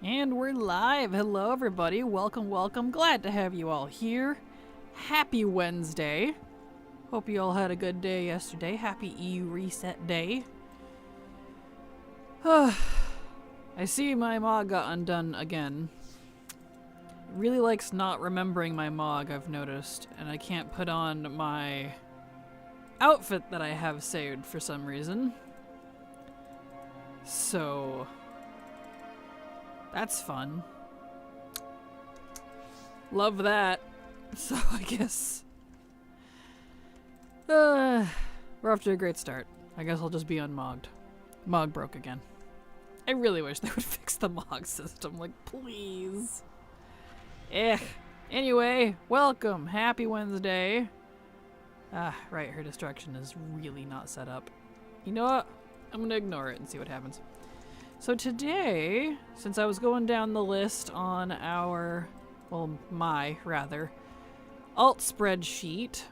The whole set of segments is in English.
And we're live. Hello, everybody. Welcome, welcome. Glad to have you all here. Happy Wednesday. Hope you all had a good day yesterday. Happy EU Reset Day. I see my Mog got undone again. It really likes not remembering my Mog, I've noticed. And I can't put on my outfit that I have saved for some reason. So that's fun. Love that. So I guess we're off to a great start. I guess I'll just be unmogged. Mog broke again. I really wish they would fix the Mog system. Like, please. Anyway, welcome. Happy Wednesday. Right, her destruction is really not set up. You know what? I'm gonna ignore it and see what happens. So today, since I was going down the list on our, well, my, rather, alt spreadsheet,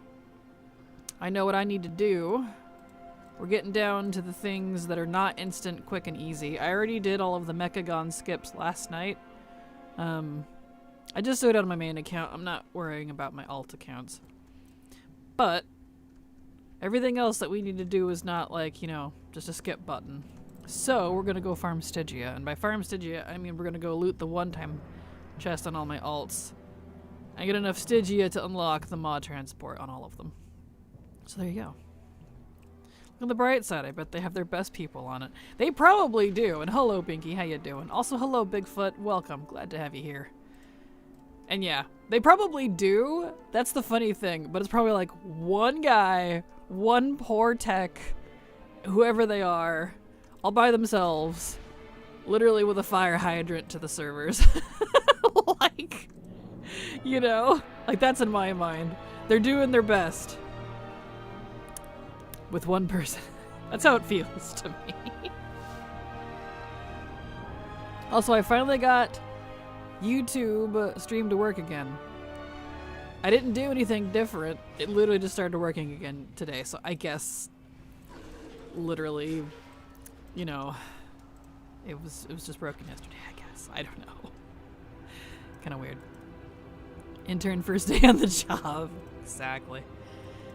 I know what I need to do. We're getting down to the things that are not instant, quick, and easy. I already did all of the Mechagon skips last night. I just do it on my main account. I'm not worrying about my alt accounts. But everything else that we need to do is not like, you know, just a skip button. So we're going to go farm Stygia. And by farm Stygia, I mean we're going to go loot the one-time chest on all my alts. I get enough Stygia to unlock the mod transport on all of them. So there you go. Look on the bright side, I bet they have their best people on it. They probably do. And hello, Binky, how you doing? Also, hello, Bigfoot. Welcome. Glad to have you here. And yeah, they probably do. That's the funny thing. But it's probably like one guy, one poor tech, whoever they are, all by themselves, literally with a fire hydrant to the servers. Like, you know, like that's in my mind. They're doing their best with one person. That's how it feels to me. Also, I finally got YouTube stream to work again. I didn't do anything different. It literally just started working again today. So I guess literally, you know, it was just broken yesterday, I guess. I don't know. Kind of weird. Intern first day on the job. Exactly.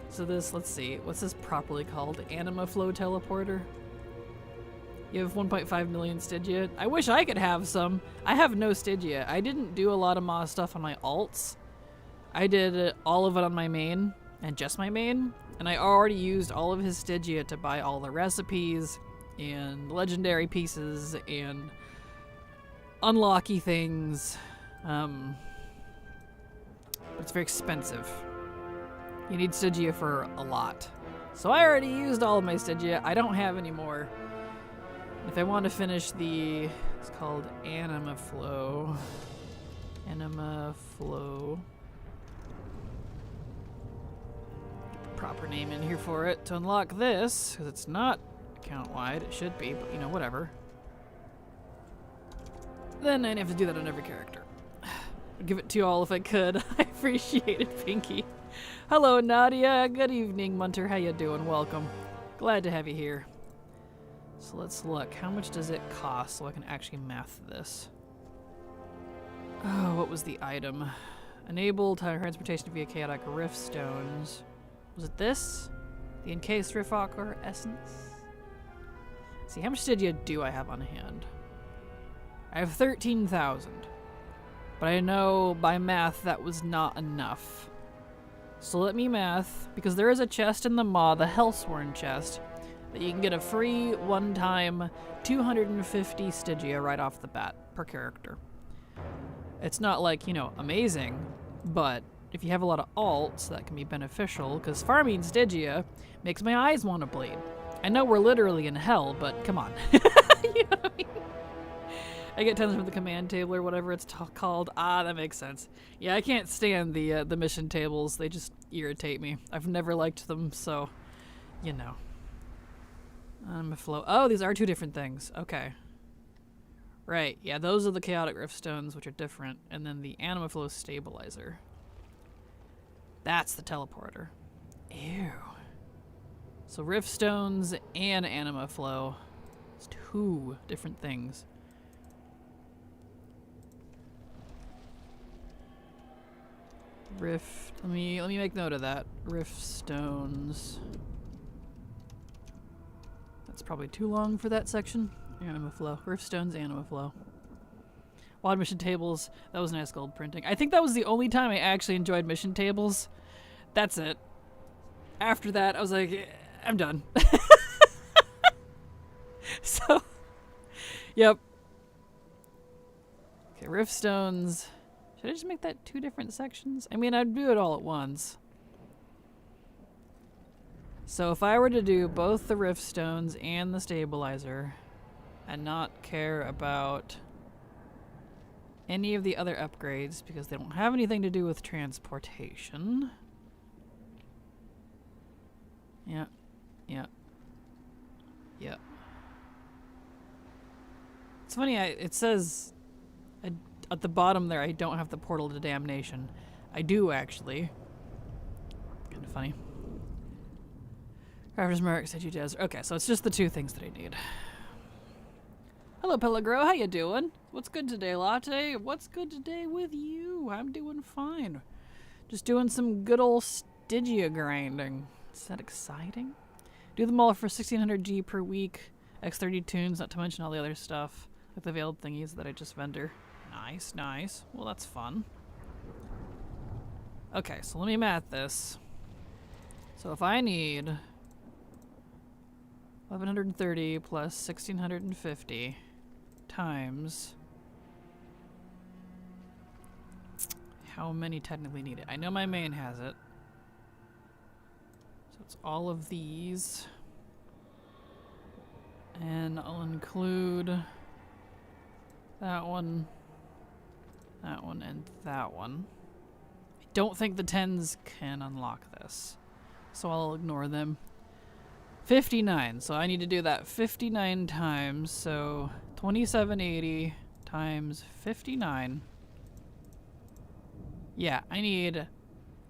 So this, let's see, what's this properly called? Anima Flow Teleporter? You have 1.5 million Stygia. I wish I could have some. I have no Stygia. I didn't do a lot of Moz stuff on my alts. I did all of it on my main, and just my main. And I already used all of his Stygia to buy all the recipes, and legendary pieces, and unlocky things. But it's very expensive. You need Stygia for a lot. So I already used all of my Stygia. I don't have any more. If I want to finish the, it's called Anima Flow. Anima Flow. Get the proper name in here for it to unlock this, because it's not account-wide. It should be, but you know, whatever. Then I'd have to do that on every character. I'd give it to you all if I could. I appreciate it, Pinky. Hello, Nadia. Good evening, Munter. How you doing? Welcome. Glad to have you here. So let's look. How much does it cost so I can actually math this? Oh, what was the item? Enable transportation via chaotic rift stones. Was it this? The encased rift or essence? Let's see, how much Stygia do I have on hand? I have 13,000. But I know by math that was not enough. So let me math, because there is a chest in the Maw, the Hellsworn chest, that you can get a free one-time 250 Stygia right off the bat per character. It's not like, you know, amazing, but if you have a lot of alts, that can be beneficial, because farming Stygia makes my eyes want to bleed. I know we're literally in hell, but come on. You know what I mean? I get tons from the command table or whatever it's called. Ah, that makes sense. Yeah, I can't stand the mission tables. They just irritate me. I've never liked them, so, you know. Flow. Oh, these are two different things. Okay. Right, yeah, those are the chaotic rift stones, which are different, and then the Anima Flow stabilizer. That's the teleporter. Ew. So rift stones and Anima Flow. It's two different things. Rift. Let me make note of that. Rift stones. That's probably too long for that section. Anima flow. Rift stones, anima flow. Wild mission tables. That was nice gold printing. I think that was the only time I actually enjoyed mission tables. That's it. After that, I was like, I'm done. So, yep. Okay, rift stones. Should I just make that 2 different sections? I mean, I'd do it all at once. So if I were to do both the rift stones and the stabilizer and not care about any of the other upgrades because they don't have anything to do with transportation. Yeah. Yeah. Yeah. It's funny, it says at the bottom there I don't have the portal to damnation. I do actually. Kind of funny. Crafter's Mark, Statue Desert. Okay, so it's just the 2 things that I need. Hello, Pellegro. How you doing? What's good today, Latte? What's good today with you? I'm doing fine. Just doing some good old Stygia grinding. Is that exciting? Do them all for 1600 G per week. X30 tunes, not to mention all the other stuff. Like the veiled thingies that I just vendor. Nice, nice. Well, that's fun. Okay, so let me math this. So if I need 1130 plus 1650 times how many technically need it? I know my main has it. So it's all of these. And I'll include that one, and that one. I don't think the 10s can unlock this, so I'll ignore them. 59, so I need to do that 59 times, so 2780 times 59. Yeah, I need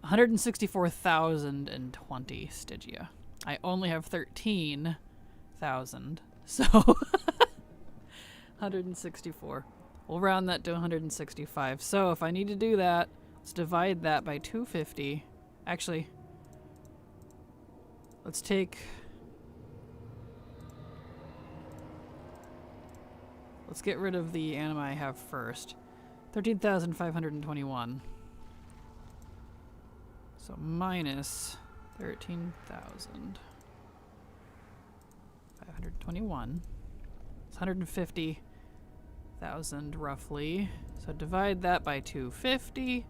164,020 Stygia. I only have 13,000, so 164. We'll round that to 165. So if I need to do that, let's divide that by 250. Actually, let's take... Let's get rid of the anima I have first. 13,521. So minus 13,521. It's 150,000 roughly. So divide that by 250.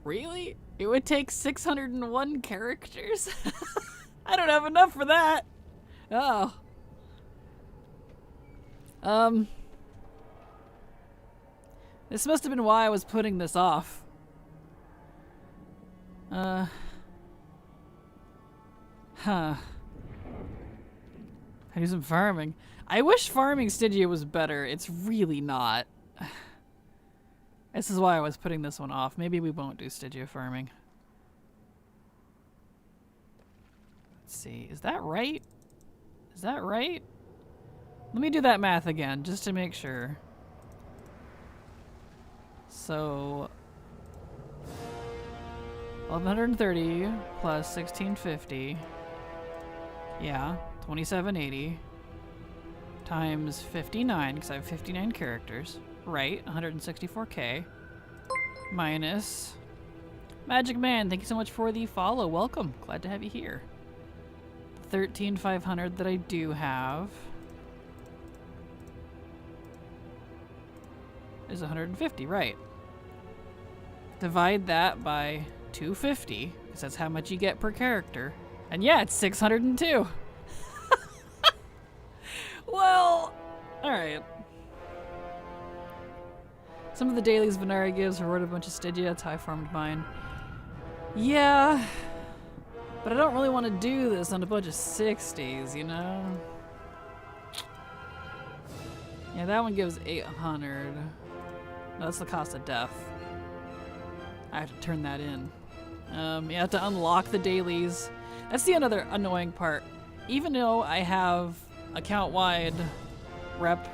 Really? It would take 601 characters? I don't have enough for that. Oh. This must have been why I was putting this off. Huh. I do some farming. I wish farming Stygia was better. It's really not. This is why I was putting this one off. Maybe we won't do Stygia farming. Let's see. Is that right? Is that right? Let me do that math again, just to make sure. So... 1130 plus 1650. Yeah, 2780. Times 59, because I have 59 characters. Right, 164k. Minus... Magic Man, thank you so much for the follow. Welcome. Glad to have you here. 13,500 that I do have is 150, right. Divide that by 250, because that's how much you get per character. And yeah, it's 602. Well, alright. Some of the dailies Venari gives reward a bunch of Stygia. That's how I farmed mine. Yeah, but I don't really want to do this on a bunch of 60s, you know? Yeah, that one gives 800. No, that's the cost of death. I have to turn that in. You have to unlock the dailies. That's the another annoying part. Even though I have account-wide rep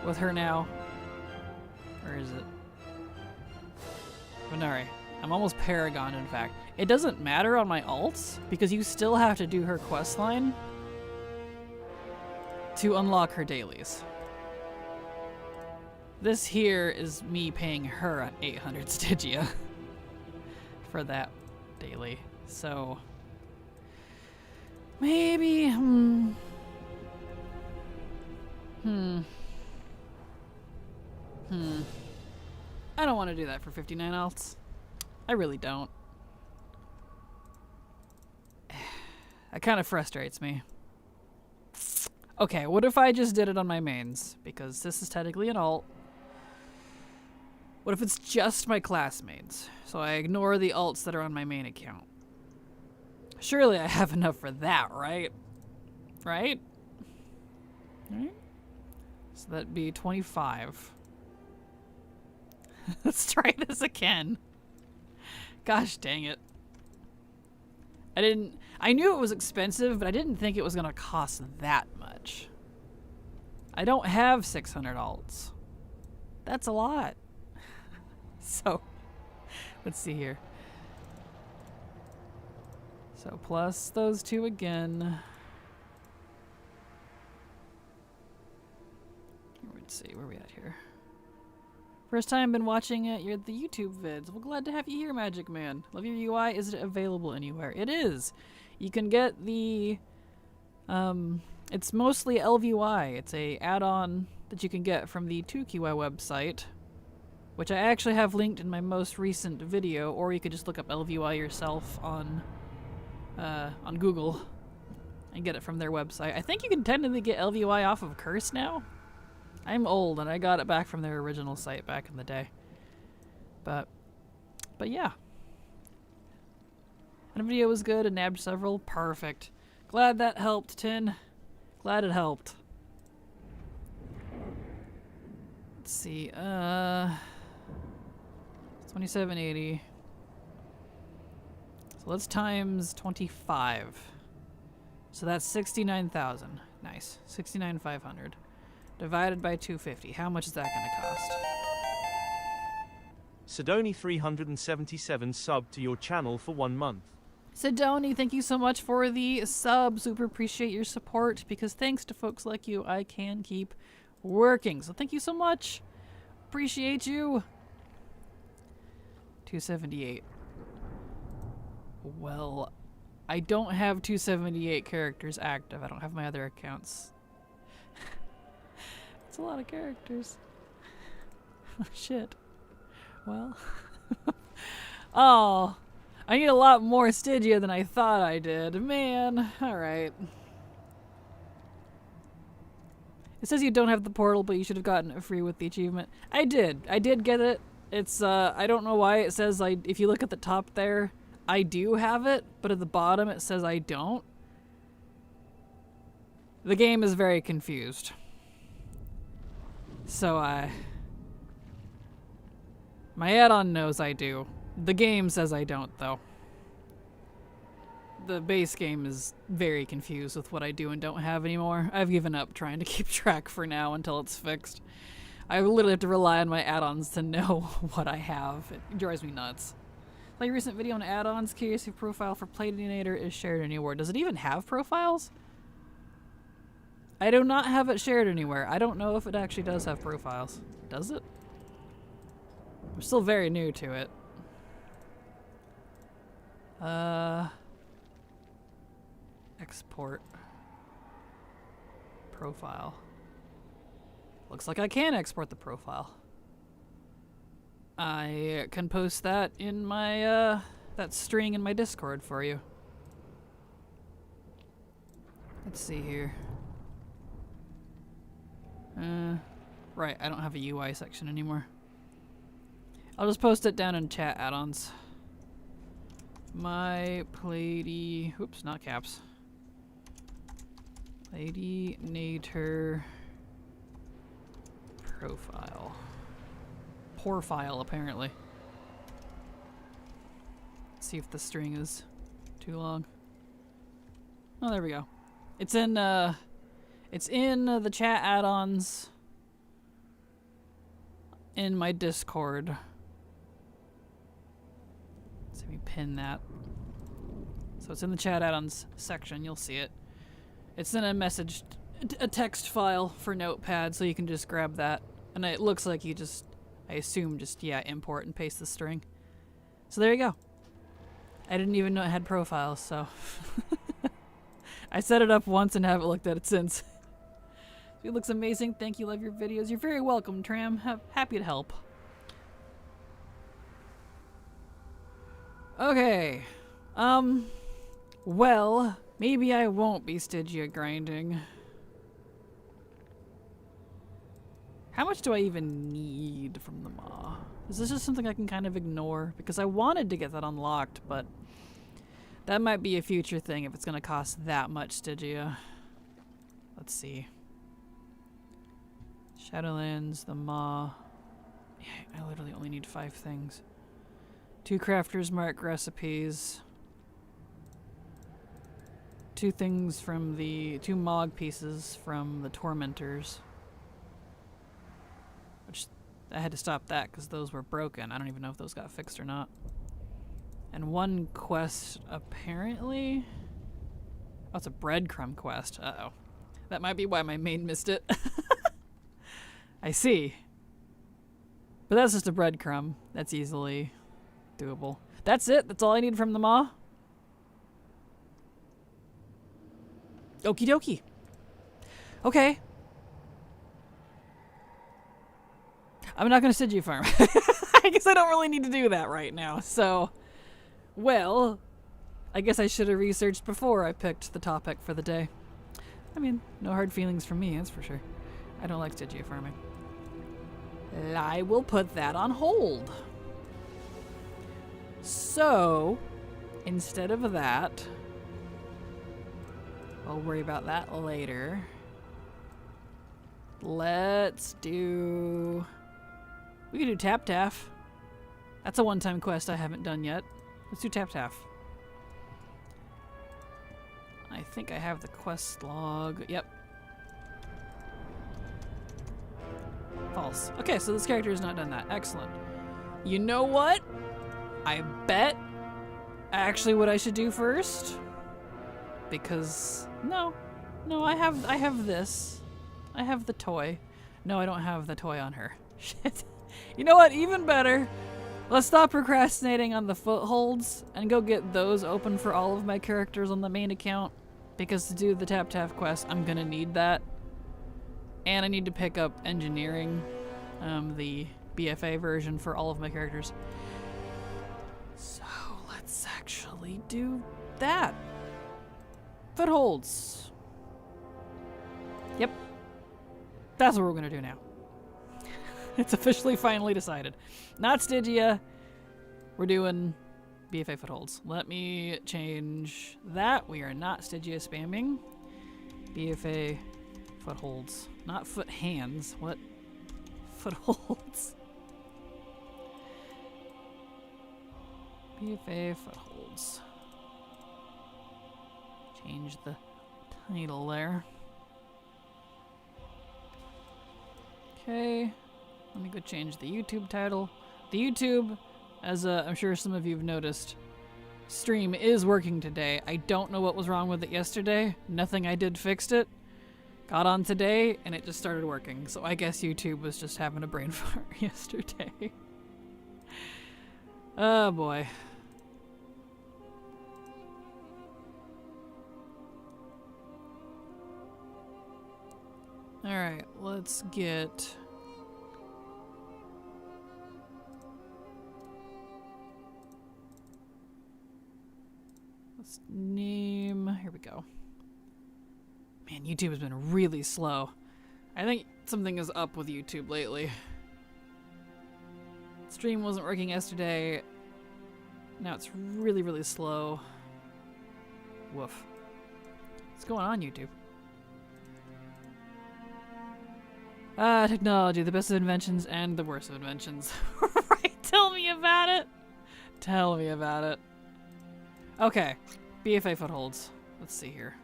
with her now. Where is it? Venari. I'm almost Paragon, in fact. It doesn't matter on my alts, because you still have to do her questline to unlock her dailies. This here is me paying her on 800 Stygia for that daily. So maybe, I don't want to do that for 59 alts. I really don't. That kind of frustrates me. Okay, what if I just did it on my mains? Because this is technically an alt. What if it's just my class mains? So I ignore the alts that are on my main account. Surely I have enough for that, right? Right? Right? So that'd be 25. Let's try this again. Gosh dang it. I knew it was expensive, but I didn't think it was gonna cost that much. I don't have 600 alts. That's a lot. So, let's see here. So plus those two again. Let's see, where are we at here? First time been watching the YouTube vids. Well, glad to have you here, Magic Man. Love your UI. Is it available anywhere? It is. You can get the, it's mostly LVUI. It's a add-on that you can get from the 2QI website, which I actually have linked in my most recent video, or you could just look up LVUI yourself on Google and get it from their website. I think you can technically get LVUI off of Curse now. I'm old and I got it back from their original site back in the day. But yeah. And the video was good and nabbed several. Perfect. Glad that helped, Tin. Glad it helped. Let's see, 2780. So let's times 25. So that's 69,000. Nice. 69,500. Divided by 250. How much is that going to cost? Sidoni 377 sub to your channel for 1 month. Sidoni, thank you so much for the sub. Super appreciate your support, because thanks to folks like you, I can keep working. So thank you so much. Appreciate you. 278. Well, I don't have 278 characters active. I don't have my other accounts. It's a lot of characters. Oh, shit. Well. Oh. I need a lot more Stygia than I thought I did. Man. Alright. It says you don't have the portal, but you should have gotten it free with the achievement. I did. I did get it. It's, I don't know why it says if you look at the top there, I do have it, but at the bottom it says I don't. The game is very confused. So, my add-on knows I do. The game says I don't, though. The base game is very confused with what I do and don't have anymore. I've given up trying to keep track for now until it's fixed. I literally have to rely on my add-ons to know what I have. It drives me nuts. Like a recent video on add-ons, curious if profile for Platinator is shared anywhere. Does it even have profiles? I do not have it shared anywhere. I don't know if it actually does have profiles. Does it? I'm still very new to it. Export. Profile. Looks like I can export the profile. I can post that in my, that string in my Discord for you. Let's see here. Right, I don't have a UI section anymore. I'll just post it down in chat add-ons. My Plady... Oops, not caps. Platinator profile. Poor file, apparently. Let's see if the string is too long. Oh, there we go. It's in the chat add-ons in my Discord. Let me pin that. So it's in the chat add-ons section. You'll see it. It's in a text file for Notepad, so you can just grab that. And it looks like you just, I assume, just, yeah, import and paste the string. So there you go. I didn't even know it had profiles, so. I set it up once and haven't looked at it since. It looks amazing. Thank you. Love your videos. You're very welcome, Tram. Happy to help. Okay. Well, maybe I won't be Stygia grinding. How much do I even need from the Maw? Is this just something I can kind of ignore? Because I wanted to get that unlocked, but that might be a future thing if it's going to cost that much Stygia. Let's see. Shadowlands, the Maw. Yeah, I literally only need 5 things. 2 crafters mark recipes. 2 things from the 2 Mog pieces from the Tormentors. Which I had to stop that because those were broken. I don't even know if those got fixed or not. And 1 quest apparently. Oh, it's a breadcrumb quest. Uh-oh. That might be why my main missed it. I see. But that's just a breadcrumb. That's easily doable. That's it? That's all I need from the Maw? Okie dokie. Okay. I'm not going to Stygia farm. I guess I don't really need to do that right now. So, well, I guess I should have researched before I picked the topic for the day. I mean, no hard feelings from me, that's for sure. I don't like Stygia farming. I will put that on hold. So, instead of that, I'll worry about that later. Let's do... We can do Tap Taff. That's a one-time quest I haven't done yet. Let's do Tap Taff. I think I have the quest log. Yep. False. Okay, so this character has not done that. Excellent. You know what? I bet actually what I should do first, because no, I have this. I have the toy. No, I don't have the toy on her. Shit. You know what? Even better. Let's stop procrastinating on the Footholds and go get those open for all of my characters on the main account, because to do the Tap Tap quest, I'm gonna need that. And I need to pick up engineering, the BFA version for all of my characters. So let's actually do that. Footholds. Yep. That's what we're gonna do now. It's officially finally decided. Not Stygia. We're doing BFA Footholds. Let me change that. We are not Stygia spamming. BFA Footholds. Not foot hands. What? Footholds. BFA Footholds. Change the title there. Okay. Let me go change the YouTube title. The YouTube, as I'm sure some of you have noticed, stream is working today. I don't know what was wrong with it yesterday. Nothing I did fixed it. Got on today, and it just started working. So I guess YouTube was just having a brain fart yesterday. Oh boy. Alright, let's get... Let's name... Here we go. Man, YouTube has been really slow. I think something is up with YouTube lately. Stream wasn't working yesterday. Now it's really, really slow. Woof. What's going on, YouTube? Technology, the best of inventions and the worst of inventions. Right, tell me about it. Tell me about it. Okay, BFA Footholds. Let's see here.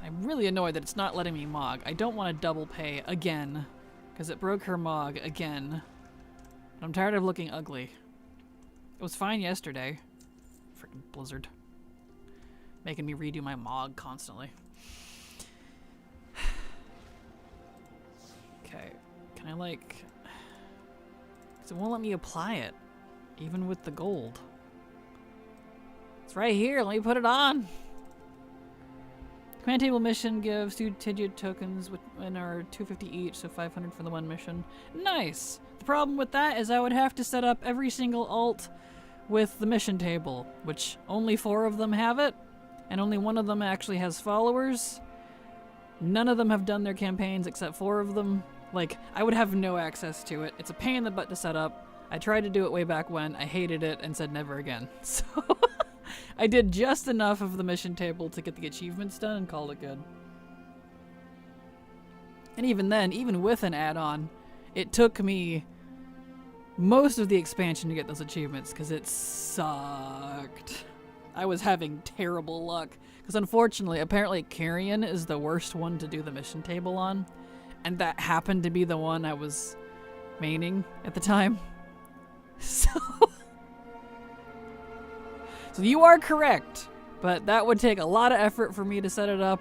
I'm really annoyed that it's not letting me Mog. I don't want to double pay again, because it broke her Mog again. I'm tired of looking ugly. It was fine yesterday. Freaking Blizzard. Making me redo my MOG constantly. Okay. Can I like... Because it won't let me apply it. Even with the gold. It's right here. Let me put it on. Command table mission gives 2 Tidget tokens and are 250 each, so 500 for the one mission. Nice! The problem with that is I would have to set up every single alt with the mission table, which only 4 of them have it, and only 1 of them actually has followers. None of them have done their campaigns except 4 of them. Like, I would have no access to it. It's a pain in the butt to set up. I tried to do it way back when. I hated it and said never again. So... I did just enough of the mission table to get the achievements done and called it good. And even then, even with an add-on, it took me most of the expansion to get those achievements because it sucked. I was having terrible luck. Because unfortunately, apparently Carrion is the worst one to do the mission table on. And that happened to be the one I was maining at the time. So you are correct, but that would take a lot of effort for me to set it up,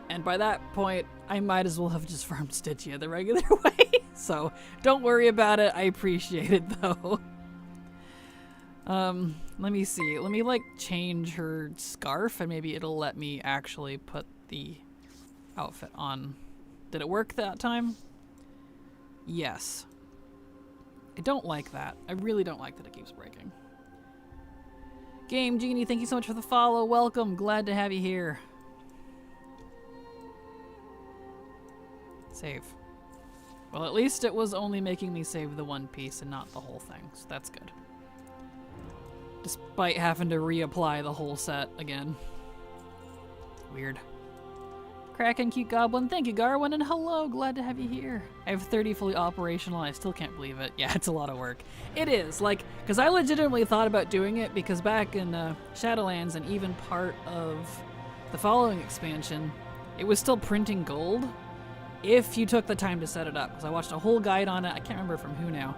and by that point, I might as well have just farmed Stygia the regular way. So don't worry about it. I appreciate it though. Let me see. Let me like change her scarf, and maybe it'll let me actually put the outfit on. Did it work that time? Yes. I don't like that. I really don't like that it keeps breaking. Game Genie, thank you so much for the follow. Welcome. Glad to have you here. Save. Well, at least it was only making me save the one piece and not the whole thing, so that's good. Despite having to reapply the whole set again. Weird. Kraken, Cute Goblin, thank you, Garwin, and hello, glad to have you here. I have 30 fully operational, I still can't believe it. Yeah, it's a lot of work. It is, like, because I legitimately thought about doing it because back in Shadowlands and even part of the following expansion, it was still printing gold if you took the time to set it up. Because I watched a whole guide on it, I can't remember from who now.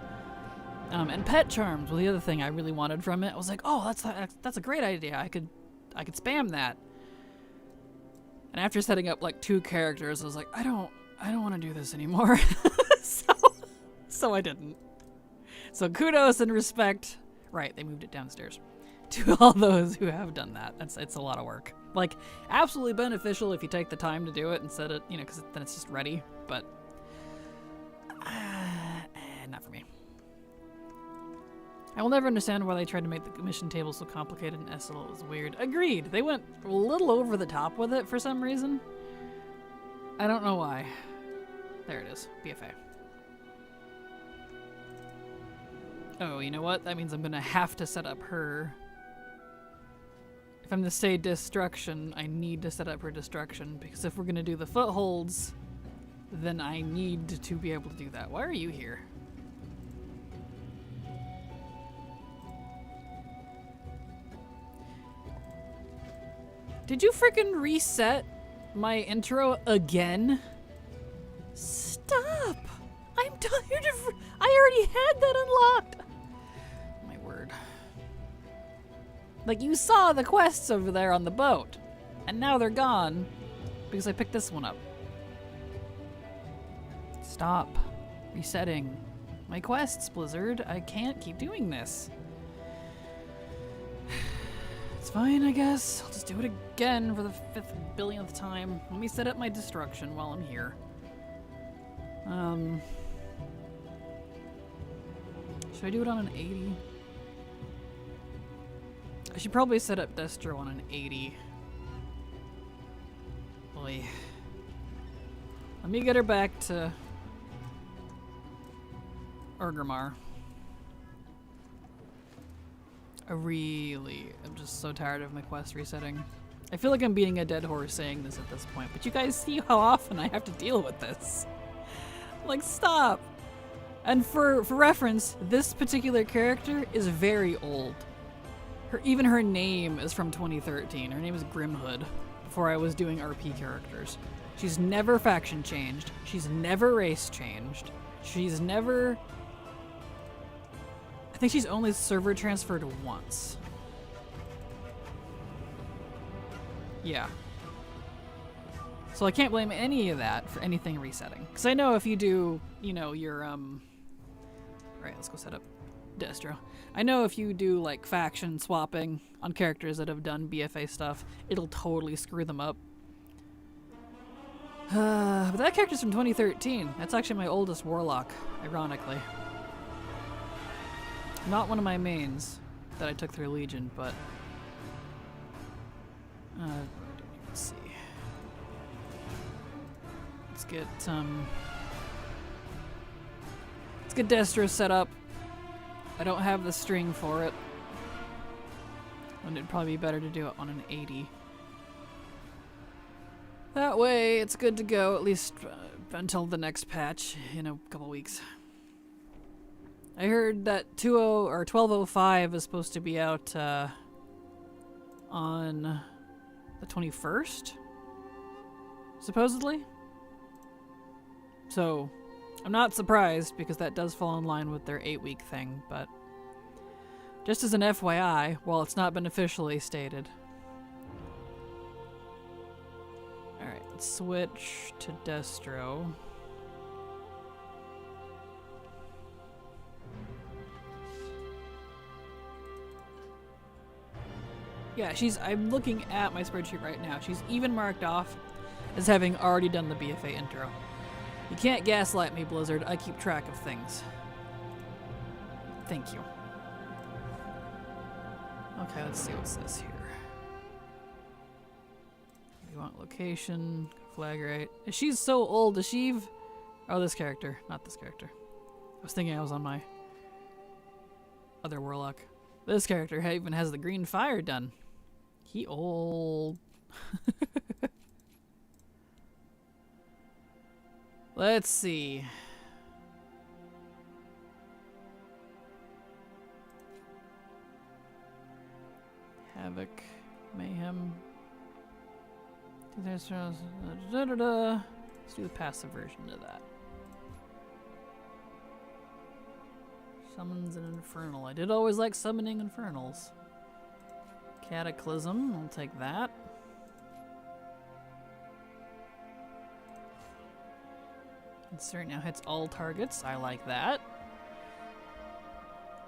And pet charms was the other thing I really wanted from it. I was like, oh, that's a great idea. I could spam that. And after setting up like 2 characters, I was like, I don't want to do this anymore. so I didn't. So kudos and respect. Right, they moved it downstairs. To all those who have done that. It's a lot of work. Like, absolutely beneficial if you take the time to do it and set it, you know, because then it's just ready. But not for me. I will never understand why they tried to make the mission table so complicated and SL. It was weird. Agreed. They went a little over the top with it for some reason. I don't know why. There it is. BFA. Oh, you know what? That means I'm going to have to set up her. If I'm going to say destruction, I need to set up her destruction. Because if we're going to do the footholds, then I need to be able to do that. Why are you here? Did you freaking reset my intro again? Stop! I'm tired of... I already had that unlocked! My word. Like, you saw the quests over there on the boat. And now they're gone. Because I picked this one up. Stop resetting my quests, Blizzard. I can't keep doing this. It's fine, I guess. I'll just do it again for the 5th billionth time. Let me set up my destruction while I'm here. Should I do it on an 80? I should probably set up Destro on an 80. Boy. Let me get her back to Orgrimmar. I'm just so tired of my quest resetting. I feel like I'm beating a dead horse saying this at this point, but you guys see how often I have to deal with this. Like, stop! And for reference, this particular character is very old. Even her name is from 2013. Her name is Grimhood, before I was doing RP characters. She's never faction changed. She's never race changed. She's never... I think she's only server transferred once. Yeah. So I can't blame any of that for anything resetting. Because I know if you do, you know, your, Right, let's go set up Destro. I know if you do, like, faction swapping on characters that have done BFA stuff, it'll totally screw them up. But that character's from 2013. That's actually my oldest warlock, ironically. Not one of my mains that I took through Legion, but... let's see. Let's get Destro set up. I don't have the string for it. And it'd probably be better to do it on an 80. That way, it's good to go, at least until the next patch in a couple weeks. I heard that 1205 is supposed to be out on the 21st, supposedly. So, I'm not surprised because that does fall in line with their 8-week thing, but just as an FYI, while it's not been officially stated. Alright, let's switch to Destro. Yeah, I'm looking at my spreadsheet right now. She's even marked off as having already done the BFA intro. You can't gaslight me, Blizzard. I keep track of things. Thank you. Okay, let's see what's this here. You want location, flag rate. She's so old, is she? Oh, this character, not this character. I was thinking I was on my other warlock. This character even has the green fire done. He old. Let's see. Havoc, Mayhem. Let's do the passive version of that. Summons an Infernal. I did always like summoning Infernals. Cataclysm, I'll take that. Insert now hits all targets. I like that.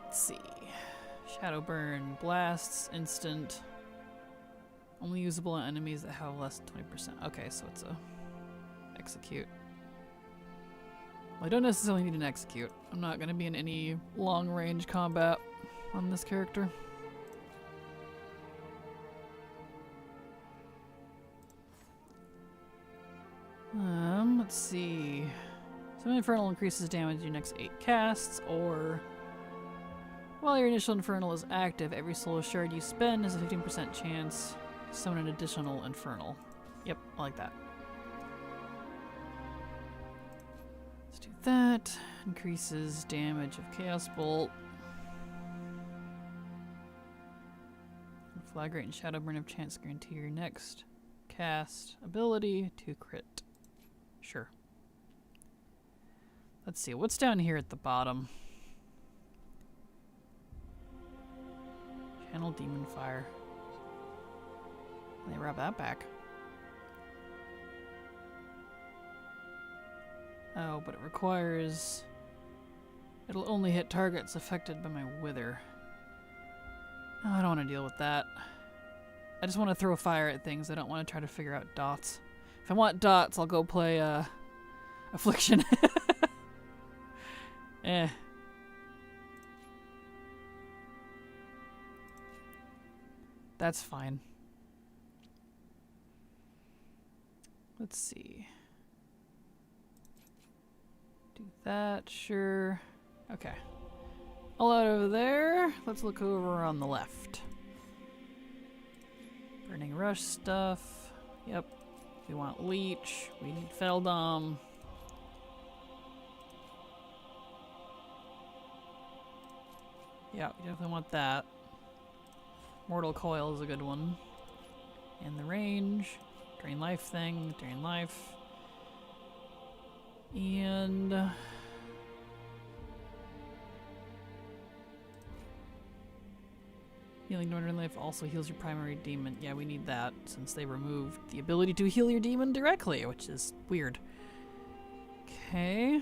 Let's see. Shadow Burn, blasts, instant. Only usable on enemies that have less than 20%. Okay, so it's a execute. Well, I don't necessarily need an execute. I'm not going to be in any long-range combat on this character. Let's see. Some Infernal increases damage your next 8 casts, or while your initial Infernal is active, every soul shard you spend has a 15% chance to summon an additional Infernal. Yep, I like that. Let's do that. Increases damage of Chaos Bolt. Flag rate and Shadow Burn have chance to guarantee your next cast ability to crit. Sure. Let's see, what's down here at the bottom? Channel Demon Fire. They wrap that back. Oh, but it requires... It'll only hit targets affected by my Wither. Oh, I don't want to deal with that. I just want to throw fire at things. I don't want to try to figure out dots. If I want dots, I'll go play Affliction. Eh. That's fine. Let's see. Do that, sure. Okay. All out over there. Let's look over on the left. Burning Rush stuff. Yep. We want Leech. We need Feldom. Yeah, we definitely want that. Mortal Coil is a good one. And the range. Drain life thing. Drain life. And... Healing Northern Life also heals your primary demon. Yeah, we need that since they removed the ability to heal your demon directly, which is weird. Okay.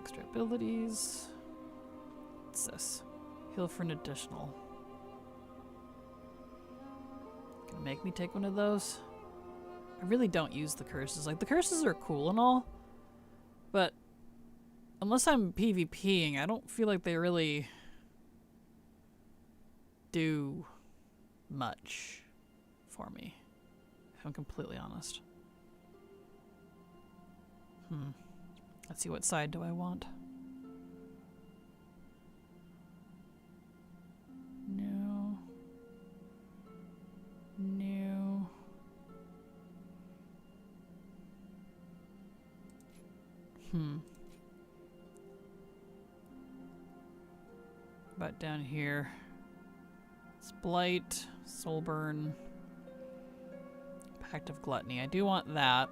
Extra abilities. What's this? Heal for an additional. Gonna make me take one of those? I really don't use the curses. Like, the curses are cool and all, but unless I'm PvPing, I don't feel like they really do much for me, if I'm completely honest. Let's see, what side do I want? No. No. About down here. Blight, Soulburn, Pact of Gluttony. I do want that.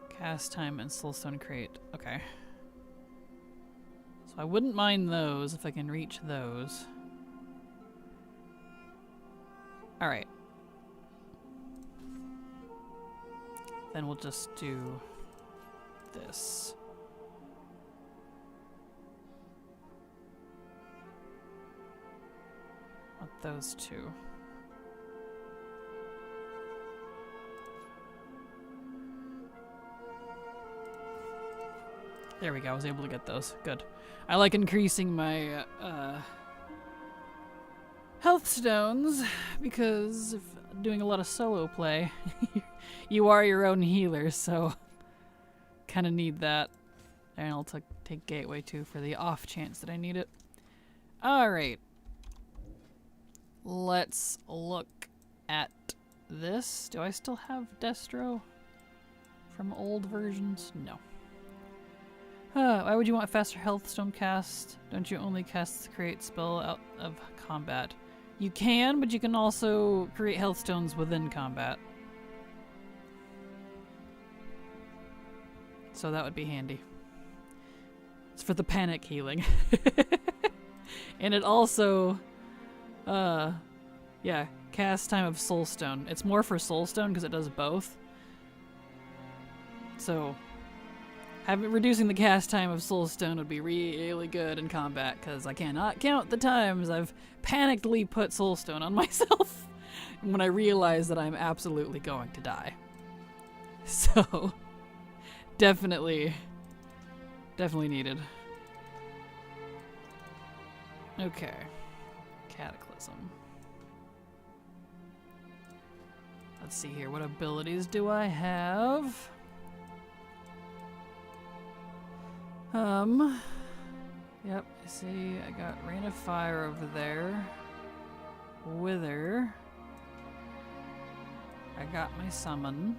Cast Time and Soulstone Crate. Okay. So I wouldn't mind those if I can reach those. Alright. Then we'll just do this. Those two. There we go, I was able to get those. Good. I like increasing my health stones because if doing a lot of solo play, you are your own healer, so kind of need that. And I'll take Gateway too for the off chance that I need it. Alright. Let's look at this. Do I still have Destro from old versions? No. Why would you want faster health stone cast? Don't you only cast the create spell out of combat? You can, but you can also create health stones within combat. So that would be handy. It's for the panic healing. And it also... yeah, cast time of Soulstone. It's more for Soulstone because it does both. So, reducing the cast time of Soulstone would be really good in combat because I cannot count the times I've panickedly put Soulstone on myself when I realize that I'm absolutely going to die. So, definitely needed. Okay. Cataclysm. Let's see here. What abilities do I have? Yep, I see. I got Rain of Fire over there. Wither. I got my Summon.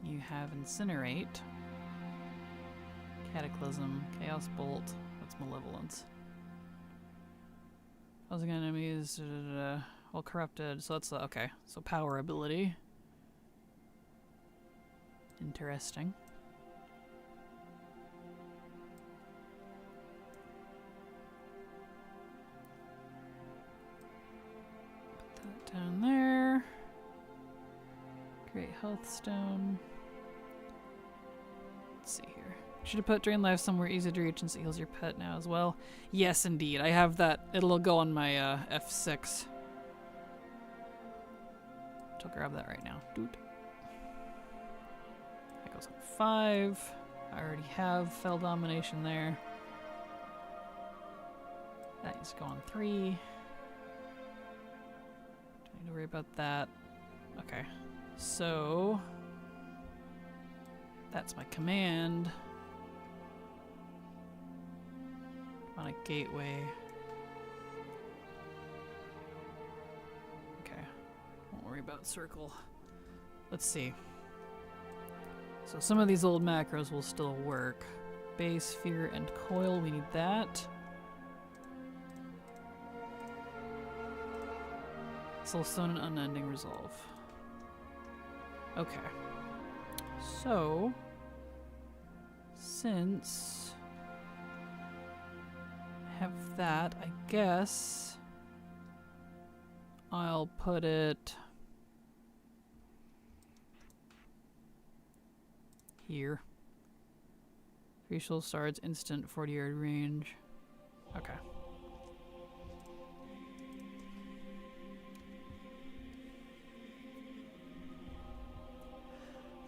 You have Incinerate. Cataclysm. Chaos Bolt. What's Malevolence? Causing enemies, well, corrupted, so that's, okay, so power ability. Interesting. Put that down there. Great Health Stone. Let's see here. Should have put Drain Life somewhere easy to reach since it heals your pet now as well. Yes, indeed. I have that. It'll go on my F6. I'll grab that right now. Dude. That goes on 5. I already have Fell Domination there. That needs to go on 3. Don't need to worry about that. Okay. So that's my command. On a gateway. Okay. Won't worry about circle. Let's see. So some of these old macros will still work. Base, Fear, and Coil. We need that. Soulstone and Unending Resolve. Okay. So, since that, I guess I'll put it here. Crucial starts instant 40-yard range. Okay.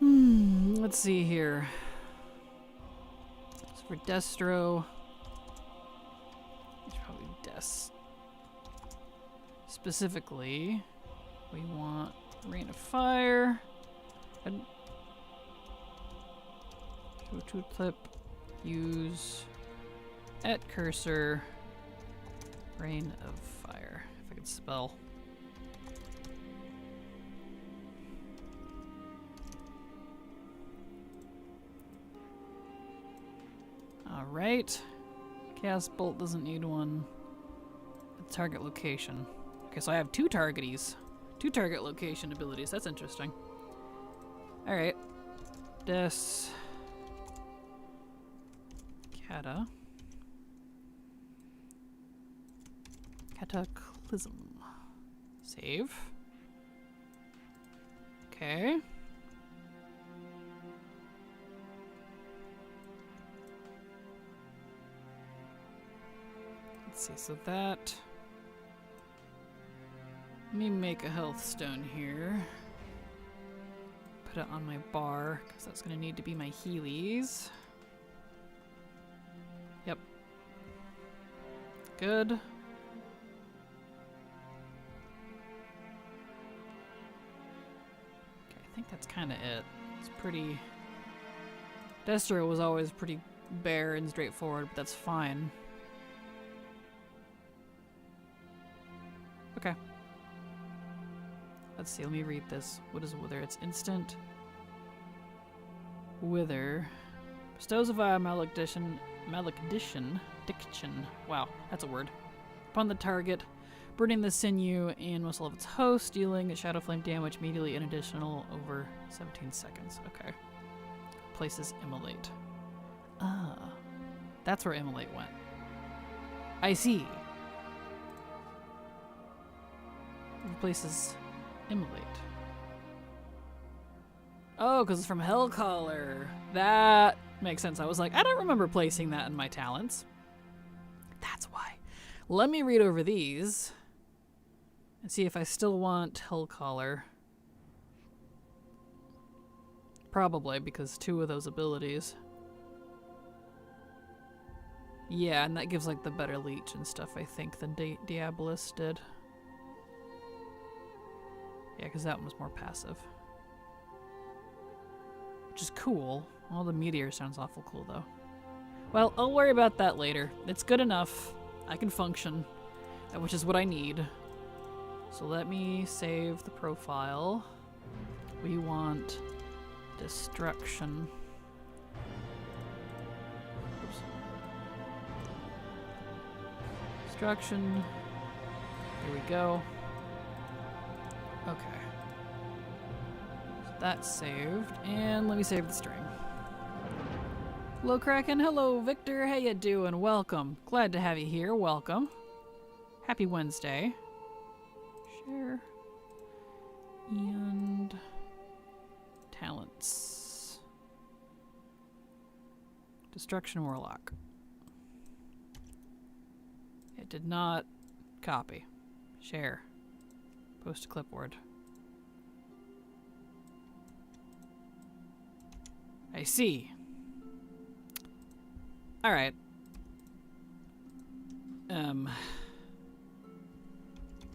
Let's see here. So for Destro, it's probably Des. Specifically, we want Rain of Fire. And show tool clip. Use at cursor. Rain of Fire. If I could spell. Alright. Cast Bolt doesn't need one. Target location. Okay, so I have two targeties. Two target location abilities. That's interesting. Alright. Des. Cata. Cataclysm. Save. Okay. Let's see, so that... Let me make a health stone here. Put it on my bar, because that's going to need to be my Healies. Yep. Good. Okay, I think that's kind of it. It's pretty... Destro was always pretty bare and straightforward, but that's fine. Okay. Let's see, let me read this. What is Wither? It's instant. Wither. Bestows a vile malediction. Diction. Wow, that's a word. Upon the target, burning the sinew and muscle of its host, dealing shadow flame damage immediately and additional over 17 seconds. Okay. Places Immolate. Ah. That's where Immolate went. I see. Replaces Immolate. Oh, because it's from Hellcaller. That makes sense. I was like, I don't remember placing that in my talents. That's why. Let me read over these and see if I still want Hellcaller. Probably, because two of those abilities. Yeah, and that gives like the better leech and stuff, I think, than Diabolus did. Yeah, because that one was more passive. Which is cool. Well, the meteor sounds awful cool, though. Well, I'll worry about that later. It's good enough. I can function, which is what I need. So let me save the profile. We want destruction. Oops. Destruction. Here we go. Okay. So that's saved. And let me save the string. Hello, Kraken. Hello, Victor. How you doing? Welcome. Glad to have you here. Welcome. Happy Wednesday. Share. And talents. Destruction Warlock. It did not copy. Share. Post to clipboard. I see. Alright.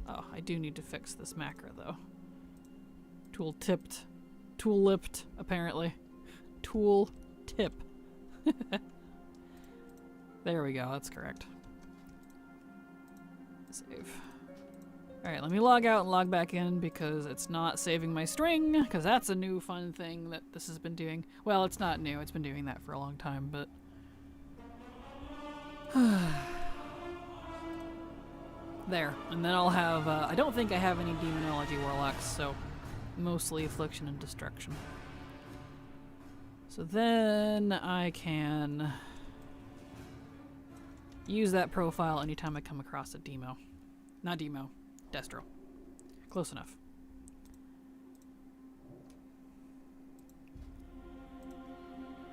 Oh, I do need to fix this macro, though. Tool-lipped, apparently. Tool tip. There we go, that's correct. Save. Alright, let me log out and log back in because it's not saving my string, because that's a new fun thing that this has been doing. Well, it's not new, it's been doing that for a long time, but... There, and then I'll have, I don't think I have any Demonology Warlocks, so mostly Affliction and Destruction. So then I can use that profile anytime I come across a demo. Not demo, destro. Close enough.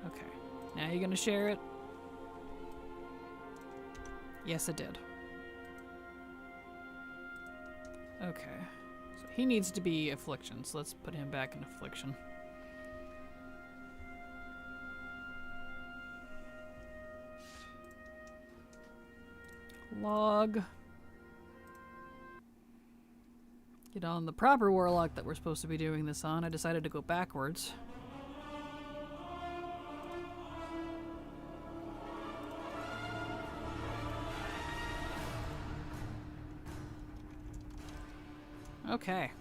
Okay, now you're gonna share it? Yes, it did. Okay, so he needs to be affliction, so let's put him back in affliction. Log. Get on the proper warlock that we're supposed to be doing this on. I decided to go backwards. Okay.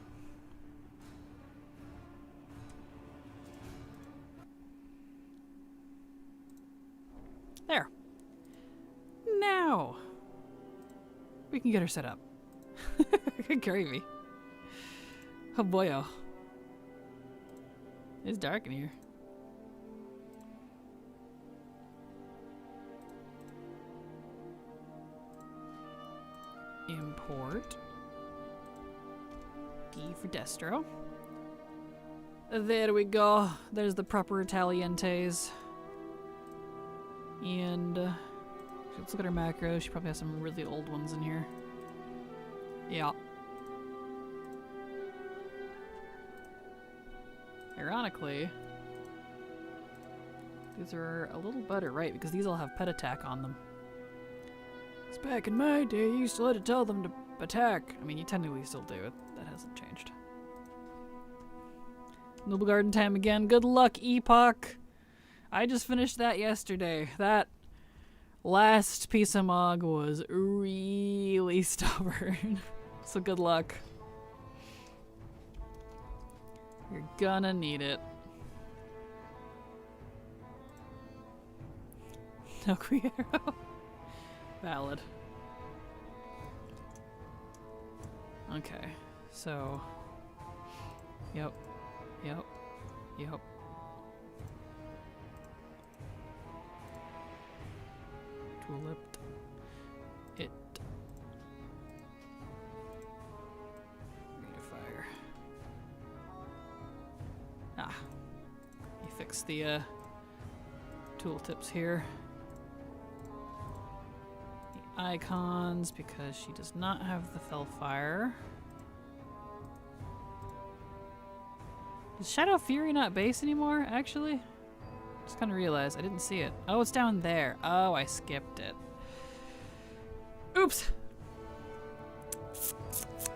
There. Now we can get her set up. Gravy. Oh boyo. It's dark in here. Import. D for destro. There we go. There's the proper Italientes. And let's look at her macros. She probably has some really old ones in here. Yeah. Ironically, these are a little better, right? Because these all have pet attack on them. Because back in my day, you still had to tell them to attack. I mean, you technically still do it. That hasn't changed. Noble Garden time again. Good luck, Epoch. I just finished that yesterday. That last piece of Mog was really stubborn. So good luck. You're gonna need it. No Quiero. Valid. Okay, so. Yep. Tulipped it. Ratifier. Ah. You fix the tooltips here. The icons, because she does not have the Fellfire. Is Shadow Fury not base anymore, actually? Just kind of realized I didn't see it. Oh, it's down there. Oh, I skipped it. Oops!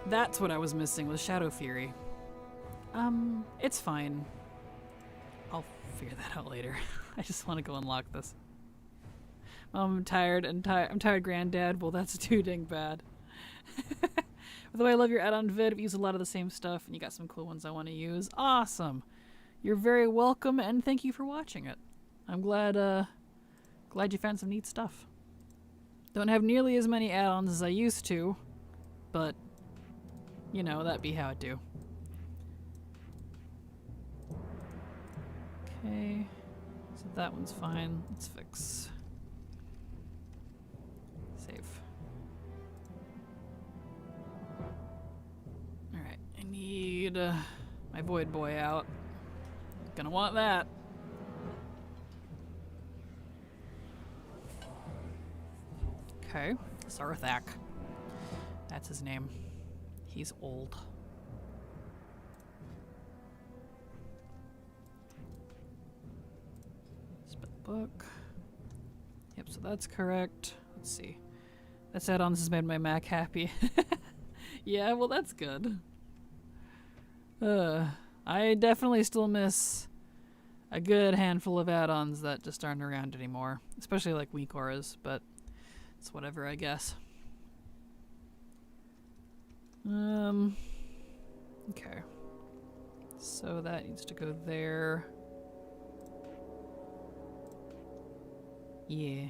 That's what I was missing, was Shadow Fury. It's fine. I'll figure that out later. I just want to go unlock this. I'm tired and I'm tired, Granddad. Well, that's too dang bad. By the way, I love your add-on vid. I've used a lot of the same stuff, and you got some cool ones I want to use. Awesome. You're very welcome, and thank you for watching it. I'm glad you found some neat stuff. Don't have nearly as many add-ons as I used to, but, you know, that be how it do. Okay, so that one's fine. Let's fix. Save. Alright, I need my Void Boy out. Gonna want that. Okay, Sarthak. That's his name. He's old. Book. Yep, so that's correct. Let's see. That's add-ons has made my Mac happy. Yeah, well that's good. I definitely still miss a good handful of add-ons that just aren't around anymore. Especially like weak auras, but it's whatever, I guess. Okay. So that needs to go there. Yeah.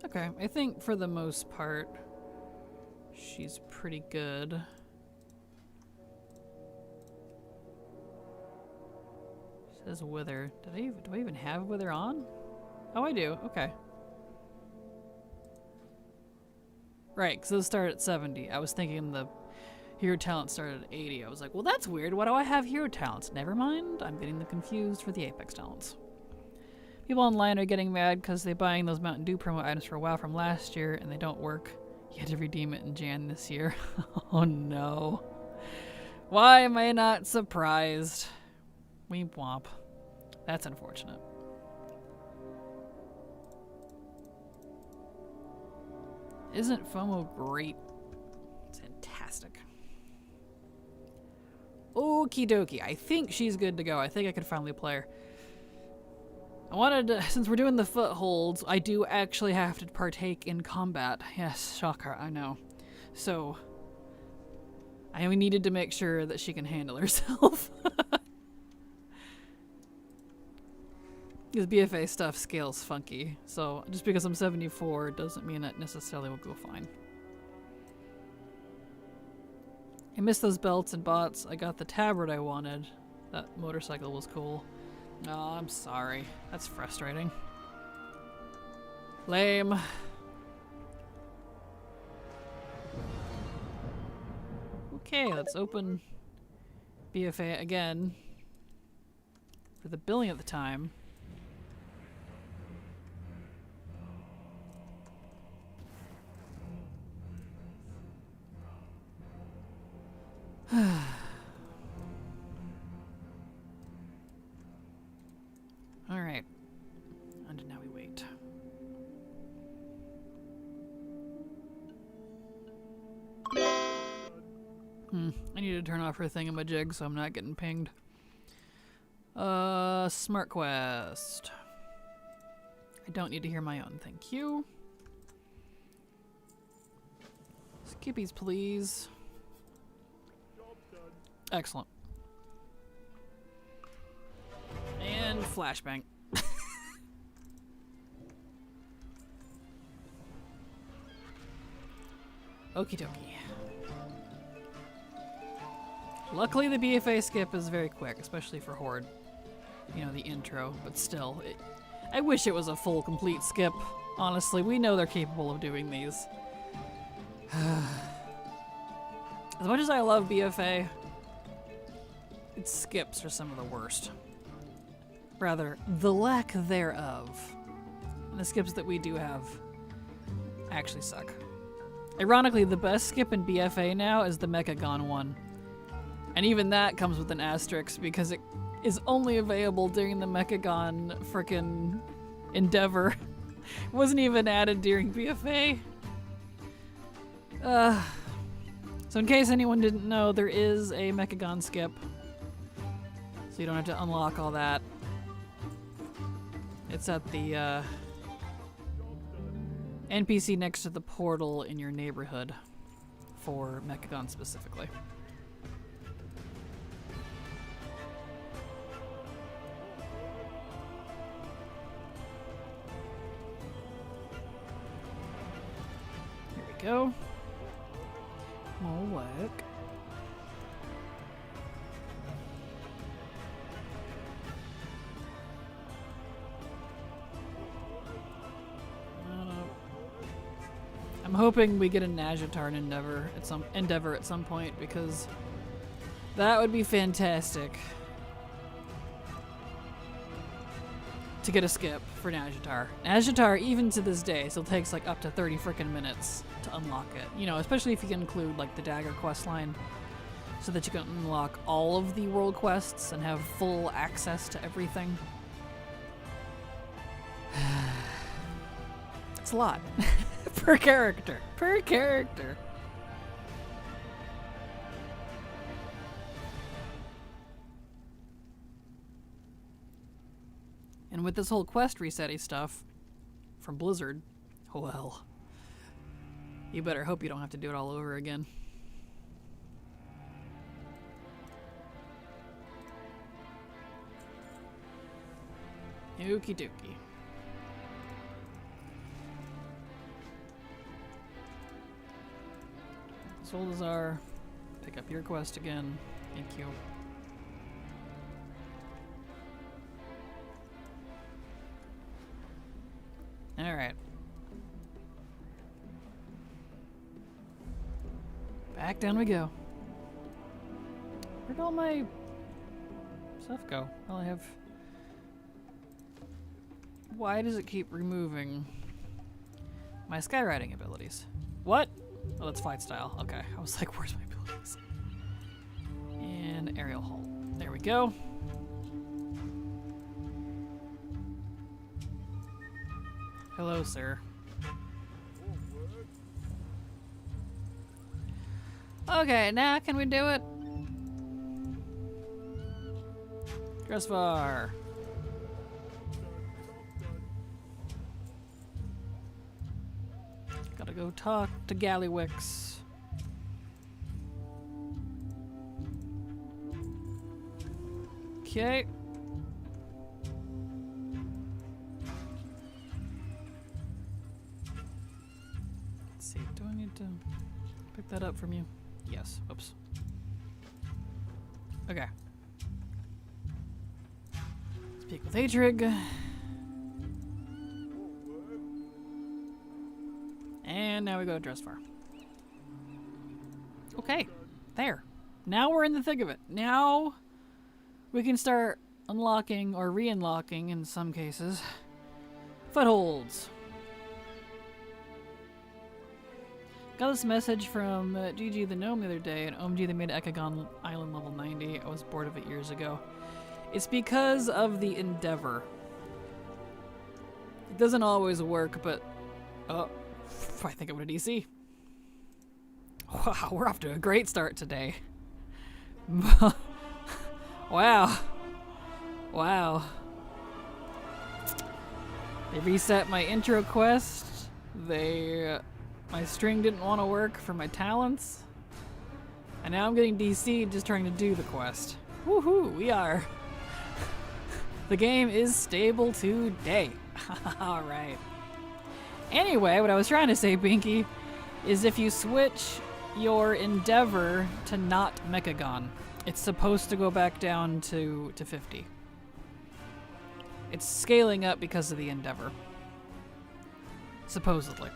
Okay, I think for the most part, she's pretty good. Says wither. Do I even have wither on? Oh, I do. Okay. Right, because those start at 70. I was thinking the hero talent started at 80. I was like, well, that's weird. Why do I have hero talents? Never mind. I'm getting them confused for the Apex talents. People online are getting mad because they're buying those Mountain Dew promo items for WoW from last year and they don't work. You had to redeem it in Jan this year. Oh no. Why am I not surprised? Weep womp. That's unfortunate. Isn't FOMO great? It's fantastic. Okie dokie. I think she's good to go. I think I could finally play her. I wanted to, since we're doing the Footholds, I do actually have to partake in combat. Yes, shocker, I know. So, I needed to make sure that she can handle herself. Because BFA stuff scales funky, so just because I'm 74 doesn't mean it necessarily will go fine. I missed those belts and bots. I got the tabard I wanted. That motorcycle was cool. Oh, I'm sorry. That's frustrating. Lame. Okay, let's open BFA again. For the billionth time. Alright. And now we wait. I need to turn off her thingamajig so I'm not getting pinged. Smart quest. I don't need to hear my own, thank you. Skippies, please. Excellent. And flashbang. Okie dokie. Luckily the BFA skip is very quick, especially for Horde. You know, the intro, but still. I wish it was a full, complete skip. Honestly, we know they're capable of doing these. As much as I love BFA, its skips are some of the worst. Rather, the lack thereof. And the skips that we do have actually suck. Ironically, the best skip in BFA now is the Mechagon one. And even that comes with an asterisk because it is only available during the Mechagon frickin' Endeavor. It wasn't even added during BFA. So in case anyone didn't know, there is a Mechagon skip. So you don't have to unlock all that. It's at the NPC next to the portal in your neighborhood for Mechagon specifically. Here we go. More work. I'm hoping we get a Najatar Endeavor at some point because that would be fantastic to get a skip for Najatar. Najatar, even to this day, still takes like up to 30 frickin' minutes to unlock it. You know, especially if you can include like the Dagger quest line so that you can unlock all of the world quests and have full access to everything. It's a lot. Per character. Per character. And with this whole quest resetting stuff from Blizzard, well, you better hope you don't have to do it all over again. Okie dokie. Soldazar, pick up your quest again. Thank you. Alright. Back down we go. Where'd all my stuff go? Well, I have... Why does it keep removing my skywriting abilities? What? Oh, that's flight style. Okay. I was like, where's my abilities? And aerial hull. There we go. Hello, sir. Okay, now can we do it? Dressvar. Gotta go talk to Gallywix. Okay. Let's see, do I need to pick that up from you? Yes. Oops. Okay. Speak with Atrig. And now we go to Dressvar. Okay. There. Now we're in the thick of it. Now we can start unlocking or re-unlocking in some cases. Footholds. Got this message from GG the Gnome the other day, and OMG they made Ekagon Island level 90. I was bored of it years ago. It's because of the Endeavor. It doesn't always work, but... Oh, I think I'm going to DC. Wow, we're off to a great start today. Wow. Wow. They reset my intro quest. My string didn't want to work for my talents. And now I'm getting DC'd just trying to do the quest. Woohoo, we are. The game is stable today. Alright. Anyway, what I was trying to say, Binky, is if you switch your Endeavor to not Mechagon, it's supposed to go back down to 50. It's scaling up because of the Endeavor. Supposedly.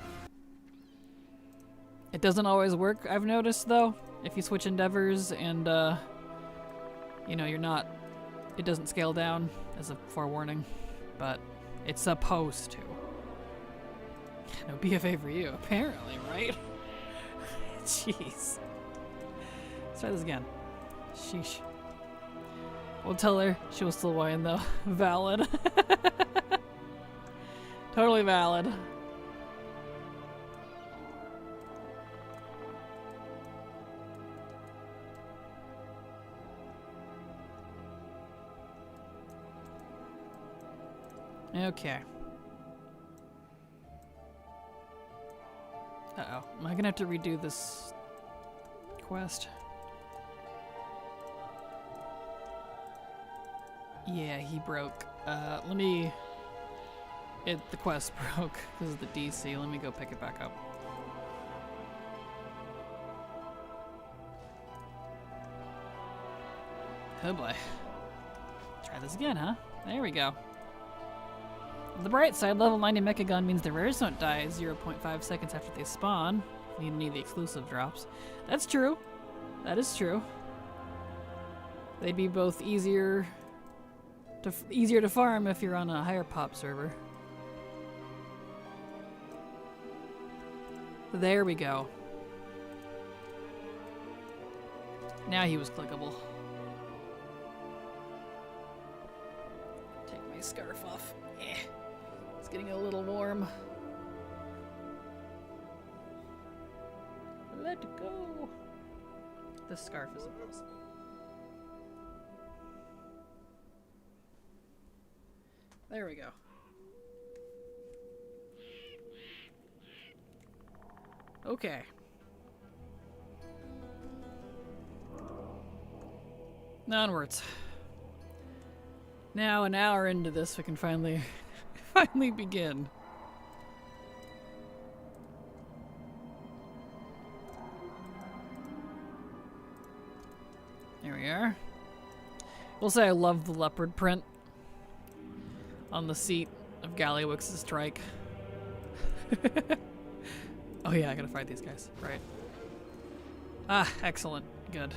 It doesn't always work, I've noticed, though. If you switch Endeavors and, you know, you're not... It doesn't scale down, as a forewarning. But it's supposed to. No BFA for you, apparently, right? Jeez. Let's try this again. Sheesh. We'll tell her she was still whine, though. Valid. Totally valid. Okay. Uh-oh. Am I gonna have to redo this quest? Yeah, he broke. Let me... The quest broke because of the DC. Let me go pick it back up. Oh boy. Try this again, huh? There we go. On the bright side, level 90 Mechagon means the rares don't die 0.5 seconds after they spawn. You need the exclusive drops. That's true. That is true. They'd be both easier to farm if you're on a higher pop server. There we go. Now he was clickable. Take my scarf off. It's getting a little warm. Let go. This scarf is impossible. There we go. Okay. Onwards. Now, an hour into this, we can finally begin. There we are. We'll say I love the leopard print on the seat of Gallywix's trike. Oh yeah, I gotta fight these guys. Right. Ah, excellent. Good.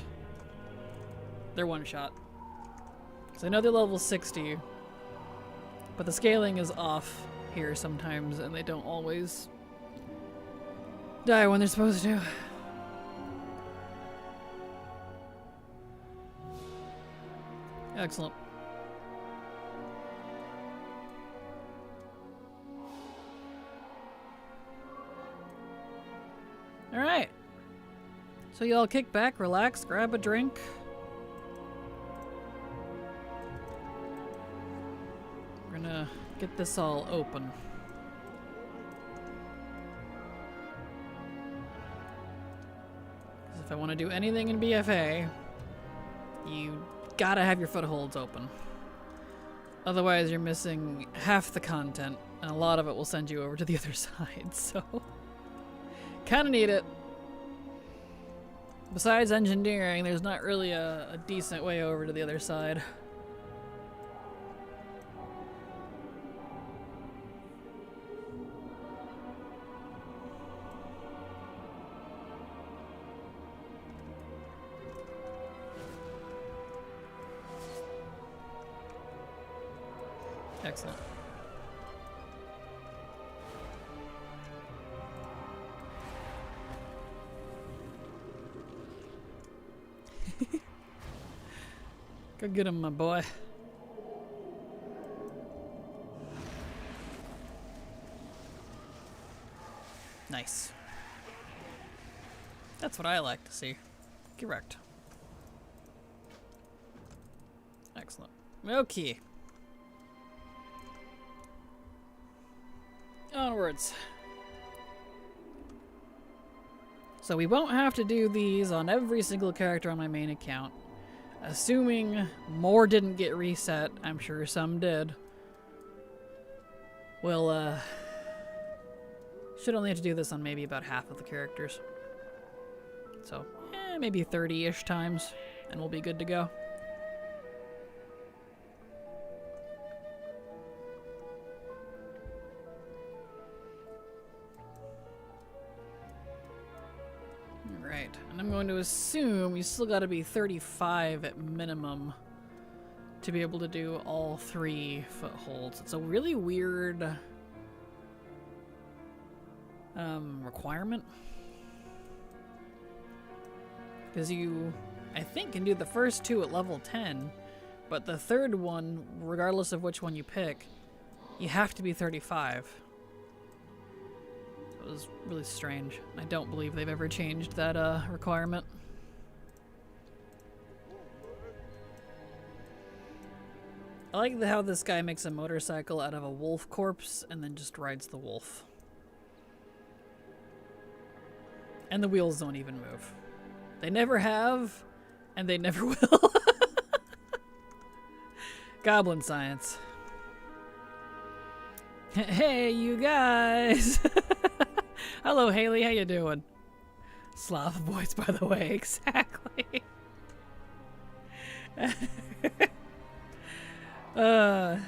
They're one shot. So I know they're level 60, but the scaling is off here sometimes, and they don't always die when they're supposed to. Excellent. Alright. So y'all kick back, relax, grab a drink. We're gonna get this all open. 'Cause if I want to do anything in BFA, you gotta have your footholds open. Otherwise you're missing half the content, and a lot of it will send you over to the other side, so kinda need it. Besides engineering, there's not really a decent way over to the other side. Excellent. Go get him, my boy. Nice. That's what I like to see. Correct. Excellent. Okay. Onwards. So we won't have to do these on every single character on my main account. Assuming more didn't get reset, I'm sure some did. We'll, should only have to do this on maybe about half of the characters. So, maybe 30-ish times, and we'll be good to go. Alright, and I'm going to assume you still gotta be 35 at minimum to be able to do all 3 footholds. It's a really weird requirement. Because you, I think, can do the first 2 at level 10, but the third one, regardless of which one you pick, you have to be 35. It was really strange. I don't believe they've ever changed that requirement. I like how this guy makes a motorcycle out of a wolf corpse and then just rides the wolf. And the wheels don't even move. They never have, and they never will. Goblin science. Hey, you guys! Hello, Haley. How you doing? Slav voice, by the way. Exactly. But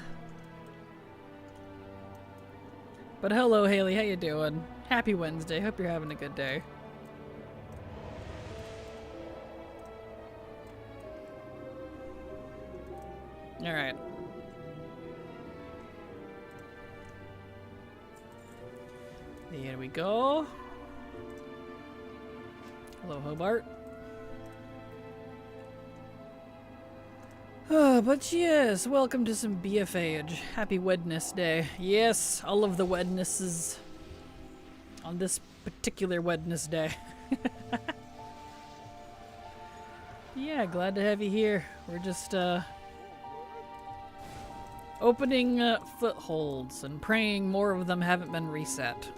hello, Haley. How you doing? Happy Wednesday. Hope you're having a good day. All right. Here we go. Hello, Hobart. Oh, but yes, welcome to some BFA. Happy Wednesday. Yes, all of the Wednesdays on this particular Wednesday. Yeah, glad to have you here. We're just opening footholds and praying more of them haven't been reset.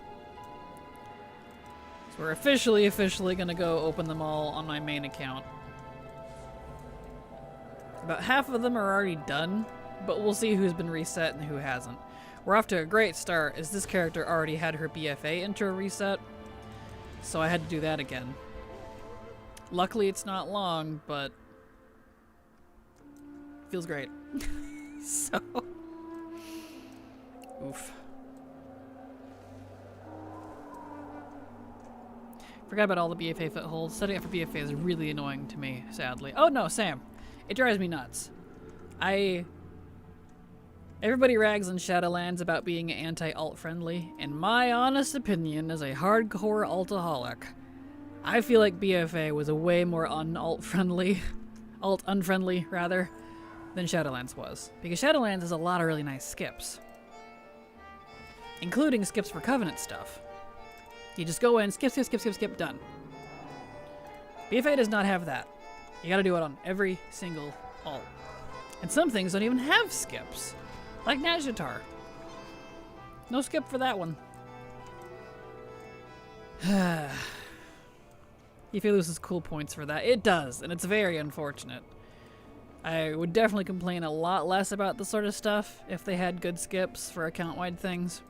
So we're officially gonna go open them all on my main account. About half of them are already done, but we'll see who's been reset and who hasn't. We're off to a great start, as this character already had her BFA intro reset, so I had to do that again. Luckily it's not long, but feels great. So, oof. Forgot about all the BFA footholds. Setting up for BFA is really annoying to me, sadly. Oh no, Sam. It drives me nuts. Everybody rags on Shadowlands about being anti-alt friendly. In my honest opinion, as a hardcore altaholic, I feel like BFA was a way more alt unfriendly rather, than Shadowlands was. Because Shadowlands has a lot of really nice skips. Including skips for Covenant stuff. You just go in, skip, done. BFA does not have that. You gotta do it on every single alt. And some things don't even have skips. Like Nazjatar. No skip for that one. BFA loses cool points for that. It does, and it's very unfortunate. I would definitely complain a lot less about this sort of stuff if they had good skips for account-wide things.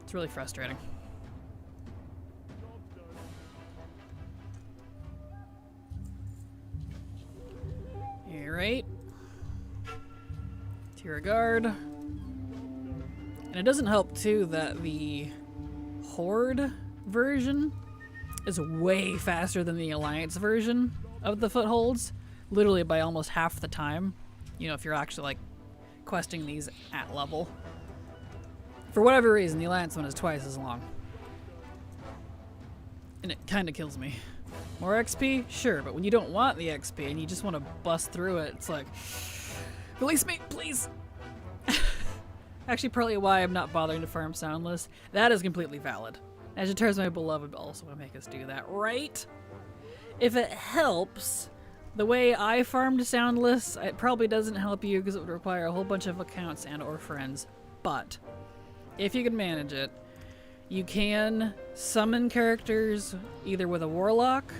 It's really frustrating. Alright. Tier guard. And it doesn't help too that the Horde version is way faster than the Alliance version of the Footholds. Literally by almost half the time. You know, if you're actually like questing these at level. For whatever reason, the Alliance one is twice as long. And it kind of kills me. More XP? Sure, but when you don't want the XP and you just want to bust through it, it's like, release me, please! Actually, partly why I'm not bothering to farm Soundless. That is completely valid. Nazjatar's my beloved, but also want to make us do that, right? If it helps, the way I farmed Soundless, it probably doesn't help you because it would require a whole bunch of accounts and or friends. But, if you can manage it, you can summon characters either with a Warlock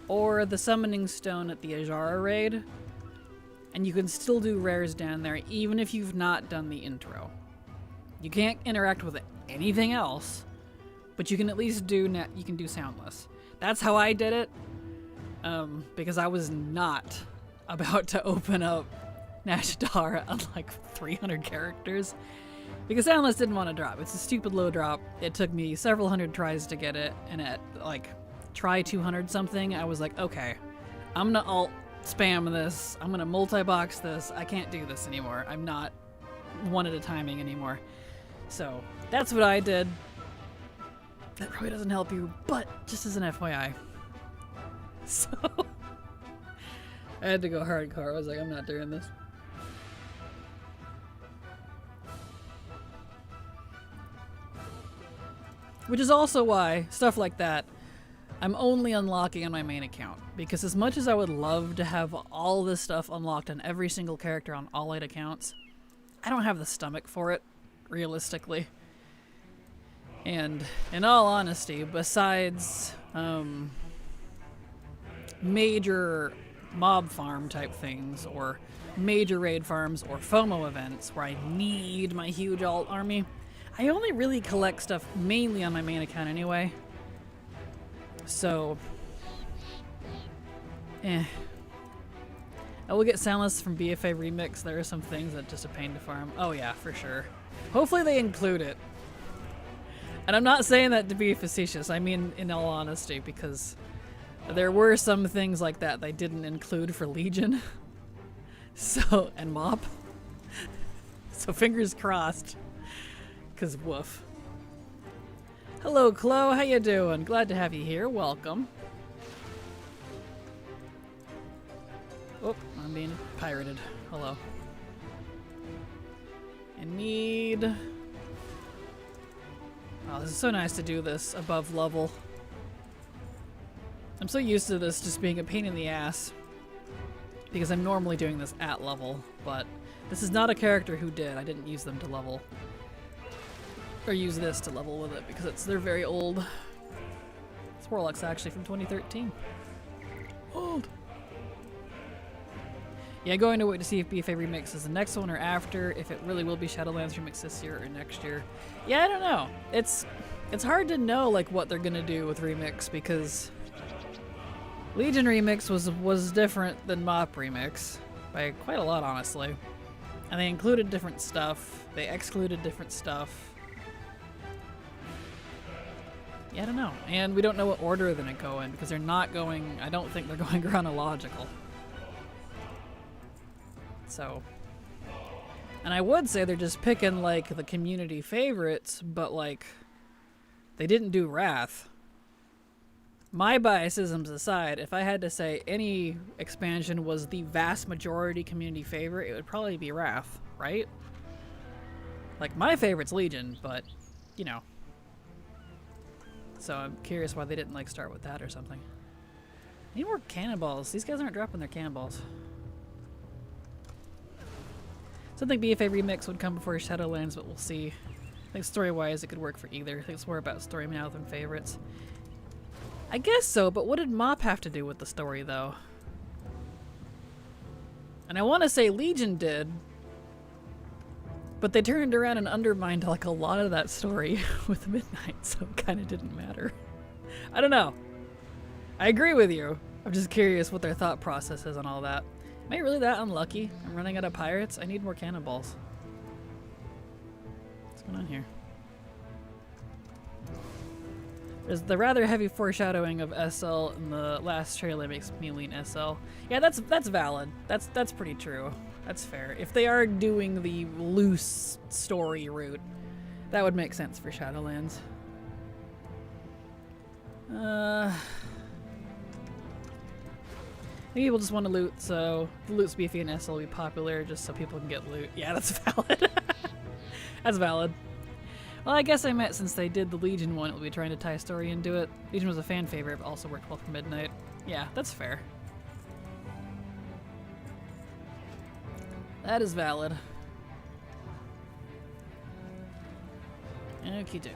or the Summoning Stone at the Ajara raid, and you can still do rares down there even if you've not done the intro. You can't interact with anything else, but you can at least do Soundless. That's how I did it, because I was not about to open up Nazjatar on like 300 characters. Because Soundless didn't want to drop. It's a stupid low drop. It took me several hundred tries to get it, and at like try 200 something, I was like, okay, I'm gonna alt spam this. I'm gonna multi-box this. I can't do this anymore. I'm not one at a timing anymore. So that's what I did. That probably doesn't help you, but just as an FYI. So I had to go hardcore. I was like, I'm not doing this. Which is also why, stuff like that, I'm only unlocking on my main account. Because as much as I would love to have all this stuff unlocked on every single character on all 8 accounts, I don't have the stomach for it, realistically. And in all honesty, besides major mob farm type things, or major raid farms, or FOMO events where I need my huge alt army, I only really collect stuff mainly on my main account anyway. So, I will get Soundless from BFA Remix. There are some things that just a pain to farm. Oh yeah, for sure. Hopefully they include it. And I'm not saying that to be facetious. I mean in all honesty, because there were some things like that they didn't include for Legion. So, and Mop. So fingers crossed. Cause woof. Hello, Chloe. How you doing? Glad to have you here. Welcome. Oh, I'm being pirated. Hello. I need... Oh, this is so nice to do this above level. I'm so used to this just being a pain in the ass. Because I'm normally doing this at level, but this is not a character who did. I didn't use them to level. Or use this to level with it because they're very old. This Warlock's actually from 2013. Old. Yeah, going to wait to see if BFA Remix is the next one or after, if it really will be Shadowlands Remix this year or next year. Yeah, I don't know. It's hard to know like what they're gonna do with Remix because Legion Remix was different than Mop Remix by quite a lot, honestly. And they included different stuff. They excluded different stuff. Yeah, I don't know. And we don't know what order they're going to go in because they're not going, I don't think they're going chronological. So, and I would say they're just picking like the community favorites, but like they didn't do Wrath. My biasisms aside, if I had to say any expansion was the vast majority community favorite, it would probably be Wrath, right? Like, my favorite's Legion, but, you know. So I'm curious why they didn't, like, start with that or something. Need more cannonballs. These guys aren't dropping their cannonballs. Something BFA Remix would come before Shadowlands, but we'll see. I think story-wise it could work for either. I think it's more about story now than favorites. I guess so, but what did Mop have to do with the story, though? And I want to say Legion did, but they turned around and undermined like a lot of that story with Midnight, so it kind of didn't matter. I don't know. I agree with you. I'm just curious what their thought process is on all that. Am I really that unlucky? I'm running out of pirates? I need more cannonballs. What's going on here? There's the rather heavy foreshadowing of SL in the last trailer makes me lean SL. Yeah, that's valid. That's pretty true. That's fair. If they are doing the loose story route, that would make sense for Shadowlands. Maybe people just want to loot, so the loot's BFA and SL will be popular just so people can get loot. Yeah, that's valid. That's valid. Well, I guess I meant since they did the Legion one, it will be trying to tie a story into it. Legion was a fan favorite, but also worked well for Midnight. Yeah, that's fair. That is valid. Okie dokie.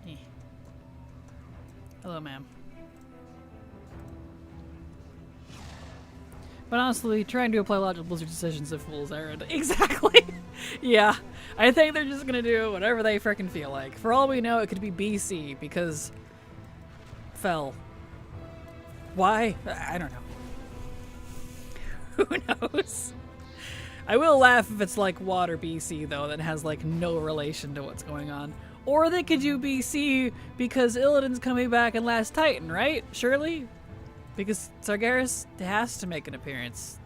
Eh. Hello, ma'am. But honestly, trying to apply logical Blizzard decisions of fool's errand. Exactly! Yeah, I think they're just gonna do whatever they frickin' feel like. For all we know, it could be BC, because... Fell. Why? I don't know. Who knows? I will laugh if it's like Water BC, though, that has, like, no relation to what's going on. Or they could do BC because Illidan's coming back in Last Titan, right? Surely? Because Sargeras has to make an appearance.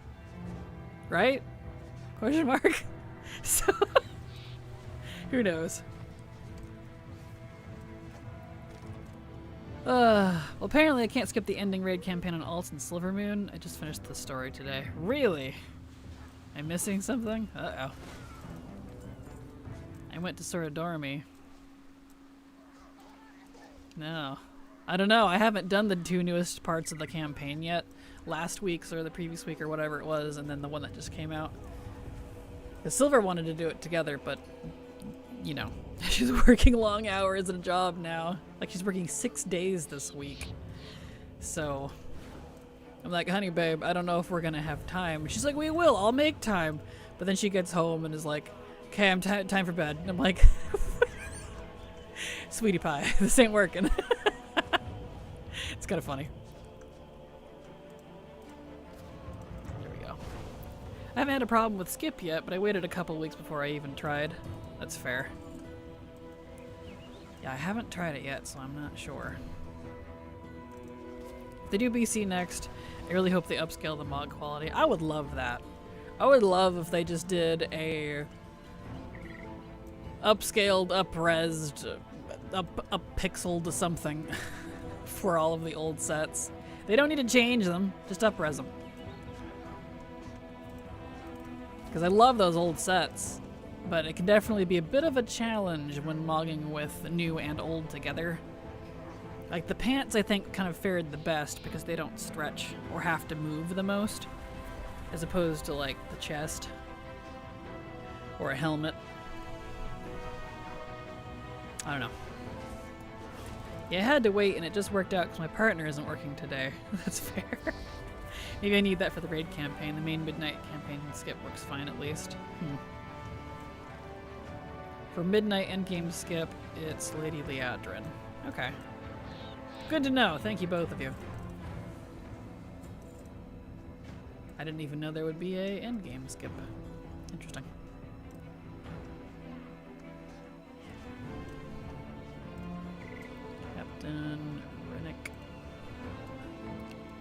Right? Question mark? So, who knows? Well, apparently I can't skip the ending raid campaign on Alt and Silvermoon. I just finished the story today. Really? I'm missing something? Uh-oh. I went to Soradormi. No. I don't know. I haven't done the 2 newest parts of the campaign yet. Last week's or the previous week or whatever it was, and then the one that just came out. Because Silver wanted to do it together, but, you know, she's working long hours at a job now. Like, she's working 6 days this week. So, I'm like, honey, babe, I don't know if we're going to have time. And she's like, we will. I'll make time. But then she gets home and is like, okay, I'm time for bed. And I'm like, sweetie pie, this ain't working. It's kind of funny. There we go. I haven't had a problem with Skip yet, but I waited a couple weeks before I even tried. That's fair. Yeah, I haven't tried it yet, so I'm not sure. If they do BC next, I really hope they upscale the mod quality. I would love that. I would love if they just did a upscaled, up-resed, up-pixeled something for all of the old sets. They don't need to change them, just up-res them. Because I love those old sets, but it can definitely be a bit of a challenge when mogging with new and old together. Like the pants, I think, kind of fared the best because they don't stretch or have to move the most, as opposed to like the chest or a helmet. I don't know. Yeah, I had to wait, and it just worked out because my partner isn't working today. That's fair. Maybe I need that for the raid campaign. The main Midnight campaign skip works fine, at least. For Midnight endgame skip, it's Lady Liadrin. Okay. Good to know. Thank you, both of you. I didn't even know there would be a endgame skip. Interesting. Captain Rennick.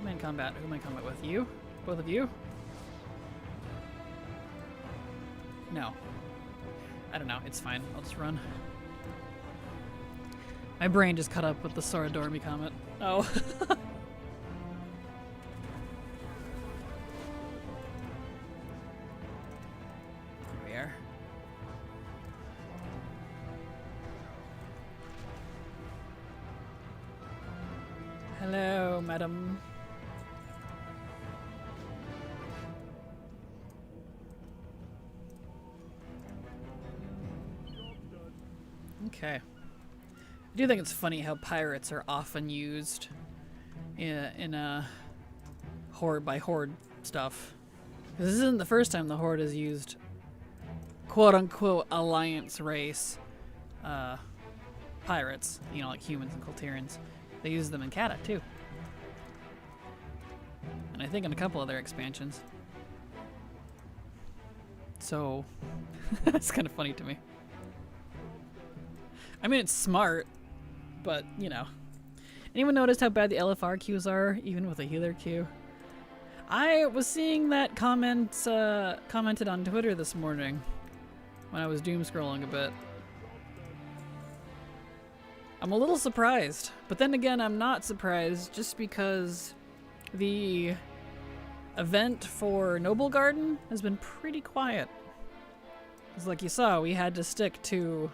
Who am I in combat? Who am I in combat with? You? Both of you? No. I don't know. It's fine. I'll just run. My brain just caught up with the Soradormi comment. Oh. There we are. Hello, madam. Okay. I do think it's funny how pirates are often used in horde by horde stuff. This isn't the first time the horde has used quote-unquote alliance race pirates, you know, like humans and Kultirians. They use them in Kata too. And I think in a couple other expansions. So, it's kind of funny to me. I mean, it's smart, but, you know. Anyone noticed how bad the LFR queues are, even with a healer queue? I was seeing that commented on Twitter this morning when I was doom scrolling a bit. I'm a little surprised, but then again, I'm not surprised just because the event for Noble Garden has been pretty quiet. Because like you saw, we had to stick to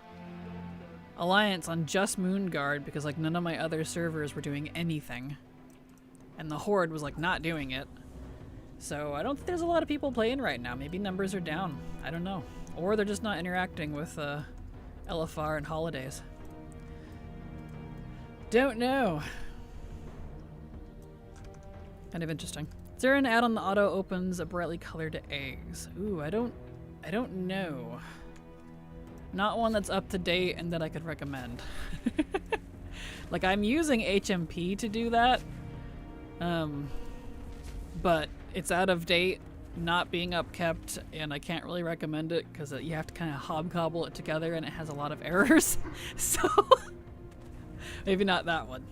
Alliance on just Moonguard because like none of my other servers were doing anything. And the Horde was like not doing it. So I don't think there's a lot of people playing right now. Maybe numbers are down. I don't know. Or they're just not interacting with LFR and holidays. Don't know. Kind of interesting. Is there an add-on that auto opens a brightly colored eggs? Ooh, I don't know. Not one that's up to date and that I could recommend. Like, I'm using HMP to do that. But it's out of date, not being upkept, and I can't really recommend it because you have to kind of hobcobble it together and it has a lot of errors. So, maybe not that one.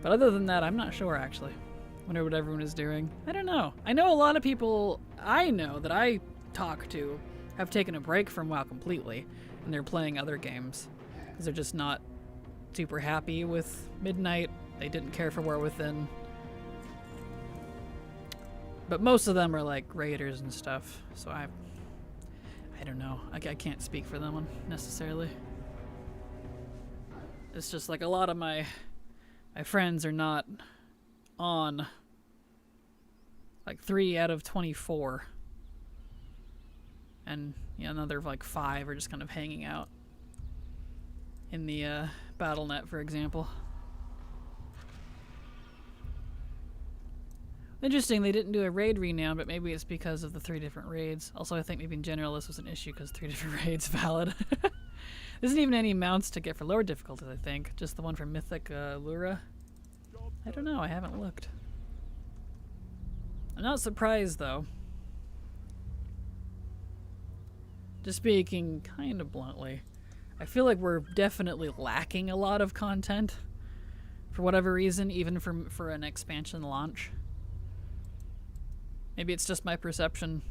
But other than that, I'm not sure actually. Wonder what everyone is doing. I don't know. I know a lot of people I know that I talk to have taken a break from WoW completely, and they're playing other games because they're just not super happy with Midnight. They didn't care for War Within. But most of them are like raiders and stuff, so I don't know. I can't speak for them necessarily. It's just like a lot of my friends are not on like 3 out of 24. And another like 5 are just kind of hanging out in the BattleNet, for example. Interesting, they didn't do a raid renown, but maybe it's because of the 3 different raids. Also, I think maybe in general this was an issue because 3 different raids valid. There isn't even any mounts to get for lower difficulties, I think. Just the one for Mythic Lura. I don't know, I haven't looked. I'm not surprised, though. Just speaking kind of bluntly, I feel like we're definitely lacking a lot of content. For whatever reason, even for an expansion launch. Maybe it's just my perception.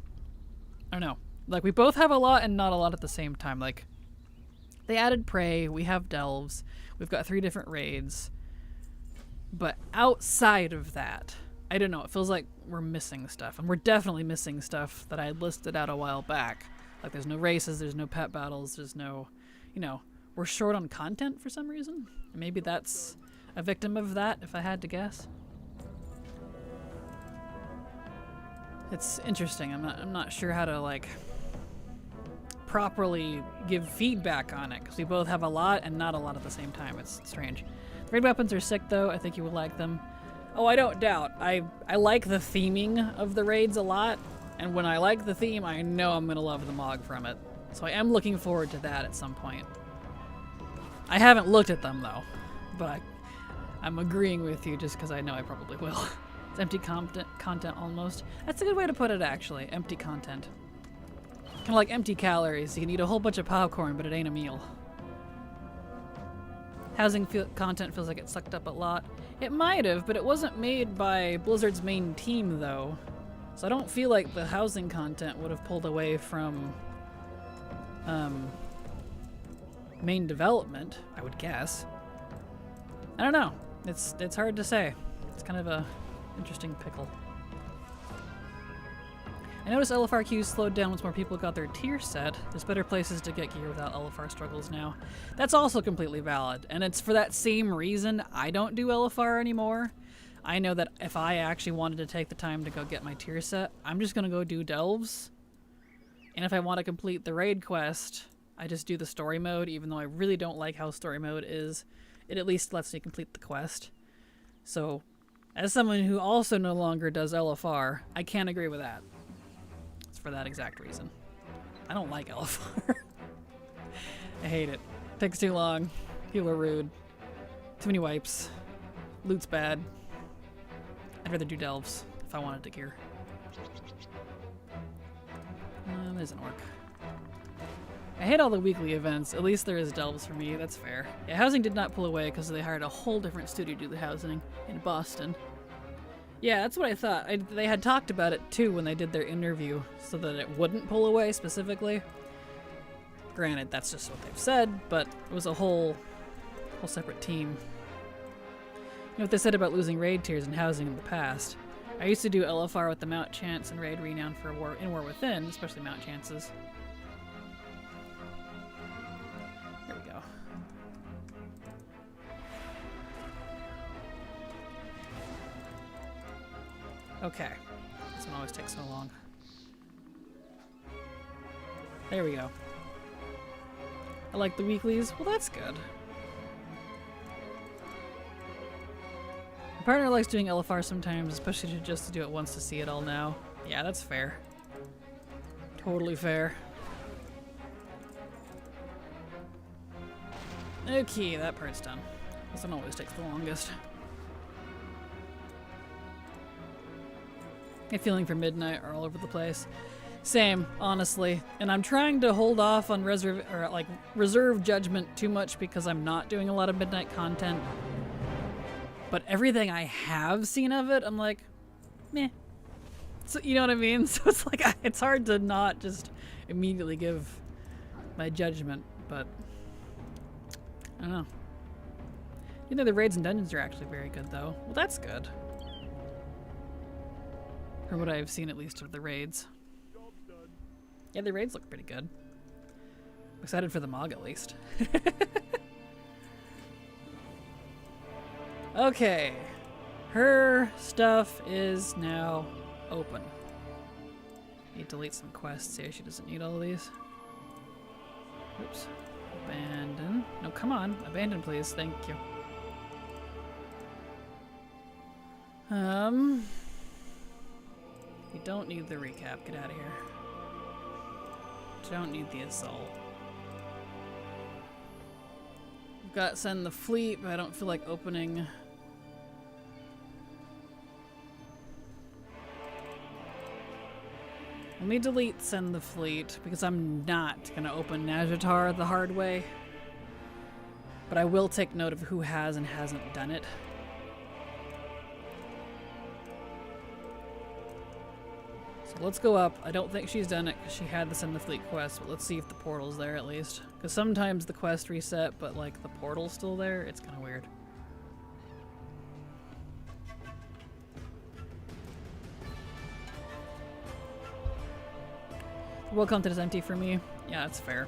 I don't know. Like, we both have a lot and not a lot at the same time. Like, they added Prey, we have Delves, we've got 3 different raids. But outside of that, I don't know, it feels like we're missing stuff. And we're definitely missing stuff that I had listed out a while back. Like, there's no races, there's no pet battles, there's no, we're short on content for some reason. Maybe that's a victim of that, if I had to guess. It's interesting. I'm not sure how to, like, properly give feedback on it, because we both have a lot and not a lot at the same time. It's strange. The raid weapons are sick, though. I think you will like them. Oh, I don't doubt. I like the theming of the raids a lot, and when I like the theme, I know I'm going to love the MOG from it. So I am looking forward to that at some point. I haven't looked at them, though, but I'm agreeing with you just because I know I probably will. It's empty content almost. That's a good way to put it, actually. Empty content. Kind of like empty calories. You can eat a whole bunch of popcorn, but it ain't a meal. Housing content feels like it sucked up a lot. It might have, but it wasn't made by Blizzard's main team, though. So I don't feel like the housing content would have pulled away from main development, I would guess. I don't know. It's hard to say. It's kind of a interesting pickle. I noticed LFR queues slowed down once more people got their tier set. There's better places to get gear without LFR struggles now. That's also completely valid, and it's for that same reason I don't do LFR anymore. I know that if I actually wanted to take the time to go get my tier set, I'm just gonna go do delves. And if I want to complete the raid quest, I just do the story mode, even though I really don't like how story mode is. It at least lets me complete the quest. So, as someone who also no longer does LFR, I can't agree with that. For that exact reason. I don't like LFR. I hate it. Takes too long. People are rude. Too many wipes. Loot's bad. I'd rather do delves if I wanted to gear. That doesn't work. I hate all the weekly events. At least there is delves for me. That's fair. Yeah, housing did not pull away because they hired a whole different studio to do the housing in Boston. Yeah, that's what I thought. They had talked about it too when they did their interview, so that it wouldn't pull away specifically. Granted, that's just what they've said, but it was a whole separate team. You know what they said about losing raid tiers and housing in the past? I used to do LFR with the mount chance and raid renown for War Within, especially mount chances. There we go. Okay. This one always takes so long. There we go. I like the weeklies. Well, that's good. My partner likes doing LFR sometimes, especially just to do it once to see it all now. Yeah, that's fair. Totally fair. Okay, that part's done. This one always takes the longest. My feeling for midnight are all over the place. Same, honestly. And I'm trying to hold off on reserve judgment too much because I'm not doing a lot of midnight content. But everything I have seen of it, I'm like, meh. So, you know what I mean? So it's like, it's hard to not just immediately give my judgment, but I don't know. You know, the raids and dungeons are actually very good, though. Well, that's good. From what I've seen, at least, of the raids. Yeah, the raids look pretty good. I'm excited for the MOG, at least. Okay. Her stuff is now open. Need to delete some quests here. She doesn't need all of these. Oops. Abandon. No, come on. Abandon, please. Thank you. We don't need the recap. Get out of here. Don't need the assault. We've got send the fleet, but I don't feel like opening. Let me delete send the fleet because I'm not gonna open Najatar the hard way. But I will take note of who has and hasn't done it. So let's go up. I don't think she's done it because she had the send the fleet quest, but let's see if the portal's there at least. Because sometimes the quest reset, but like the portal's still there. It's kind of weird. World content is empty for me. Yeah, that's fair.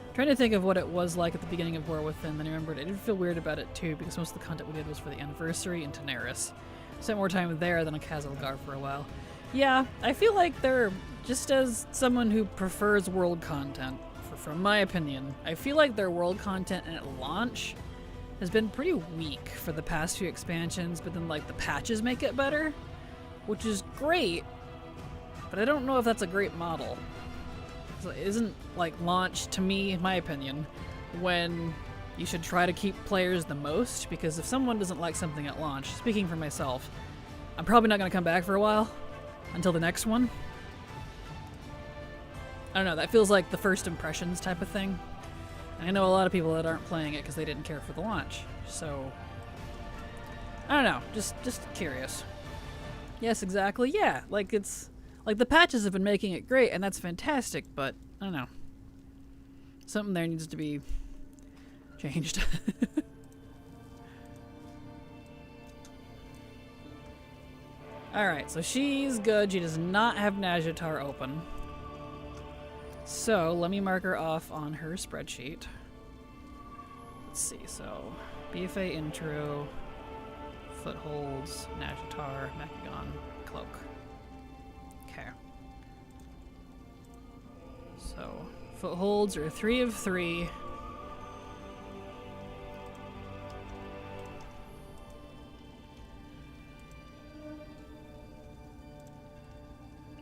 I'm trying to think of what it was like at the beginning of War Within, then I remembered I did feel weird about it too, because most of the content we did was for the anniversary in Daenerys. Spent more time there than on Khazalgar for a while. Yeah, I feel like they're, just as someone who prefers world content, from my opinion, I feel like their world content at launch has been pretty weak for the past few expansions, but then like the patches make it better, which is great, but I don't know if that's a great model. So it isn't like launch, to me, in my opinion, when you should try to keep players the most, because if someone doesn't like something at launch, speaking for myself, I'm probably not going to come back for a while, until the next one. I don't know, that feels like the first impressions type of thing. And I know a lot of people that aren't playing it because they didn't care for the launch. So, I don't know. Just curious. Yes, exactly. Yeah, like it's like the patches have been making it great, and that's fantastic. But I don't know. Something there needs to be changed. Alright, so she's good. She does not have Nazjatar open. So, let me mark her off on her spreadsheet. Let's see, so BFA intro, Footholds, Nazjatar, Mechagon, Cloak. Okay. So, Footholds are 3 of 3.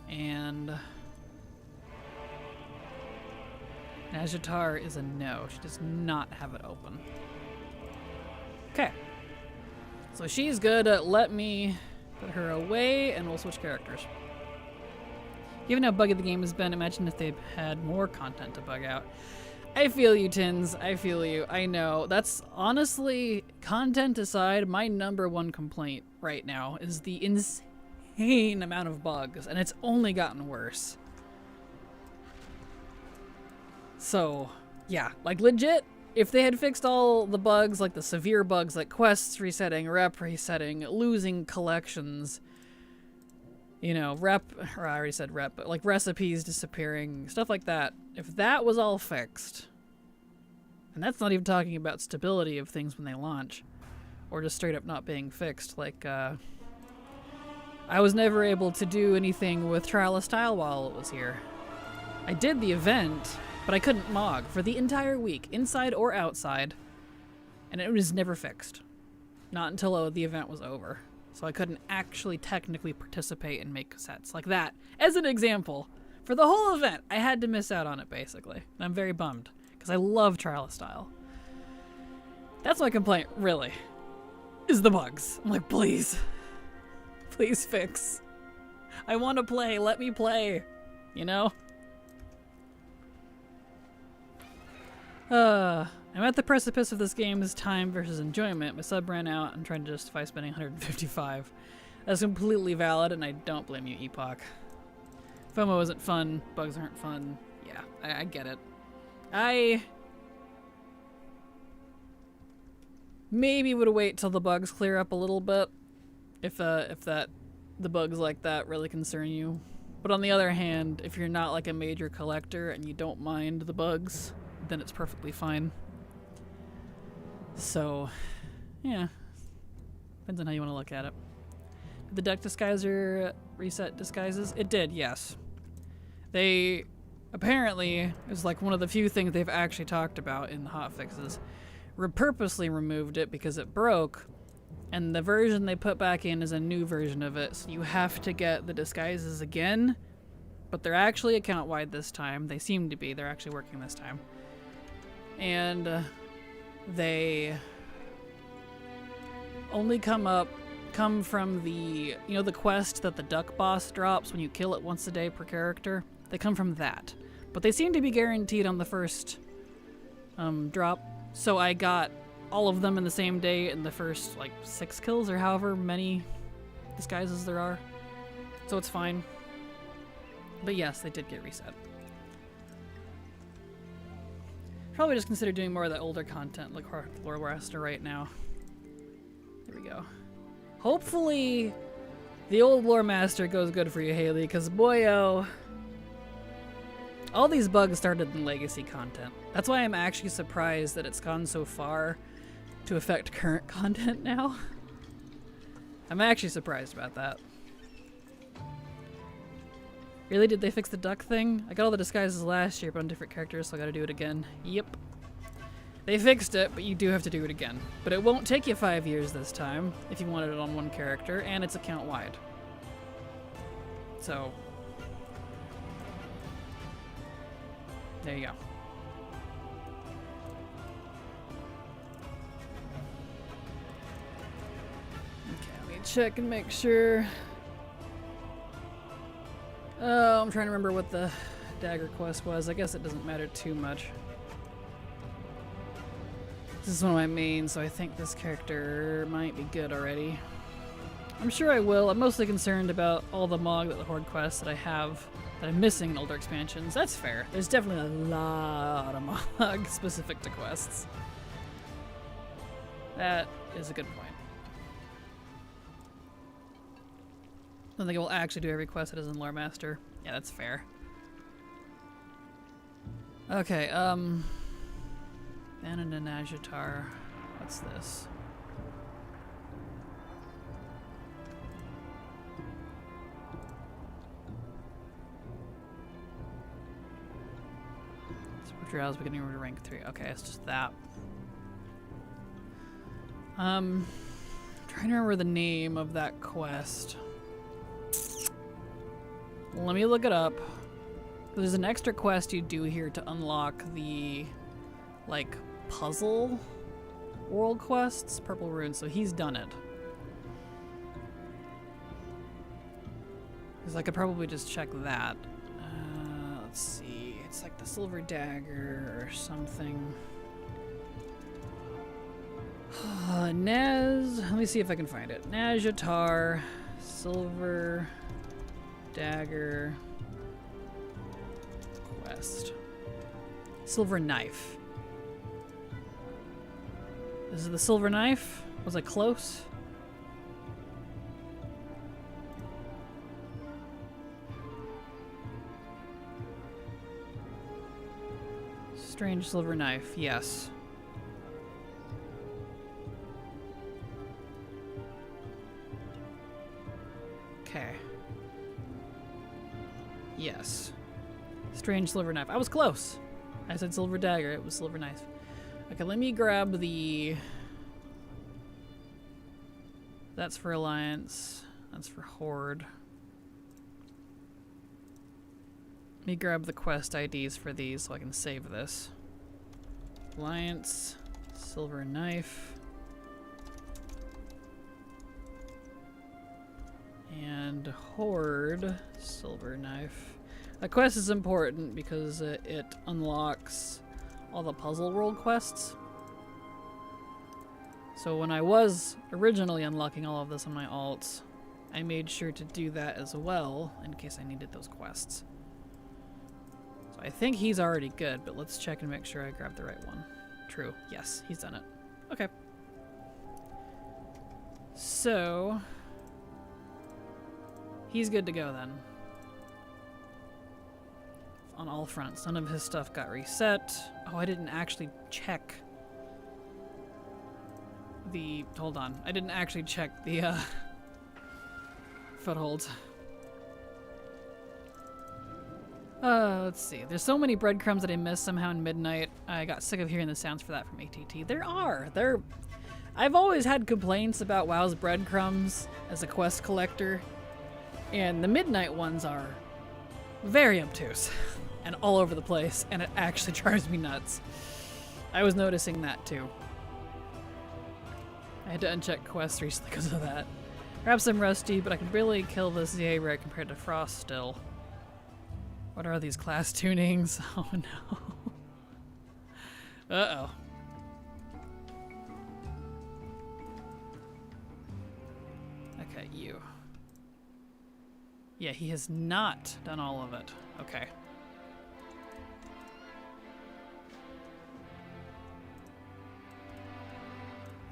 And Nazjatar is a no. She does not have it open. Okay. So she's good. Let me put her away and we'll switch characters. Given how buggy the game has been, imagine if they've had more content to bug out. I feel you, Tins. I feel you. I know. That's honestly, content aside, my #1 complaint right now is the insane amount of bugs, and it's only gotten worse. So, yeah, like legit, if they had fixed all the bugs, like the severe bugs, like quests resetting, rep resetting, losing collections, you know, I already said rep, but like recipes disappearing, stuff like that, if that was all fixed, and that's not even talking about stability of things when they launch, or just straight up not being fixed, like, I was never able to do anything with Trial of Style while it was here. I did the event, but I couldn't mog for the entire week, inside or outside, and it was never fixed. Not until the event was over. So I couldn't actually technically participate and make sets like that. As an example, for the whole event, I had to miss out on it, basically. And I'm very bummed, because I love Trial of Style. That's my complaint, really, is the bugs. I'm like, please. Please fix. I want to play. Let me play. You know? I'm at the precipice of this game's time versus enjoyment. My sub ran out. I'm trying to justify spending 155. That's completely valid, and I don't blame you, Epoch. FOMO isn't fun. Bugs aren't fun. Yeah, I get it. I maybe would wait till the bugs clear up a little bit, if the bugs like that really concern you. But on the other hand, if you're not like a major collector and you don't mind the bugs, then it's perfectly fine. So, yeah. Depends on how you want to look at it. Did the duck disguiser reset disguises? It did, yes. They apparently, it was like one of the few things they've actually talked about in the hotfixes, purposely removed it because it broke, and the version they put back in is a new version of it, so you have to get the disguises again, but they're actually account-wide this time. They seem to be. They're actually working this time. And they only come from the, you know, the quest that the duck boss drops when you kill it once a day per character? They come from that. But they seem to be guaranteed on the first drop. So I got all of them in the same day in the first, like, 6 kills or however many disguises there are. So it's fine. But yes, they did get reset. Probably just consider doing more of that older content, like Lore Master right now. There we go. Hopefully, the old Lore Master goes good for you, Haley, because boyo, all these bugs started in legacy content. That's why I'm actually surprised that it's gone so far to affect current content now. I'm actually surprised about that. Really? Did they fix the duck thing? I got all the disguises last year, but on different characters, so I gotta do it again. Yep. They fixed it, but you do have to do it again. But it won't take you 5 years this time, if you wanted it on one character, and it's account-wide. So, there you go. Okay, let me check and make sure. Oh, I'm trying to remember what the dagger quest was. I guess it doesn't matter too much. This is one of my mains, so I think this character might be good already. I'm sure I will. I'm mostly concerned about all the Mog that the Horde quests that I have that I'm missing in older expansions. That's fair. There's definitely a lot of Mog specific to quests. That is a good point. I don't think it will actually do every quest that is in Lore Master. Yeah, that's fair. Okay, Ananajatar. What's this? Trials beginning to rank 3. Okay, it's just that. Trying to remember the name of that quest. Let me look it up. There's an extra quest you do here to unlock the, like, puzzle world quests, Purple Rune, so he's done it. Because I could probably just check that. Let's see. It's like the Silver Dagger or something. Naz. Let me see if I can find it. Najatar. Silver Dagger. Quest. Silver Knife. This is the Silver Knife? Was I close? Strange Silver Knife, yes. Okay. Yes. Strange Silver Knife. I was close. I said Silver Dagger, it was Silver Knife. Okay, let me grab the... That's for Alliance. That's for Horde. Let me grab the quest IDs for these so I can save this. Alliance, Silver Knife, and Horde, Silver Knife. The quest is important because it unlocks all the puzzle world quests. So when I was originally unlocking all of this on my alts, I made sure to do that as well in case I needed those quests. I think he's already good, but let's check and make sure I grabbed the right one. True. Yes, he's done it. Okay. So... he's good to go then. On all fronts. None of his stuff got reset. Oh, I didn't actually check the... Hold on. I didn't actually check the, Footholds. Let's see. There's so many breadcrumbs that I missed somehow in Midnight. I got sick of hearing the sounds for that from ATT. There are. I've always had complaints about WoW's breadcrumbs as a quest collector, and the Midnight ones are very obtuse and all over the place, and it actually drives me nuts. I was noticing that too. I had to uncheck quests recently because of that. Perhaps I'm rusty, but I can barely kill this ZA rare compared to Frost still. What are these class tunings? Oh no. Uh-oh. Okay, you. Yeah, he has not done all of it. Okay.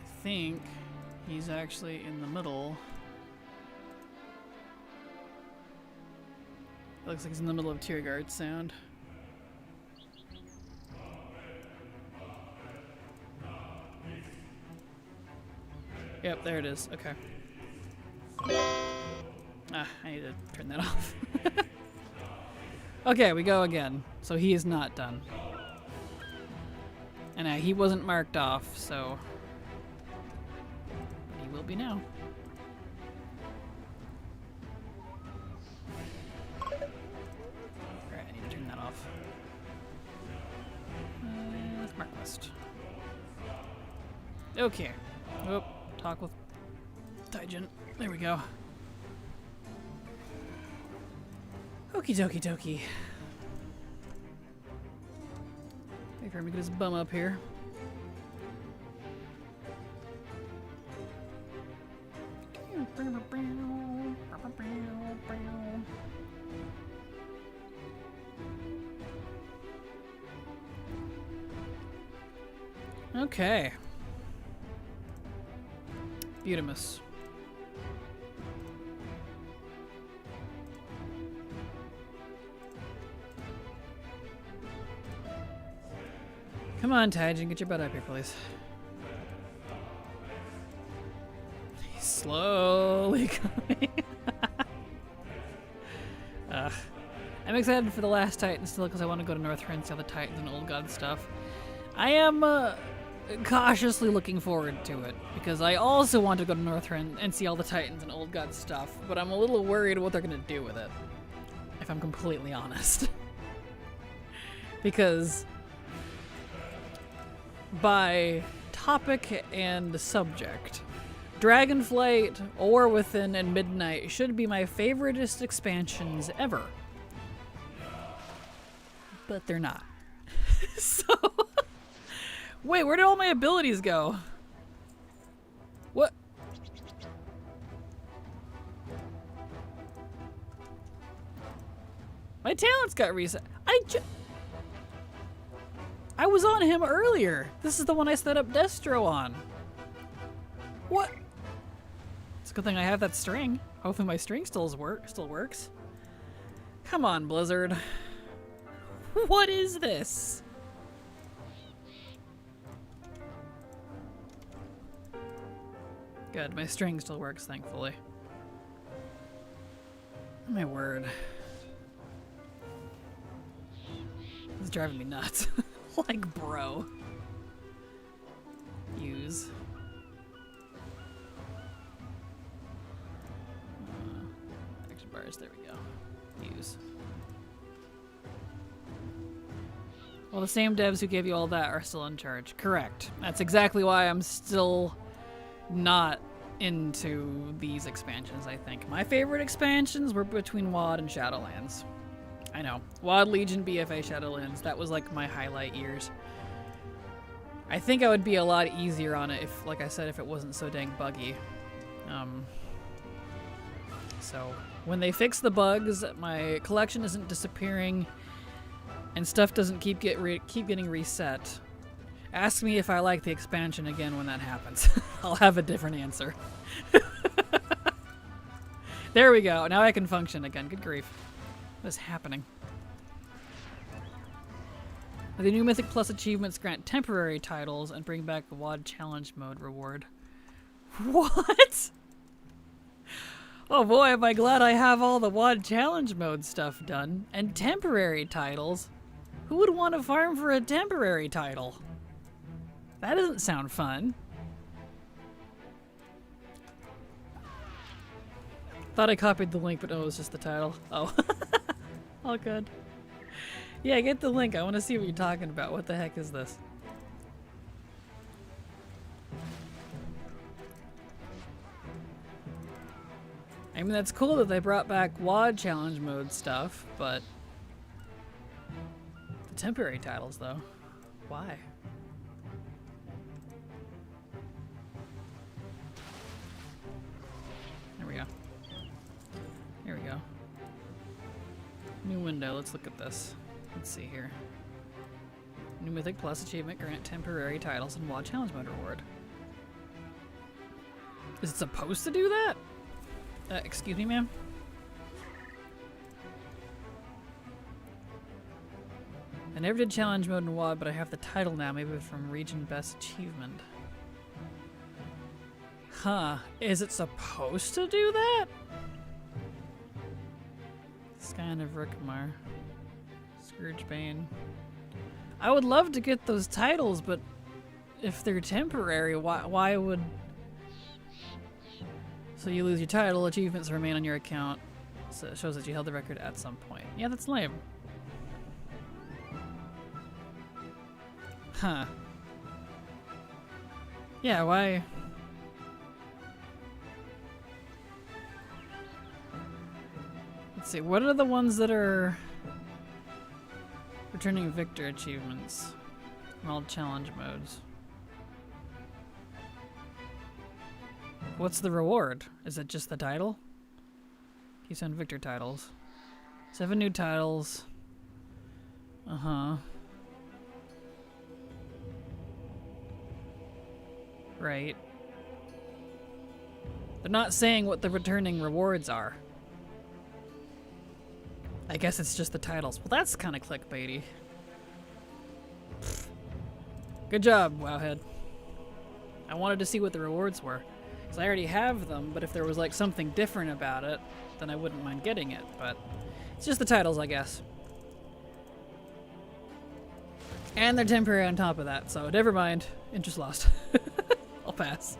I think he's actually in the middle. Looks like he's in the middle of Tier Guard sound. Yep, there it is. Okay. Ah, I need to turn that off. Okay, we go again. So he is not done. And he wasn't marked off, so... he will be now. Alright, I need to turn that off. Mark Quest. Okay. Oh, talk with Taijin. There we go. Okie dokie dokie. Wait for him to get his bum up here. Okay. Beautimus. Come on, Taijin, get your butt up here, please. He's slowly coming. I'm excited for the last Titan still because I want to go to Northrend and see all the Titans and Old God stuff. I am cautiously looking forward to it because I also want to go to Northrend and see all the Titans and Old God stuff, but I'm a little worried what they're going to do with it, if I'm completely honest. Because by topic and subject, Dragonflight, War Within, and Midnight should be my favoriteest expansions ever. But they're not. So, wait, where did all my abilities go? What? My talents got reset. I was on him earlier. This is the one I set up Destro on. What? It's a good thing I have that string. Hopefully my string still works. Come on, Blizzard. What is this? Good, my string still works, thankfully. Oh, my word. This is driving me nuts. Like, bro. Use. Action bars, there we go. Use. Well, the same devs who gave you all that are still in charge. Correct. That's exactly why I'm still not into these expansions, I think. My favorite expansions were between WoD and Shadowlands. I know. WoD, Legion, BFA, Shadowlands. That was like my highlight years. I think I would be a lot easier on it if, like I said, if it wasn't so dang buggy. So when they fix the bugs, my collection isn't disappearing and stuff doesn't keep getting reset. Ask me if I like the expansion again when that happens. I'll have a different answer. There we go. Now I can function again. Good grief. What is happening? The new Mythic Plus achievements grant temporary titles and bring back the WoD Challenge Mode reward. What? Oh boy, am I glad I have all the WoD Challenge Mode stuff done. And temporary titles? Who would want to farm for a temporary title? That doesn't sound fun. Thought I copied the link, but no, it was just the title. Oh. All good. Yeah, get the link. I want to see what you're talking about. What the heck is this? I mean, that's cool that they brought back WoD Challenge Mode stuff, but... the temporary titles, though. Why? There we go. Here we go. New window. Let's look at this. Let's see here. New Mythic Plus achievement grant temporary titles and WoD Challenge Mode reward. Is it supposed to do that? Excuse me, ma'am? I never did challenge mode in WoD, but I have the title now, maybe from Region Best Achievement. Huh. Is it supposed to do that? Scion of Rickamar. Scourge Bane. I would love to get those titles, but if they're temporary, why would... So you lose your title, achievements remain on your account. So it shows that you held the record at some point. Yeah, that's lame. Huh. Yeah, why... Let's see, what are the ones that are returning victor achievements from all challenge modes? What's the reward? Is it just the title? Keystone Victor titles. 7 new titles. Uh-huh. Right. They're not saying what the returning rewards are. I guess it's just the titles. Well, that's kind of clickbaity. Good job, Wowhead. I wanted to see what the rewards were. Because I already have them, but if there was like something different about it, then I wouldn't mind getting it. But it's just the titles, I guess. And they're temporary on top of that, so never mind. Interest lost. I'll pass.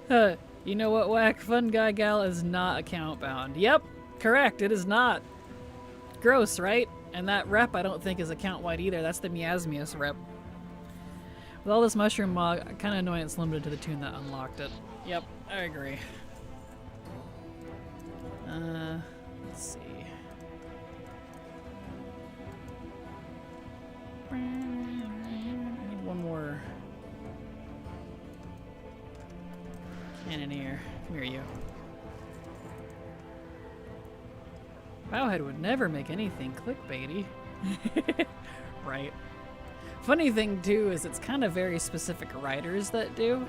You know what, Whack? Fun Guy Gal is not account bound. Yep, correct. It is not. Gross, right? And that rep I don't think is account wide either. That's the Miasmius rep. With all this mushroom mog, kind of annoying it's limited to the tune that unlocked it. Yep, I agree. Let's see. I need one more cannoneer. Come here, you. Wowhead would never make anything clickbaity. Right. Funny thing, too, is it's kind of very specific writers that do.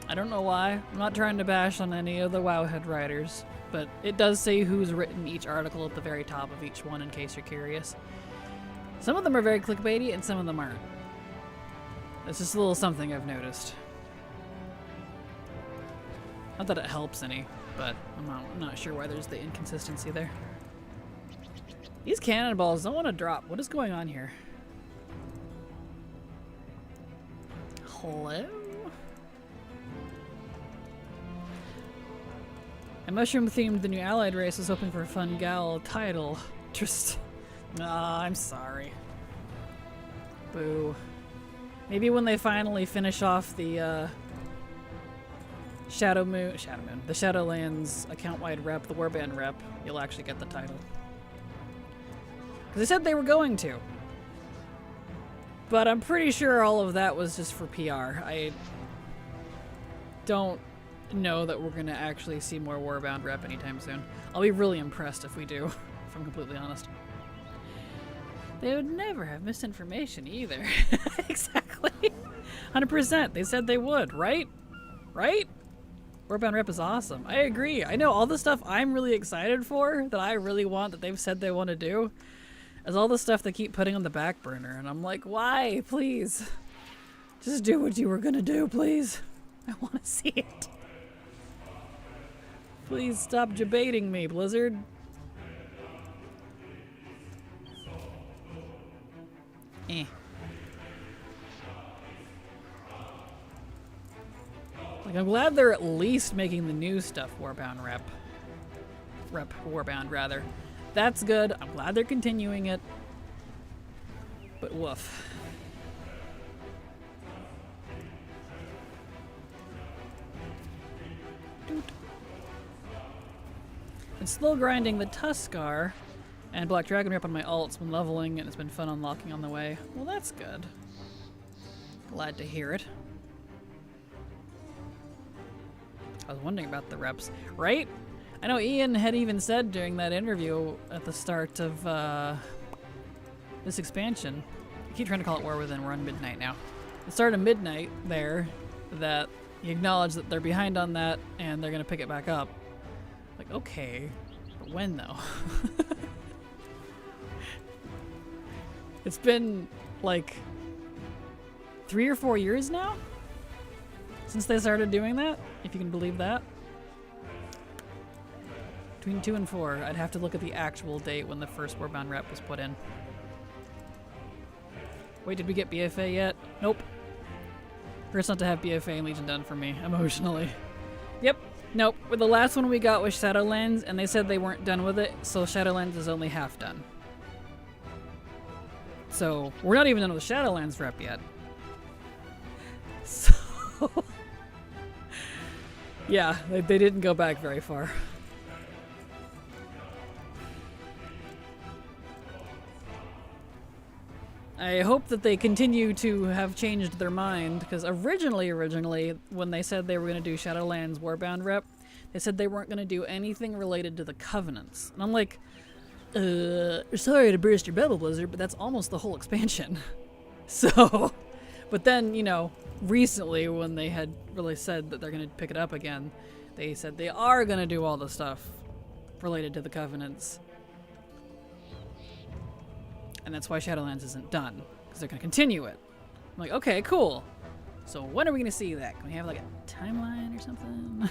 I don't know why. I'm not trying to bash on any of the Wowhead writers, but it does say who's written each article at the very top of each one in case you're curious. Some of them are very clickbaity and some of them aren't. It's just a little something I've noticed. Not that it helps any, but I'm not sure why there's the inconsistency there. These cannonballs don't want to drop. What is going on here? Hello? A mushroom themed the new allied race is hoping for a fun gal title. Just I'm sorry. Boo. Maybe when they finally finish off the the Shadowlands account-wide rep, the Warband rep, you'll actually get the title. Because they said they were going to. But I'm pretty sure all of that was just for PR. I don't know that we're going to actually see more Warbound rep anytime soon. I'll be really impressed if we do, if I'm completely honest. They would never have misinformation either. Exactly. 100%. They said they would, right? Right? Warbound rep is awesome. I agree. I know all the stuff I'm really excited for, that I really want, that they've said they want to do, is all the stuff they keep putting on the back burner. And I'm like, why? Please. Just do what you were going to do, please. I want to see it. Please stop debating me, Blizzard. Like, I'm glad they're at least making the new stuff Warbound rep Warbound, rather. That's good. I'm glad they're continuing it. But woof. Been slow grinding the Tuskar and Black Dragon rep on my alt. It's been leveling and it's been fun unlocking on the way. Well, that's good. Glad to hear it. I was wondering about the reps, right? I know Ian had even said during that interview at the start of this expansion, I keep trying to call it War Within, we're on midnight now. The start of midnight there, that he acknowledged that they're behind on that and they're gonna pick it back up. Like, okay, but when though? It's been like 3 or 4 years now since they started doing that, if you can believe that. Between 2 and 4, I'd have to look at the actual date when the first Warbound rep was put in. Wait, did we get BFA yet? Nope. Hurts not to have BFA and Legion done for me, emotionally. Yep, nope. Well, the last one we got was Shadowlands, and they said they weren't done with it, so Shadowlands is only half done. So, we're not even done with the Shadowlands rep yet. So... yeah, they didn't go back very far. I hope that they continue to have changed their mind, because originally, when they said they were going to do Shadowlands Warbound rep, they said they weren't going to do anything related to the Covenants. And I'm like, sorry to burst your bubble, Blizzard, but that's almost the whole expansion. So, but then, you know, recently when they had really said that they're going to pick it up again, they said they are going to do all the stuff related to the Covenants. And that's why Shadowlands isn't done, because they're going to continue it. I'm like, okay, cool. So when are we going to see that? Can we have like a timeline or something?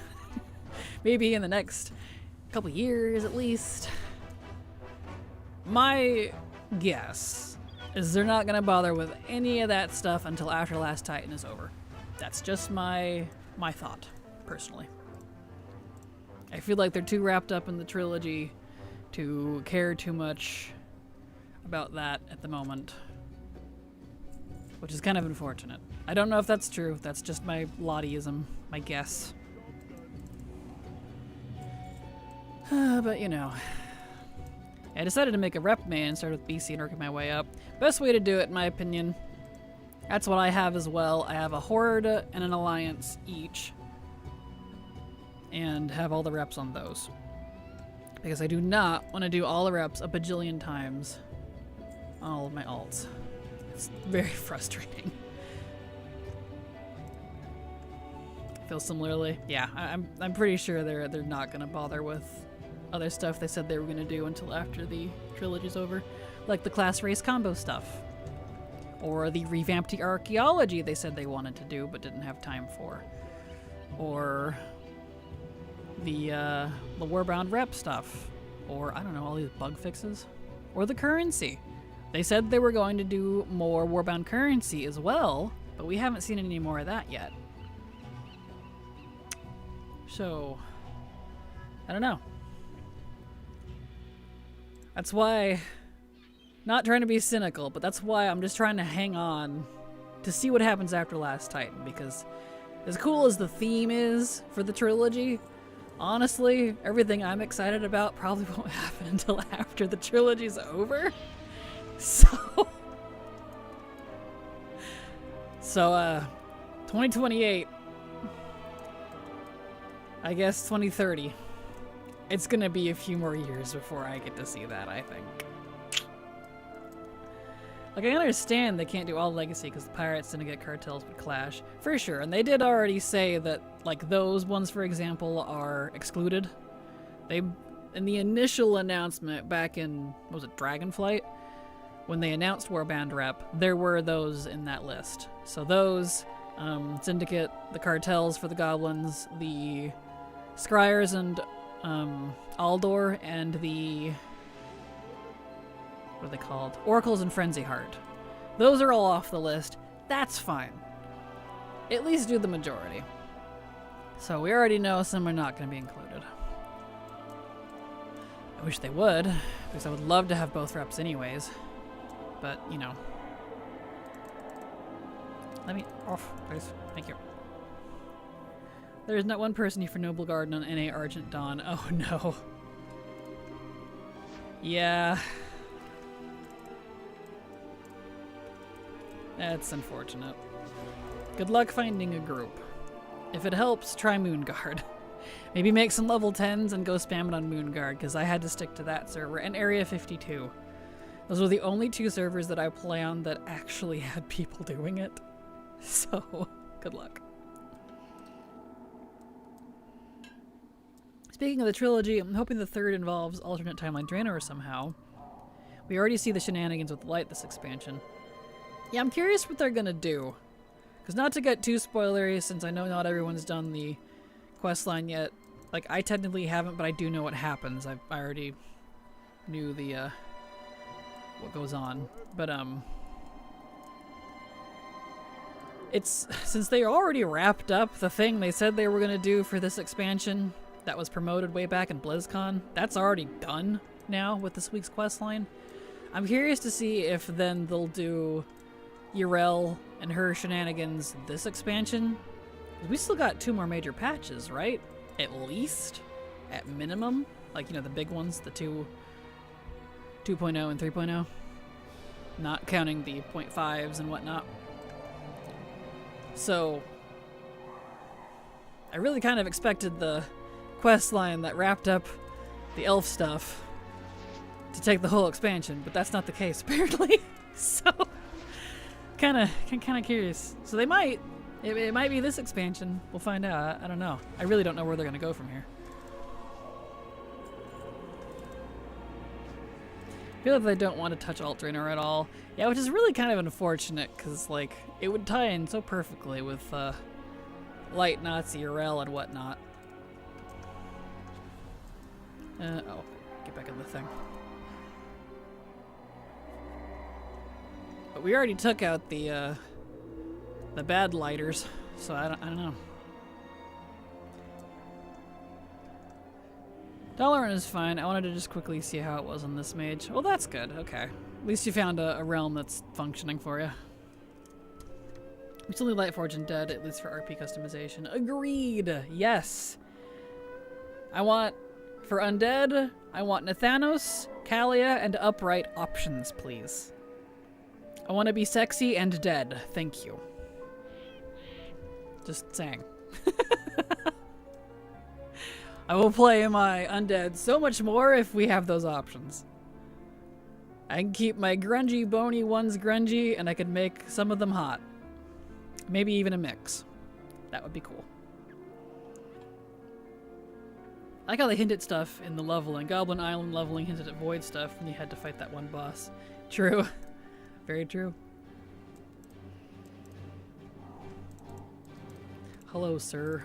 Maybe in the next couple years at least. My guess is they're not going to bother with any of that stuff until after Last Titan is over. That's just my thought, personally. I feel like they're too wrapped up in the trilogy to care too much about that at the moment, which is kind of unfortunate. I don't know if that's true. That's just my Lottieism, my guess. But you know, I decided to make a rep main and start with BC and working my way up. Best way to do it, in my opinion. That's what I have as well. I have a Horde and an Alliance each, and have all the reps on those, because I do not want to do all the reps a bajillion times on all of my alts. It's very frustrating. Feel similarly? Yeah, I'm pretty sure they're not gonna bother with other stuff they said they were gonna do until after the trilogy's over, like the class race combo stuff, or the revamped archaeology they said they wanted to do but didn't have time for, or the Warbound rep stuff, or I don't know, all these bug fixes, or the currency. They said they were going to do more Warbound currency as well, but we haven't seen any more of that yet. So, I don't know. That's why, not trying to be cynical, but that's why I'm just trying to hang on to see what happens after Last Titan, because as cool as the theme is for the trilogy, honestly, everything I'm excited about probably won't happen until after the trilogy's over. So 2028, I guess 2030. It's gonna be a few more years before I get to see that, I think. Like, I understand they can't do all Legacy because the Pirates Syndicate cartels would clash, for sure, and they did already say that, like, those ones, for example, are excluded. They, in the initial announcement back in, what was it, Dragonflight? When they announced Warbound rep, there were those in that list. So those, Syndicate, the cartels for the goblins, the Scryers and Aldor, and the, what are they called? Oracles and Frenzy Heart. Those are all off the list. That's fine. At least do the majority. So we already know some are not going to be included. I wish they would, because I would love to have both reps anyways. But, you know. Let me off, please. Thank you. There is not one person here for Noble Garden on NA Argent Dawn. Oh no. Yeah. That's unfortunate. Good luck finding a group. If it helps, try Moonguard. Maybe make some level 10s and go spam it on Moonguard, because I had to stick to that server, and Area 52. Those were the only two servers that I play on that actually had people doing it. So, good luck. Speaking of the trilogy, I'm hoping the third involves alternate timeline Draenor somehow. We already see the shenanigans with Light this expansion. Yeah, I'm curious what they're gonna do. Because not to get too spoilery, since I know not everyone's done the questline yet. Like, I technically haven't, but I do know what happens. I already knew the, what goes on. But, it's, since they already wrapped up the thing they said they were gonna do for this expansion that was promoted way back in BlizzCon, that's already done now with this week's questline. I'm curious to see if then they'll do Yrel and her shenanigans this expansion. We still got 2 more major patches, right? At least? At minimum? Like, you know, the big ones, the 2.0 and 3.0? not counting the 0.5s and whatnot. So I really kind of expected the quest line that wrapped up the elf stuff to take the whole expansion, but that's not the case apparently. So kind of curious. So they might. It might be this expansion. We'll find out. I don't know. I really don't know where they're going to go from here. I feel like they don't want to touch Alt Draenor at all. Yeah, which is really kind of unfortunate, because, like, it would tie in so perfectly with Light Nazi Urel and whatnot. Oh, get back in the thing. But we already took out the bad lighters, so I don't know. Dalaran is fine. I wanted to just quickly see how it was on this mage. Well, that's good. Okay. At least you found a realm that's functioning for you. We still need Lightforge and Dead, at least for RP customization. Agreed! Yes! I want, for Undead, I want Nathanos, Kalia, and Upright options, please. I want to be sexy and dead. Thank you. Just saying. I will play my undead so much more if we have those options. I can keep my grungy, bony ones grungy, and I can make some of them hot. Maybe even a mix. That would be cool. I like how they hinted stuff in the leveling. Goblin Island leveling hinted at void stuff when you had to fight that one boss. True. Very true. Hello, sir.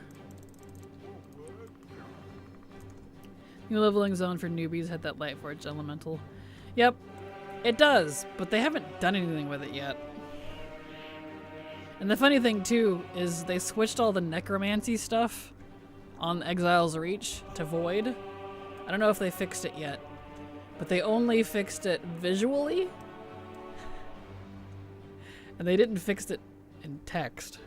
New leveling zone for newbies had that Lightforge elemental. Yep, it does, but they haven't done anything with it yet. And the funny thing, too, is they switched all the necromancy stuff on Exile's Reach to Void. I don't know if they fixed it yet, but they only fixed it visually, and they didn't fix it in text.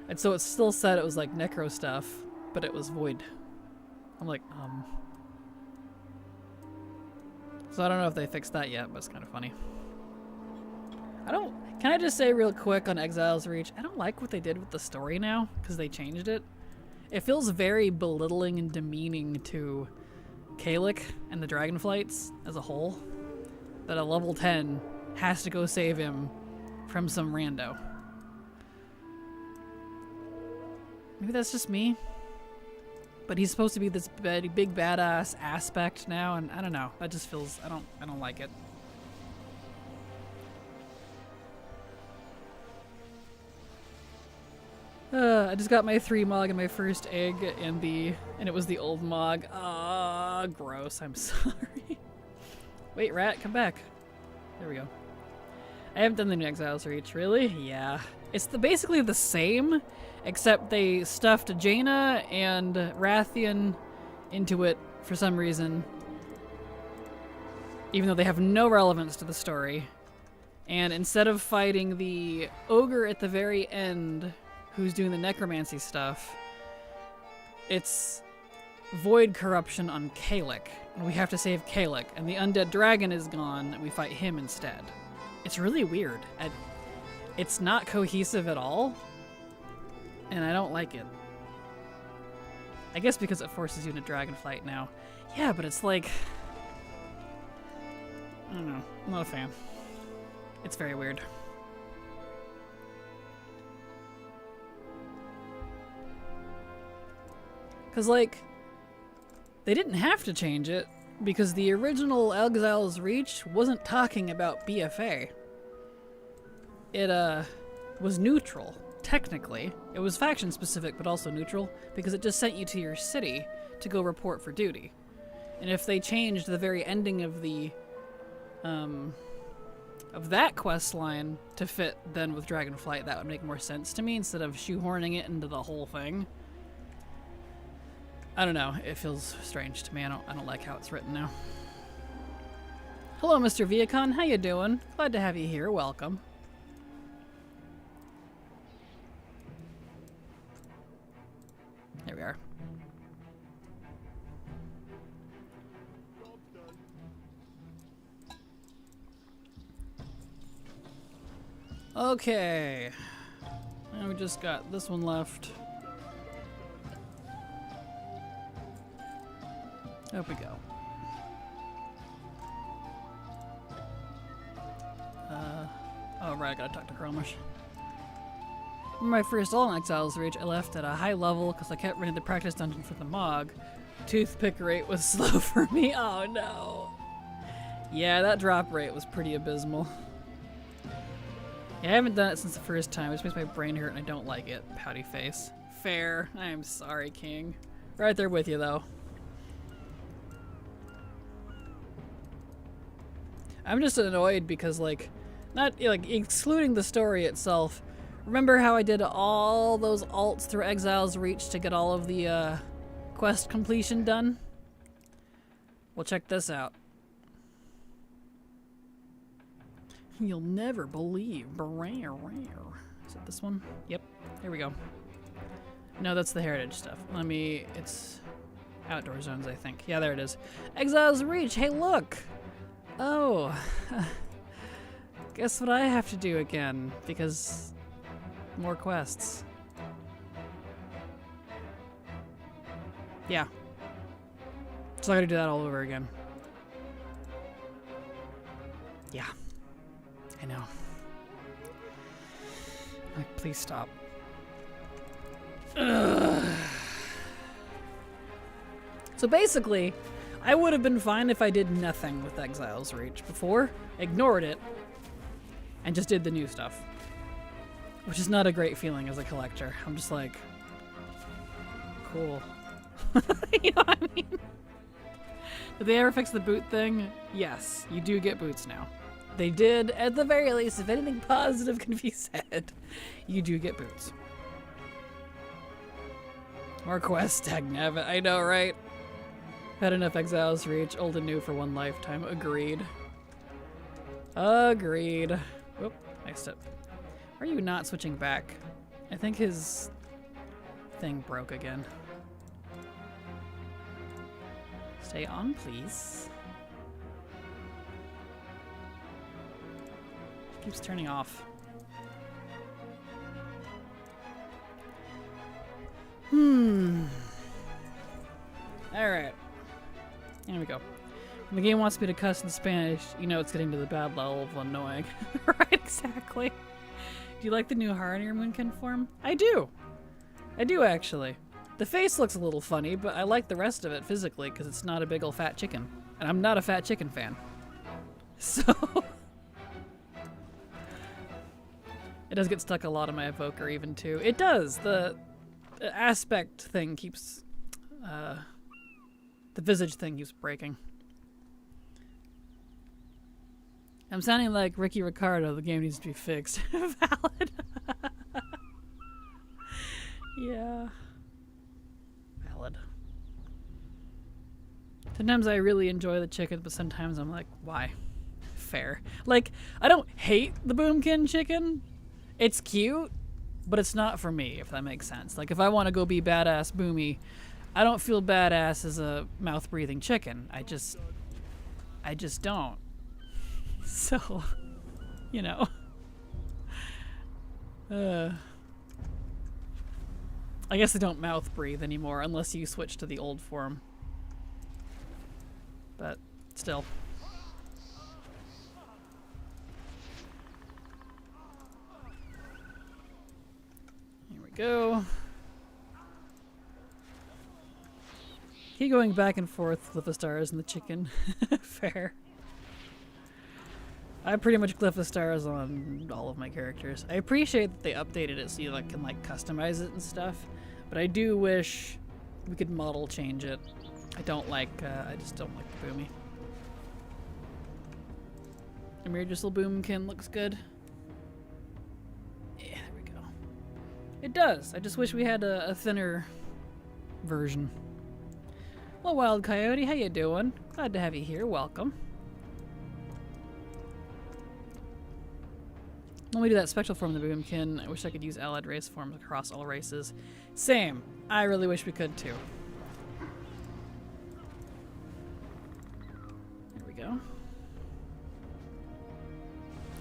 And so it still said it was like necro stuff, but it was void. I'm like, So I don't know if they fixed that yet, but it's kind of funny. Can I just say real quick on Exile's Reach, I don't like what they did with the story now, because they changed it. It feels very belittling and demeaning to Kalik and the Dragonflights as a whole, that a level 10 has to go save him from some rando. Maybe that's just me, but he's supposed to be this big badass aspect now, and I don't know. That just feels, I don't like it. I just got my 3 Mog and my first egg, and it was the old Mog. Ah, gross. I'm sorry. Wait, rat, come back. There we go. I haven't done the new Exile's Reach, really? Yeah. It's basically the same, except they stuffed Jaina and Rathian into it for some reason, even though they have no relevance to the story. And instead of fighting the ogre at the very end, who's doing the necromancy stuff, it's void corruption on Kalik, and we have to save Kalik, and the undead dragon is gone, and we fight him instead. It's really weird. It's not cohesive at all, and I don't like it. I guess because it forces you into Dragonflight now. Yeah, but it's like, I don't know. I'm not a fan. It's very weird. Because, like, they didn't have to change it, because the original Exile's Reach wasn't talking about BFA. It, was neutral, technically. It was faction-specific, but also neutral, because it just sent you to your city to go report for duty. And if they changed the very ending of that quest line to fit then with Dragonflight, that would make more sense to me, instead of shoehorning it into the whole thing. I don't know. It feels strange to me. I don't like how it's written now. Hello, Mr. Viacon. How you doing? Glad to have you here. Welcome. There we are. Okay. Now we just got this one left. Up we go. Oh right, I gotta talk to Chromish. In my first All Exiles Reach, I left at a high level because I kept running the practice dungeon for the Mog. Toothpick rate was slow for me. Oh no. Yeah, that drop rate was pretty abysmal. Yeah, I haven't done it since the first time, which makes my brain hurt and I don't like it. Pouty face. Fair. I am sorry, King. Right there with you, though. I'm just annoyed because, like, not, like, excluding the story itself. Remember how I did all those alts through Exile's Reach to get all of the, quest completion done? Well, check this out. You'll never believe. Is it this one? Yep. Here we go. No, that's the heritage stuff. It's outdoor zones, I think. Yeah, there it is. Exile's Reach. Hey, look. Oh. Guess what I have to do again? Because more quests. Yeah. So I gotta do that all over again. Yeah. I know. Like, please stop. Ugh. So basically, I would have been fine if I did nothing with Exile's Reach before, ignored it, and just did the new stuff. Which is not a great feeling as a collector. I'm just like, cool. You know what I mean? Did they ever fix the boot thing? Yes, you do get boots now. They did, at the very least, if anything positive can be said, you do get boots. More quests, Tagnav. I know, right? Had enough Exile's Reach, old and new for one lifetime. Agreed. Agreed. Whoop, nice tip. Why are you not switching back? I think his thing broke again. Stay on, please. Keeps turning off. Alright. Here we go. When the game wants me to cuss in Spanish, you know it's getting to the bad level of annoying. Right, exactly. Do you like the new heart in your Moonkin form? I do. I do, actually. The face looks a little funny, but I like the rest of it physically because it's not a big ol' fat chicken. And I'm not a fat chicken fan. So... It does get stuck a lot on my evoker even too. It does. The aspect thing keeps, the visage thing keeps breaking. I'm sounding like Ricky Ricardo. The game needs to be fixed. Valid. Yeah. Valid. Sometimes I really enjoy the chicken, but sometimes I'm like, why? Fair. Like, I don't hate the Boomkin chicken. It's cute, but it's not for me, if that makes sense. Like, if I want to go be badass Boomy, I don't feel badass as a mouth-breathing chicken. I just don't. So, you know. I guess they don't mouth-breathe anymore, unless you switch to the old form. But, still. Go. Keep going back and forth with the stars and the chicken. Fair. I pretty much glyph the stars on all of my characters. I appreciate that they updated it so you can customize it and stuff, but I do wish we could model change it. I just don't like the Boomy. Amir Jissel Boomkin looks good. It does. I just wish we had a thinner version. Well, Wild Coyote, how you doing? Glad to have you here. Welcome. When we do that spectral form of the Boomkin, I wish I could use allied race forms across all races. Same. I really wish we could too. There we go.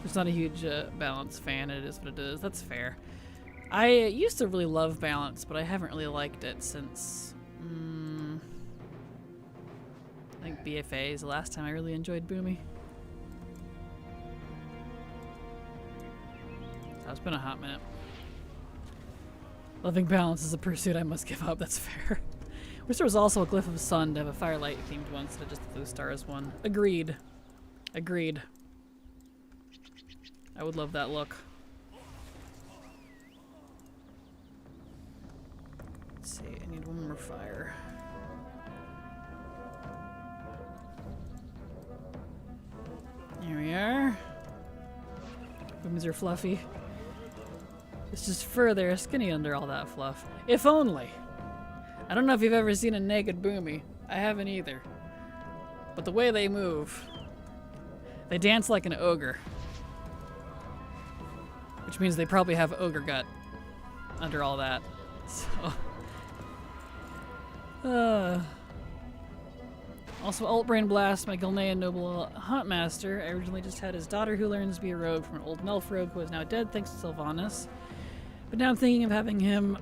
Just not a huge balance fan. It is what it is. That's fair. I used to really love balance, but I haven't really liked it since... I think BFA is the last time I really enjoyed Boomy. So it's been a hot minute. Loving balance is a pursuit I must give up. That's fair. Wish there was also a Glyph of Sun to have a Firelight themed one instead of just the Blue Stars one. Agreed. Agreed. I would love that look. Let's see, I need one more fire. Here we are. Boomies are fluffy. It's just fur there, skinny under all that fluff. If only. I don't know if you've ever seen a naked Boomy. I haven't either. But the way they move, they dance like an ogre. Which means they probably have ogre gut under all that. So. Also, Alt-Brain Blast, my Gilnean noble Huntmaster. I originally just had his daughter who learns to be a rogue from an old Melf rogue who is now dead thanks to Sylvanas. But now I'm thinking of having him,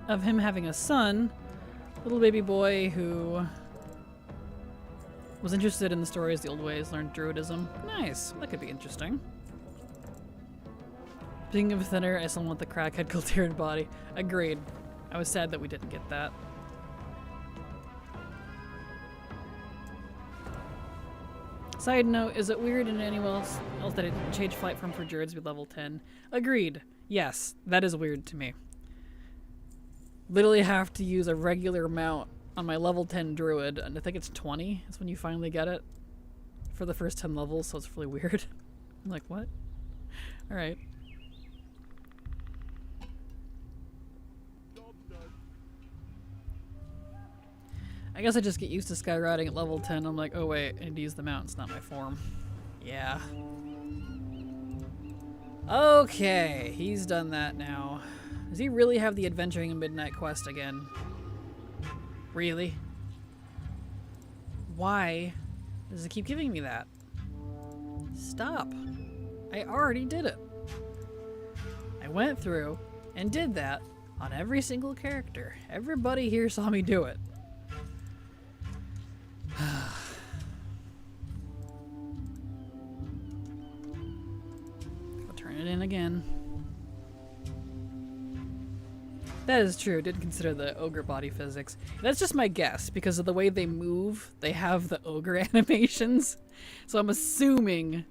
having a son, little baby boy who was interested in the stories the old ways, learned druidism. Nice, that could be interesting. Speaking of thinner, I still want the crackhead Kultiran body. Agreed. I was sad that we didn't get that. Side note, is it weird in anyone else that it changed flight from for druids to be level 10? Agreed. Yes, that is weird to me. Literally have to use a regular mount on my level 10 druid, and I think it's 20 is when you finally get it for the first 10 levels, so it's really weird. I'm like, what? Alright. I guess I just get used to skywriting at level 10. I'm like, oh wait, I need to use the mount, it's not my form. Yeah. Okay, he's done that now. Does he really have the Adventuring in Midnight quest again? Really? Why does it keep giving me that? Stop. I already did it. I went through and did that on every single character. Everybody here saw me do it. I'll turn it in again. That is true. Didn't consider the ogre body physics. That's just my guess because of the way they move. They have the ogre animations, so I'm assuming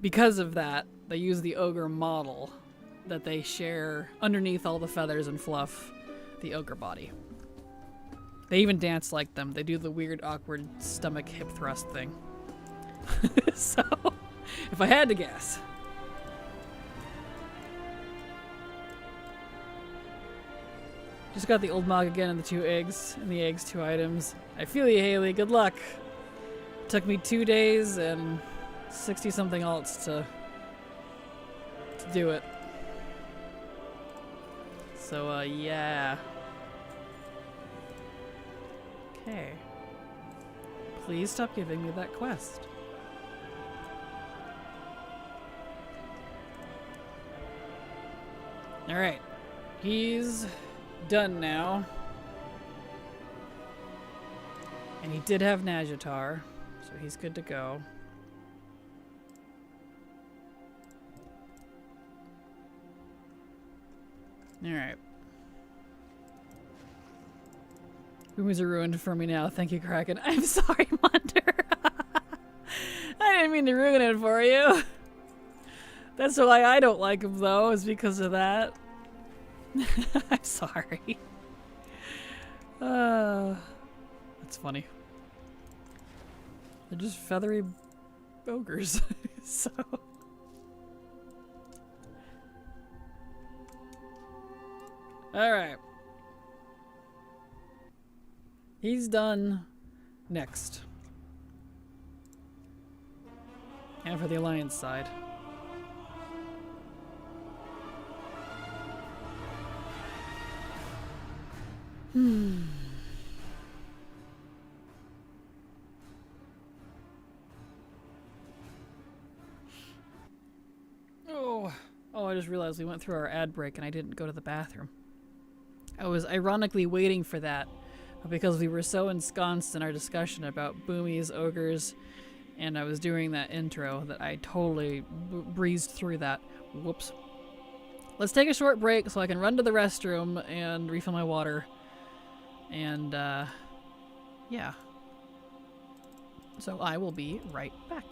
because of that they use the ogre model that they share underneath all the feathers and fluff. The ogre body. They even dance like them. They do the weird, awkward stomach hip thrust thing. So, if I had to guess. Just got the old mog again and the 2 eggs. And the eggs, 2 items. I feel you, Haley. Good luck. Took me 2 days and 60-something alts to do it. So, yeah. Okay. Please stop giving me that quest. Alright. He's done now. And he did have Najatar, so he's good to go. Alright. Boomies are ruined for me now. Thank you, Kraken. I'm sorry, Munder. I didn't mean to ruin it for you. That's why I don't like him, though, is because of that. I'm sorry. That's funny. They're just feathery ogres. So... Alright. He's done next. And for the Alliance side. Oh, I just realized we went through our ad break and I didn't go to the bathroom. I was ironically waiting for that because we were so ensconced in our discussion about boomies, ogres, and I was doing that intro that I totally breezed through that. Whoops. Let's take a short break so I can run to the restroom and refill my water. And, yeah. So I will be right back.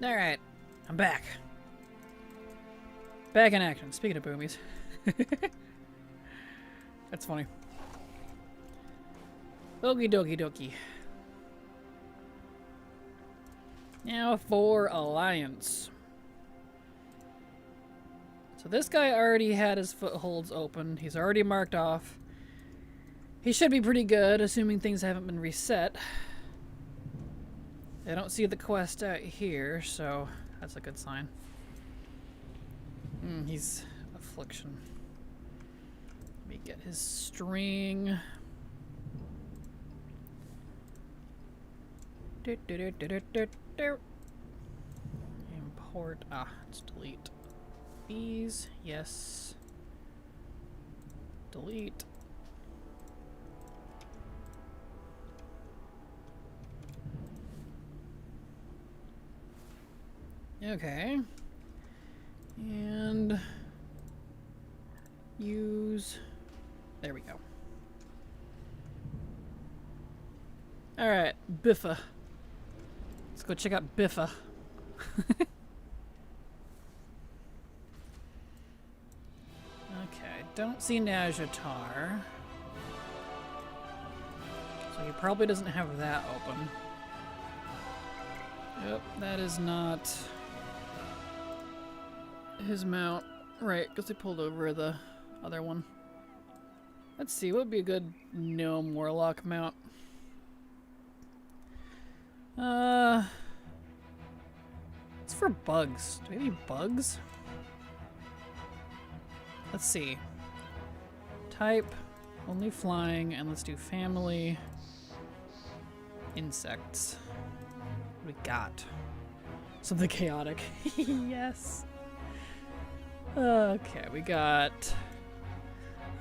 Alright, I'm back. Back in action. Speaking of boomies. That's funny. Okie dokie dokie. Now for Alliance. So this guy already had his footholds open. He's already marked off. He should be pretty good, assuming things haven't been reset. I don't see the quest out here, so that's a good sign. He's Affliction. Let me get his string. Import. Let's delete these. Yes. Delete. Okay. And use. There we go. Alright, BFA. Let's go check out BFA. Okay, don't see Najatar. So he probably doesn't have that open. Yep, that is not his mount. Right, because he pulled over the other one. Let's see, what would be a good gnome warlock mount? It's for bugs. Do we have any bugs? Let's see. Type, only flying, and let's do family. Insects. What do we got? Something chaotic. Yes. Okay, we got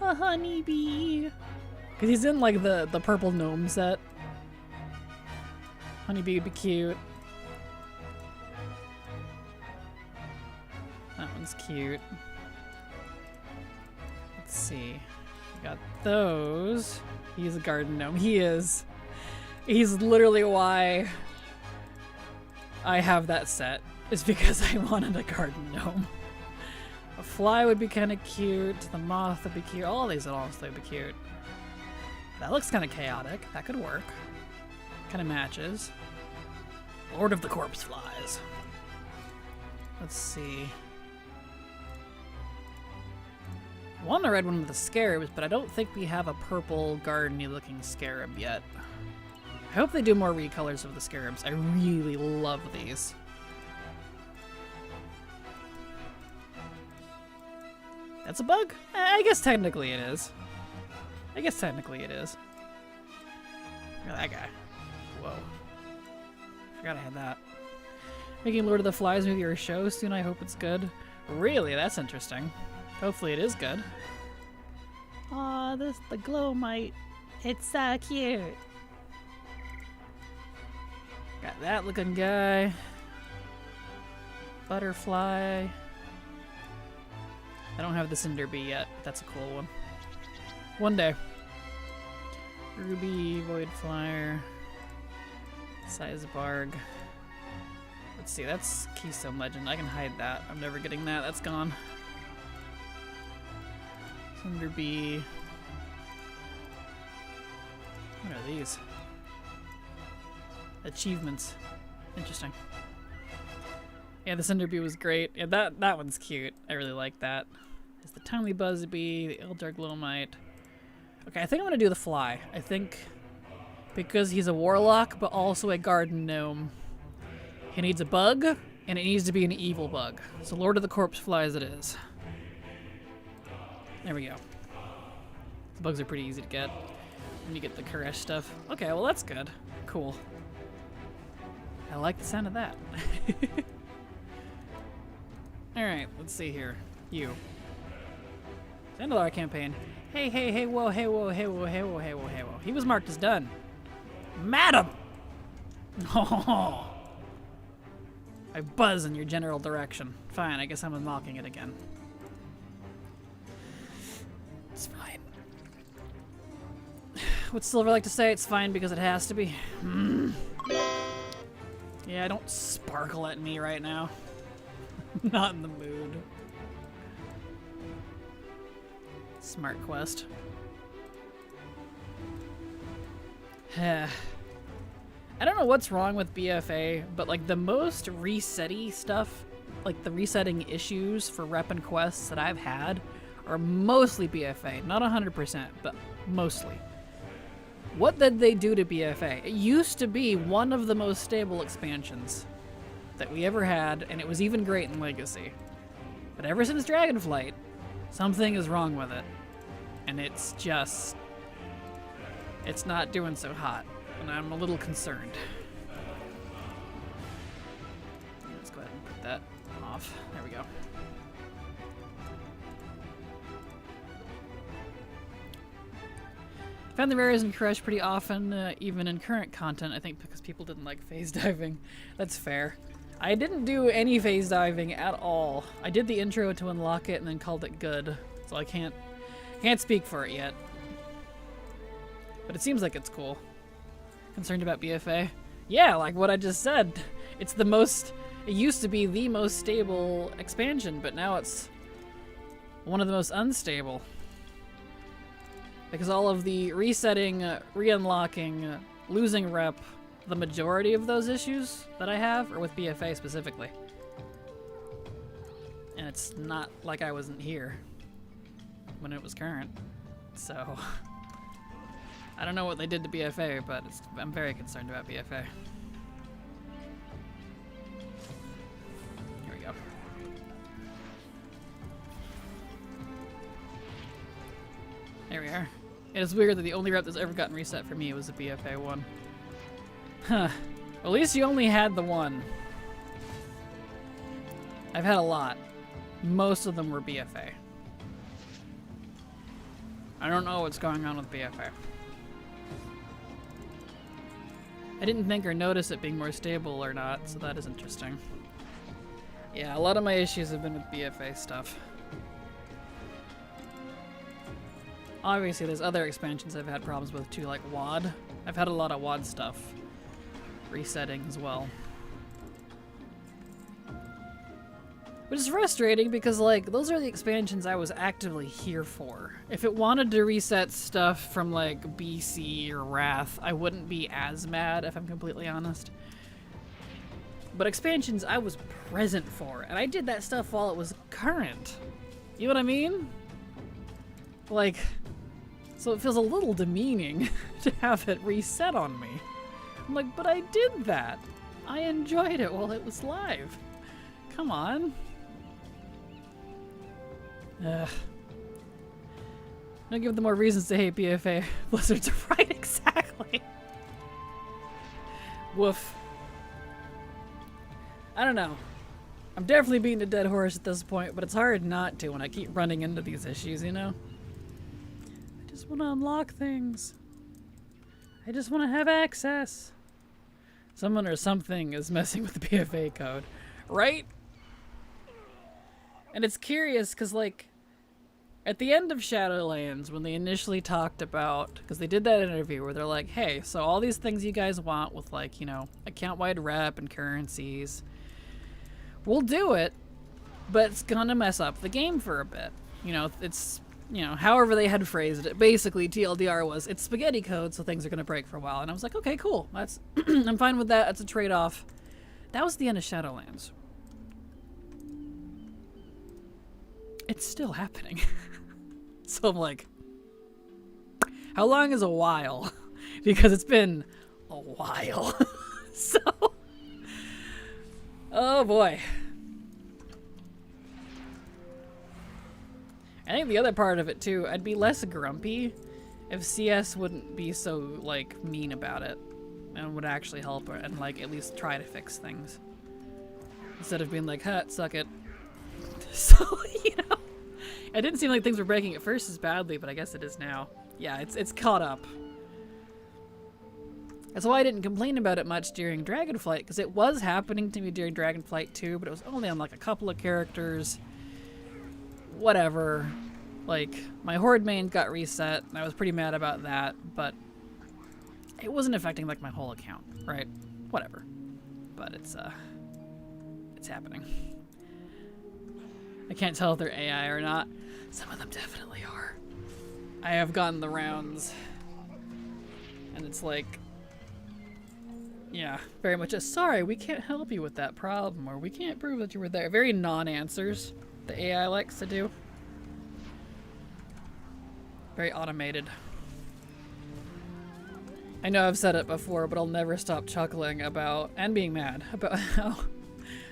a honeybee. Because he's in like the purple gnome set. Honeybee would be cute. That one's cute. Let's see. We got those. He's a garden gnome. He is. He's literally why I have that set. Is because I wanted a garden gnome. A fly would be kind of cute. The moth would be cute. All these would also be cute. That looks kind of chaotic. That could work. Kind of matches. Lord of the Corpse Flies. Let's see. I want a red one with the scarabs, but I don't think we have a purple gardeny looking scarab yet. I hope they do more recolors of the scarabs. I really love these. That's a bug? I guess technically it is. Look at that guy. Whoa. Forgot I had that. Making Lord of the Flies movie or show soon, I hope it's good. Really? That's interesting. Hopefully it is good. Aw, this the glow mite. It's so cute. Got that looking guy. Butterfly. I don't have the Cinder Bee yet. That's a cool one. One day. Ruby, Void Flyer. Size Barg. Let's see, that's Keystone Legend. I can hide that. I'm never getting that. That's gone. Cinder Bee. What are these? Achievements. Interesting. Yeah, the Cinder Bee was great. Yeah, that one's cute. I really like that. There's the Tiny Buzzbee, the Eldar Glowmite. Okay, I think I'm gonna do the Fly. I think because he's a warlock, but also a garden gnome, he needs a bug, and it needs to be an evil bug. So Lord of the Corpse Flies it is. There we go. The bugs are pretty easy to get when you get the Koresh stuff. Okay, well that's good. Cool. I like the sound of that. Alright, let's see here. You. End of our campaign. Hey, whoa. He was marked as done. Madam! Oh. I buzz in your general direction. Fine, I guess I'm unlocking it again. It's fine. Would Silver like to say it's fine because it has to be? Yeah, don't sparkle at me right now. Not in the mood. Smart quest. I don't know what's wrong with BFA, but like the most resetty stuff, like the resetting issues for rep and quests that I've had are mostly BFA. Not 100%, but mostly. What did they do to BFA? It used to be one of the most stable expansions that we ever had, and it was even great in Legacy. But ever since Dragonflight, something is wrong with it. And it's just... it's not doing so hot. And I'm a little concerned. Let's go ahead and put that off. There we go. I found the areas in Crush pretty often, even in current content, I think because people didn't like phase diving. That's fair. I didn't do any phase diving at all. I did the intro to unlock it and then called it good. So I can't speak for it yet. But it seems like it's cool. Concerned about BFA? Yeah, like what I just said. It's the most... it used to be the most stable expansion, but now it's one of the most unstable. Because all of the resetting, re-unlocking, losing rep, the majority of those issues that I have are with BFA specifically. And it's not like I wasn't here when it was current. So, I don't know what they did to BFA, but I'm very concerned about BFA. Here we go. There we are. It is weird that the only rep that's ever gotten reset for me was a BFA one. Huh. At least you only had the one. I've had a lot. Most of them were BFA. I don't know what's going on with BFA. I didn't think or notice it being more stable or not, so that is interesting. Yeah, a lot of my issues have been with BFA stuff. Obviously, there's other expansions I've had problems with too, like WoD. I've had a lot of WoD stuff resetting as well. Which is frustrating because, like, those are the expansions I was actively here for. If it wanted to reset stuff from, like, BC or Wrath, I wouldn't be as mad, if I'm completely honest. But expansions I was present for, and I did that stuff while it was current. You know what I mean? Like... so it feels a little demeaning to have it reset on me. I'm like, but I did that. I enjoyed it while it was live. Come on. Don't give them more reasons to hate BFA. Blizzard's right, exactly. Woof. I don't know. I'm definitely beating a dead horse at this point, but it's hard not to when I keep running into these issues, you know? I just want to unlock things. I just want to have access. Someone or something is messing with the BFA code, right? And it's curious because, like, at the end of Shadowlands, when they initially talked about, because they did that interview where they're like, hey, so all these things you guys want with, like, you know, account-wide rep and currencies, we'll do it, but it's gonna mess up the game for a bit. You know, it's, you know, however they had phrased it. Basically, TLDR was, it's spaghetti code, so things are gonna break for a while. And I was like, okay, cool. That's, I'm fine with that. That's a trade-off. That was the end of Shadowlands. It's still happening. So I'm like, how long is a while? Because it's been a while. So, oh boy. I think the other part of it too, I'd be less grumpy if CS wouldn't be so, like, mean about it and would actually help and, like, at least try to fix things. Instead of being like, huh, suck it. So, you know. It didn't seem like things were breaking at first as badly, but I guess it is now. Yeah, it's caught up. That's why I didn't complain about it much during Dragonflight, because it was happening to me during Dragonflight too, but it was only on like a couple of characters. Whatever. Like, my Horde main got reset, and I was pretty mad about that, but it wasn't affecting like my whole account, right? Whatever. but it's happening. I can't tell if they're AI or not. Some of them definitely are. I have gotten the rounds, and it's like, yeah, very much a sorry, we can't help you with that problem, or we can't prove that you were there. Very non-answers the AI likes to do. Very automated. I know I've said it before, but I'll never stop chuckling about, and being mad, about how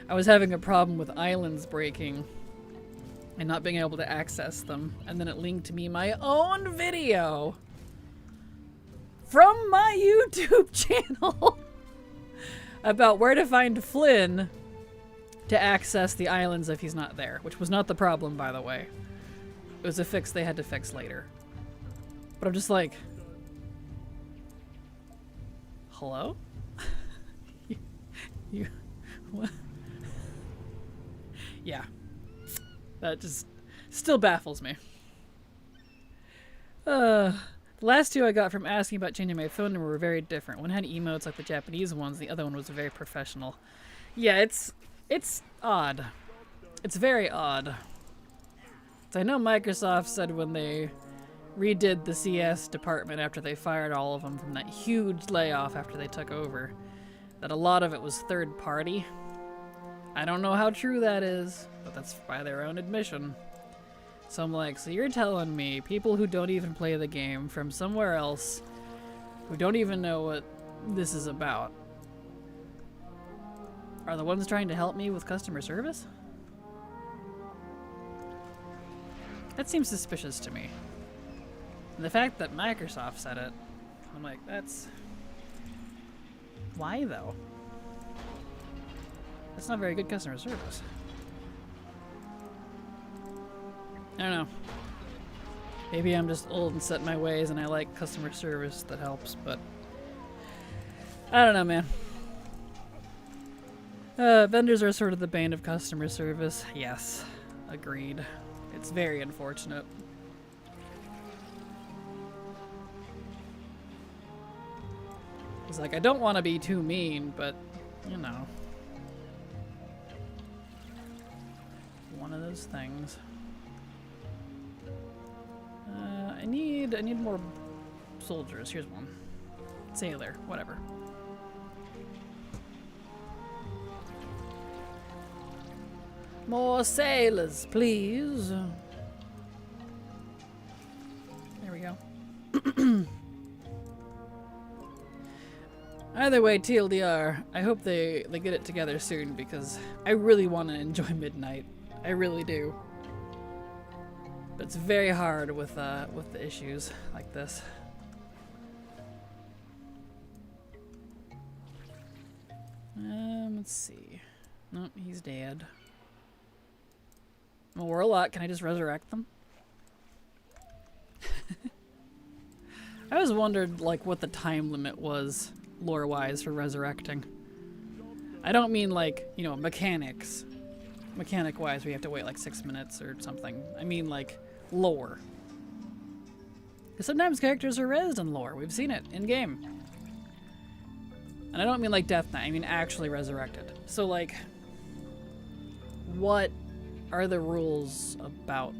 I was having a problem with islands breaking and not being able to access them, and then it linked me my own video from my YouTube channel about where to find Flynn to access the islands if he's not there, which was not the problem, by the way. It was a fix they had to fix later. But I'm just like, hello? you what? Yeah. That just still baffles me. The last two I got from asking about changing my phone number were very different. One had emotes like the Japanese ones, the other one was very professional. Yeah, it's odd. It's very odd. So I know Microsoft said when they redid the CS department after they fired all of them from that huge layoff after they took over, that a lot of it was third party. I don't know how true that is, but that's by their own admission. So I'm like, so you're telling me people who don't even play the game from somewhere else, who don't even know what this is about, are the ones trying to help me with customer service? That seems suspicious to me. And the fact that Microsoft said it, I'm like, that's... Why though? That's not very good customer service. I don't know. Maybe I'm just old and set in my ways and I like customer service that helps, but I don't know, man. Vendors are sort of the bane of customer service. Yes, agreed. It's very unfortunate. It's like, I don't want to be too mean, but, you know. One of those things. I need more soldiers. Here's one. Sailor, whatever. More sailors, please. There we go. Either way, TLDR, I hope they get it together soon because I really want to enjoy Midnight. I really do. But it's very hard with the issues like this. Let's see. Nope, he's dead. I'm a warlock. Can I just resurrect them? I always wondered, like, what the time limit was, lore-wise, for resurrecting. I don't mean, like, you know, mechanics. Mechanic-wise, we have to wait, like, 6 minutes or something. I mean, like, lore. Because sometimes characters are rezzed in lore. We've seen it in-game. And I don't mean, like, Death Knight. I mean actually resurrected. So, like, what are the rules about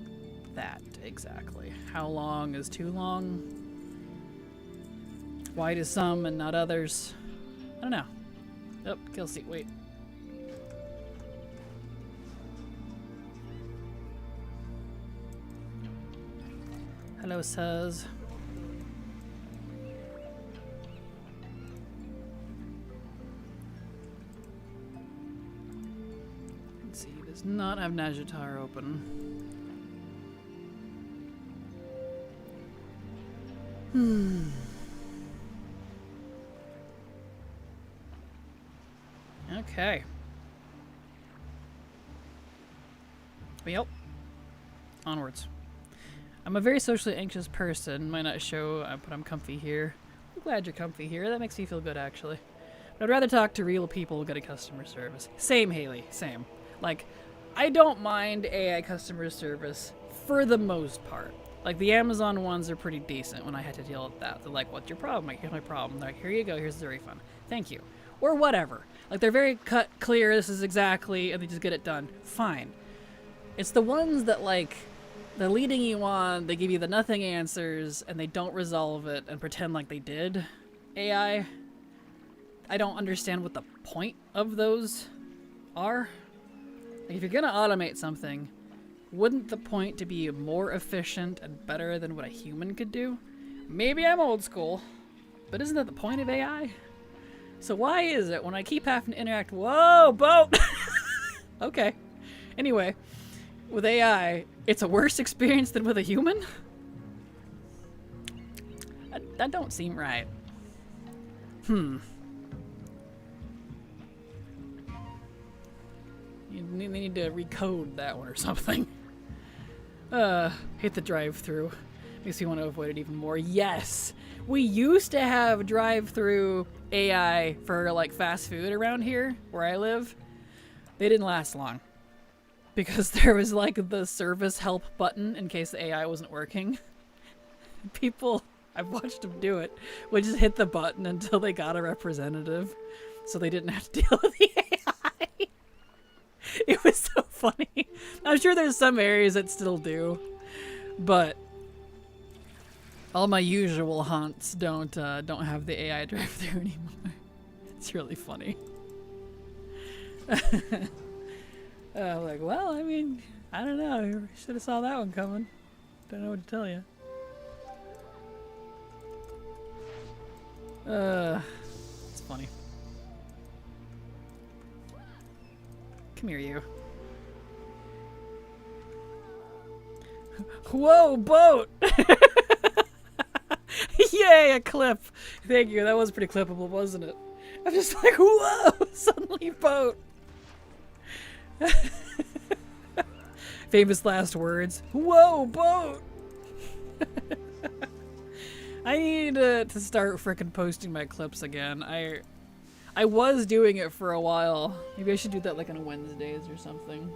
that, exactly? How long is too long? Why do some and not others? I don't know. Oh, kill seat, wait. Hello, sirs. Let's see, he does not have Najatar open. Okay. Well, onwards. I'm a very socially anxious person. Might not show, but I'm comfy here. I'm glad you're comfy here. That makes me feel good, actually. But I'd rather talk to real people getting customer service. Same, Haley. Same. Like, I don't mind AI customer service for the most part. Like, the Amazon ones are pretty decent when I had to deal with that. They're like, what's your problem? Like, here's my problem. They're like, here you go. Here's the refund. Thank you. or whatever. Like, they're very cut, clear, this is exactly, and they just get it done. Fine. It's the ones that, like, they're leading you on, they give you the nothing answers, and they don't resolve it and pretend like they did. AI. I don't understand what the point of those are. Like, if you're gonna automate something, wouldn't the point to be more efficient and better than what a human could do? Maybe I'm old school, but isn't that the point of AI? So why is it when I keep having to interact— whoa, boat! Okay. Anyway, with AI, it's a worse experience than with a human? That don't seem right. They need to recode that one or something. Hit the drive-through. Makes me want to avoid it even more. Yes! We used to have drive-through AI for, like, fast food around here, where I live. They didn't last long. Because there was, like, the service help button in case the AI wasn't working. People, I've watched them do it, would just hit the button until they got a representative. So they didn't have to deal with the AI. It was so funny. I'm sure there's some areas that still do. But all my usual haunts don't have the AI drive-through anymore. It's really funny. Like, well, I mean, I don't know. You should have saw that one coming. Don't know what to tell you. It's funny. Come here, you. Whoa, boat! Yay, a clip. Thank you. That was pretty clippable, wasn't it? I'm just like, whoa! Suddenly, boat. Famous last words. Whoa, boat! I need to start frickin' posting my clips again. I was doing it for a while. Maybe I should do that like on Wednesdays or something.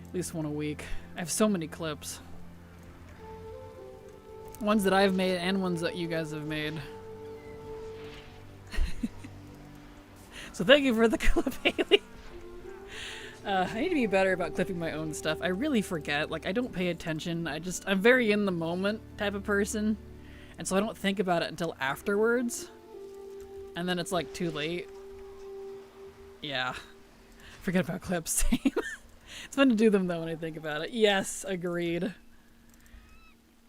At least one a week. I have so many clips. Ones that I've made and ones that you guys have made. So thank you for the clip, Haley. I need to be better about clipping my own stuff. I really forget. Like, I don't pay attention. I'm very in the moment type of person. And so I don't think about it until afterwards. And then it's like too late. Yeah. Forget about clips. Same. It's fun to do them though when I think about it. Yes, agreed.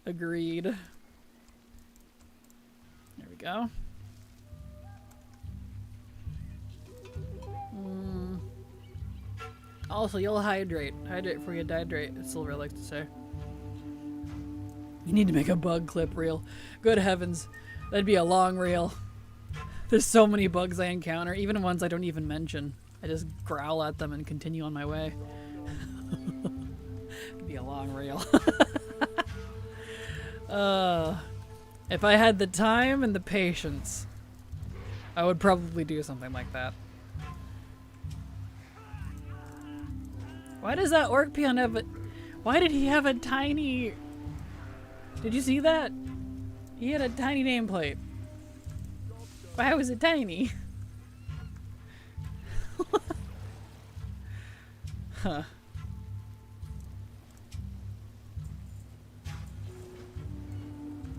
Agreed. There we go. Also, you'll hydrate. Hydrate before you dehydrate, as Silver likes to say. You need to make a bug clip reel. Good heavens. That'd be a long reel. There's so many bugs I encounter, even ones I don't even mention. I just growl at them and continue on my way. It'd be a long reel. If I had the time and the patience, I would probably do something like that. Why does that orc peon have a— why did he have a tiny— did you see that? He had a tiny nameplate. Why was it tiny? Huh.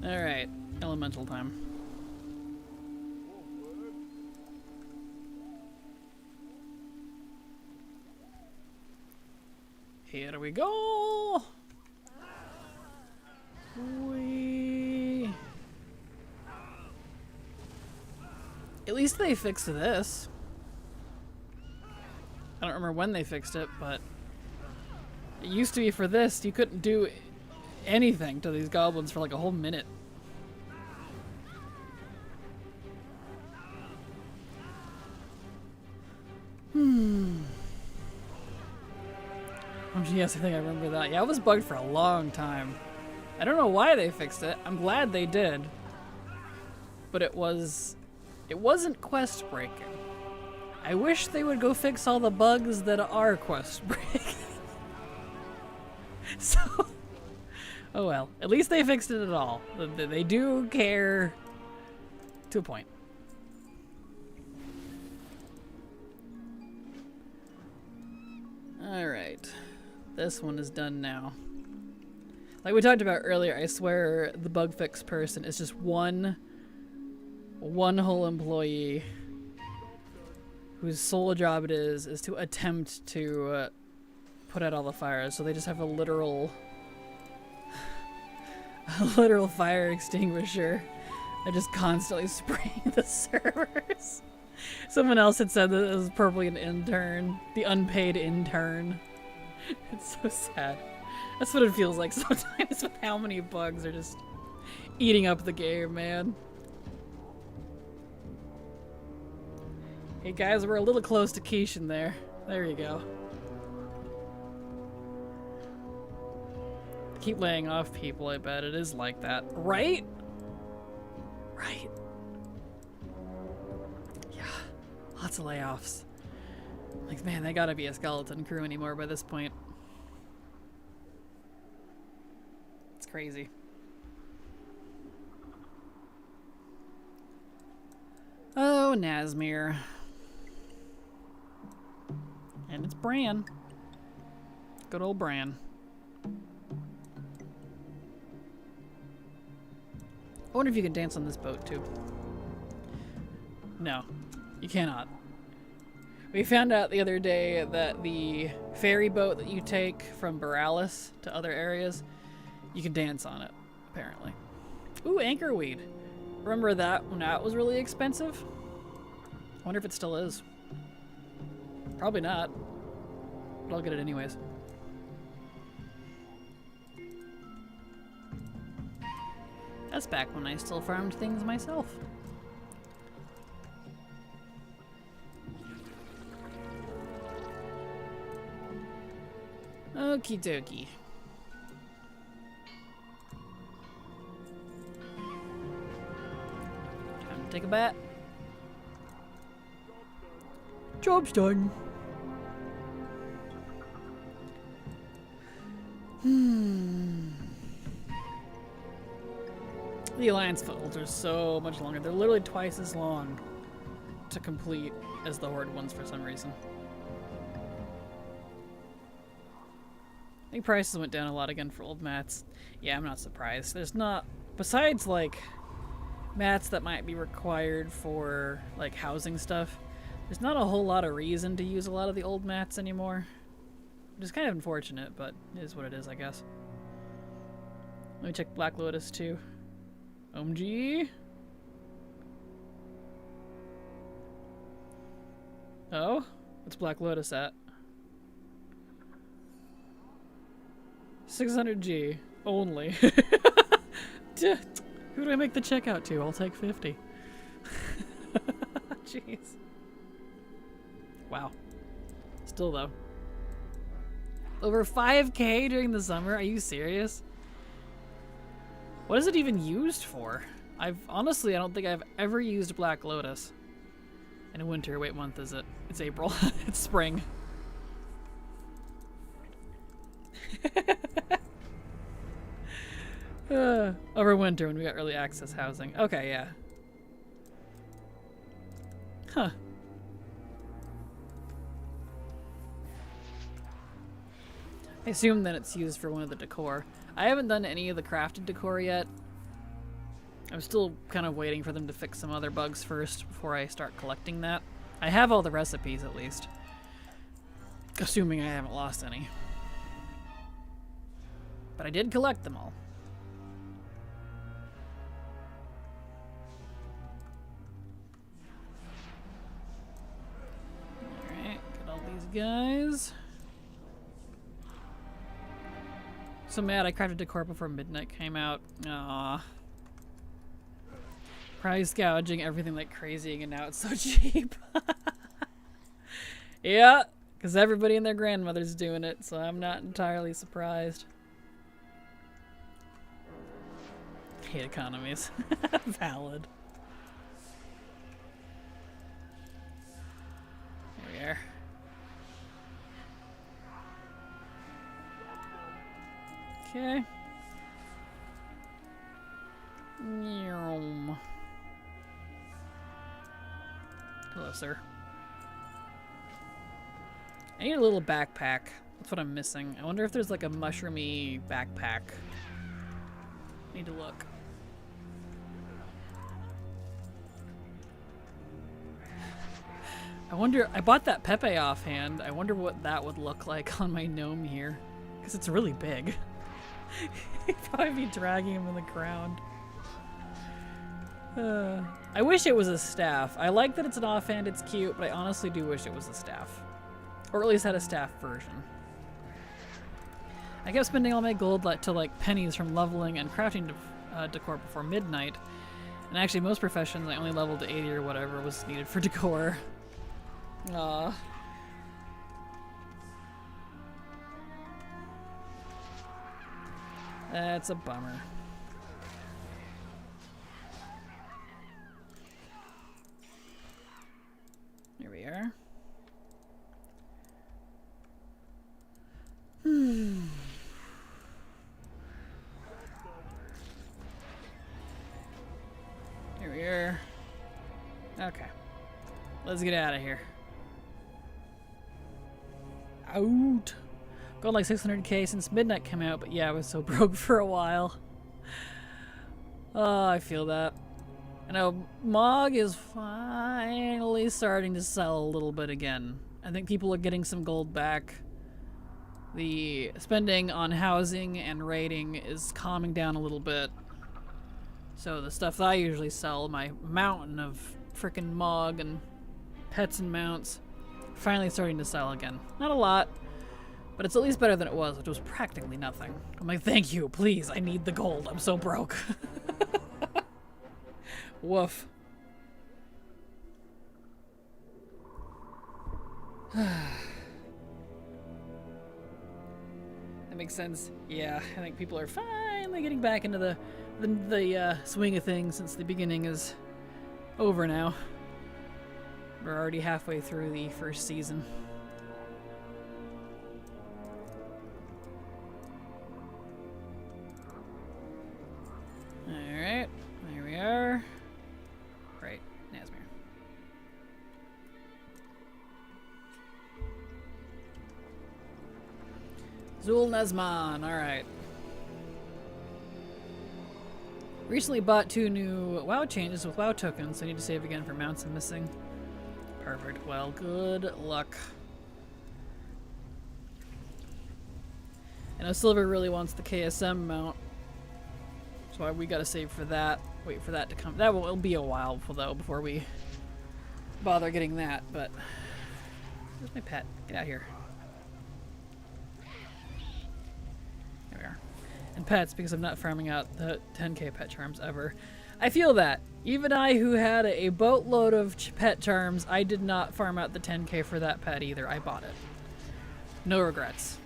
Alright, elemental time. Here we go! Whee! At least they fixed this. I don't remember when they fixed it, but it used to be for this, you couldn't do anything to these goblins for like a whole minute. Yes, I think I remember that. Yeah, it was bugged for a long time. I don't know why they fixed it. I'm glad they did. But it wasn't quest breaking. I wish they would go fix all the bugs that are quest breaking. So, oh well. At least they fixed it at all. They do care To a point. Alright. This one is done now. Like we talked about earlier, I swear the bug fix person is just one whole employee whose sole job it is to attempt to put out all the fires. So they just have a literal fire extinguisher that just constantly spraying the servers. Someone else had said that it was probably an intern, the unpaid intern. It's so sad. That's what it feels like sometimes with how many bugs are just eating up the game, man. Hey guys, we're a little close to Keishan there. There you go. Keep laying off people, I bet. It is like that. Right? Right. Yeah. Lots of layoffs. Like, man, they gotta be a skeleton crew anymore by this point. It's crazy. Oh, Nazmir. And it's Bran. Good old Bran. I wonder if you can dance on this boat, too. No, you cannot. We found out the other day that the ferry boat that you take from Borealis to other areas, you can dance on it, apparently. Ooh, anchorweed. Remember that when that was really expensive? I wonder if it still is. Probably not. But I'll get it anyways. That's back when I still farmed things myself. Okie dokie. Time to take a bat. Job's done. The Alliance Footholds are so much longer. They're literally twice as long to complete as the Horde ones for some reason. I think prices went down a lot again for old mats. Yeah, I'm not surprised. There's not, besides like mats that might be required for like housing stuff, there's not a whole lot of reason to use a lot of the old mats anymore. Which is kind of unfortunate, but it is what it is, I guess. Let me check Black Lotus too. OMG. Oh? What's Black Lotus at? 600G. Only. Who do I make the checkout to? I'll take 50. Jeez. Wow. Still though. Over 5K during the summer? Are you serious? What is it even used for? Honestly, I don't think I've ever used Black Lotus. In winter, wait, month is it? It's April. It's spring. Over winter when we got early access housing. Okay, yeah. Huh. I assume that it's used for one of the decor. I haven't done any of the crafted decor yet. I'm still kind of waiting for them to fix some other bugs first before I start collecting that. I have all the recipes at least. Assuming I haven't lost any. But I did collect them all. Alright, got all these guys. So mad I crafted decor before midnight came out. Aww. Price gouging everything like crazy and now it's so cheap. Yeah, because everybody and their grandmother's doing it, so I'm not entirely surprised. Hate economies. Valid. There we are. Okay. Hello, sir. I need a little backpack. That's what I'm missing. I wonder if there's like a mushroomy backpack. Need to look. I wonder, I bought that Pepe offhand. I wonder what that would look like on my gnome here. Because it's really big. I'd probably be dragging him in the ground. I wish it was a staff. I like that it's an offhand, it's cute, but I honestly do wish it was a staff. Or at least had a staff version. I kept spending all my gold to like pennies from leveling and crafting decor before midnight. And actually most professions I only leveled to 80 or whatever was needed for decor. Aww. That's a bummer. Here we are. Here we are. Okay. Let's get out of here. Out. Gone like 600k since midnight came out, but yeah, I was so broke for a while. Oh, I feel that. I know Mog is finally starting to sell a little bit again. I think people are getting some gold back. The spending on housing and raiding is calming down a little bit. So the stuff that I usually sell, my mountain of frickin' Mog and pets and mounts, finally starting to sell again. Not a lot, but it's at least better than it was, which was practically nothing. I'm like, thank you, please, I need the gold. I'm so broke. Woof. That makes sense. Yeah, I think people are finally getting back into the swing of things since the beginning is over now. We're already halfway through the first season. Alright, there we are. Right, Nazmir. Zul Nazman, alright. Recently bought 2 new WoW changes with WoW tokens, so I need to save again for mounts I'm missing. Perfect. Well, good luck. I know Silver really wants the KSM mount, so we gotta save for that. Wait for that to come. It'll be a while though before we bother getting that. But where's my pet? Get out here. There we are. And pets, because I'm not farming out the 10k pet charms ever. I feel that. Even I, who had a boatload of pet charms, I did not farm out the 10k for that pet either. I bought it. No regrets.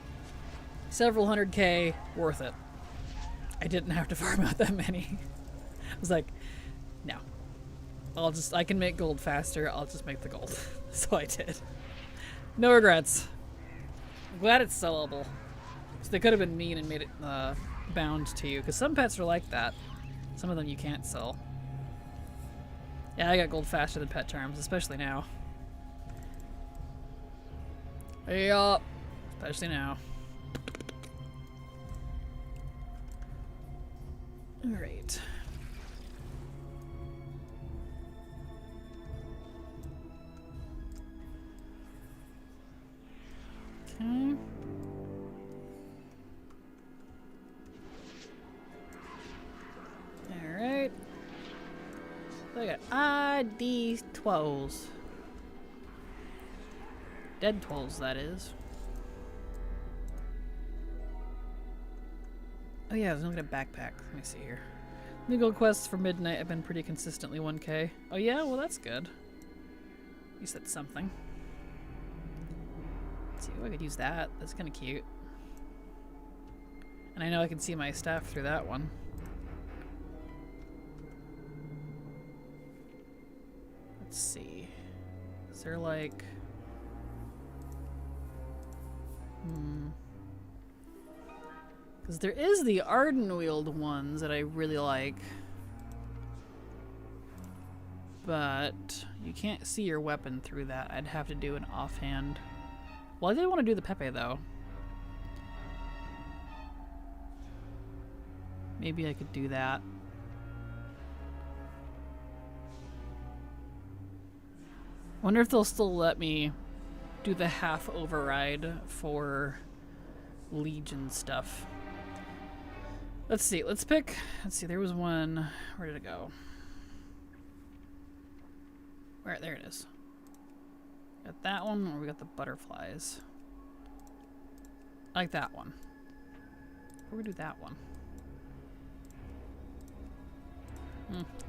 Several 100k, worth it. I didn't have to farm out that many. I was like, no. I can make gold faster, I'll just make the gold. So I did. No regrets. I'm glad it's sellable. So they could have been mean and made it bound to you, because some pets are like that. Some of them you can't sell. Yeah, I got gold faster than pet charms, especially now. Yup. Especially now. Alright. Okay. Alright. So I got ID 12s. Dead 12s, that is. Oh yeah, I was looking at backpack. Let me see here. New gold quests for midnight have been pretty consistently 1k. Oh yeah? Well, that's good. At least that's something. Let's see, I could use that. That's kind of cute. And I know I can see my staff through that one. Let's see. Is there like... Because there is the Arden Wield ones that I really like. but you can't see your weapon through that. I'd have to do an offhand. Well, I did want to do the Pepe though. Maybe I could do that. Wonder if they'll still let me do the half override for Legion stuff. Let's see, let's see, there was one, where did it go? Where, there it is. Got that one, or we got the butterflies? I like that one. Or we do that one.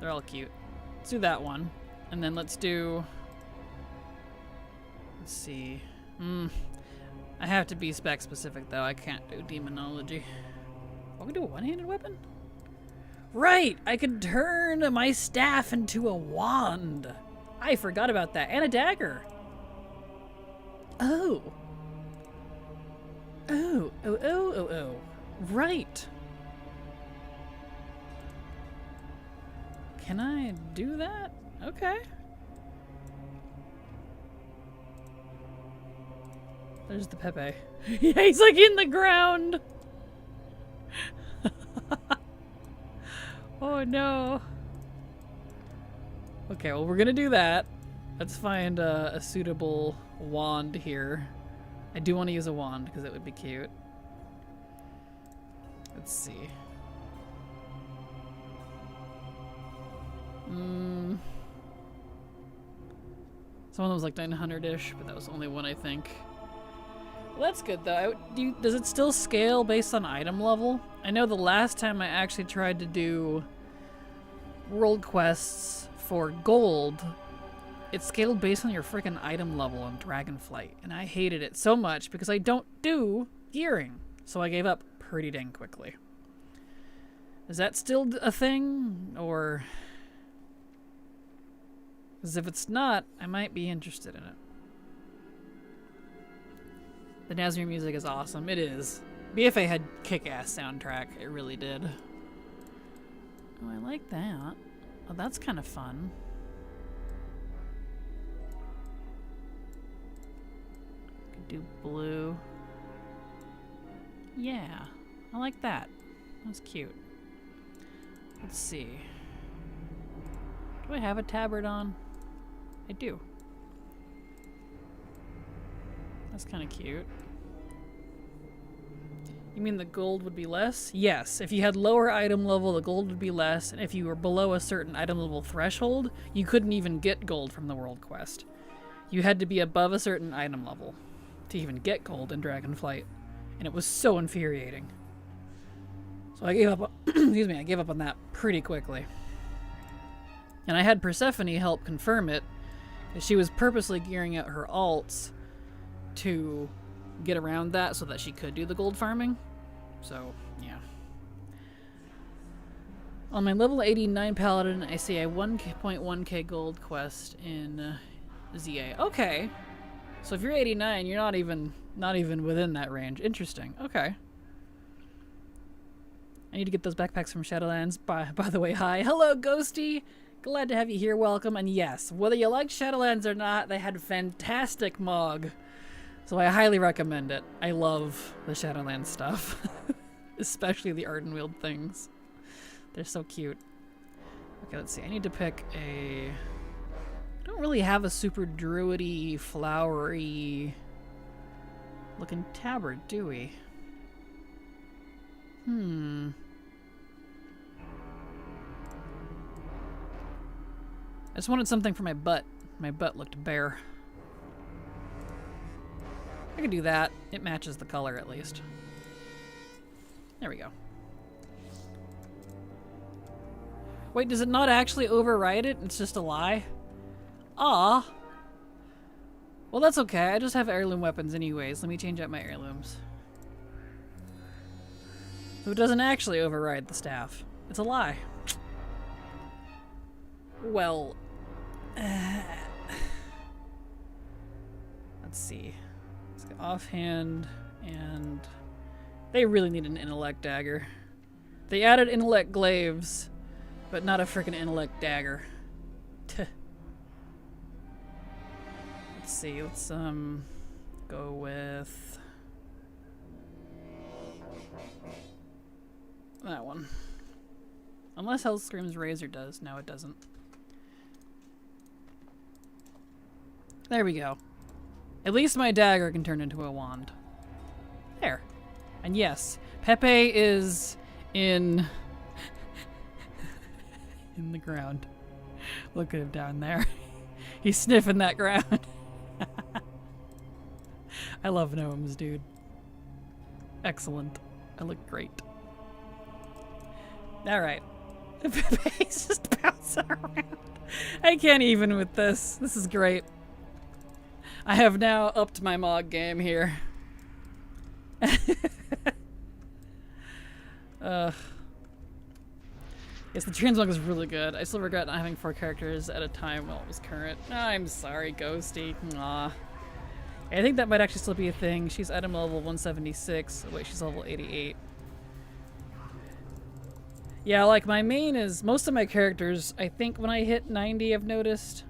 They're all cute. Let's do that one. And then let's do... Let's see. I have to be spec specific though. I can't do demonology. Oh, we do a one-handed weapon? Right! I could turn my staff into a wand. I forgot about that. And a dagger. Oh. Oh. Oh, oh, oh, oh. Right. Can I do that? Okay. There's the Pepe. Yeah, he's like in the ground. Oh no. Okay, well we're gonna do that. Let's find a suitable wand here. I do want to use a wand because it would be cute. Let's see. Some of them was like 900-ish, but that was only one, I think. Well, that's good though. Does it still scale based on item level? I know the last time I actually tried to do world quests for gold, it scaled based on your freaking item level on Dragonflight, and I hated it so much because I don't do gearing, so I gave up pretty dang quickly. Is that still a thing, or... Because if it's not, I might be interested in it. The Nazir music is awesome. It is. BFA had kick-ass soundtrack. It really did. Oh, I like that. Oh, that's kind of fun. Could do blue. Yeah, I like that. That's cute. Let's see. Do I have a tabard on? I do. That's kind of cute. You mean the gold would be less? Yes. If you had lower item level, the gold would be less. And if you were below a certain item level threshold, you couldn't even get gold from the world quest. You had to be above a certain item level to even get gold in Dragonflight. And it was so infuriating. So I gave up, excuse me, I gave up on that pretty quickly. And I had Persephone help confirm it. She was purposely gearing out her alts to get around that so that she could do the gold farming. So, yeah. On my level 89 paladin, I see a 1.1k gold quest in ZA. Okay. So if you're 89, you're not even within that range. Interesting. Okay. I need to get those backpacks from Shadowlands. By the way, hi. Hello, Ghosty. Glad to have you here. Welcome. And yes, whether you like Shadowlands or not, they had fantastic Mog. So I highly recommend it. I love the Shadowlands stuff. Especially the Ardenweald things. They're so cute. Okay, let's see. I need to pick a... I don't really have a super druidy, flowery looking tabard, do we? I just wanted something for my butt. My butt looked bare. I could do that. It matches the color at least. There we go. Wait, does it not actually override it? It's just a lie? Ah. Well, that's okay. I just have heirloom weapons anyways. Let me change out my heirlooms. So it doesn't actually override the staff. It's a lie. Well... let's see. Let's go offhand, and they really need an intellect dagger. They added intellect glaives, but not a freaking intellect dagger. Let's see. Let's go with that one. Unless Hellscream's Razor does. No, it doesn't. There we go. At least my dagger can turn into a wand. There. And yes, Pepe is in in the ground. Look at him down there. He's sniffing that ground. I love gnomes, dude. Excellent. I look great. Alright. Pepe's just bouncing around. I can't even with this. This is great. I have now upped my Mog game here. Yes, the transmog is really good. I still regret not having 4 characters at a time while it was current. I'm sorry, Ghosty. Aw. I think that might actually still be a thing. She's item level 176. Wait, she's level 88. Yeah, like my main is... Most of my characters, I think when I hit 90, I've noticed,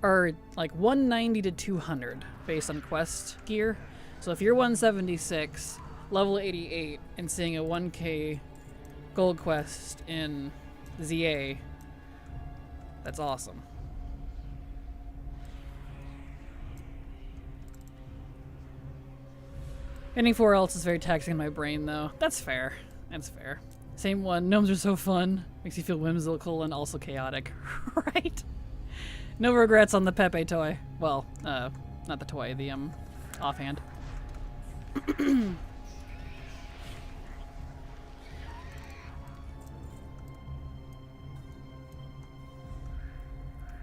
are like 190 to 200 based on quest gear. So if you're 176, level 88, and seeing a 1k gold quest in ZA, that's awesome. Anything else is very taxing on my brain, though. That's fair. That's fair. Same one. Gnomes are so fun. Makes you feel whimsical and also chaotic. Right? No regrets on the Pepe toy. Well, not the toy, the, offhand.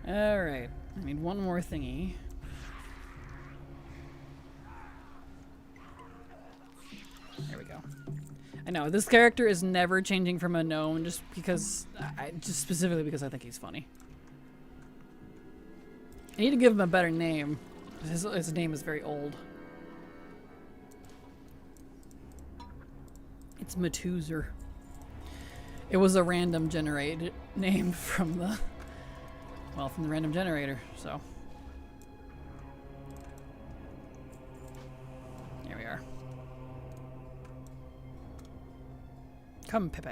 Alright. I need one more thingy. There we go. I know, this character is never changing from a gnome just because... just specifically because I think he's funny. I need to give him a better name. His name is very old. It's Matuzer. It was a random generated name from the... Well, from the random generator, so... Here we are. Come, Pepe.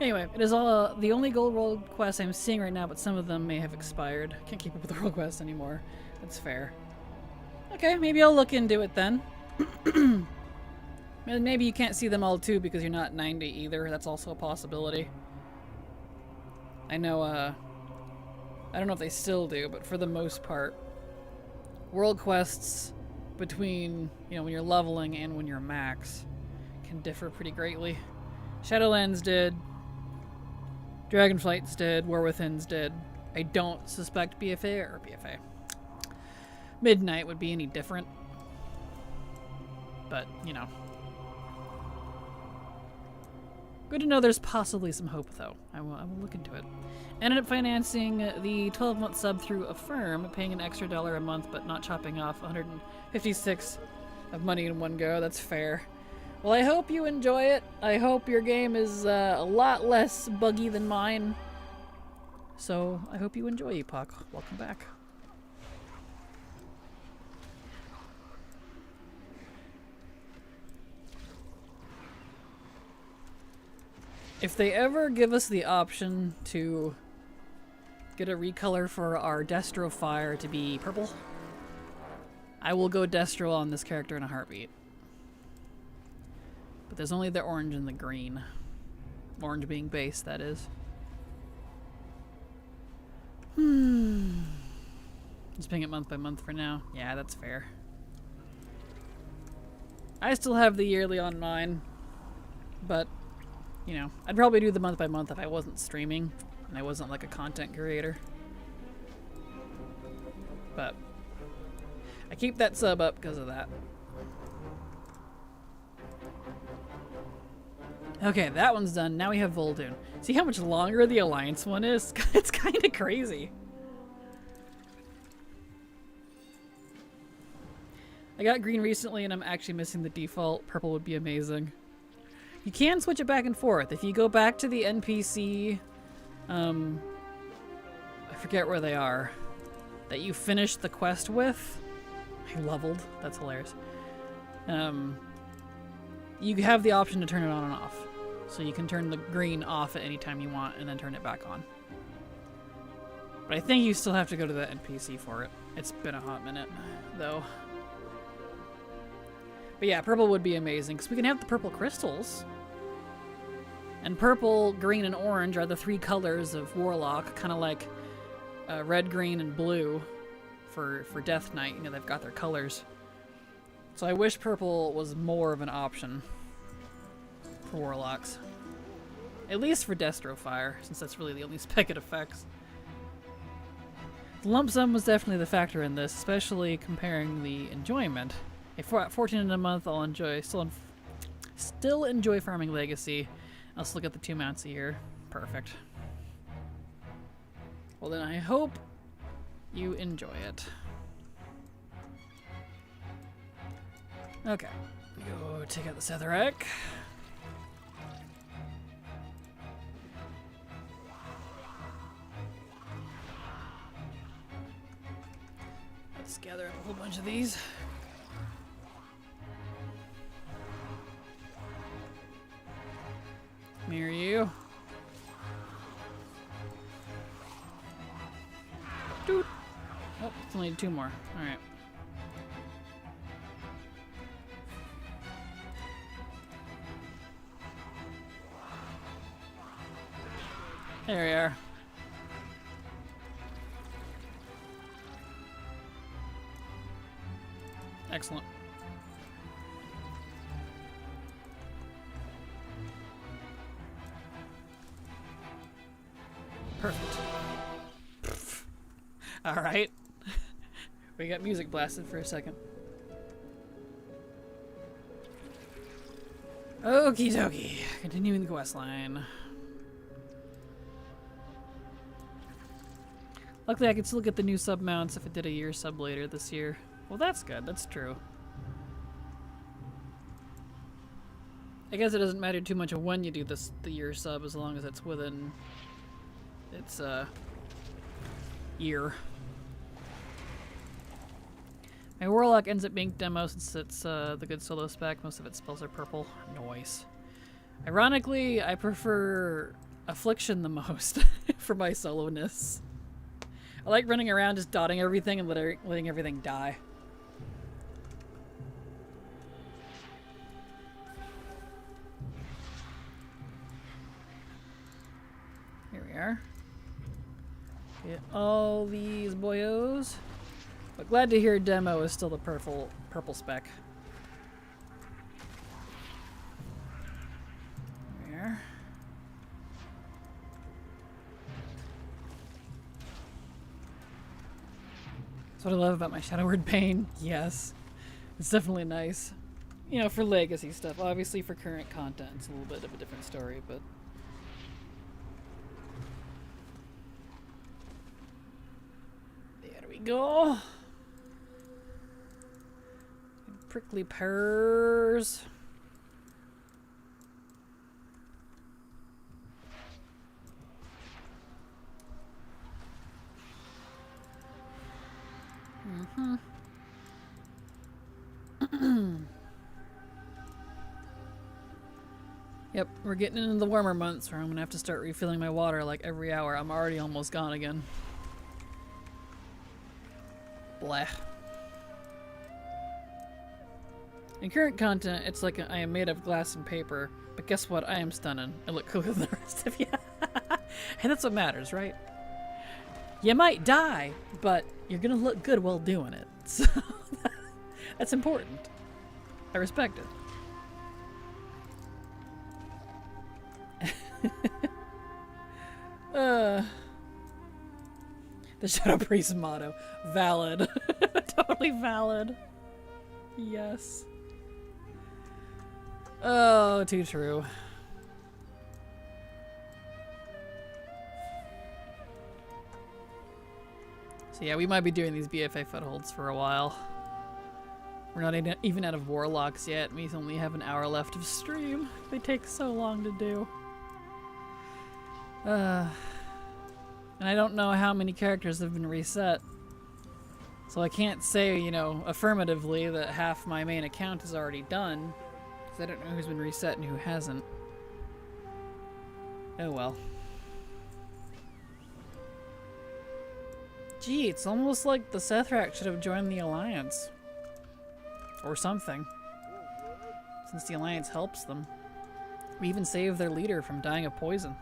Anyway, it is all the only gold world quest I'm seeing right now, but some of them may have expired. Can't keep up with the world quests anymore. That's fair. Okay, maybe I'll look into it then. Maybe you can't see them all too because you're not 90 either. That's also a possibility. I know, I don't know if they still do, but for the most part, world quests between, you know, when you're leveling and when you're max can differ pretty greatly. Shadowlands did. Dragonflight's did. War Within's did. I don't suspect BFA. Midnight would be any different. But, you know. Good to know there's possibly some hope, though. I will look into it. Ended up financing the 12-month sub through Affirm, paying an extra $1 a month, but not chopping off 156 of money in one go. That's fair. Well, I hope you enjoy it. I hope your game is a lot less buggy than mine. So, I hope you enjoy, Epoch. Welcome back. If they ever give us the option to get a recolor for our Destro Fire to be purple, I will go Destro on this character in a heartbeat. But there's only the orange and the green. Orange being base, that is. Just paying it month by month for now. Yeah, that's fair. I still have the yearly on mine, but, you know, I'd probably do the month by month if I wasn't streaming and I wasn't like a content creator. But I keep that sub up because of that. Okay, that one's done. Now we have Vol'dun. See how much longer the Alliance one is? It's kind of crazy. I got green recently and I'm actually missing the default. Purple would be amazing. You can switch it back and forth. If you go back to the NPC forget where they are, that you finished the quest with. I leveled. That's hilarious. You have the option to turn it on and off. So you can turn the green off at any time you want and then turn it back on. But I think you still have to go to the NPC for it. It's been a hot minute, though. But yeah, purple would be amazing, because we can have the purple crystals. And purple, green, and orange are the three colors of Warlock, kind of like red, green, and blue for Death Knight. You know, they've got their colors. So I wish purple was more of an option for Warlocks. At least for Destro Fire, since that's really the only spec it affects. The lump sum was definitely the factor in this, especially comparing the enjoyment. At 14 in a month, I'll enjoy still enjoy farming Legacy. I'll still get the 2 mounts a year. Perfect. Well then, I hope you enjoy it. Okay, go take out the Setherek. Let's gather up a whole bunch of these. Mirror you. Dude. Oh, it's only 2 more. Alright. There we are. Excellent. Perfect. Alright. We got music blasted for a second. Okie dokie. Continuing the quest line. Luckily I could still get the new sub mounts if it did a year sub later this year. Well, that's good. That's true. I guess it doesn't matter too much of when you do the year sub, as long as it's within its year. My Warlock ends up being demo since it's the good solo spec. Most of its spells are purple. Noise. Ironically, I prefer Affliction the most for my solo-ness. I like running around just dotting everything and letting everything die. Here we are. Get all these boyos. But glad to hear demo is still the purple spec. There. That's what I love about my Shadow Word Pain. Yes. It's definitely nice. You know, for legacy stuff. Obviously for current content it's a little bit of a different story, but there we go. Prickly pears. Yep, we're getting into the warmer months where I'm gonna have to start refilling my water like every hour. I'm already almost gone again. Blah. In current content, it's like I am made of glass and paper, but guess what? I am stunning. I look cooler than the rest of you. And that's what matters, right? You might die, but you're gonna look good while doing it. So that's important. I respect it. The Shadow Priest motto. Valid. Totally valid. Yes. Oh, too true. So yeah, we might be doing these BFA footholds for a while. We're not even out of Warlocks yet. We only have an hour left of stream. They take so long to do. And I don't know how many characters have been reset. So I can't say, you know, affirmatively that half my main account is already done. Because I don't know who's been reset and who hasn't. Oh well. Gee, it's almost like the Sethrak should have joined the Alliance. Or something. Since the Alliance helps them. We even saved their leader from dying of poison.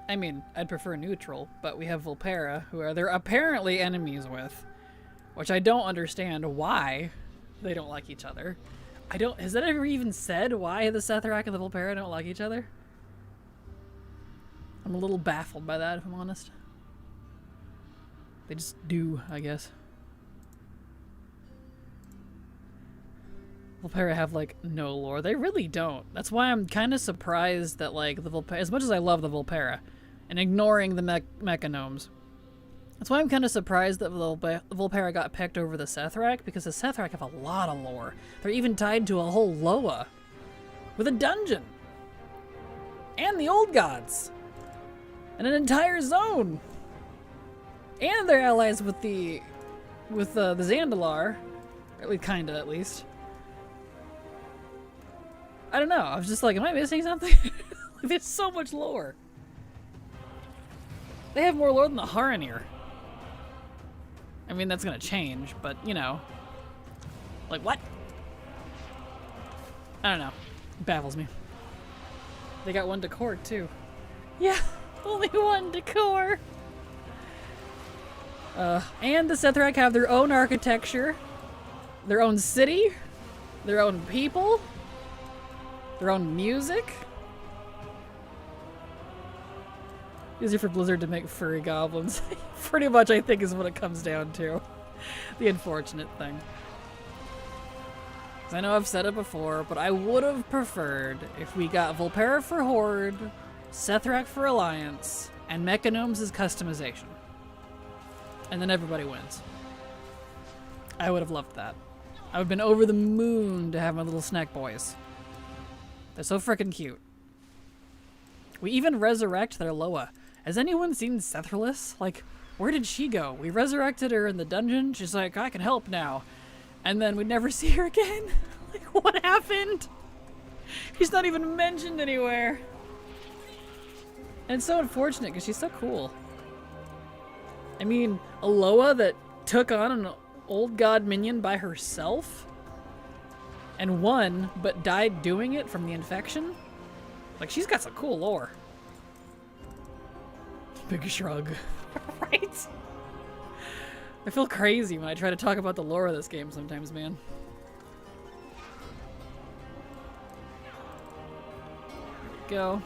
I mean, I'd prefer neutral, but we have Vulpera, who they're apparently enemies with. Which I don't understand why they don't like each other. Has that ever even said why the Sethrak and the Vulpera don't like each other? I'm a little baffled by that, if I'm honest. They just do, I guess. Vulpera have, like, no lore. They really don't. That's why I'm kind of surprised that, like, the Vulpera... As much as I love the Vulpera, and ignoring the Mechanomes, that's why I'm kind of surprised that Vulpera got picked over the Sethrak, because the Sethrak have a lot of lore. They're even tied to a whole Loa. With a dungeon. And the Old Gods. And an entire zone. And they're allies with the Zandalar. Or at least, kinda, at least. I don't know. I was just like, am I missing something? There's so much lore. They have more lore than the Haranir. I mean, that's gonna change, but, you know. Like, what? I don't know. It baffles me. They got one decor, too. Yeah, only one decor. And the Sethrak have their own architecture, their own city, their own people, their own music. Easier for Blizzard to make furry goblins. Pretty much, I think, is what it comes down to. The unfortunate thing. I know I've said it before, but I would have preferred if we got Vulpera for Horde, Sethrak for Alliance, and Mechanomes as customization. And then everybody wins. I would have loved that. I would have been over the moon to have my little snack boys. They're so freaking cute. We even resurrect their Loa. Has anyone seen Sethralus? Like, where did she go? We resurrected her in the dungeon. She's like, I can help now. And then we'd never see her again. Like, what happened? She's not even mentioned anywhere. And it's so unfortunate because she's so cool. I mean, a Loa that took on an old god minion by herself and won, but died doing it from the infection. Like, she's got some cool lore. Big shrug. Right? I feel crazy when I try to talk about the lore of this game sometimes, man. There we go.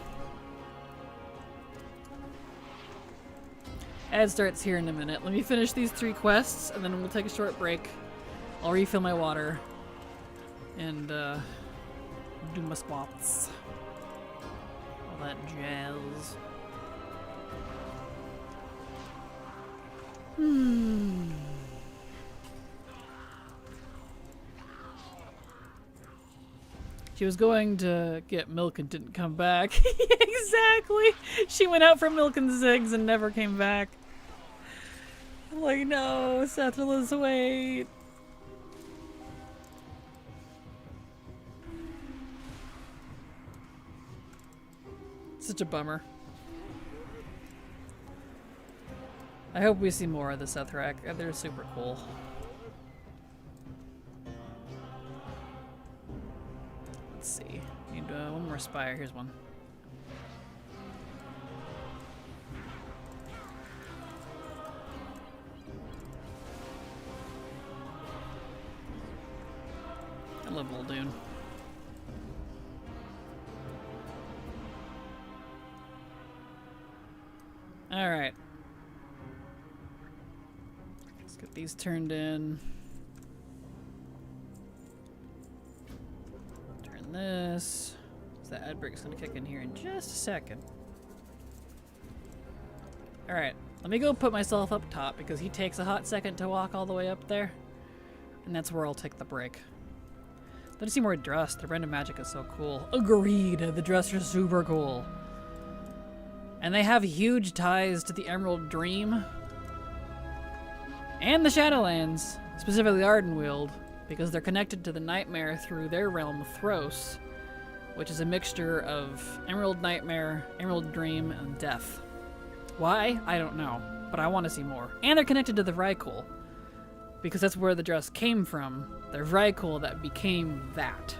Ad starts here in a minute. Let me finish these 3 quests, and then we'll take a short break. I'll refill my water. And, do my squats. All that jazz. She was going to get milk and didn't come back. Exactly. She went out for milk and zigs and never came back. I'm like, no, Sethralus, wait. Such a bummer. I hope we see more of the Sethrak. They're super cool. Let's see. Need one more spire. Here's one. I love Muldoon. Alright. Let's get these turned in. Turn this. So that ad break's gonna kick in here in just a second. Alright, let me go put myself up top because he takes a hot second to walk all the way up there. And that's where I'll take the break. Let's see more dress. The brand of magic is so cool. Agreed. The dress are super cool. And they have huge ties to the Emerald Dream and the Shadowlands, specifically Ardenweald, because they're connected to the Nightmare through their realm, Thros, which is a mixture of Emerald Nightmare, Emerald Dream, and Death. Why? I don't know, but I want to see more. And they're connected to the Vrykul, because that's where the dress came from. The Vrykul that became that.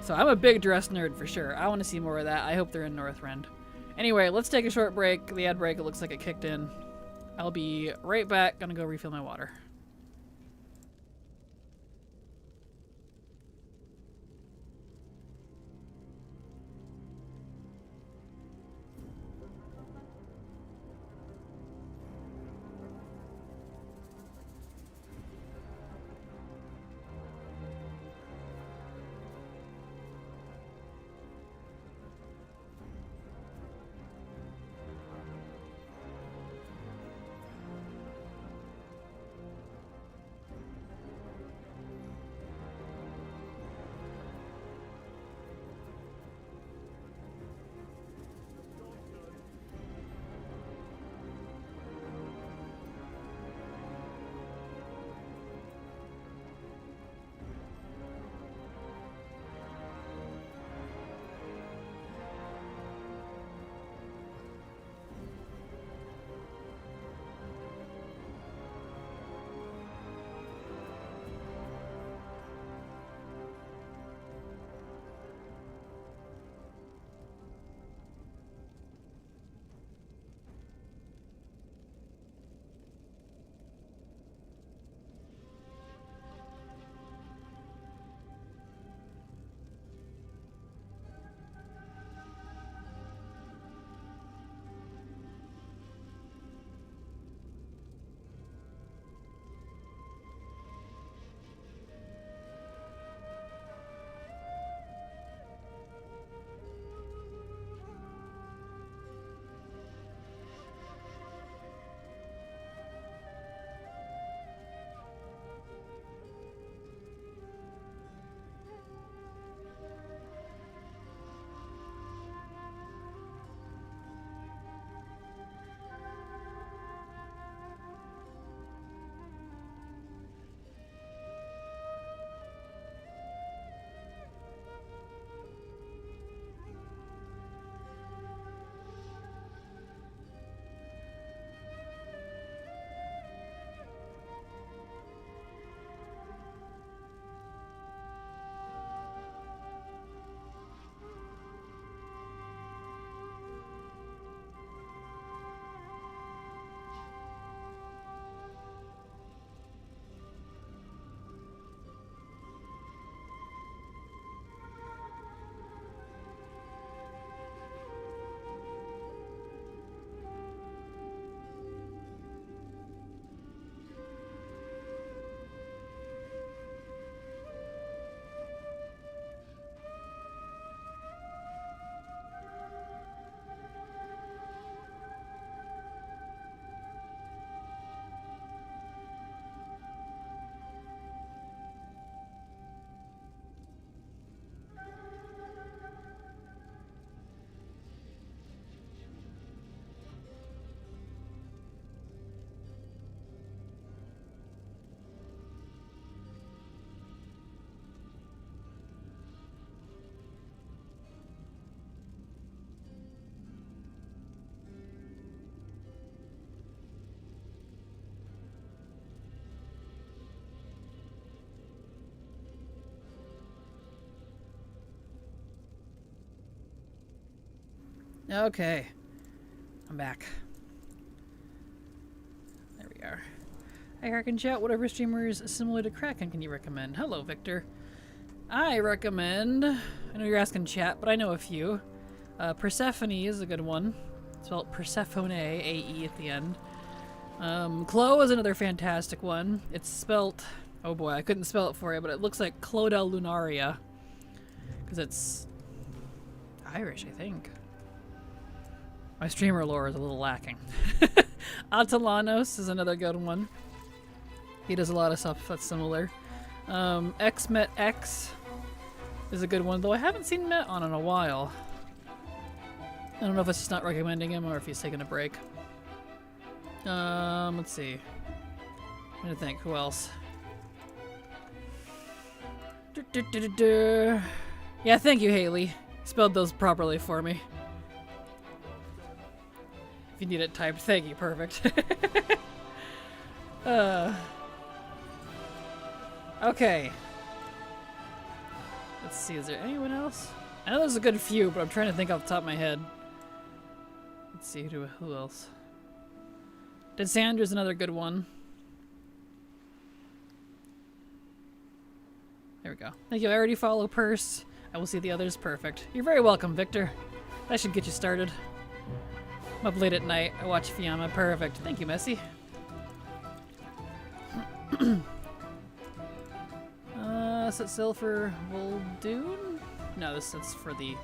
So I'm a big dress nerd for sure. I want to see more of that. I hope they're in Northrend. Anyway, let's take a short break. The ad break, it looks like it kicked in. I'll be right back. Gonna go refill my water. Okay. I'm back. There we are. Hi, Kraken chat. Whatever streamers similar to Kraken can you recommend? Hello, Victor. I recommend... I know you're asking chat, but I know a few. Persephone is a good one. It's spelled Persephone, A-E at the end. Clo is another fantastic one. It's spelt... Oh boy, I couldn't spell it for you, but it looks like Cloda Lunaria. Because it's... Irish, I think. My streamer lore is a little lacking. Atalanos is another good one. He does a lot of stuff that's similar. X Met X is a good one, though I haven't seen Met on in a while. I don't know if it's just not recommending him or if he's taking a break. Let's see. I'm gonna think. Who else? Yeah, thank you, Haley. Spelled those properly for me. If you need it typed, thank you. Perfect. Okay. Let's see, is there anyone else? I know there's a good few, but I'm trying to think off the top of my head. Let's see, who else? Dead Sandra's another good one. There we go. Thank you. I already follow Purse. I will see the others. Perfect. You're very welcome, Victor. That should get you started. I'm up late at night. I watch Fiamma. Perfect. Thank you, Messi. Set sail for Voldoon? No, this is for the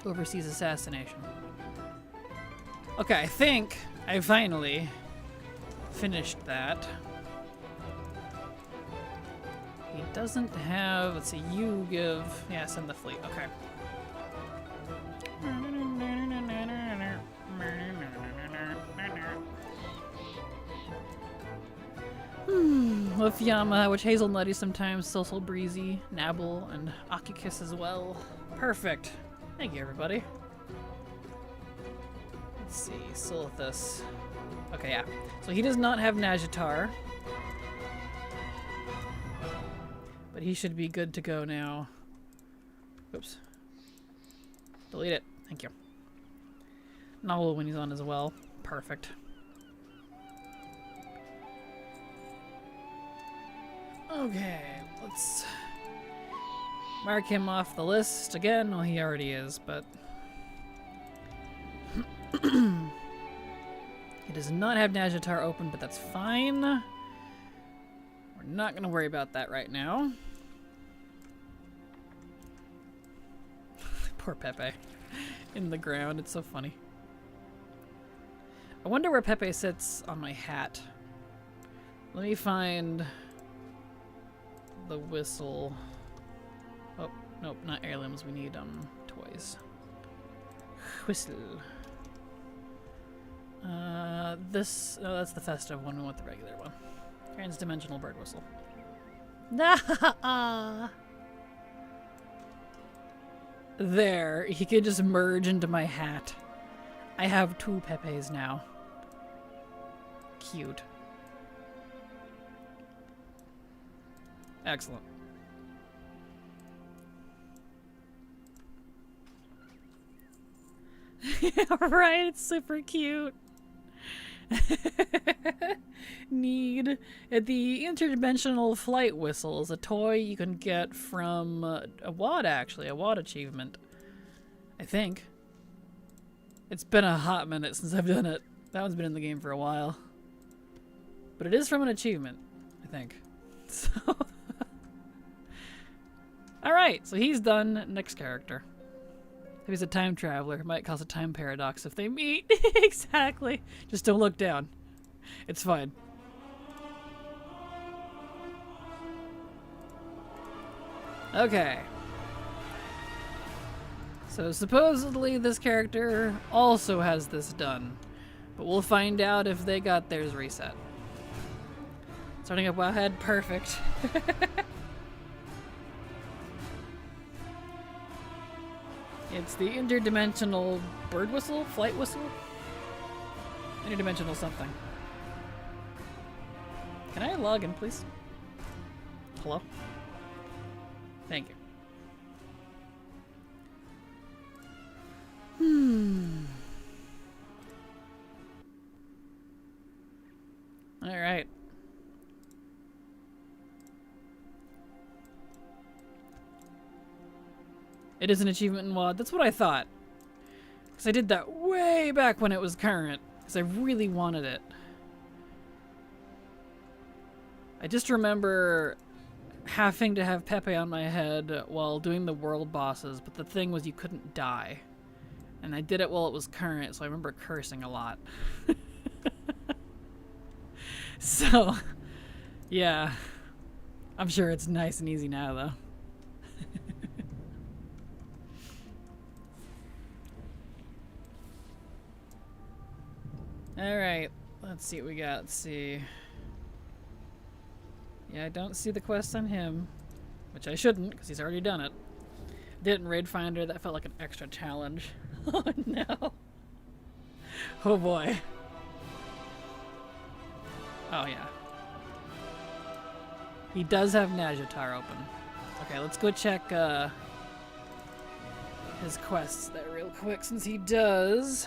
overseas assassination. Okay, I think I finally finished that. He doesn't have, let's see, you give, yeah, send the fleet, okay. With Fiamma, which Hazelnutty sometimes, Social Breezy, Nabble, and Akikis as well. Perfect. Thank you, everybody. Let's see, Silithus. Okay, yeah. So he does not have Najatar. But he should be good to go now. Oops. Delete it. Thank you. Nabble when he's on as well. Perfect. Okay, let's mark him off the list again. Well, he already is, but he does not have Najatar open, but that's fine. We're not going to worry about that right now. Poor Pepe in the ground. It's so funny. I wonder where Pepe sits on my hat. Let me find the whistle. Oh, nope, not heirlooms. We need toys. Whistle. This, oh, that's the festive one. We want the regular one. Transdimensional bird whistle. There, he could just merge into my hat. I have 2 Pepes now. Cute. Excellent. Right, it's super cute. Need the interdimensional flight whistle is a toy you can get from a WAD, actually, a WAD achievement. I think. It's been a hot minute since I've done it. That one's been in the game for a while. But it is from an achievement, I think. So alright, so he's done. Next character. If he's a time traveler, it might cause a time paradox if they meet. Exactly. Just don't look down. It's fine. Okay. So supposedly this character also has this done. But we'll find out if they got theirs reset. Starting up Wowhead, perfect. It's the interdimensional bird whistle? Flight whistle? Interdimensional something. Can I log in, please? Hello? Thank you. Alright. It is an achievement in WAD. That's what I thought. Because I did that way back when it was current. Because I really wanted it. I just remember having to have Pepe on my head while doing the world bosses. But the thing was you couldn't die. And I did it while it was current. So I remember cursing a lot. So, yeah. I'm sure it's nice and easy now, though. Alright, let's see what we got. Let's see. Yeah, I don't see the quest on him, which I shouldn't, because he's already done it. Didn't raid finder, that felt like an extra challenge. Oh no. Oh boy. Oh yeah. He does have Najatar open. Okay, let's go check his quests there real quick, since he does.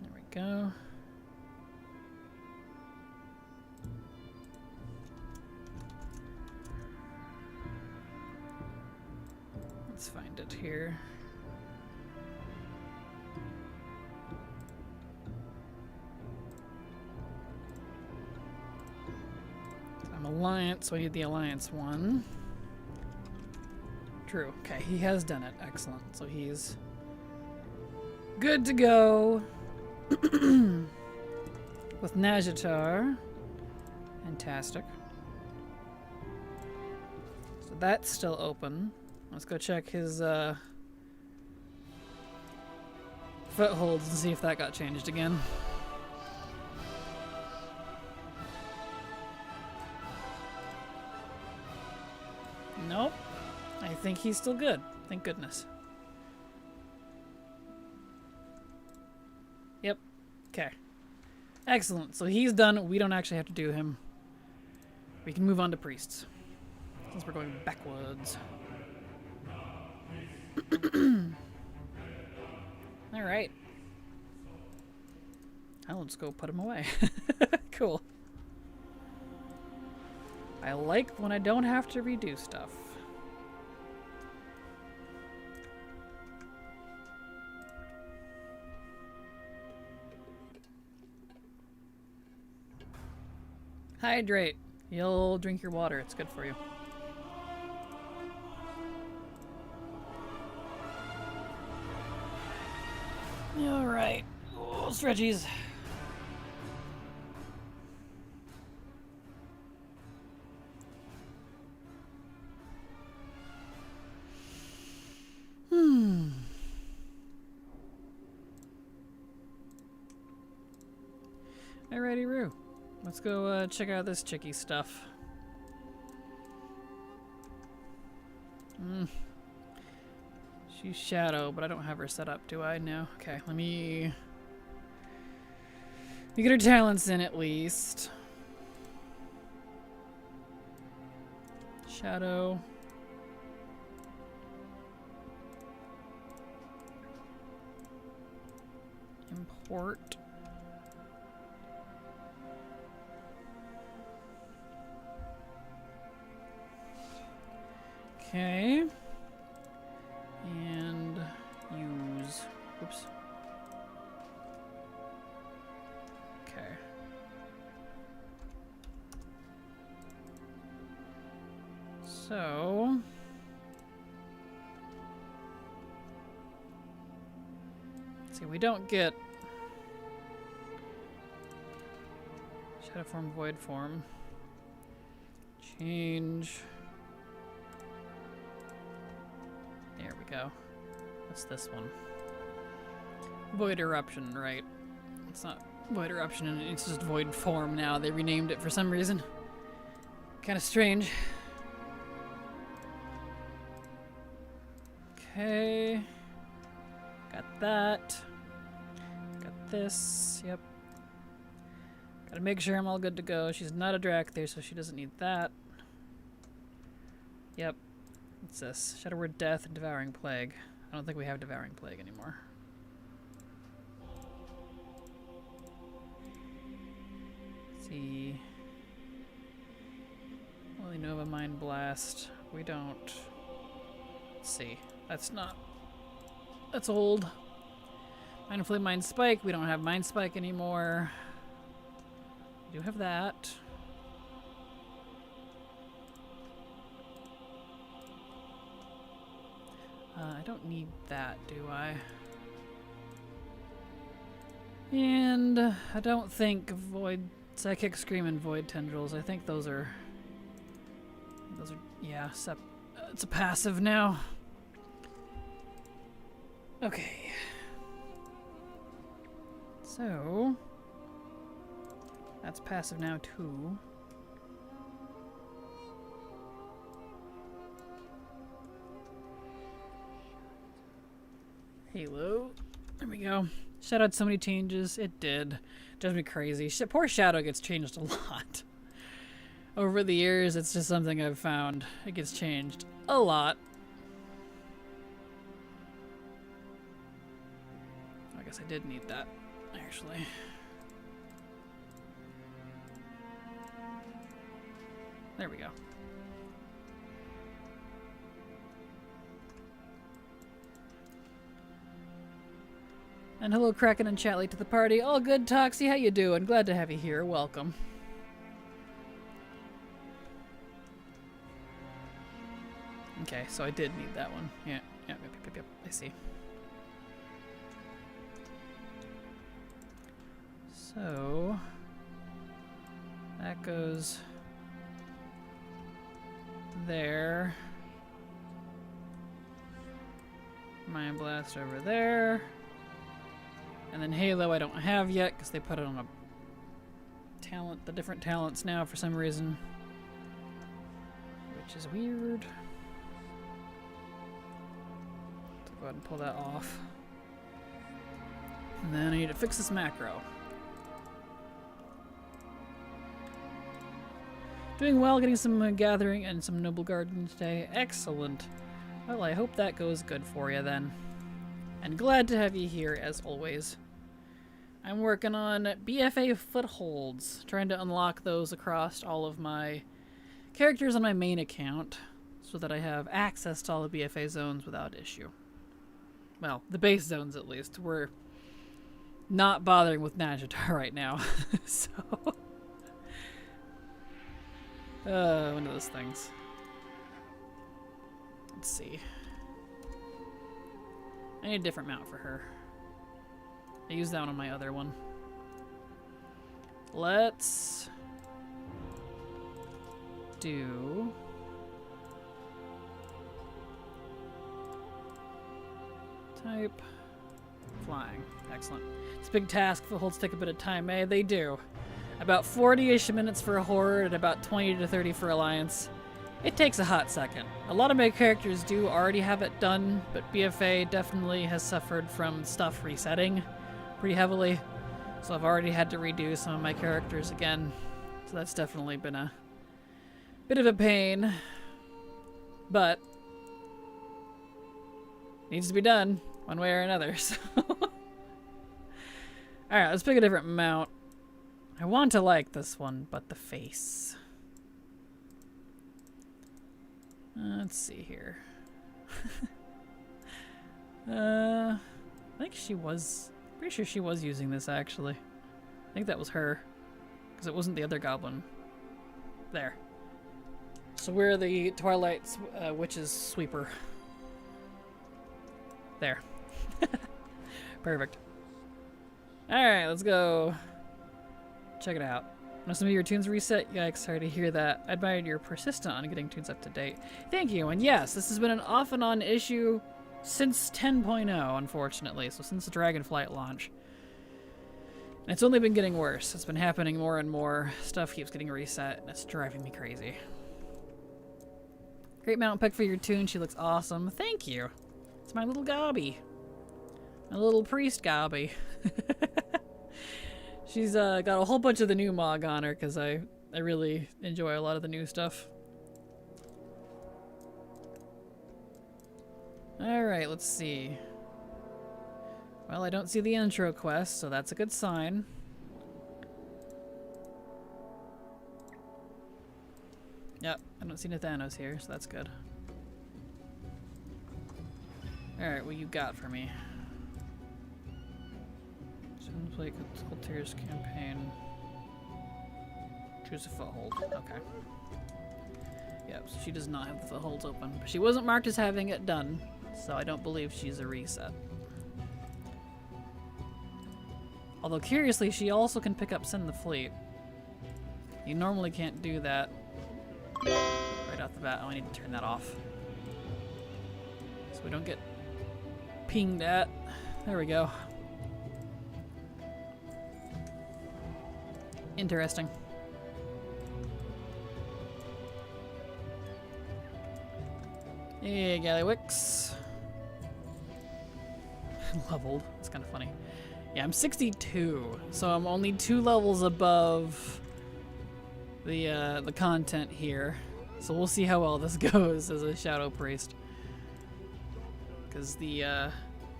There we go. Let's find it here. I'm Alliance, so I need the Alliance one. True. Okay, he has done it. Excellent. So he's good to go with Najatar. Fantastic. So that's still open. Let's go check his Footholds and see if that got changed again. Nope. I think he's still good. Thank goodness. Yep. Okay. Excellent. So he's done. We don't actually have to do him. We can move on to priests, since we're going backwards. Alright. Now let's go put him away. Cool. I like when I don't have to redo stuff. Hydrate. You'll drink your water. It's good for you. Alright. Oh, stretchies. Alrighty, Roo. Let's go check out this chicky stuff. She's Shadow, but I don't have her set up, do I? No. Okay, let me get her talents in at least. Shadow. Import. Okay. And use. Oops. Okay. So. Let's see, we don't get Shadow form, void form. Change. There we go. What's this one? Void Eruption, right. It's not Void Eruption, it's just Void Form now. They renamed it for some reason. Kind of strange. Okay. Got that. Got this. Yep. Gotta make sure I'm all good to go. She's not a Dracthyr, so she doesn't need that. Yep. What's this? Shadow Word Death and Devouring Plague. I don't think we have Devouring Plague anymore. Let's see. Holy Nova Mind Blast. We don't. Let's see. That's not. That's old. Mind Flame, Mind Spike. We don't have Mind Spike anymore. We do have that. I don't need that, do I? And I don't think Void Psychic Scream and Void Tendrils. I think those are yeah, it's a passive now. Okay. So that's passive now too. Halo. There we go. Shadow had so many changes. It did. Drives me crazy. Poor Shadow gets changed a lot. Over the years, it's just something I've found. It gets changed a lot. I guess I did need that, actually. There we go. And hello, Kraken and chat late to the party. All good, Toxie. How you doing? Glad to have you here. Welcome. Okay, so I did need that one. Yep. I see. So that goes there. Mind Blast over there. And then Halo I don't have yet because they put it on a talent, the different talents now for some reason. Which is weird. So go ahead and pull that off. And then I need to fix this macro. Doing well, getting some gathering and some noble garden today. Excellent. Well, I hope that goes good for you then. And glad to have you here as always. I'm working on BFA Footholds, trying to unlock those across all of my characters on my main account so that I have access to all the BFA zones without issue. Well, the base zones at least. We're not bothering with Najatar right now. So one of those things. Let's see. I need a different mount for her. I used that one on my other one. Let's do type flying. Excellent. It's a big task. Footholds take a bit of time, eh? They do. About 40-ish minutes for a Horde and about 20 to 30 for Alliance. It takes a hot second. A lot of my characters do already have it done, but BFA definitely has suffered from stuff resetting pretty heavily. So I've already had to redo some of my characters again. So that's definitely been a bit of a pain. But needs to be done one way or another. So alright, let's pick a different mount. I want to like this one, but the face. Let's see here. I think she was... Pretty sure she was using this, actually. I think that was her. Because it wasn't the other goblin. There. So we're the Twilight Witch's Sweeper. There. Perfect. Alright, let's go. Check it out. Know some of your tunes reset? Yikes, sorry to hear that. I admired your persistent on getting tunes up to date. Thank you, and yes, this has been an off and on issue since 10.0, unfortunately, so since the Dragonflight launch. And it's only been getting worse. It's been happening more and more. Stuff keeps getting reset, and it's driving me crazy. Great mount pick for your tune. She looks awesome. Thank you. It's my little Gobby. My little priest Gobby. She's got a whole bunch of the new Mog on her because I really enjoy a lot of the new stuff. Alright, let's see. Well, I don't see the intro quest, so that's a good sign. Yep, I don't see Nathanos here, so that's good. Alright, what you got for me? Play Cultier's campaign. Choose a foothold. Okay. Yep, so she does not have the footholds open. But she wasn't marked as having it done, so I don't believe she's a reset. Although, curiously, she also can pick up Send the Fleet. You normally can't do that right off the bat. Oh, I need to turn that off. So we don't get pinged at. There we go. Interesting. Hey, Gallywix. Leveled. It's kind of funny. Yeah, I'm 62, so I'm only 2 levels above the content here. So we'll see how well this goes as a Shadow Priest. Because the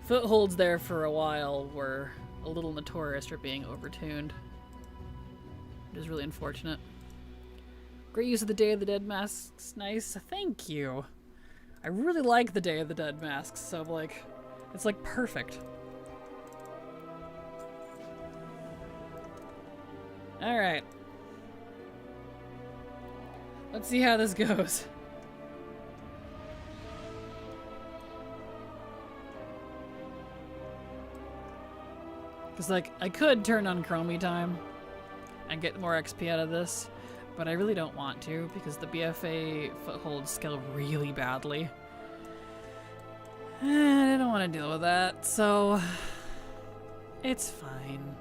Footholds there for a while were a little notorious for being overtuned. Which is really unfortunate. Great use of the Day of the Dead masks. Nice. Thank you. I really like the Day of the Dead masks, so like, it's like perfect. Alright. Let's see how this goes. Because, like, I could turn on Chromie time and get more XP out of this, but I really don't want to because the BFA Footholds scale really badly. And I don't want to deal with that, so it's fine.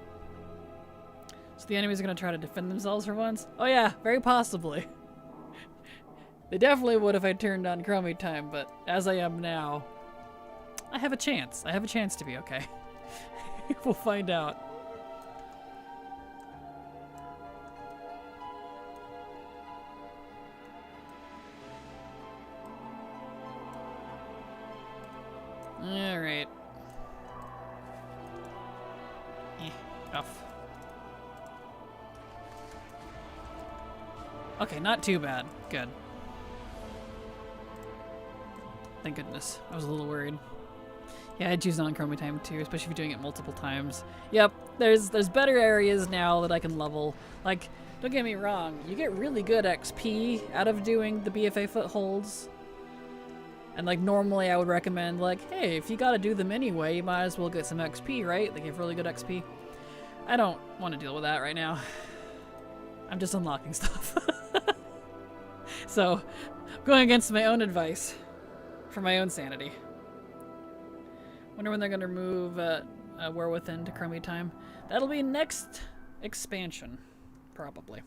So the enemies are going to try to defend themselves for once? Oh yeah, very possibly. They definitely would if I turned on Chromie time, but as I am now, I have a chance. I have a chance to be okay. We'll find out. Alright. Off. Okay, not too bad. Good. Thank goodness. I was a little worried. Yeah, I'd choose non-Chromie time too, especially if you're doing it multiple times. Yep, there's better areas now that I can level. Like, don't get me wrong, you get really good XP out of doing the BFA Footholds. And like normally I would recommend like, hey, if you gotta do them anyway, you might as well get some XP, right? They give really good XP. I don't want to deal with that right now. I'm just unlocking stuff. So, I'm going against my own advice for my own sanity. Wonder when they're gonna remove War Within to Chromie time. That'll be next expansion, probably.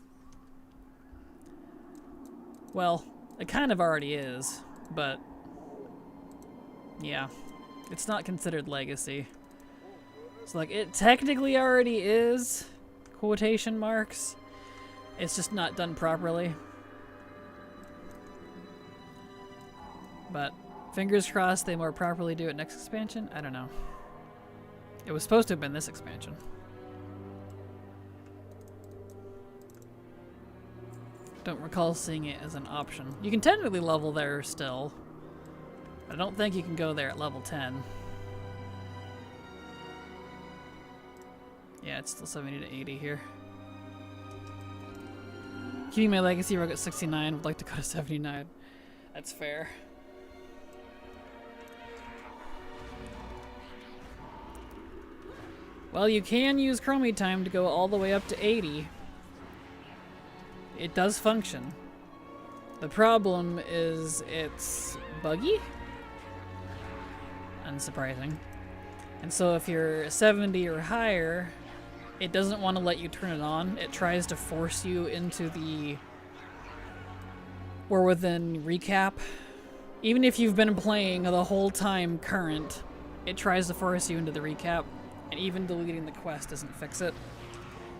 Well, it kind of already is, but yeah, it's not considered legacy. So like, it technically already is, quotation marks. It's just not done properly. But fingers crossed they more properly do it next expansion. I don't know. It was supposed to have been this expansion. Don't recall seeing it as an option. You can technically level there still. I don't think you can go there at level 10. Yeah, it's still 70 to 80 here. Keeping my legacy rogue at 69, would like to go to 79. That's fair. Well, you can use Chromie time to go all the way up to 80. It does function. The problem is it's buggy? Unsurprising. And so if you're 70 or higher, it doesn't want to let you turn it on. It tries to force you into the War Within recap. Even if you've been playing the whole time current, it tries to force you into the recap. And even deleting the quest doesn't fix it.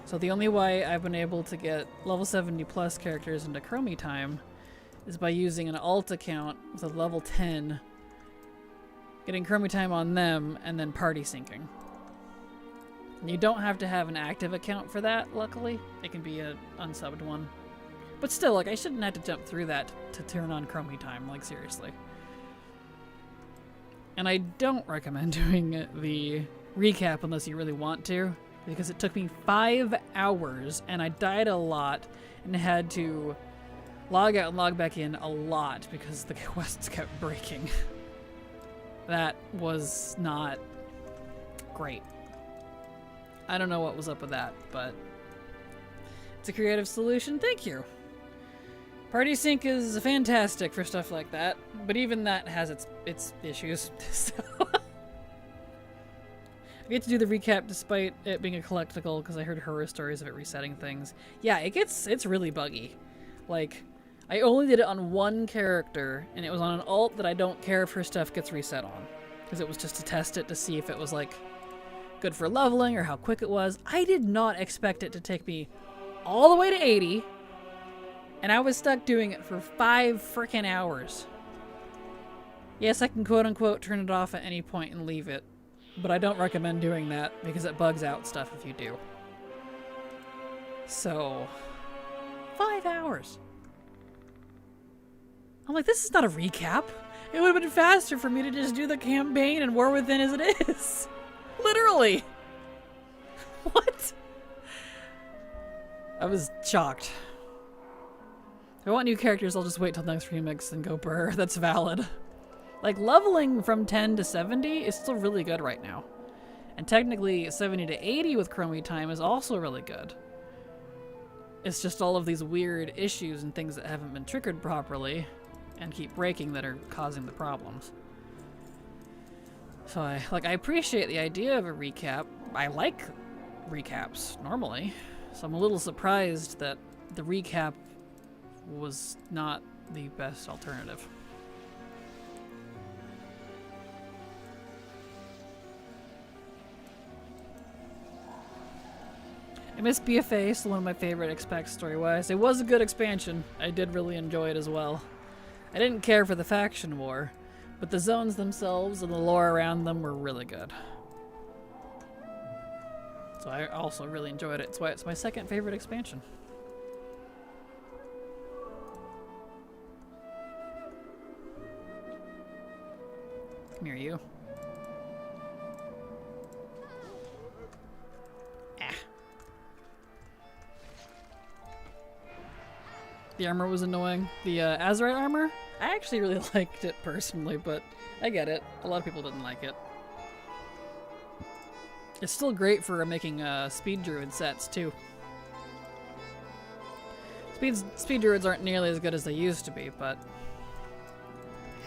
So the only way I've been able to get level 70 plus characters into Chromie time is by using an alt account with a level 10, getting Chromie time on them, and then party syncing. And you don't have to have an active account for that, luckily. It can be an unsubbed one. But still, like, I shouldn't have to jump through that to turn on Chromie time, like, seriously. And I don't recommend doing the recap unless you really want to, because it took me 5 hours and I died a lot and had to log out and log back in a lot because the quests kept breaking. That was not great. I don't know what was up with that, but it's a creative solution. Thank you. Party Sync is fantastic for stuff like that, but even that has its issues. So I get to do the recap despite it being a collectible because I heard horror stories of it resetting things. Yeah, it's really buggy. Like, I only did it on one character, and it was on an alt that I don't care if her stuff gets reset on, because it was just to test it to see if it was like good for leveling or how quick it was. I did not expect it to take me all the way to 80. And I was stuck doing it for 5 frickin' hours. Yes, I can quote-unquote turn it off at any point and leave it. But I don't recommend doing that because it bugs out stuff if you do. So, 5 hours. I'm like, this is not a recap. It would have been faster for me to just do the campaign and War Within as it is. Literally. What? I was shocked. If I want new characters, I'll just wait till next remix and go brr. That's valid. Like, leveling from 10 to 70 is still really good right now. And technically, 70 to 80 with Chromie time is also really good. It's just all of these weird issues and things that haven't been triggered properly and keep breaking that are causing the problems. So I appreciate the idea of a recap. I like recaps, normally. So I'm a little surprised that the recap was not the best alternative. I miss BFA, still one of my favorite expects story-wise. It was a good expansion. I did really enjoy it as well. I didn't care for the faction war, but the zones themselves and the lore around them were really good. So I also really enjoyed it. That's why it's my second favorite expansion. Come here, you. Ah. The armor was annoying. The Azerite armor? I actually really liked it personally, but I get it. A lot of people didn't like it. It's still great for making speed druid sets, too. Speed druids aren't nearly as good as they used to be, but...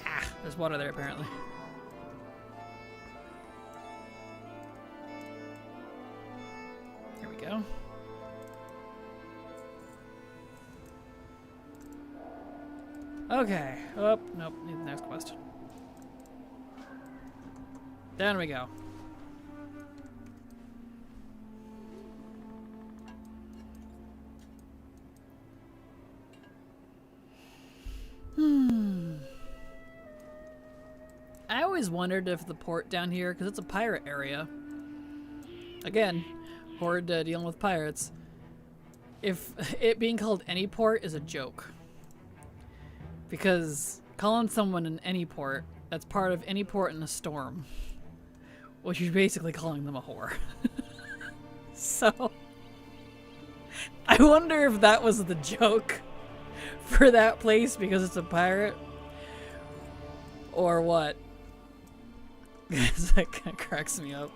Ah, there's water there, apparently. Here we go. Okay. Oh, nope. Need the next quest. Down we go. I always wondered if the port down here, because it's a pirate area. Again, Horde dealing with pirates. If it being called any port is a joke. Because calling someone an any port, that's part of any port in a storm. Which you're basically calling them a whore. So, I wonder if that was the joke for that place because it's a pirate. Or what? That kind of cracks me up.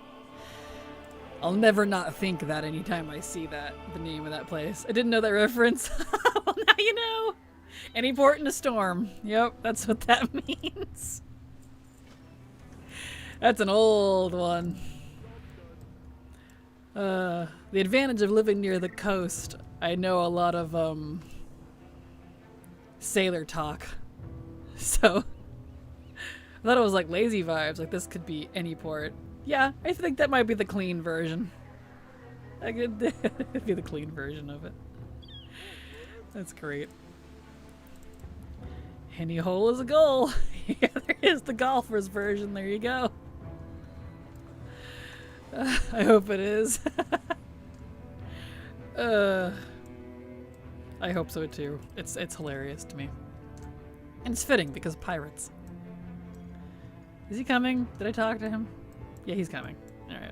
I'll never not think that anytime I see that, the name of that place. I didn't know that reference. Well, now you know. Any port in a storm. Yep, that's what that means. That's an old one. The advantage of living near the coast, I know a lot of sailor talk. So I thought it was like lazy vibes, like this could be any port. Yeah, I think that might be the clean version. I could be the clean version of it. That's great. Any hole is a goal. Yeah, there is the golfer's version. There you go. I hope it is. I hope so too. It's hilarious to me. And it's fitting because pirates. Is he coming? Did I talk to him? Yeah, he's coming. Alright.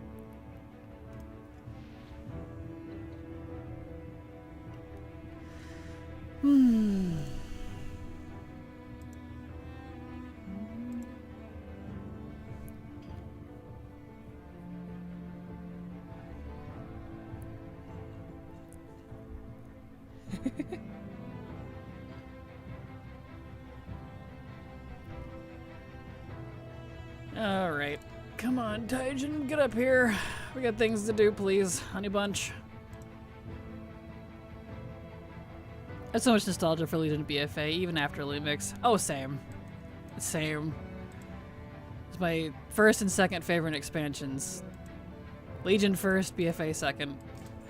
Alright. Come on, Taijin, get up here. We got things to do, please. Honey Bunch. I have so much nostalgia for Legion BFA, even after Lumix. Oh, same. Same. It's my first and second favorite expansions. Legion first, BFA second.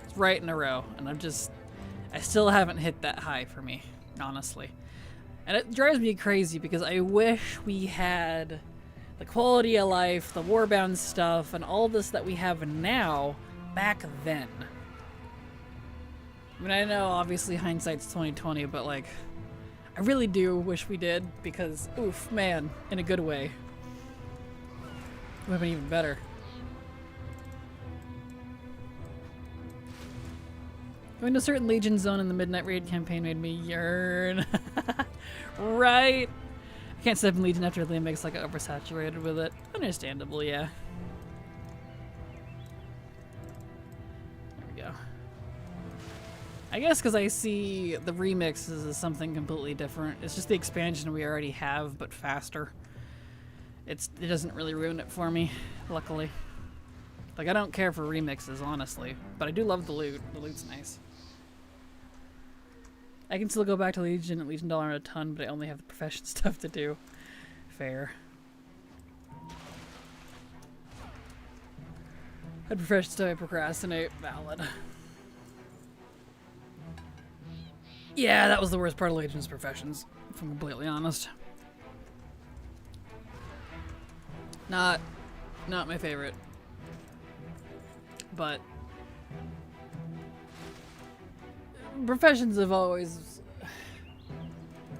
It's right in a row, and I still haven't hit that high for me, honestly. And it drives me crazy because I wish we had the quality of life, the Warbound stuff, and all this that we have now back then. I mean, I know obviously hindsight's 2020, but like, I really do wish we did because, oof, man, in a good way. It would have been even better. Going to a certain Legion zone in the Midnight Raid campaign made me yearn. Right? I can't step in Legion after Liam makes like oversaturated with it. Understandable, yeah. There we go. I guess because I see the remixes as something completely different. It's just the expansion we already have, but faster. It doesn't really ruin it for me, luckily. Like, I don't care for remixes, honestly, but I do love the loot. The loot's nice. I can still go back to Legion at Legion Dollar a ton, but I only have the profession stuff to do. Fair. I'd profession stuff I procrastinate. Valid. Yeah, that was the worst part of Legion's professions, if I'm completely honest. Not my favorite. But professions have always,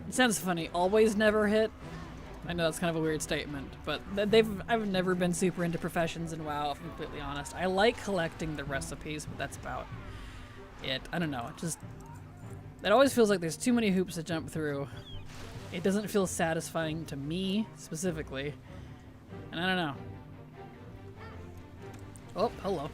it sounds funny, always never hit. I know that's kind of a weird statement, but I've never been super into professions in WoW, if I'm completely honest. I like collecting the recipes, but that's about it. I don't know, it always feels like there's too many hoops to jump through. It doesn't feel satisfying to me, specifically. And I don't know. Oh, hello.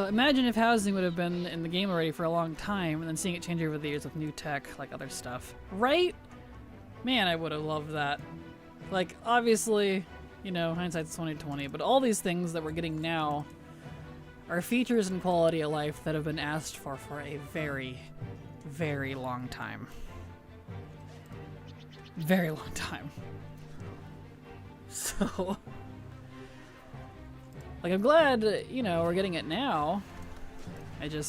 Imagine if housing would have been in the game already for a long time, and then seeing it change over the years with new tech, like other stuff. Right? Man, I would have loved that. Like, obviously, you know, hindsight's 2020, but all these things that we're getting now are features and quality of life that have been asked for a very, very long time. Very long time. So, like, I'm glad, you know, we're getting it now. I don't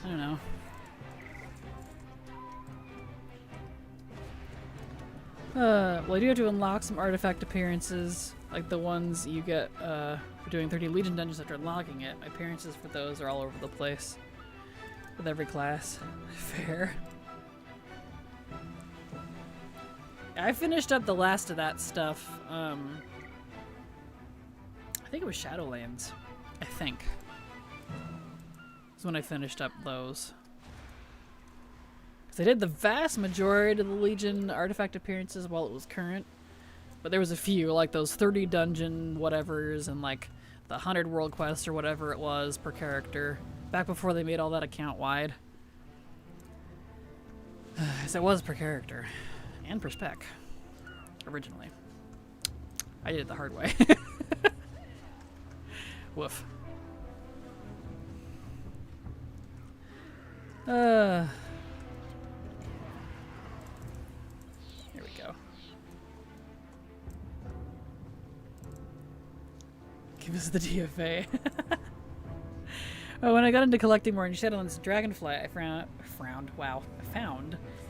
know. Well, I do have to unlock some artifact appearances, like the ones you get for doing 30 Legion dungeons after unlocking it. My appearances for those are all over the place with every class. Fair. I finished up the last of that stuff. I think it was Shadowlands. I think. That's when I finished up those. Because I did the vast majority of the Legion artifact appearances while it was current. But there was a few, like those 30 dungeon whatevers and like the 100 world quests or whatever it was per character. Back before they made all that account wide. Because it was per character. And per spec. Originally. I did it the hard way. Woof. Here we go. Give us the DFA. Oh, when I got into collecting more in Shadowlands Dragonfly, I found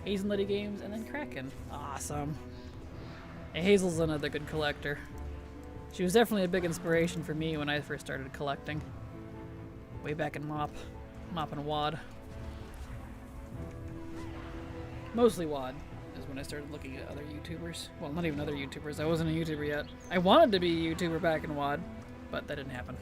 Hazel Lady Games and then Kraken. Awesome. Hey, Hazel's another good collector. She was definitely a big inspiration for me when I first started collecting. Way back in Mop and WAD. Mostly WAD is when I started looking at other YouTubers. Well, not even other YouTubers. I wasn't a YouTuber yet. I wanted to be a YouTuber back in WAD, but that didn't happen.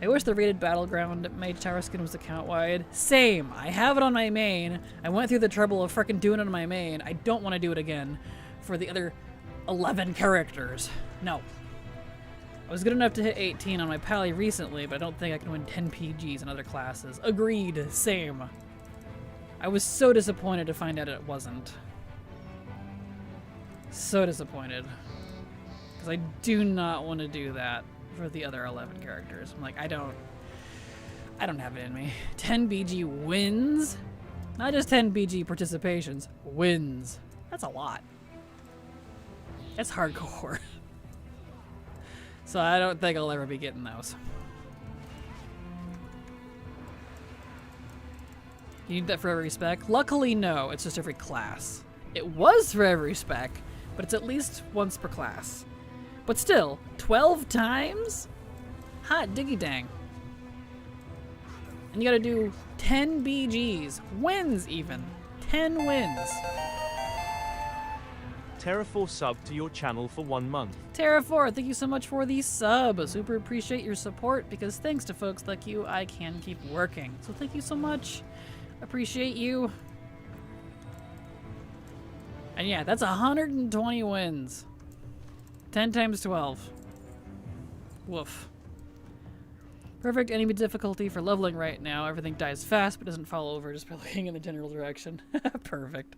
I wish the rated Battleground Mage Tower skin was account-wide. Same! I have it on my main. I went through the trouble of frickin' doing it on my main. I don't want to do it again for the other 11 characters. No. I was good enough to hit 18 on my Pally recently, but I don't think I can win 10 PGs in other classes. Agreed. Same. I was so disappointed to find out it wasn't. So disappointed. Because I do not want to do that for the other 11 characters. I'm like, I don't have it in me. 10 BG wins? Not just 10 BG participations. Wins. That's a lot. That's hardcore. So I don't think I'll ever be getting those. You need that for every spec? Luckily, no. It's just every class. It was for every spec, but it's at least once per class. But still, 12 times? Hot diggy dang. And you gotta do 10 BGs. Wins, even. 10 wins. Terra4 sub to your channel for 1 month. Terra4, thank you so much for the sub. I super appreciate your support because thanks to folks like you, I can keep working. So thank you so much. Appreciate you. And yeah, that's 120 wins. 10 times 12. Woof. Perfect enemy difficulty for leveling right now. Everything dies fast but doesn't fall over just by looking in the general direction. Perfect.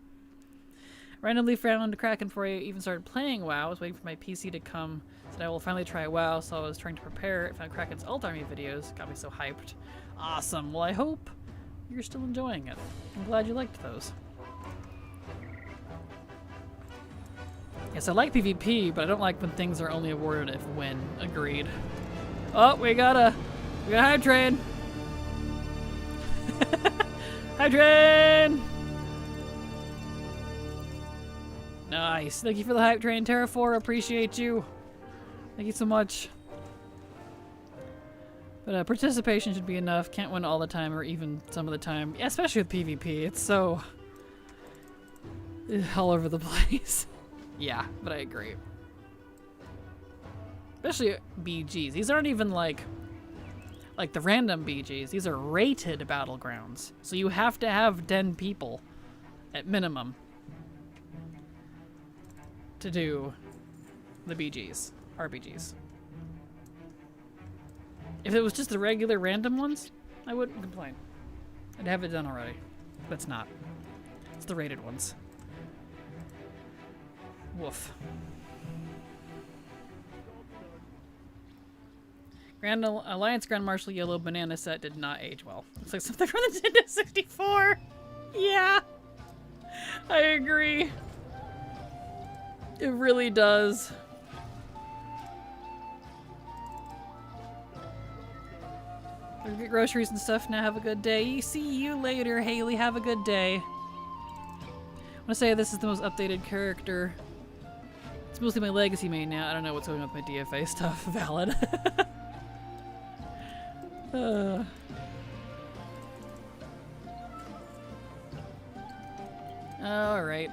Randomly found Kraken before I even started playing WoW. I was waiting for my PC to come so that I will finally try WoW, so I was trying to prepare. I found Kraken's Alt Army videos. Got me so hyped. Awesome. Well, I hope you're still enjoying it. I'm glad you liked those. Yes, I like PvP, but I don't like when things are only awarded if win. Agreed. Oh, we got a hype train. Hype train! Nice. Thank you for the hype train, Terra4. Appreciate you. Thank you so much. But participation should be enough. Can't win all the time or even some of the time. Yeah, especially with PvP. It's so all over the place. Yeah, but I agree. Especially BGs. These aren't even like the random BGs. These are rated battlegrounds. So you have to have 10 people at minimum to do the BGs, RBGs. If it was just the regular random ones, I wouldn't complain. I'd have it done already. But it's not. It's the rated ones. Woof. Grand Alliance Grand Marshal Yellow Banana set did not age well. Looks like something from the Nintendo 64. Yeah. I agree. It really does. Get groceries and stuff now. Have a good day. See you later, Haley. Have a good day. I want to say this is the most updated character. It's mostly my legacy main now. I don't know what's going on with my DFA stuff. Valid. Alright.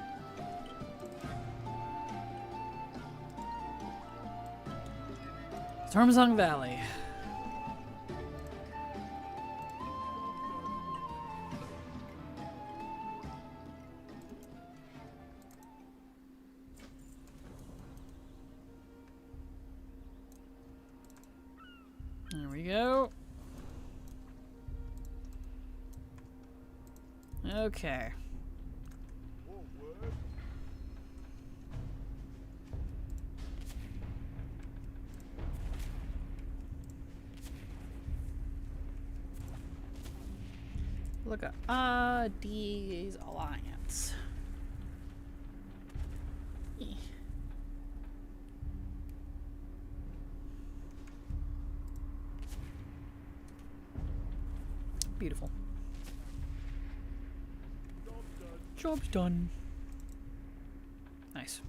Stormsong Valley. There we go. Okay. Look at Addons Alliance. Beautiful. Job's done. Nice.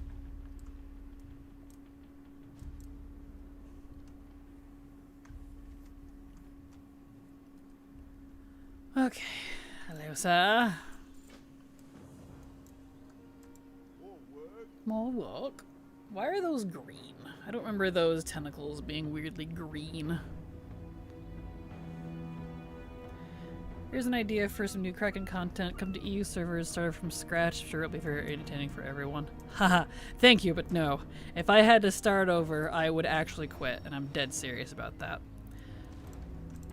Okay. Hello, sir. More work. Why are those green? I don't remember those tentacles being weirdly green. Here's an idea for some new Kraken content. Come to EU servers, start from scratch. I'm sure it'll be very entertaining for everyone. Haha, thank you, but no. If I had to start over, I would actually quit, and I'm dead serious about that.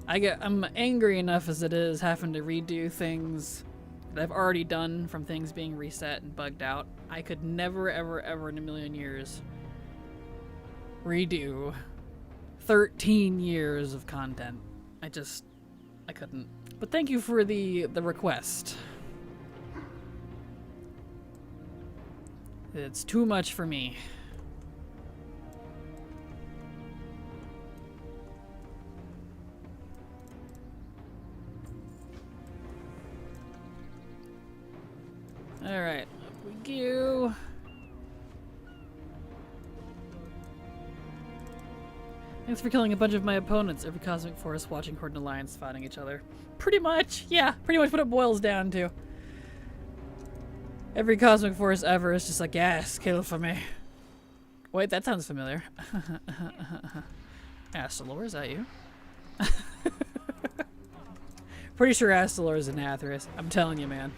I'm angry enough as it is having to redo things that I've already done from things being reset and bugged out. I could never, ever, ever in a million years redo 13 years of content. I couldn't. But thank you for the request. It's too much for me. Alright, up we go. Thanks for killing a bunch of my opponents. Every cosmic force watching Horde and Alliance fighting each other. Pretty much, yeah, pretty much what it boils down to. Every cosmic force ever is just like, yes, kill for me. Wait, that sounds familiar. Astalor, is that you? Pretty sure Astalor is an Atheris. I'm telling you, man.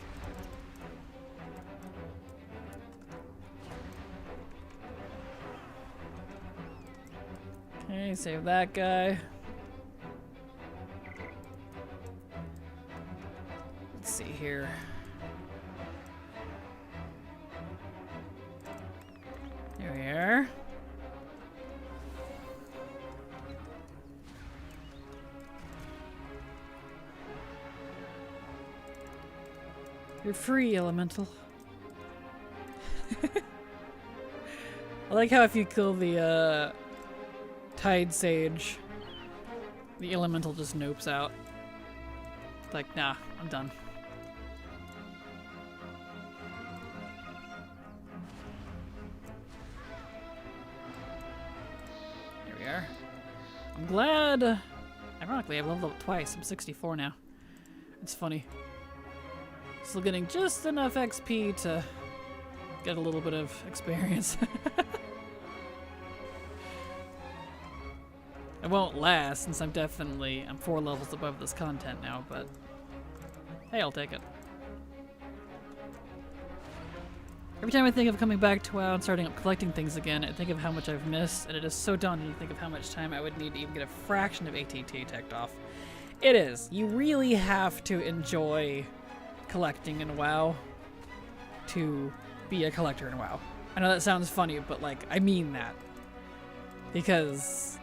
Okay, save that guy. Let's see here. Here we are. You're free, Elemental. I like how if you kill the Tide Sage, the Elemental just nopes out. Like, nah, I'm done. Here we are. I'm glad. Ironically, I've leveled up twice. I'm 64 now. It's funny. Still getting just enough XP to get a little bit of experience. It won't last since I'm 4 levels above this content now, but hey, I'll take it. Every time I think of coming back to WoW and starting up collecting things again, I think of how much I've missed, and it is so daunting to think of how much time I would need to even get a fraction of ATT teched off. It is. You really have to enjoy collecting in WoW to be a collector in WoW. I know that sounds funny, but like, I mean that. Because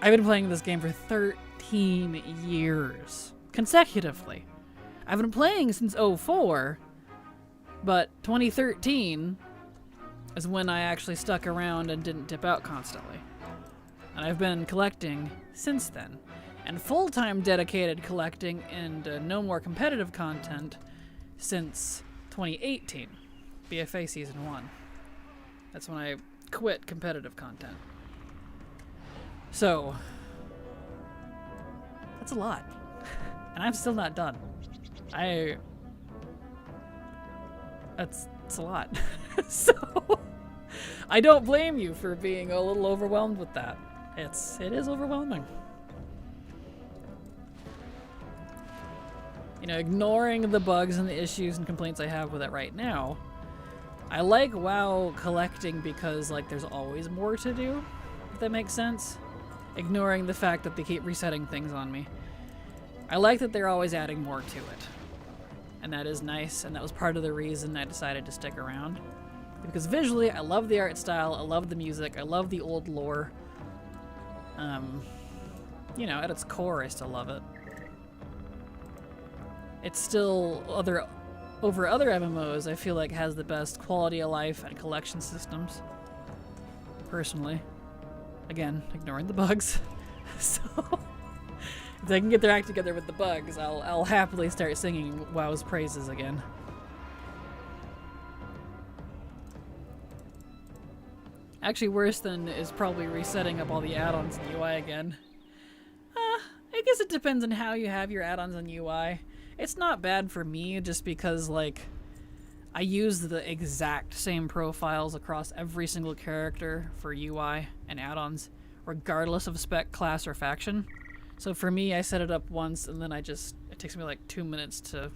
I've been playing this game for 13 years consecutively. I've been playing since 04, but 2013 is when I actually stuck around and didn't dip out constantly. And I've been collecting since then. And full-time dedicated collecting and no more competitive content since 2018, BFA Season 1. That's when I quit competitive content. So, that's a lot. And I'm still not done. That's a lot. So, I don't blame you for being a little overwhelmed with that. It is overwhelming. You know, ignoring the bugs and the issues and complaints I have with it right now, I like WoW collecting because, like, there's always more to do, if that makes sense. Ignoring the fact that they keep resetting things on me. I like that they're always adding more to it. And that is nice, and that was part of the reason I decided to stick around. Because visually, I love the art style, I love the music, I love the old lore. You know, at its core, I still love it. It's still, over other MMOs, I feel like has the best quality of life and collection systems. Personally. Again, ignoring the bugs. So, if they can get their act together with the bugs, I'll happily start singing WoW's praises again. Actually, worse than is probably resetting up all the add-ons in UI again. I guess it depends on how you have your add-ons in UI. It's not bad for me, just because, like, I use the exact same profiles across every single character for UI and add-ons, regardless of spec, class, or faction. So for me, I set it up once, and then I just takes me like 2 minutes to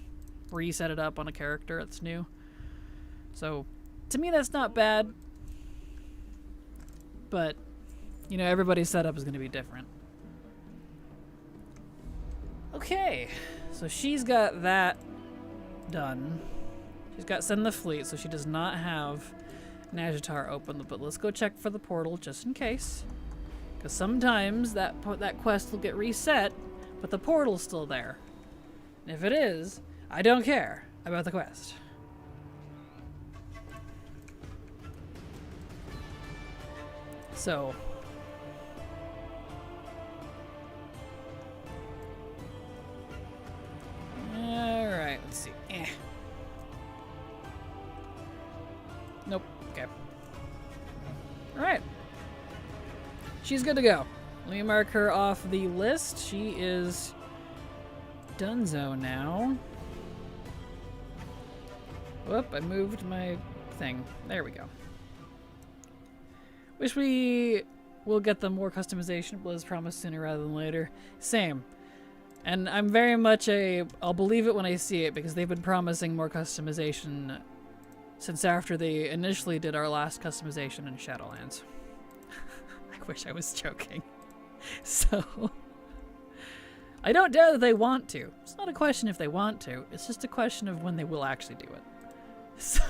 reset it up on a character that's new. So to me that's not bad, but you know, everybody's setup is going to be different. Okay, so she's got that done. She's got send the fleet, so she does not have Najatar open, but let's go check for the portal just in case, because sometimes that quest will get reset but the portal's still there, and if it is, I don't care about the quest. So alright, let's see. Nope. Okay. Alright. She's good to go. Let me mark her off the list. She is donezo now. Whoop, I moved my thing. There we go. Wish we will get them more customization, but as promised, sooner rather than later. Same. And I'm very much I'll believe it when I see it, because they've been promising more customization since after they initially did our last customization in Shadowlands. I wish I was joking. So, I don't doubt that they want to. It's not a question if they want to, it's just a question of when they will actually do it. So,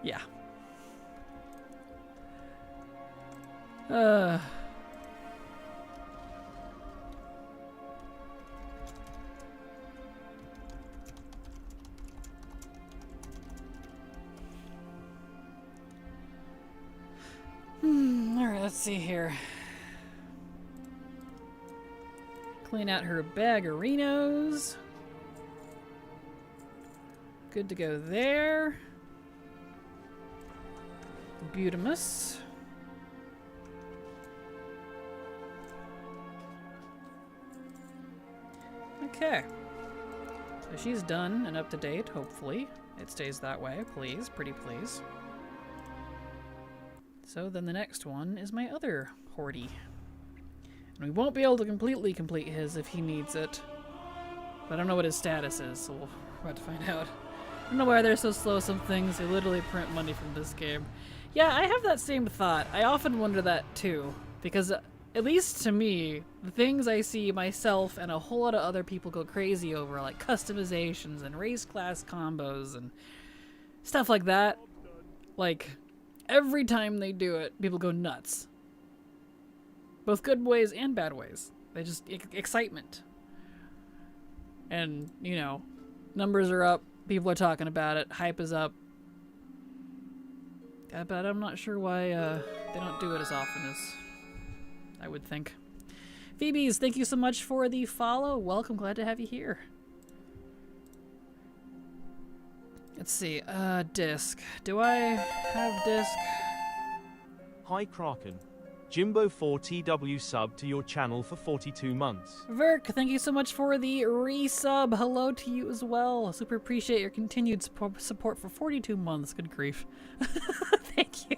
yeah. Alright, let's see here. Clean out her bagarinos. Good to go there. Butamus. Okay. So she's done and up to date, hopefully. It stays that way, please. Pretty please. So then the next one is my other Horty. And we won't be able to completely complete his if he needs it. But I don't know what his status is, so we'll have to find out. I don't know why they're so slow, some things. They literally print money from this game. Yeah, I have that same thought. I often wonder that too. Because, at least to me, the things I see myself and a whole lot of other people go crazy over, like customizations and race class combos and stuff like that. Like, every time they do it, people go nuts. Both good ways and bad ways. They just, excitement. And, you know, numbers are up, people are talking about it, hype is up. Yeah, but I'm not sure why they don't do it as often as I would think. Phoebes, thank you so much for the follow. Welcome, glad to have you here. Let's see, disc. Do I have disc? Hi Kraken. Jimbo4TW sub to your channel for 42 months. Verk, thank you so much for the resub. Hello to you as well. Super appreciate your continued support for 42 months. Good grief. Thank you.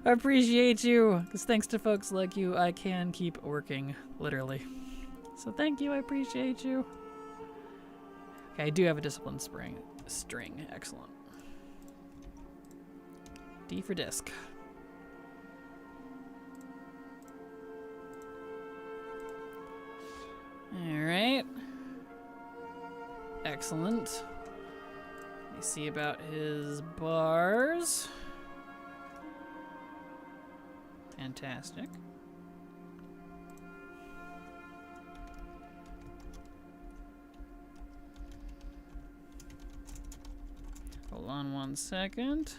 I appreciate you, because thanks to folks like you, I can keep working, literally. So thank you, I appreciate you. Okay, I do have a discipline string. Excellent. D for disc. Alright. Excellent. Let me see about his bars. Fantastic. Hold on 1 second.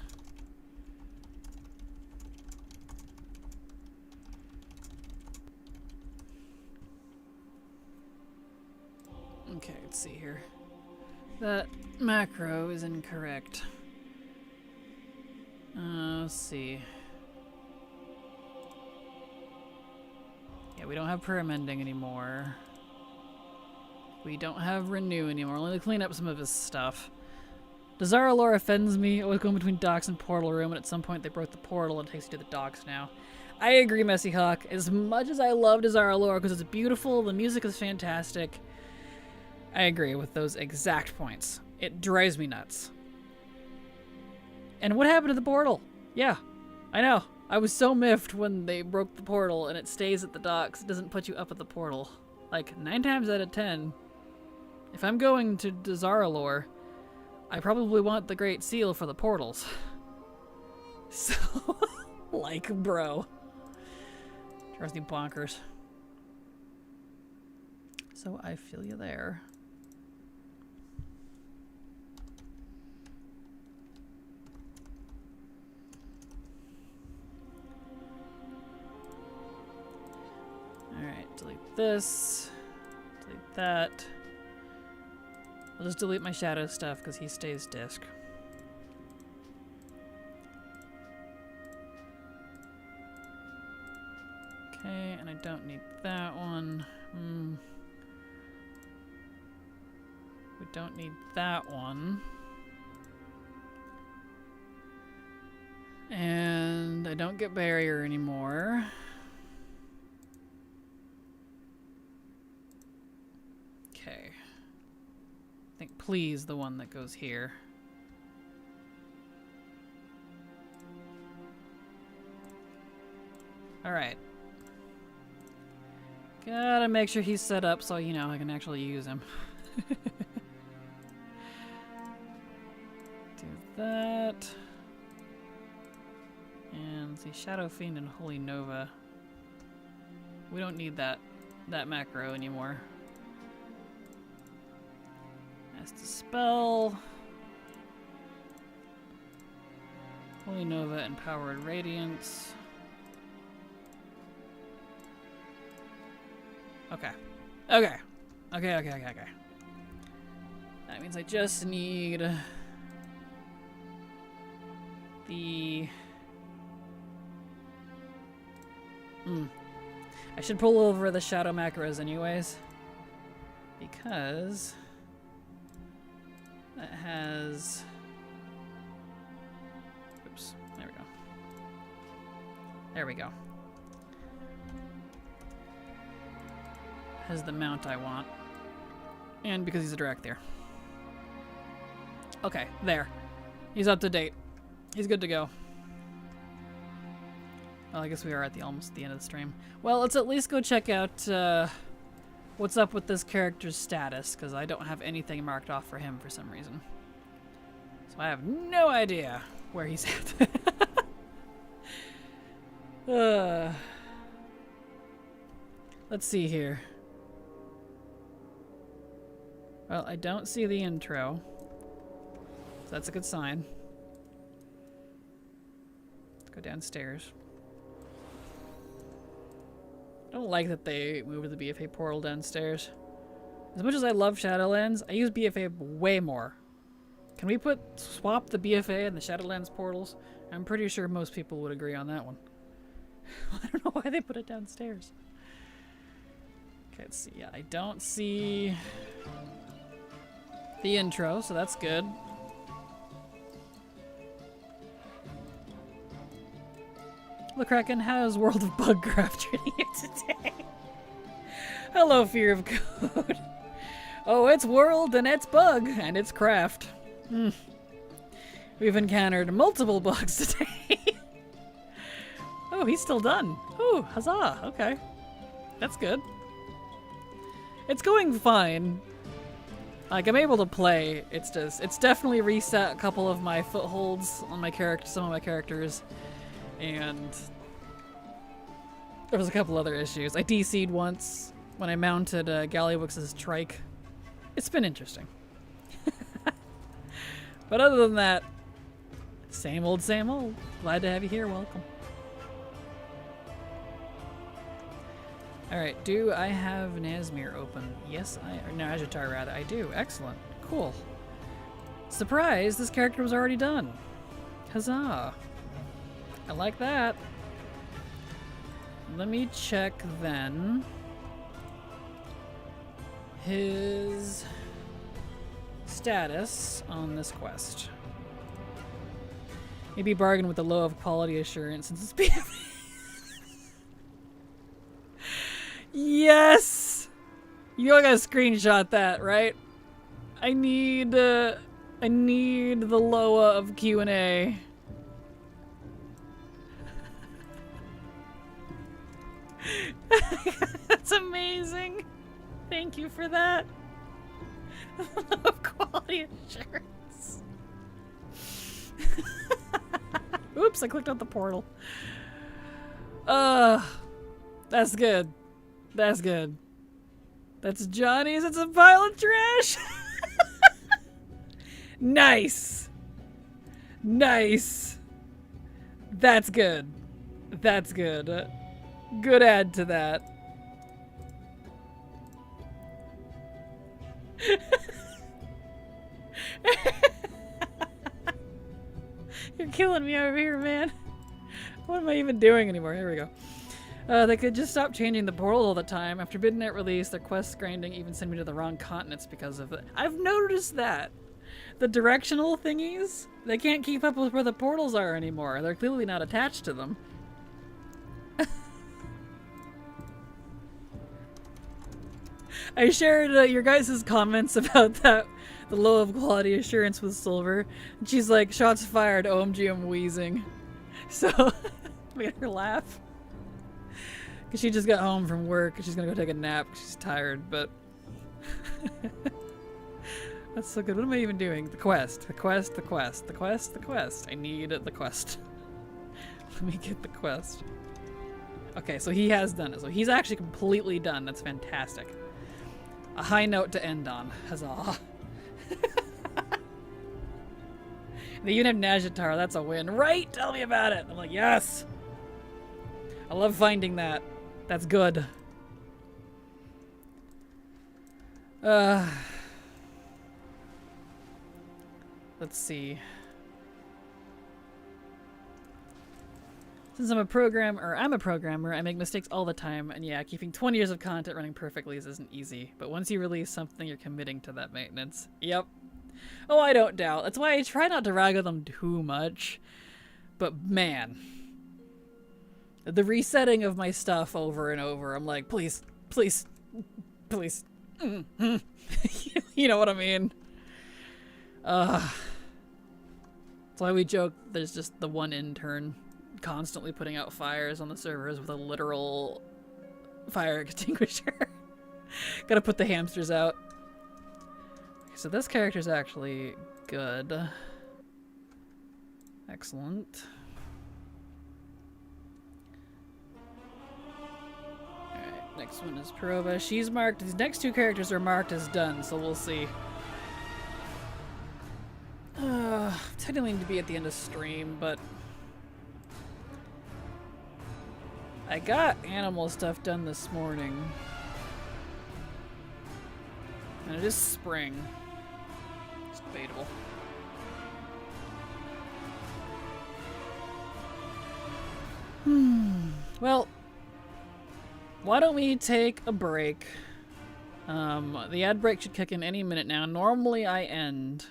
Okay, let's see here. That macro is incorrect. Let's see. Yeah, we don't have permending anymore. We don't have renew anymore. Let me clean up some of his stuff. Desire lore offends me. Always going between docks and portal room, and at some point they broke the portal and it takes you to the docks now. I agree, Messy Hawk. As much as I love Desire lore because it's beautiful, the music is fantastic, I agree with those exact points. It drives me nuts. And what happened to the portal? Yeah, I know. I was so miffed when they broke the portal and it stays at the docks. It doesn't put you up at the portal. Like, 9 times out of 10, if I'm going to Desaralor, I probably want the Great Seal for the portals. So, like, bro. Drives me bonkers. So I feel you there. Alright, delete this. Delete that. I'll just delete my shadow stuff because he stays disk. Okay, and I don't need that one. We don't need that one. And I don't get barrier anymore. Okay. I think please the one that goes here. Alright. Gotta make sure he's set up so, you know, I can actually use him. Do that. And see, Shadow Fiend and Holy Nova. We don't need that macro anymore. As to spell. Holy Nova and Powered Radiance. Okay. Okay. Okay. That means I just need the... I should pull over the shadow macros anyways, because that has... Oops. There we go. There we go. Has the mount I want. And because he's a direct there. Okay, there. He's up to date. He's good to go. Well, I guess we are at almost the end of the stream. Well, let's at least go check out what's up with this character's status, because I don't have anything marked off for him for some reason. So I have no idea where he's at. Let's see here. Well, I don't see the intro. So that's a good sign. Let's go downstairs. I don't like that they moved the BFA portal downstairs. As much as I love Shadowlands, I use BFA way more. Can we swap the BFA and the Shadowlands portals? I'm pretty sure most people would agree on that one. I don't know why they put it downstairs. Okay, let's see. Yeah, I don't see the intro, so that's good. Look, Kraken, how's World of Bugcraft treating you today? Hello, Fear of Code. Oh, it's World, and it's Bug, and it's Craft. We've encountered multiple bugs today. Oh, he's still done. Oh, huzzah. Okay. That's good. It's going fine. Like, I'm able to play. It's definitely reset a couple of my footholds on my some of my characters. And there was a couple other issues. I DC'd once when I mounted Gallywix's trike. It's been interesting. But other than that, same old, same old. Glad to have you here. Welcome. Alright, do I have Nazmir open? Yes, or Najatar rather. I do. Excellent. Cool. Surprise, this character was already done. Huzzah. I like that. Let me check then. His status on this quest. Maybe bargain with the low of quality assurance since it's BFA. Yes! You know I gotta screenshot that, right? I need the Loa of Q&A. That's amazing. Thank you for that. Of quality assurance. Oops, I clicked on the portal. That's good. That's good. That's Johnny's. It's a pile of trash. Nice. Nice. That's good. That's good. Good add to that. You're killing me over here, man. What am I even doing anymore? Here we go. They could just stop changing the portal all the time. After midnight release, their quest grinding even send me to the wrong continents because of it. I've noticed that. The directional thingies, they can't keep up with where the portals are anymore. They're clearly not attached to them. I shared your guys' comments about that, the low of quality assurance with Silver. And she's like, shots fired, OMG, I'm wheezing. So, made her laugh. Because she just got home from work and she's gonna go take a nap because she's tired, but... That's so good. What am I even doing? The quest. The quest, the quest, the quest, the quest. I need the quest. Let me get the quest. Okay, so he has done it. So he's actually completely done. That's fantastic. A high note to end on. Huzzah. They even have Najatar. That's a win. Right? Tell me about it. I'm like, yes. I love finding that. That's good. Let's see. Since I'm a programmer, I make mistakes all the time, and yeah, keeping 20 years of content running perfectly isn't easy. But once you release something, you're committing to that maintenance. Yep. Oh, I don't doubt. That's why I try not to rag on them too much. But man, the resetting of my stuff over and over, I'm like, please, please, please. You know what I mean? That's why we joke there's just the one intern constantly putting out fires on the servers with a literal fire extinguisher. Gotta put the hamsters out. Okay, so this character's actually good. Excellent. Alright, next one is Perova. She's marked. These next two characters are marked as done, so we'll see. Technically need to be at the end of stream, but I got animal stuff done this morning. And it is spring. It's debatable. Well, why don't we take a break? The ad break should kick in any minute now. Normally I end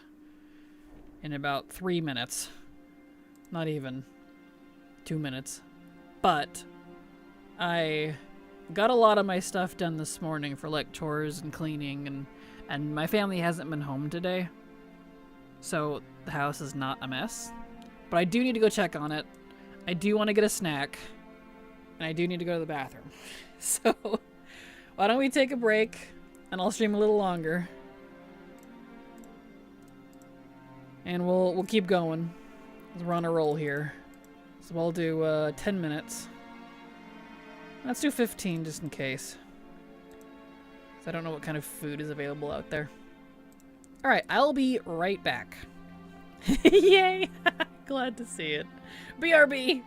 in about 3 minutes. Not even 2 minutes. But I got a lot of my stuff done this morning for like chores and cleaning, and my family hasn't been home today. So the house is not a mess. But I do need to go check on it. I do want to get a snack. And I do need to go to the bathroom. So why don't we take a break and I'll stream a little longer. And we'll keep going. We're on a roll here. So we'll do 10 minutes. Let's do 15 just in case. So I don't know what kind of food is available out there. Alright, I'll be right back. Yay! Glad to see it. BRB!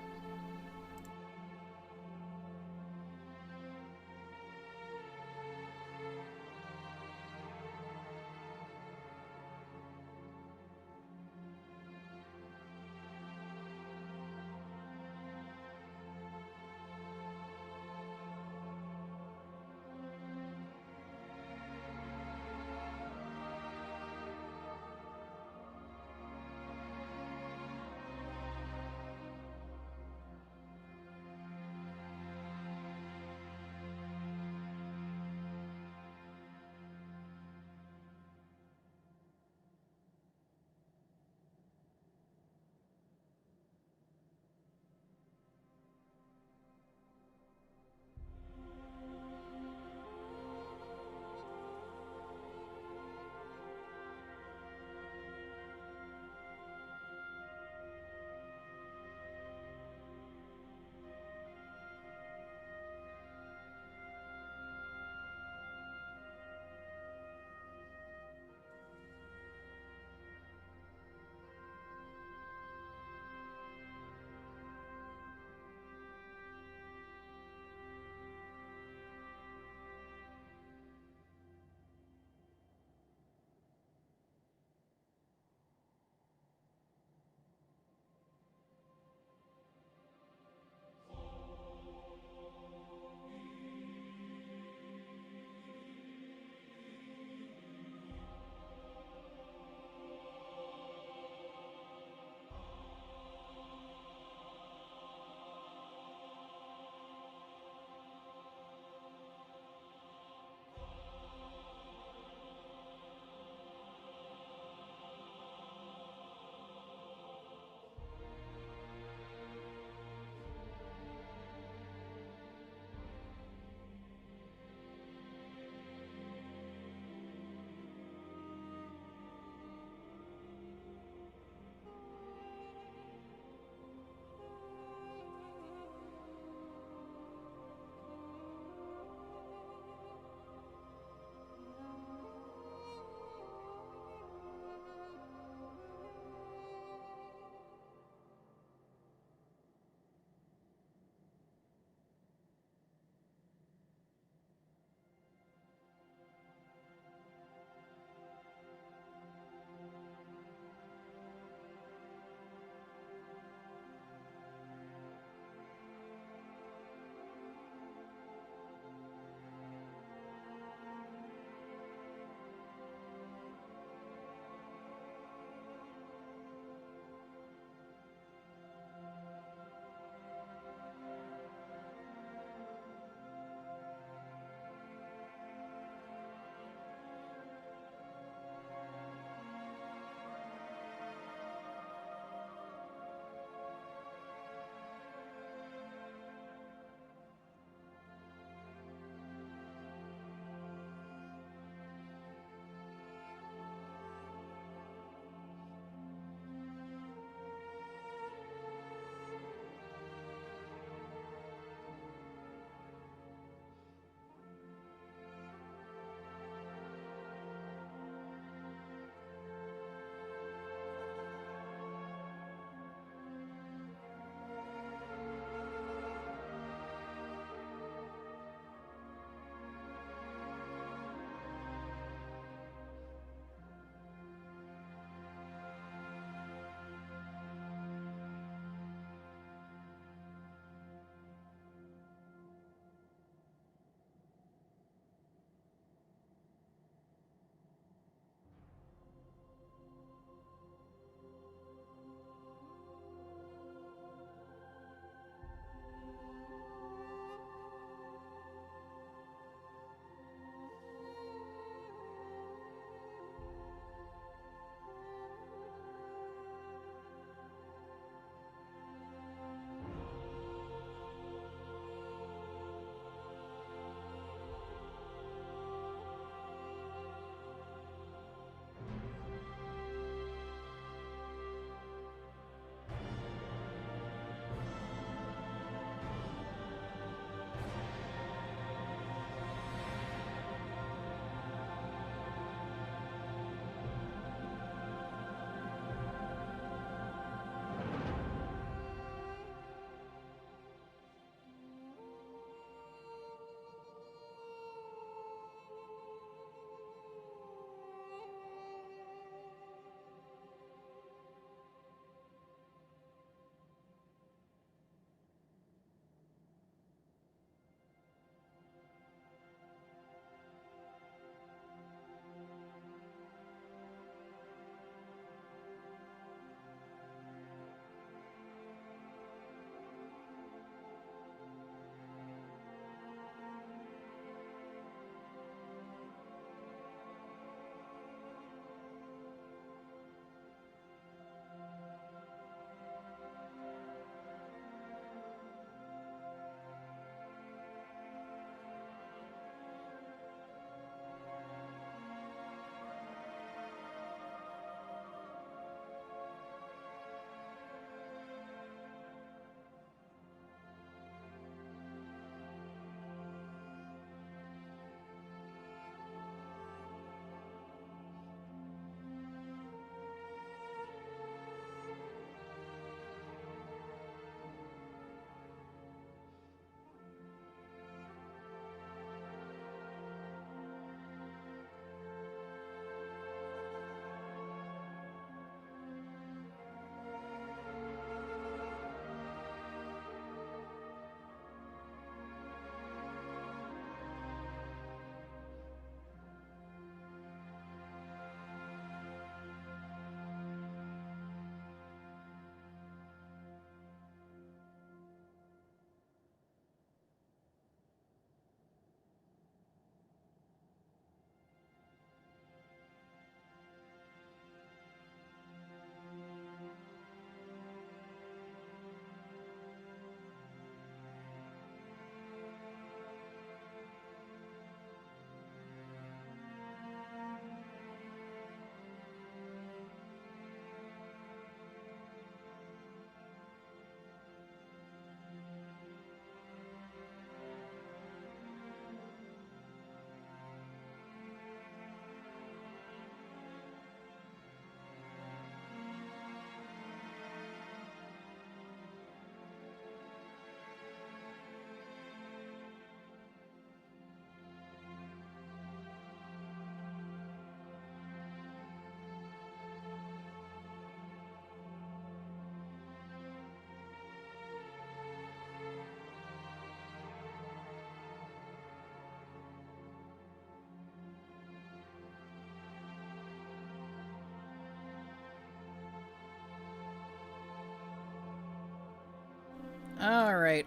Alright.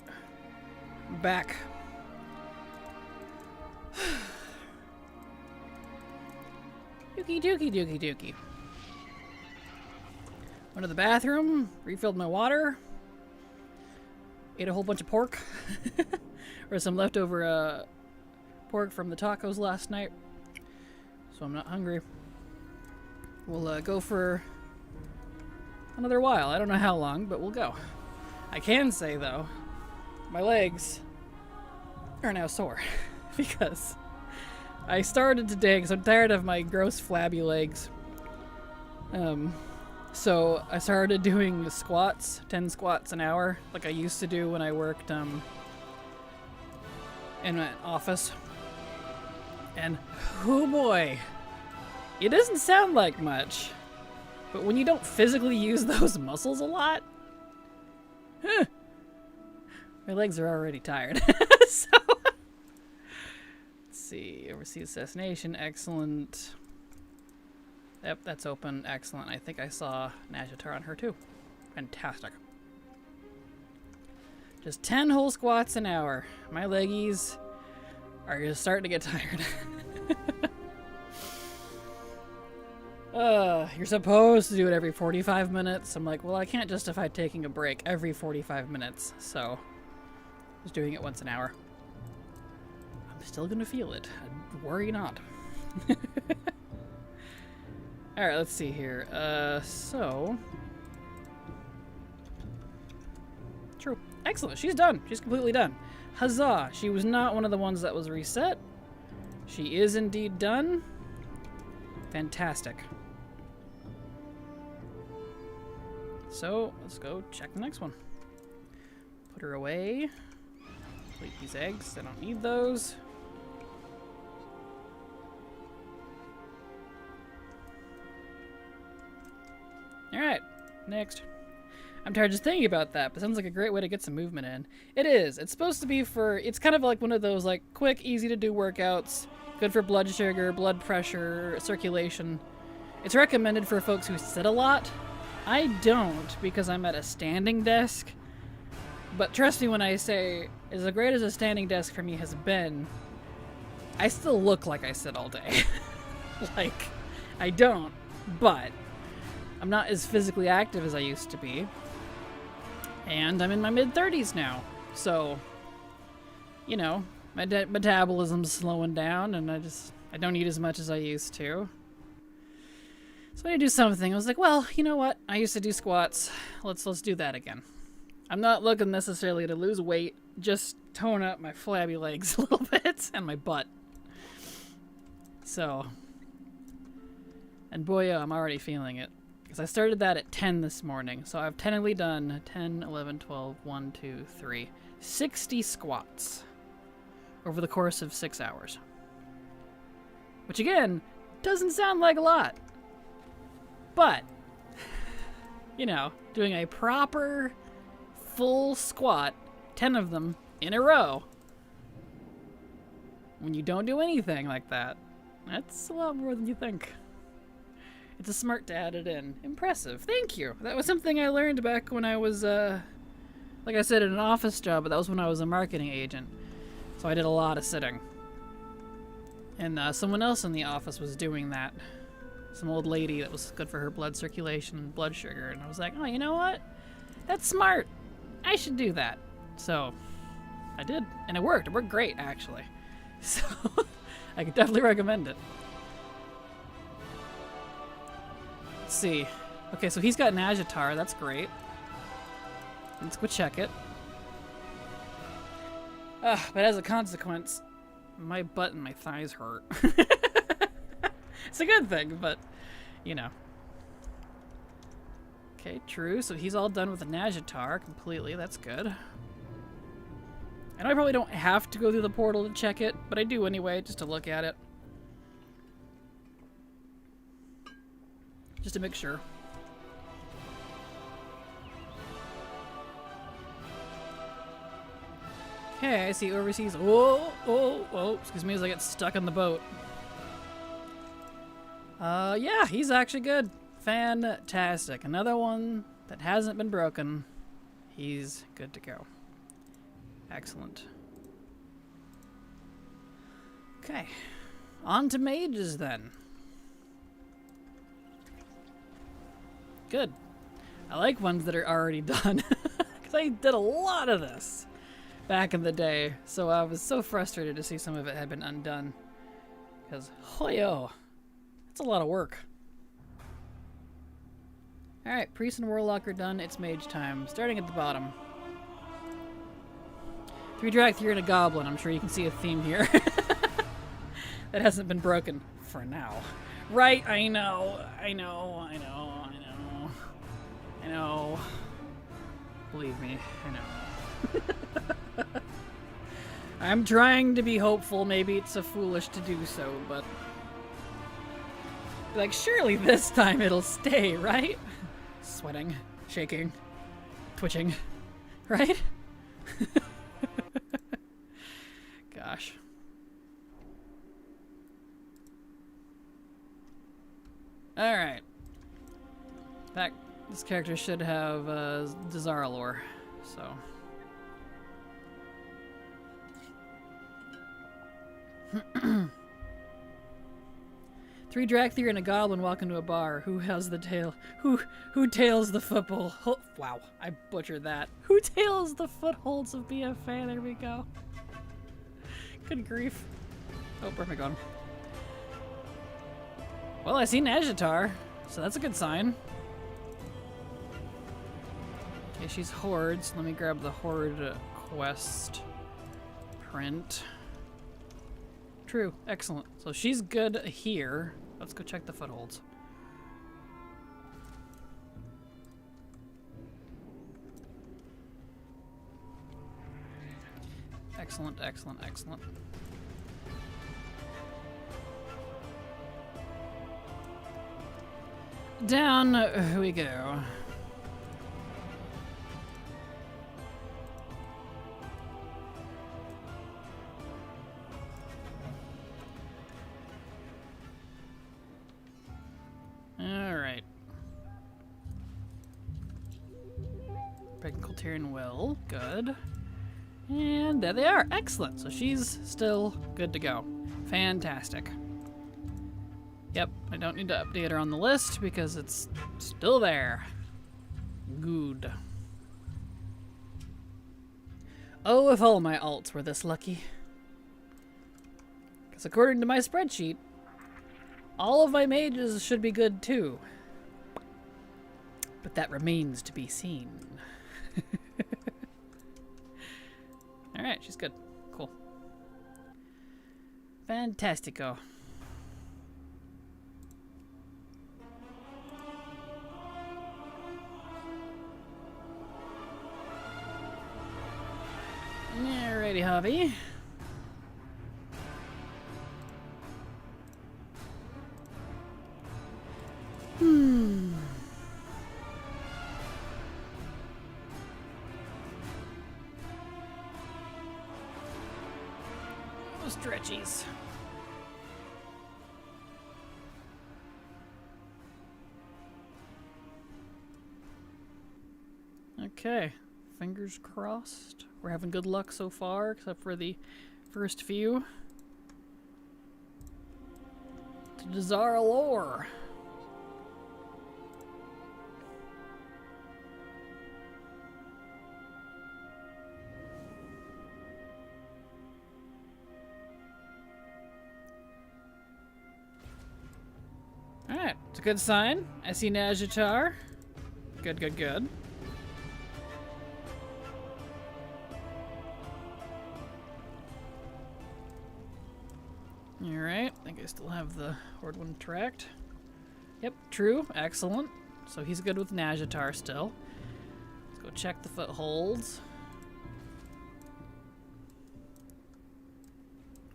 Back. Dookie dookie dookie dookie. Went to the bathroom, refilled my water, ate a whole bunch of pork. Or some leftover pork from the tacos last night. So I'm not hungry. We'll go for another while. I don't know how long, but we'll go. I can say, though, my legs are now sore. Because I started today because I'm tired of my gross flabby legs. So I started doing the squats, 10 squats an hour, like I used to do when I worked in an office. And oh boy, it doesn't sound like much, but when you don't physically use those muscles a lot, my legs are already tired. So let's see, overseas assassination, excellent. Yep, that's open. Excellent. I think I saw Najatar on her too. Fantastic. Just 10 whole squats an hour. My leggies are just starting to get tired. You're supposed to do it every 45 minutes. I'm like, well, I can't justify taking a break every 45 minutes. So, just doing it once an hour. I'm still gonna feel it. Worry not. Alright, let's see here. True. Excellent. She's done. She's completely done. Huzzah! She was not one of the ones that was reset. She is indeed done. Fantastic. So, let's go check the next one. Put her away. Delete these eggs. I don't need those. Alright, next. I'm tired just thinking about that, but sounds like a great way to get some movement in. It is. It's supposed to be for, it's kind of like one of those like quick, easy to do workouts. Good for blood sugar, blood pressure, circulation. It's recommended for folks who sit a lot. I don't because I'm at a standing desk. But trust me when I say, as great as a standing desk for me has been, I still look like I sit all day. Like, I don't, but I'm not as physically active as I used to be. And I'm in my mid-30s now. So, you know, my metabolism's slowing down and I don't eat as much as I used to. So I do something. I was like, well, you know what? I used to do squats. Let's do that again. I'm not looking necessarily to lose weight, just tone up my flabby legs a little bit and my butt. So, and boy, I'm already feeling it. Because I started that at 10 this morning. So I've technically done 10, 11, 12, 1, 2, 3, 60 squats over the course of 6 hours. Which again, doesn't sound like a lot. But, you know, doing a proper full squat, 10 of them in a row, when you don't do anything like that, that's a lot more than you think. It's a smart to add it in. Impressive. Thank you. That was something I learned back when I was, like I said, in an office job, but that was when I was a marketing agent. So I did a lot of sitting. And someone else in the office was doing that. Some old lady that was good for her blood circulation and blood sugar. And I was like, oh, you know what? That's smart. I should do that. So I did. And it worked. It worked great, actually. So I could definitely recommend it. Let's see. Okay, so he's got Najatar. That's great. Let's go check it. But as a consequence, my butt and my thighs hurt. It's a good thing, but, you know. Okay, true. So he's all done with the Najatar completely. That's good. I know I probably don't have to go through the portal to check it, but I do anyway, just to look at it. Just to make sure. Okay, I see overseas. Whoa, excuse me as I get stuck on the boat. Yeah, he's actually good. Fantastic. Another one that hasn't been broken. He's good to go. Excellent. Okay. On to mages then. Good. I like ones that are already done. Because I did a lot of this back in the day. So I was so frustrated to see some of it had been undone. Because, hoyo, it's a lot of work. Alright, priest and warlock are done. It's mage time. Starting at the bottom. 3 drag, 3 and a goblin. I'm sure you can see a theme here. That hasn't been broken for now. Right, I know. Believe me, I know. I'm trying to be hopeful. Maybe it's foolish to do so, but... like, surely this time it'll stay, right? Sweating, shaking, twitching, right? Gosh. Alright. This character should have Desire lore, so... 3 Dracthyr and a goblin walk into a bar. Who has the tail? Who tails the football? Oh, wow, I butchered that. Who tails the footholds of BFA? There we go. Good grief. Oh, where am I going? Well, I see Najatar, so that's a good sign. Okay, she's Hordes. Let me grab the Horde quest print. True. Excellent. So she's good here. Let's go check the footholds. Excellent, excellent, excellent. Down we go. Alright. Breaking Colterian Will. Good. And there they are. Excellent. So she's still good to go. Fantastic. Yep, I don't need to update her on the list because it's still there. Good. Oh, if all my alts were this lucky. Because according to my spreadsheet, all of my mages should be good too. But that remains to be seen. Alright, she's good. Cool. Fantastico. Alrighty, hobby. Stretchies. Okay, fingers crossed. We're having good luck so far, except for the first few. To Desire lore. Alright, it's a good sign. I see Najatar. Good, good, good. Alright, I think I still have the Horde one tracked. Yep, true. Excellent. So he's good with Najatar still. Let's go check the footholds.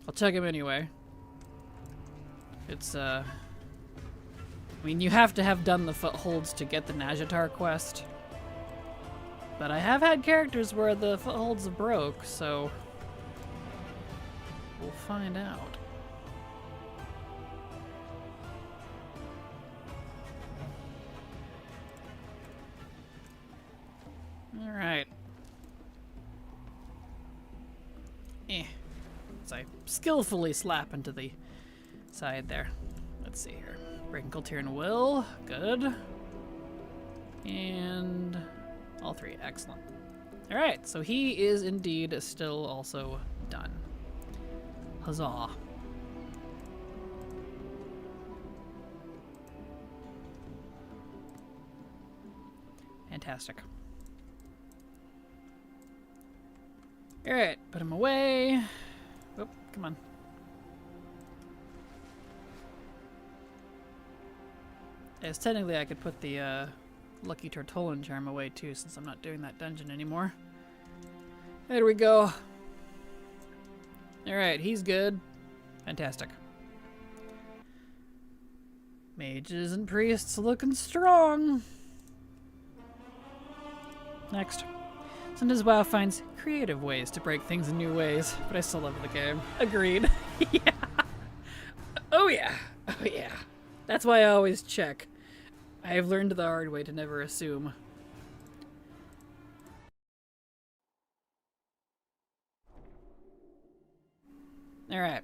I'll check him anyway. It's, I mean, you have to have done the footholds to get the Najatar quest. But I have had characters where the footholds broke, so we'll find out. Alright. as I skillfully slap into the side there. Let's see here. Breaking Kultiran Will. Good. And all three. Excellent. Alright, so he is indeed still also done. Huzzah. Fantastic. Alright, put him away. Oh, come on. Yes, technically I could put the Lucky Tortolan charm away too, since I'm not doing that dungeon anymore. There we go. Alright, he's good. Fantastic. Mages and priests looking strong. Next. Sometimes WoW finds creative ways to break things in new ways, but I still love the game. Agreed. Yeah. Oh yeah. Oh yeah. That's why I always check. I have learned the hard way to never assume. Alright.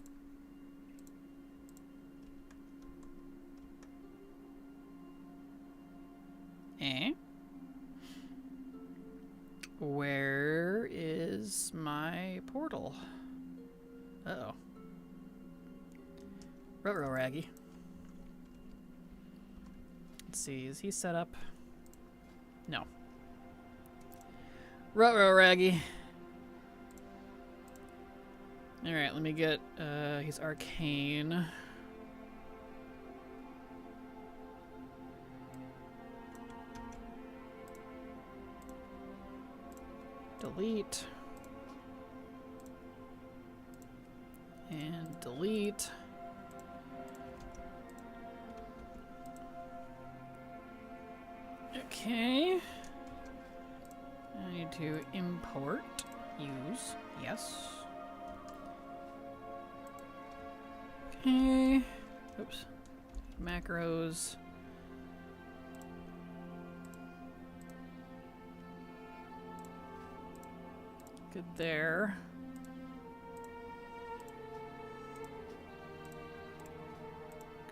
Eh? Where is my portal? Uh-oh. Ruh-roh, Raggy. Let's see, is he set up? No. Ruh-roh, Raggy. Alright, let me get, he's arcane. Delete. And delete. Okay. I need to import. Use. Yes. Okay. Oops. Macros. Good there.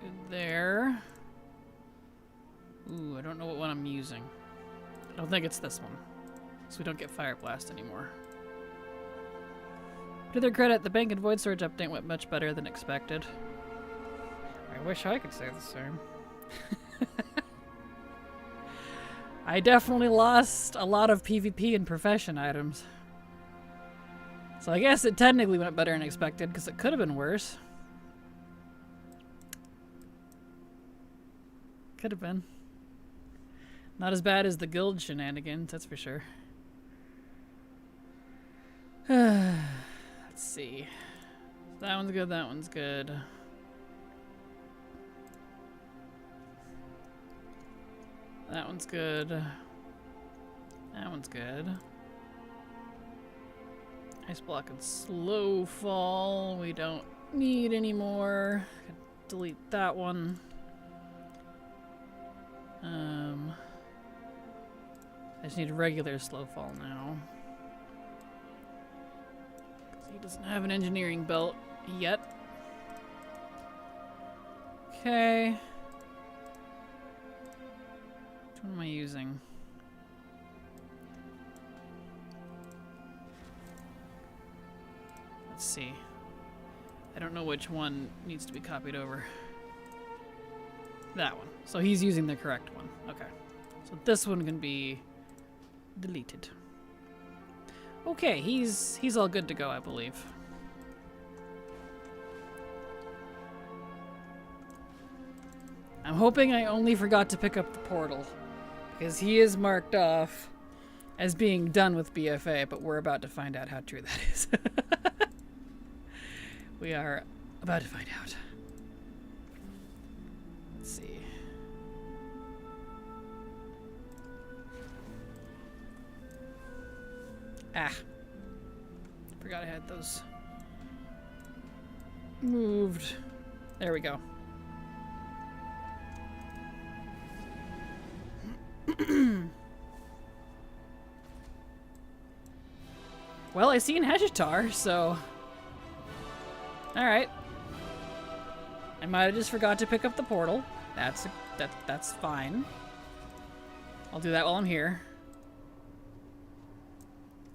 Good there. Ooh, I don't know what one I'm using. I don't think it's this one. So we don't get Fire Blast anymore. To their credit, the Bank and Void Storage update went much better than expected. I wish I could say the same. I definitely lost a lot of PvP and profession items. So I guess it technically went better than expected, because it could have been worse. Could have been. Not as bad as the guild shenanigans, that's for sure. Let's see. That one's good, that one's good. That one's good. That one's good. Ice block and slow fall. We don't need anymore. Delete that one. I just need a regular slow fall now. Because he doesn't have an engineering belt yet. Okay. Which one am I using? Let's see. I don't know which one needs to be copied over. That one. So he's using the correct one. Okay. So this one can be deleted. Okay, he's all good to go, I believe. I'm hoping I only forgot to pick up the portal, because he is marked off as being done with BFA, but we're about to find out how true that is. We are about to find out. Let's see. Ah. Forgot I had those moved. There we go. Well, I see an Heshitar, so Alright. I might have just forgot to pick up the portal. That's fine. I'll do that while I'm here.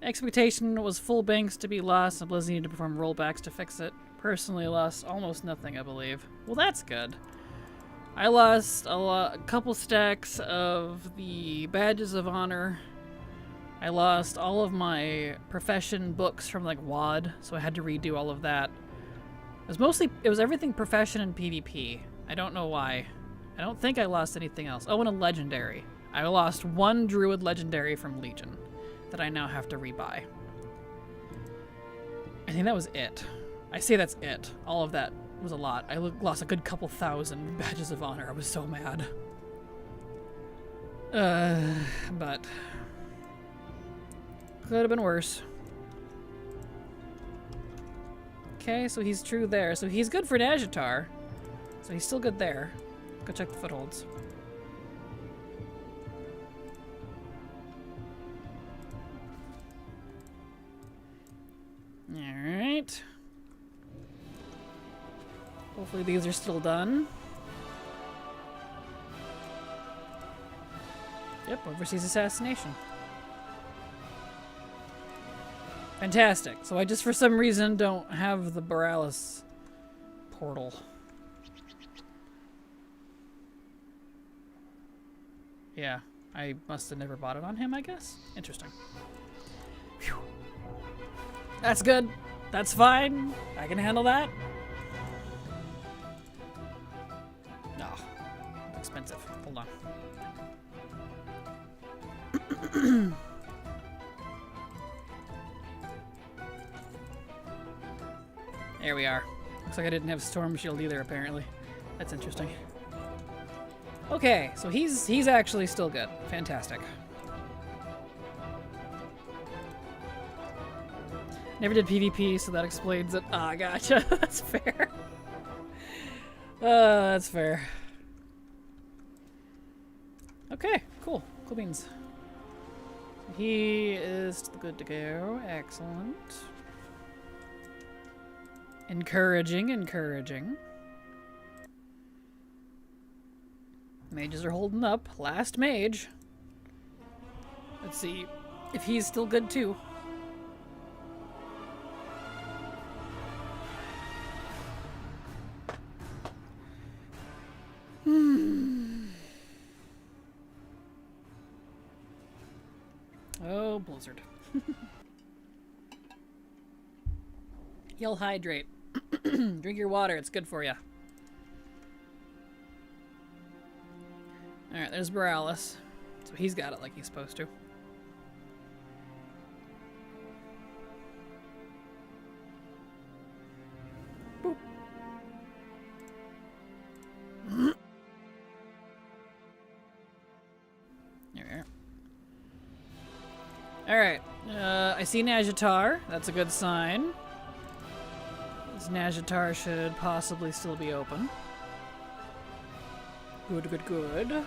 Expectation was full banks to be lost, and Blizz needed to perform rollbacks to fix it. Personally lost almost nothing, I believe. Well, that's good. I lost a couple stacks of the badges of honor. I lost all of my profession books from like WAD, so I had to redo all of that. It was everything profession and PvP. I don't know why. I don't think I lost anything else. Oh, and a legendary. I lost one druid legendary from Legion that I now have to rebuy. I think that was it. I say that's it. All of that was a lot. I lost a good couple thousand badges of honor. I was so mad. But could have been worse. Okay, so he's true there. So he's good for Najatar. So he's still good there. Go check the footholds. Alright. Hopefully these are still done. Yep, overseas assassination. Fantastic. So I just, for some reason, don't have the Borealis portal. Yeah, I must have never bought it on him, I guess. Interesting. Whew. That's good. That's fine. I can handle that. No. Expensive. Hold on. There we are. Looks like I didn't have Storm Shield either, apparently. That's interesting. Okay, so he's actually still good. Fantastic. Never did PvP, so that explains it. Ah, gotcha. That's fair. That's fair. Okay, cool. Cool beans. He is good to go. Excellent. Encouraging, encouraging. Mages are holding up. Last mage. Let's see if he's still good too. Oh, blizzard. You'll hydrate. Drink your water, it's good for you. Alright, there's Borealis. So he's got it like he's supposed to. Boop. There we are. Alright, I see Najatar. That's a good sign. This Najatar should possibly still be open. Good, good, good.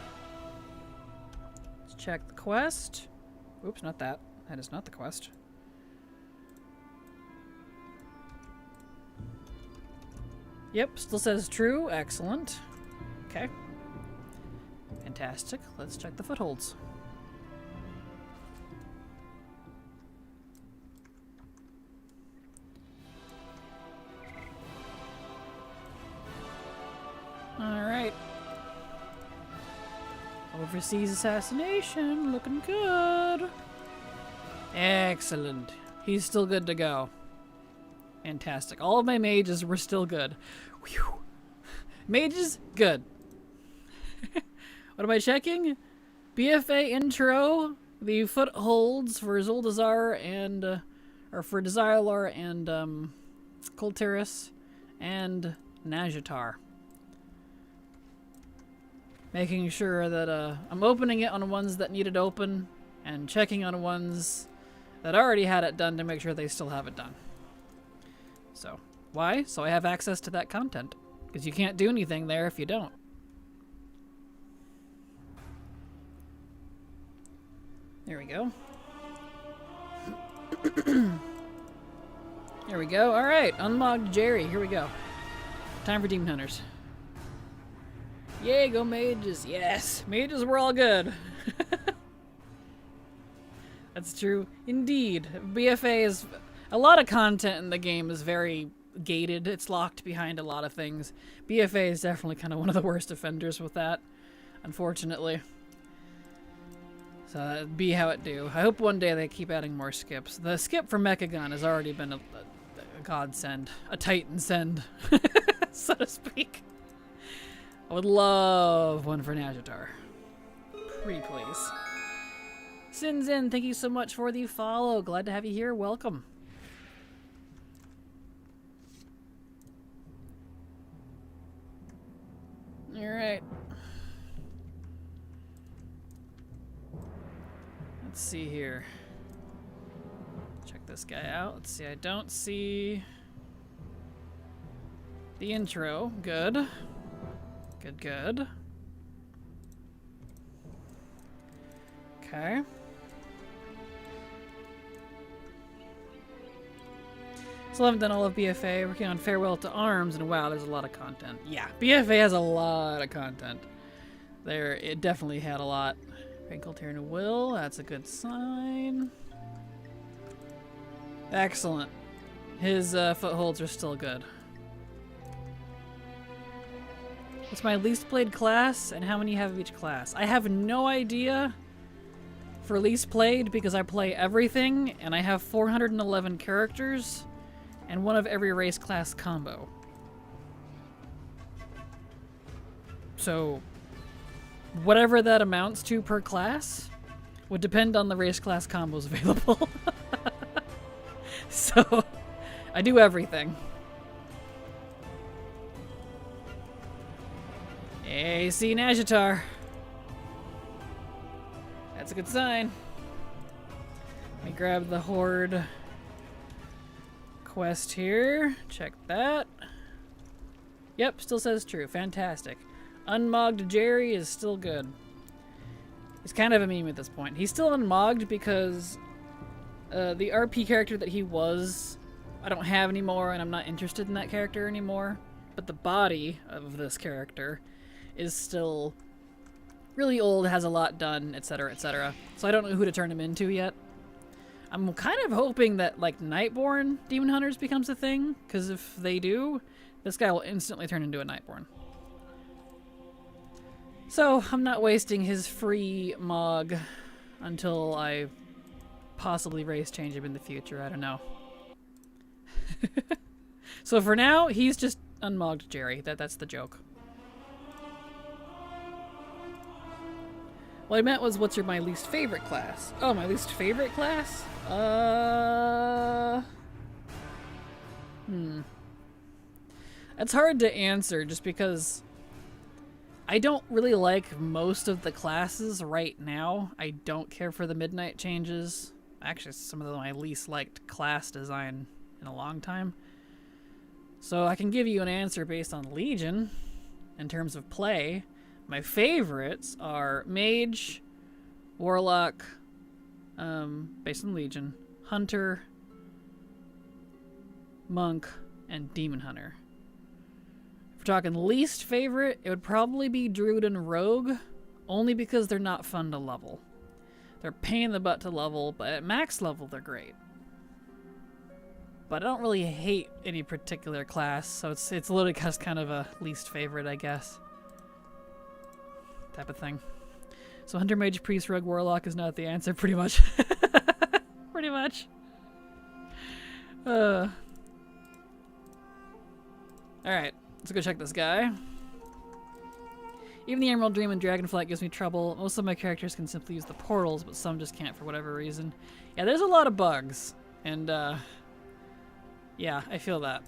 Let's check the quest. Oops, not that. That is not the quest. Yep, still says true. Excellent. Okay. Fantastic. Let's check the footholds. Alright. Overseas assassination, looking good. Excellent. He's still good to go. Fantastic. All of my mages were still good. Whew. Mages, good. What am I checking? BFA intro, the footholds for Zuldazar and, or for Desirelor and, Colteris and Najatar. Making sure that I'm opening it on ones that need it open and checking on ones that already had it done to make sure they still have it done. So, why? So I have access to that content. Because you can't do anything there if you don't. There we go. There we go. All right, unlocked Jerry. Here we go. Time for Demon Hunters. Yay, go mages. Yes, mages were all good. That's true. Indeed. BFA is... A lot of content in the game is very gated. It's locked behind a lot of things. BFA is definitely kind of one of the worst offenders with that, unfortunately. So that'd be how it do. I hope one day they keep adding more skips. The skip for Mechagon has already been a godsend. A titan send, so to speak. I would love one for Najatar. Pretty please. Sinzin, thank you so much for the follow. Glad to have you here. Welcome. Alright. Let's see here. Check this guy out. Let's see. I don't see the intro. Good. Good, good. Okay. Still haven't done all of BFA. Working on Farewell to Arms, and wow, there's a lot of content. Yeah, BFA has a lot of content. There, it definitely had a lot. Wrinkled Tear and Will, that's a good sign. Excellent. His footholds are still good. What's my least played class, and how many you have of each class? I have no idea for least played because I play everything, and I have 411 characters. And one of every race class combo. So, whatever that amounts to per class would depend on the race class combos available. So, I do everything. Hey, see Najatar. That's a good sign. Let me grab the Horde quest here. Check that. Yep, still says true. Fantastic. Unmogged Jerry is still good. He's kind of a meme at this point. He's still unmogged because the RP character that he was, I don't have anymore, and I'm not interested in that character anymore. But the body of this character is still really old, has a lot done, etc., etc. So I don't know who to turn him into yet. I'm kind of hoping that, like, Nightborn Demon Hunters becomes a thing, because if they do, this guy will instantly turn into a Nightborn. So, I'm not wasting his free Mog until I possibly race change him in the future. I don't know. So for now, he's just unmogged Jerry. That's the joke. What I meant was, what's my least favorite class? Oh, my least favorite class? That's hard to answer just because I don't really like most of the classes right now. I don't care for the midnight changes. Actually, some of my least liked class design in a long time. So I can give you an answer based on Legion in terms of play. My favorites are Mage, Warlock, based on Legion, Hunter, Monk, and Demon Hunter. If we're talking least favorite, it would probably be Druid and Rogue, only because they're not fun to level. They're a pain in the butt to level, but at max level they're great. But I don't really hate any particular class, so it's literally just kind of a least favorite, I guess. Type of thing. So Hunter, Mage, Priest, Rogue, Warlock is not the answer, pretty much. Pretty much. Alright, let's go check this guy. Even the Emerald Dream and Dragonflight gives me trouble. Most of my characters can simply use the portals, but some just can't for whatever reason. Yeah, there's a lot of bugs, and yeah, I feel that.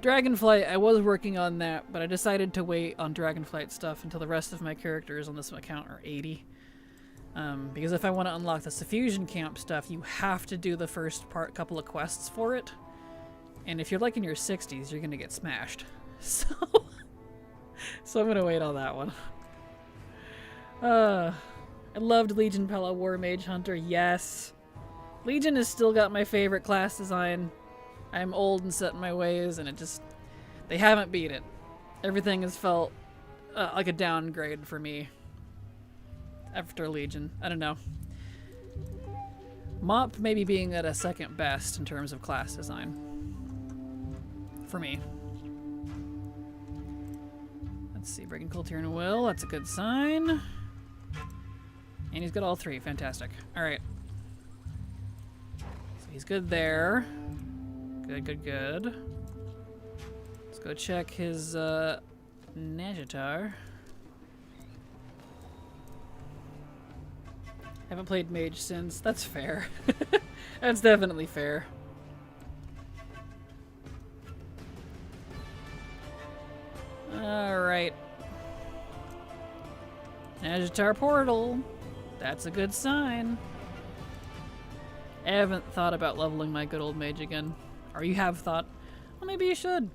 Dragonflight, I was working on that, but I decided to wait on Dragonflight stuff until the rest of my characters on this account are 80. Because if I want to unlock the Suffusion Camp stuff, you have to do the first couple of quests for it. And if you're like in your 60s, you're going to get smashed. So I'm going to wait on that one. I loved Legion, Pella, War Mage, Hunter. Yes. Legion has still got my favorite class design. I'm old and set in my ways, and they haven't beat it. Everything has felt like a downgrade for me after Legion. I don't know. Mop maybe being at a second best in terms of class design. For me. Let's see, Breaking Cold Tear and Will. That's a good sign. And he's got all 3. Fantastic. Alright. So he's good there. Good, good, good. Let's go check his Najatar. Haven't played Mage since. That's fair. That's definitely fair. Alright. Najatar Portal. That's a good sign. I haven't thought about leveling my good old mage again. Or you have thought, well, maybe you should.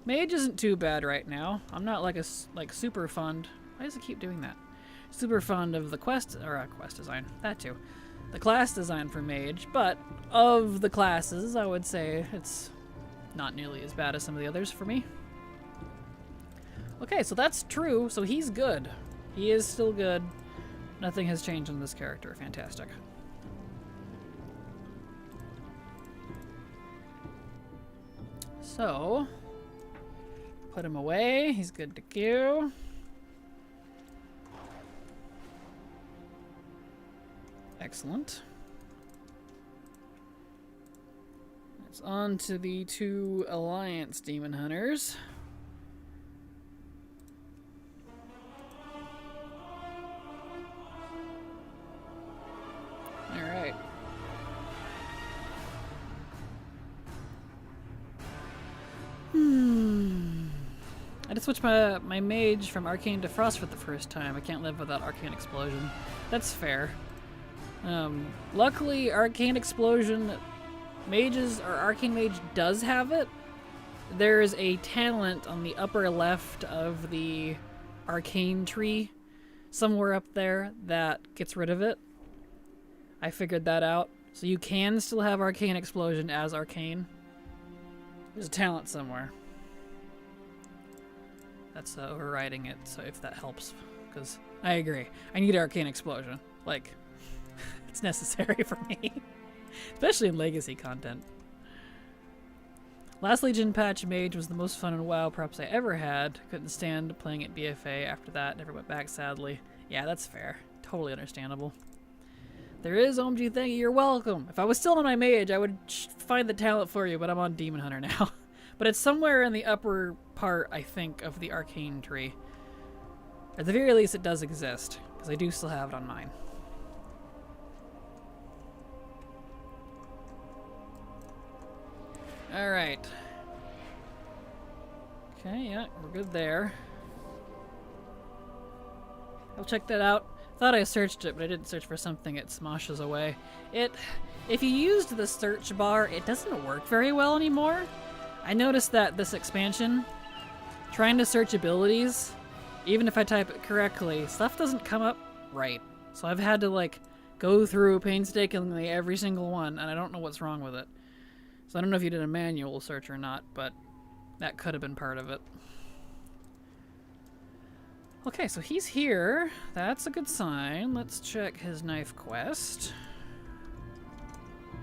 Mage isn't too bad right now. I'm not like super fond. Why does it keep doing that? Super fond of the quest design. That too. The class design for mage, but of the classes, I would say it's not nearly as bad as some of the others for me. Okay, so that's true. So he's good. He is still good. Nothing has changed on this character. Fantastic. So, put him away. He's good to go. Excellent. It's on to the 2 Alliance Demon Hunters. Alright. I just switched my mage from Arcane to Frost for the first time. I can't live without Arcane Explosion. That's fair. Luckily, Arcane Explosion mages, or Arcane Mage does have it. There's a talent on the upper left of the Arcane tree, somewhere up there, that gets rid of it. I figured that out. So you can still have Arcane Explosion as Arcane. There's a talent somewhere. That's overriding it, so if that helps. Because I agree. I need Arcane Explosion. Like, it's necessary for me. Especially in Legacy content. Last Legion patch Mage was the most fun in WoW props I ever had. Couldn't stand playing at BFA after that. Never went back, sadly. Yeah, that's fair. Totally understandable. There is OMG, thank you, you're welcome. If I was still on my mage, I would find the talent for you, but I'm on Demon Hunter now. But it's somewhere in the upper part, I think, of the Arcane tree. At the very least, it does exist, because I do still have it on mine. Alright. Okay, yeah, we're good there. I'll check that out. Thought I searched it, but I didn't search for something. It smoshes away. If you used the search bar, it doesn't work very well anymore. I noticed that this expansion, trying to search abilities, even if I type it correctly, stuff doesn't come up right. So I've had to like go through painstakingly every single one, and I don't know what's wrong with it. So I don't know if you did a manual search or not, but that could have been part of it. Okay, so he's here. That's a good sign. Let's check his knife quest.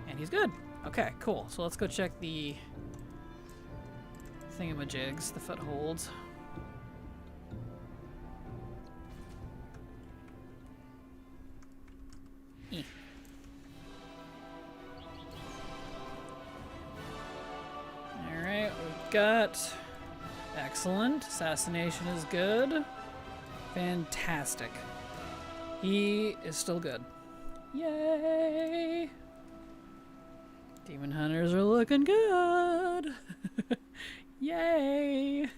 And he's good. Okay, cool. So let's go check the thingamajigs, the footholds. Alright, we've got... Excellent. Assassination is good. Fantastic. He is still good. Yay! Demon Hunters are looking good! Yay!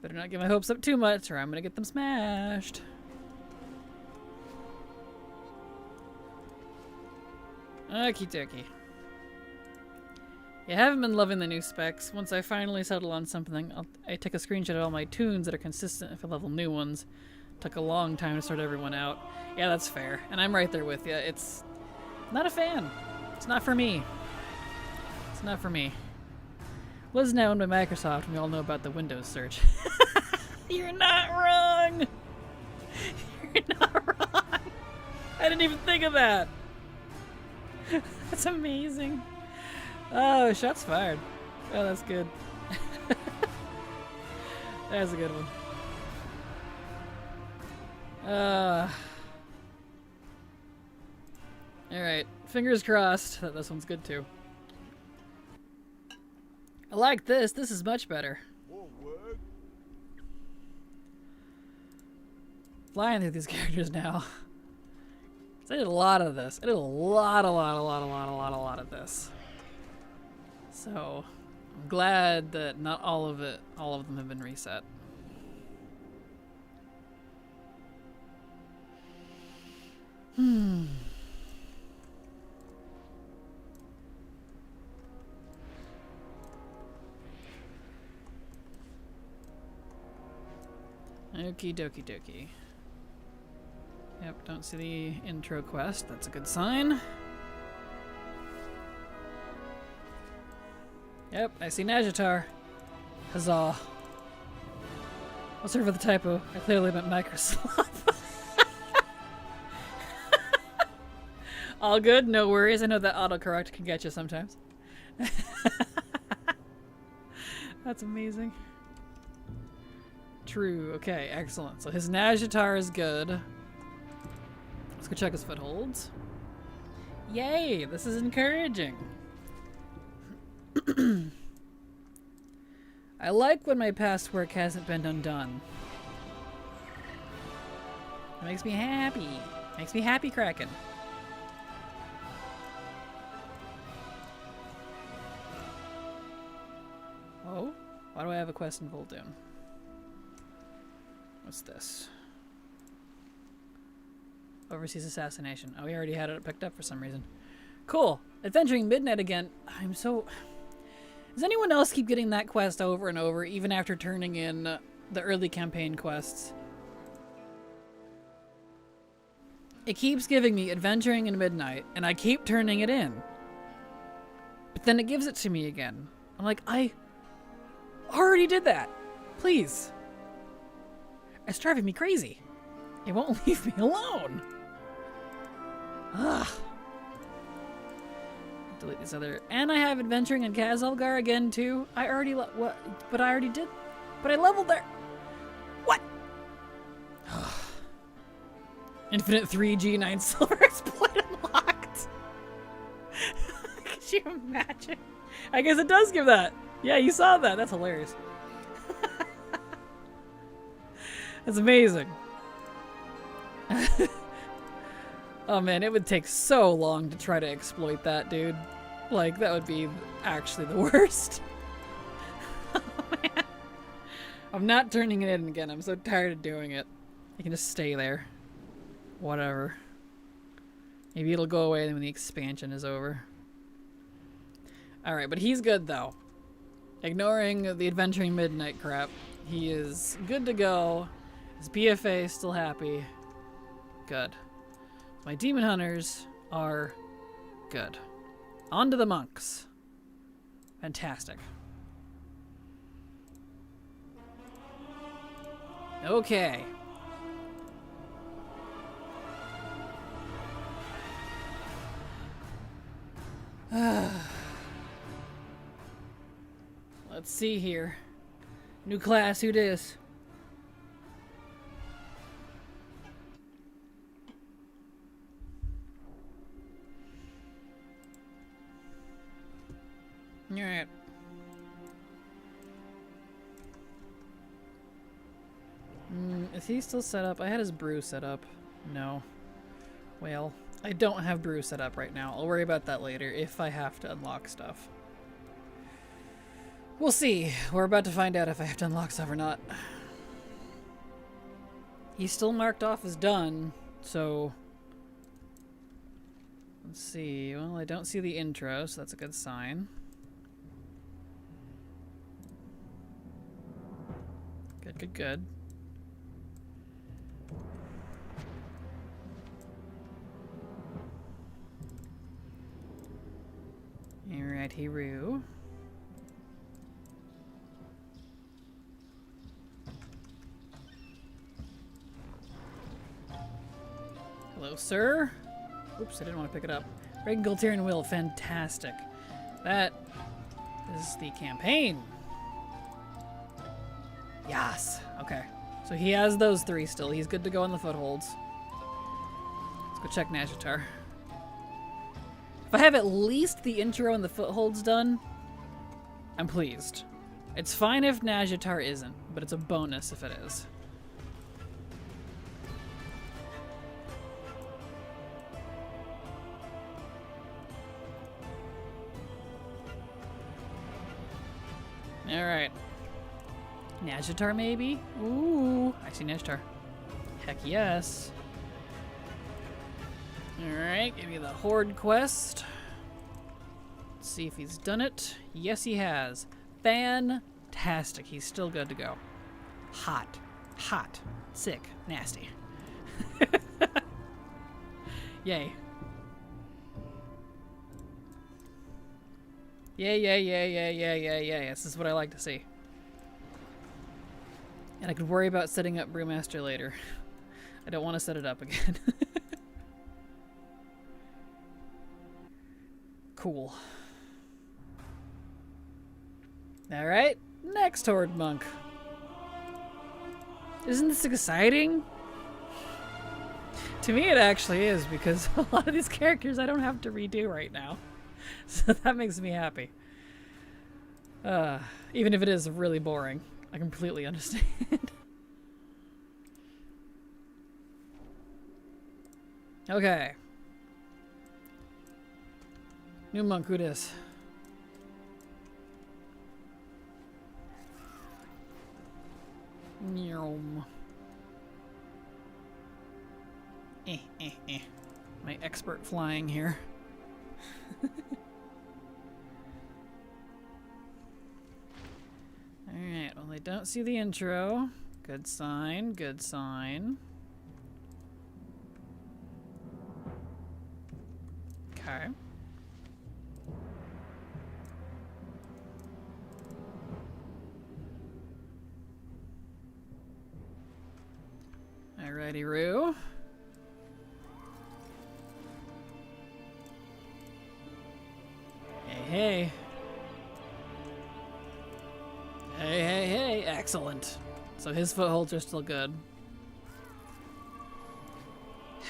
Better not get my hopes up too much or I'm gonna get them smashed. Okie dokie. Yeah, I haven't been loving the new specs. Once I finally settle on something, I take a screenshot of all my tunes that are consistent if I level new ones. Took a long time to sort everyone out. Yeah, that's fair. And I'm right there with you. I'm not a fan. It's not for me. It's not for me. Was now owned by Microsoft, and we all know about the Windows search. You're not wrong! You're not wrong! I didn't even think of that! That's amazing. Oh, shots fired. Oh, that's good. That's a good one. Alright, fingers crossed that this one's good too. I like this. This is much better. Flying through these characters now. I did a lot of this. I did a lot of this. So, I'm glad that not all of them have been reset. Okie dokie dokie. Yep, don't see the intro quest. That's a good sign. Yep, I see Najatar. Huzzah. I'll sorry for the typo. I clearly meant Microsoft. All good, no worries. I know that autocorrect can get you sometimes. That's amazing. True. Okay, excellent. So his Najatar is good. Let's go check his footholds. Yay! This is encouraging. I like when my past work hasn't been undone. It makes me happy. Makes me happy, Kraken. Oh? Why do I have a quest in Voldoon? What's this? Overseas assassination. Oh, we already had it picked up for some reason. Cool. Adventuring Midnight again. I'm so... Does anyone else keep getting that quest over and over, even after turning in the early campaign quests? It keeps giving me Adventuring in Midnight, and I keep turning it in. But then it gives it to me again. I'm like, I already did that. Please. It's driving me crazy. It won't leave me alone. Ugh. Delete this other. And I have Adventuring in Kazalgar again too. I already what? But I already did. But I leveled there. What? Infinite 3G9 silver exploit unlocked. Could you imagine? I guess it does give that. Yeah, you saw that. That's hilarious. That's amazing. Oh man, it would take so long to try to exploit that, dude. Like, that would be actually the worst. Oh man. I'm not turning it in again. I'm so tired of doing it. You can just stay there. Whatever. Maybe it'll go away when the expansion is over. Alright, but he's good though. Ignoring the Adventuring Midnight crap, he is good to go. His BFA is still happy. Good. My demon hunters are good. On to the monks. Fantastic. Okay. Let's see here. New class, who dis? Alright. Is he still set up? I had his brew set up. No. Well, I don't have brew set up right now. I'll worry about that later if I have to unlock stuff. We'll see. We're about to find out if I have to unlock stuff or not. He's still marked off as done, so... Let's see. Well, I don't see the intro, so that's a good sign. Good, good, good. Alrighty-roo. Hello, sir. Oops, I didn't want to pick it up. Kraken Golterian Will, fantastic. That is the campaign. Yes. Okay. So he has those 3 still. He's good to go on the Footholds. Let's go check Nazjatar. If I have at least the intro and the Footholds done, I'm pleased. It's fine if Nazjatar isn't, but it's a bonus if it is. Alright. Nazjatar, maybe? Ooh, I see Nazjatar. Heck yes. Alright, give me the Horde quest. Let's see if he's done it. Yes, he has. Fantastic. He's still good to go. Hot. Hot. Sick. Nasty. Yay. Yeah. This is what I like to see. And I could worry about setting up Brewmaster later. I don't want to set it up again. Cool. Alright, next Horde Monk. Isn't this exciting? To me it actually is, because a lot of these characters I don't have to redo right now. So that makes me happy. Even if it is really boring. I completely understand. Okay. New monk, who dis? Nyom. My expert flying here. Alright, well, I don't see the intro. Good sign, good sign. Okay. Alrighty-roo. Hey. Hey, excellent. So his footholds are still good.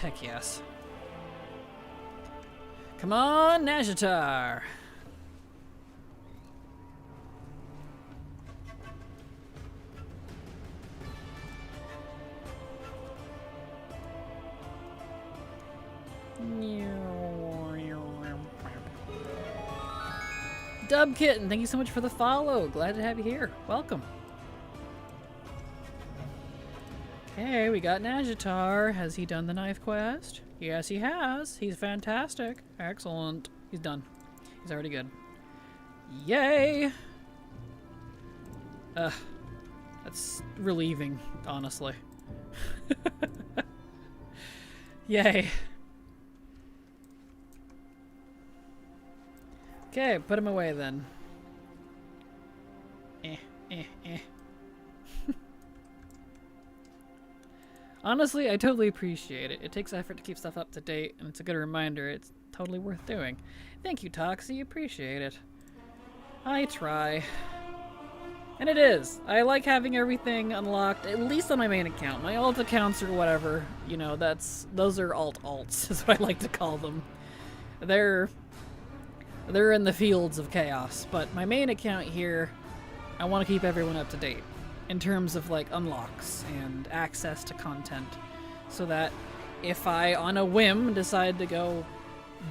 Heck yes. Come on, Nazjatar. Dub Kitten, thank you so much for the follow. Glad to have you here. Welcome. Okay, we got Nazjatar. Has he done the knife quest? Yes, he has. He's fantastic. Excellent. He's done. He's already good. Yay! That's relieving, honestly. Yay. Okay, put him away then. Honestly, I totally appreciate it. It takes effort to keep stuff up to date, and it's a good reminder. It's totally worth doing. Thank you, Toxie. Appreciate it. I try. And it is. I like having everything unlocked, at least on my main account. My alt accounts or whatever, you know, those are alts, is what I like to call them. They're in the fields of chaos, but my main account here, I want to keep everyone up to date in terms of like unlocks and access to content, so that if I on a whim decide to go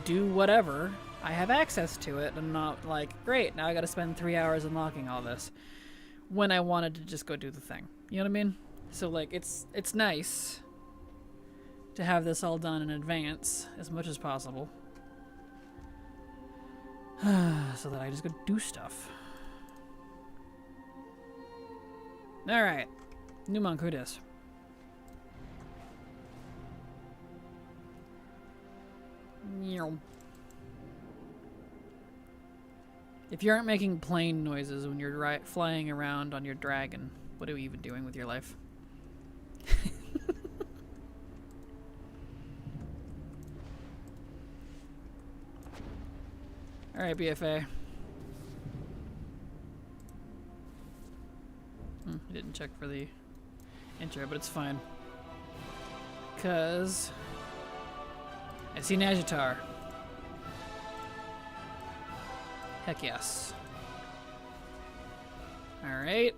do whatever, I have access to it. I'm not like, great, now I gotta spend 3 hours unlocking all this when I wanted to just go do the thing. You know what I mean? So like it's nice to have this all done in advance as much as possible. So that I just go do stuff. Alright. New monk, who dis? If you aren't making plane noises when you're flying around on your dragon, what are you even doing with your life? Alright, BFA. I didn't check for the intro, but it's fine. Because I see Najatar. Heck yes. Alright.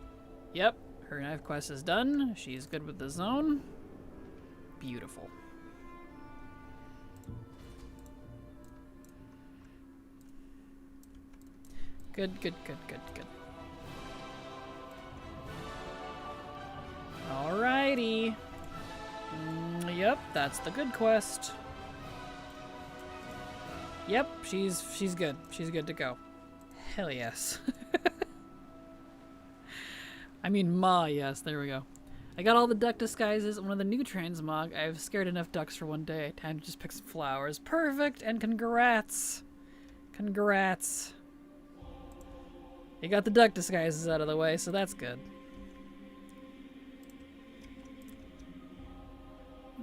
Yep. Her knife quest is done. She's good with the zone. Beautiful. Good, good, good, good, good. Alrighty. Yep, that's the good quest. Yep, she's good. She's good to go. Hell yes. I mean, yes, there we go. I got all the duck disguises. One of the new transmog. I've scared enough ducks for one day. Time to just pick some flowers. Perfect, and congrats. Congrats. You got the duck disguises out of the way, so that's good.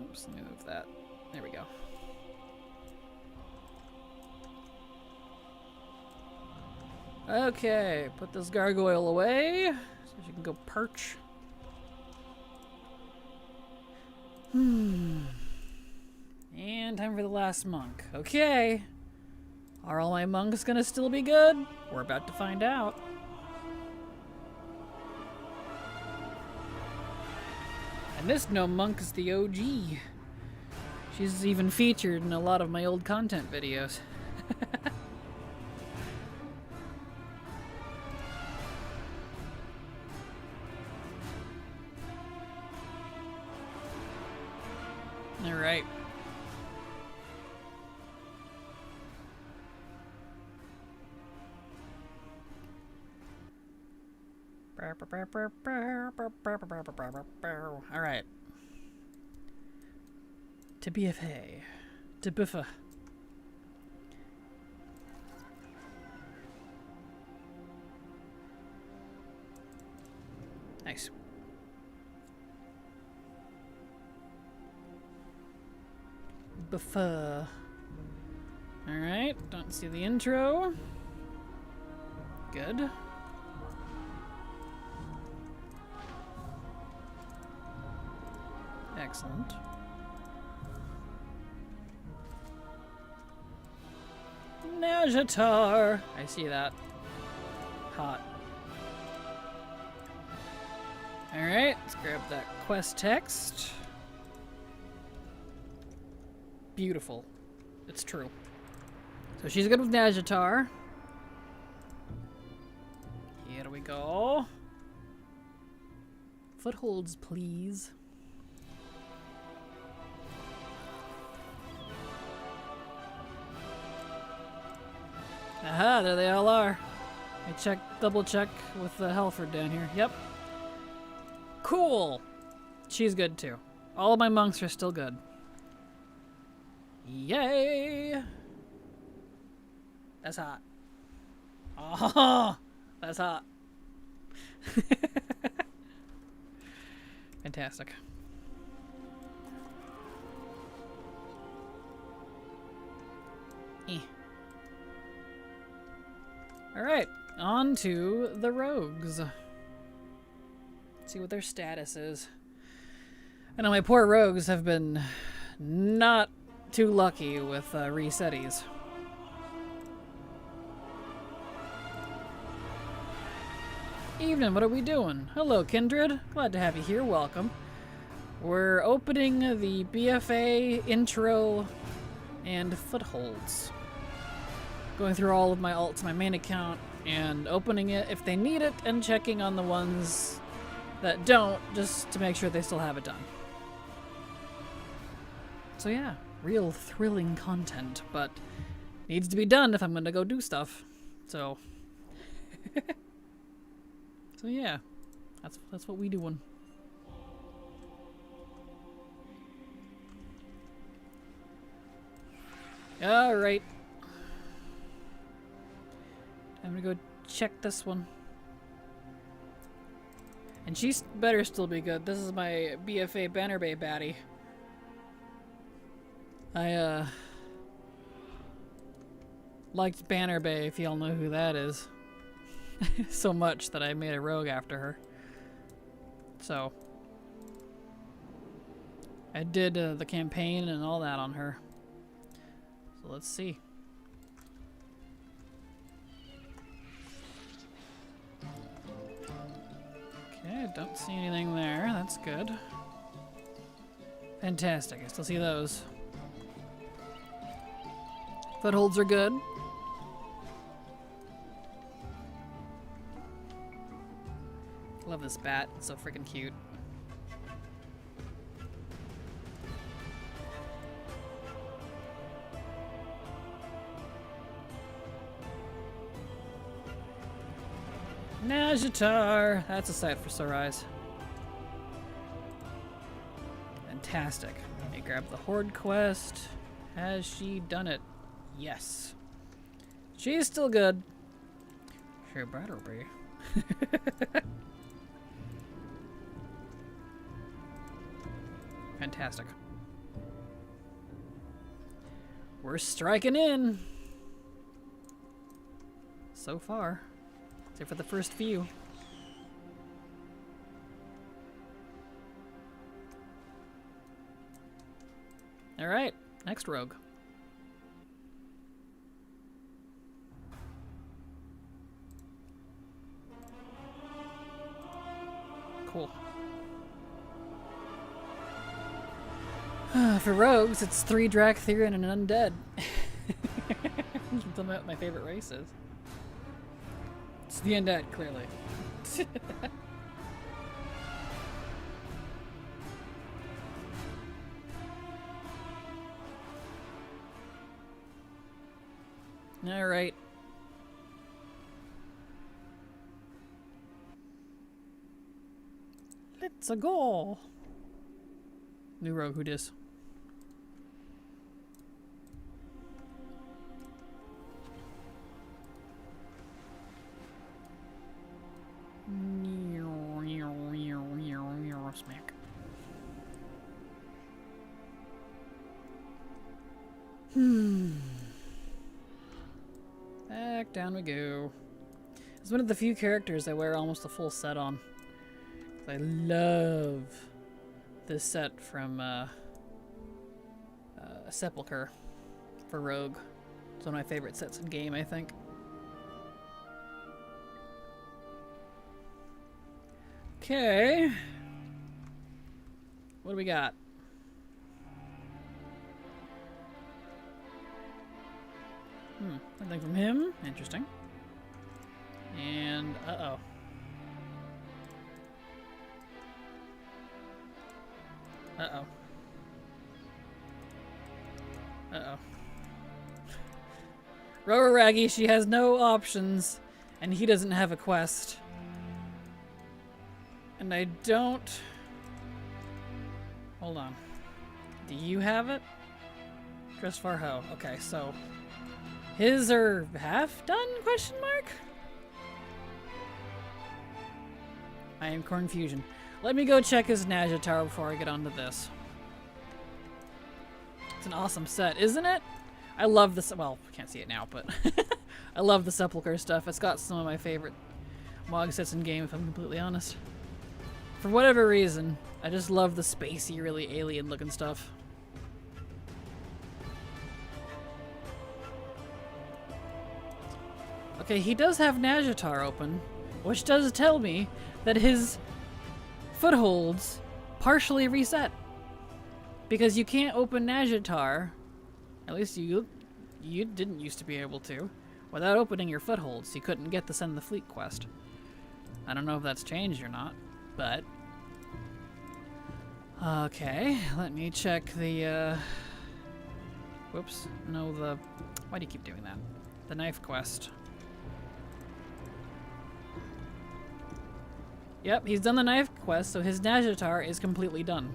Oops, let me move that. There we go. Okay, put this gargoyle away so she can go perch. And time for the last monk. Okay. Are all my monks gonna still be good? We're about to find out. And this gnome monk is the OG. She's even featured in a lot of my old content videos. All right. All right. To BFA. To BFA. Nice. BFA. All right. Don't see the intro. Good. Excellent. Najatar. I see that. Hot. Alright, let's grab that quest text. Beautiful. It's true. So she's good with Najatar. Here we go. Footholds, please. Aha, there they all are. I double check with the Helford down here. Yep. Cool. She's good too. All of my monks are still good. Yay! That's hot. Oh, that's hot. Fantastic. Alright, on to the rogues. Let's see what their status is. I know my poor rogues have been not too lucky with resetties. Evening, what are we doing? Hello, Kindred. Glad to have you here. Welcome. We're opening the BFA intro and Footholds. Going through all of my alts, my main account, and opening it if they need it, and checking on the ones that don't, just to make sure they still have it done. So yeah, real thrilling content, but needs to be done if I'm gonna go do stuff. So, so yeah, that's what we doing. All right. I'm gonna go check this one. And she's better still be good. This is my BFA Banner Bay baddie. I liked Banner Bay, if y'all know who that is. So much that I made a rogue after her. So I did the campaign and all that on her. So let's see. Okay, I don't see anything there. That's good. Fantastic. I still see those. Footholds are good. Love this bat. It's so freaking cute. Najatar! That's a sight for sore eyes. Fantastic. Let me grab the Horde quest. Has she done it? Yes. She's still good. She better be. Fantastic. We're striking in. So far. Except for the first few. Alright, next rogue. Cool. For rogues, it's 3 Drakthir and an undead. Tell me what my favorite race is. It's the undead, clearly. Alright. Let's go. New rogue, who dis? Smack. Back down we go. It's one of the few characters I wear almost a full set on. I love this set from Sepulchre for Rogue. It's one of my favorite sets in game, I think. Okay. What do we got? Nothing from him. Interesting. And uh-oh. Uh-oh. Uh-oh. Rower Raggy, she has no options, and he doesn't have a quest. And I don't... Hold on. Do you have it? Dressfar Ho. Okay, so... His are half done? Question mark? I am Cornfusion. Let me go check his Najatar before I get onto this. It's an awesome set, isn't it? I love this. Well, I can't see it now, but I love the Sepulchre stuff. It's got some of my favorite Mog sets in game, if I'm completely honest. For whatever reason, I just love the spacey, really alien-looking stuff. Okay, he does have Najatar open, which does tell me that his Footholds partially reset. Because you can't open Najatar, at least you didn't used to be able to, without opening your Footholds. You couldn't get the Send the Fleet quest. I don't know if that's changed or not, but... Okay, let me check the, whoops, no, the... Why do you keep doing that? The knife quest. Yep, he's done the knife quest, so his Najatar is completely done.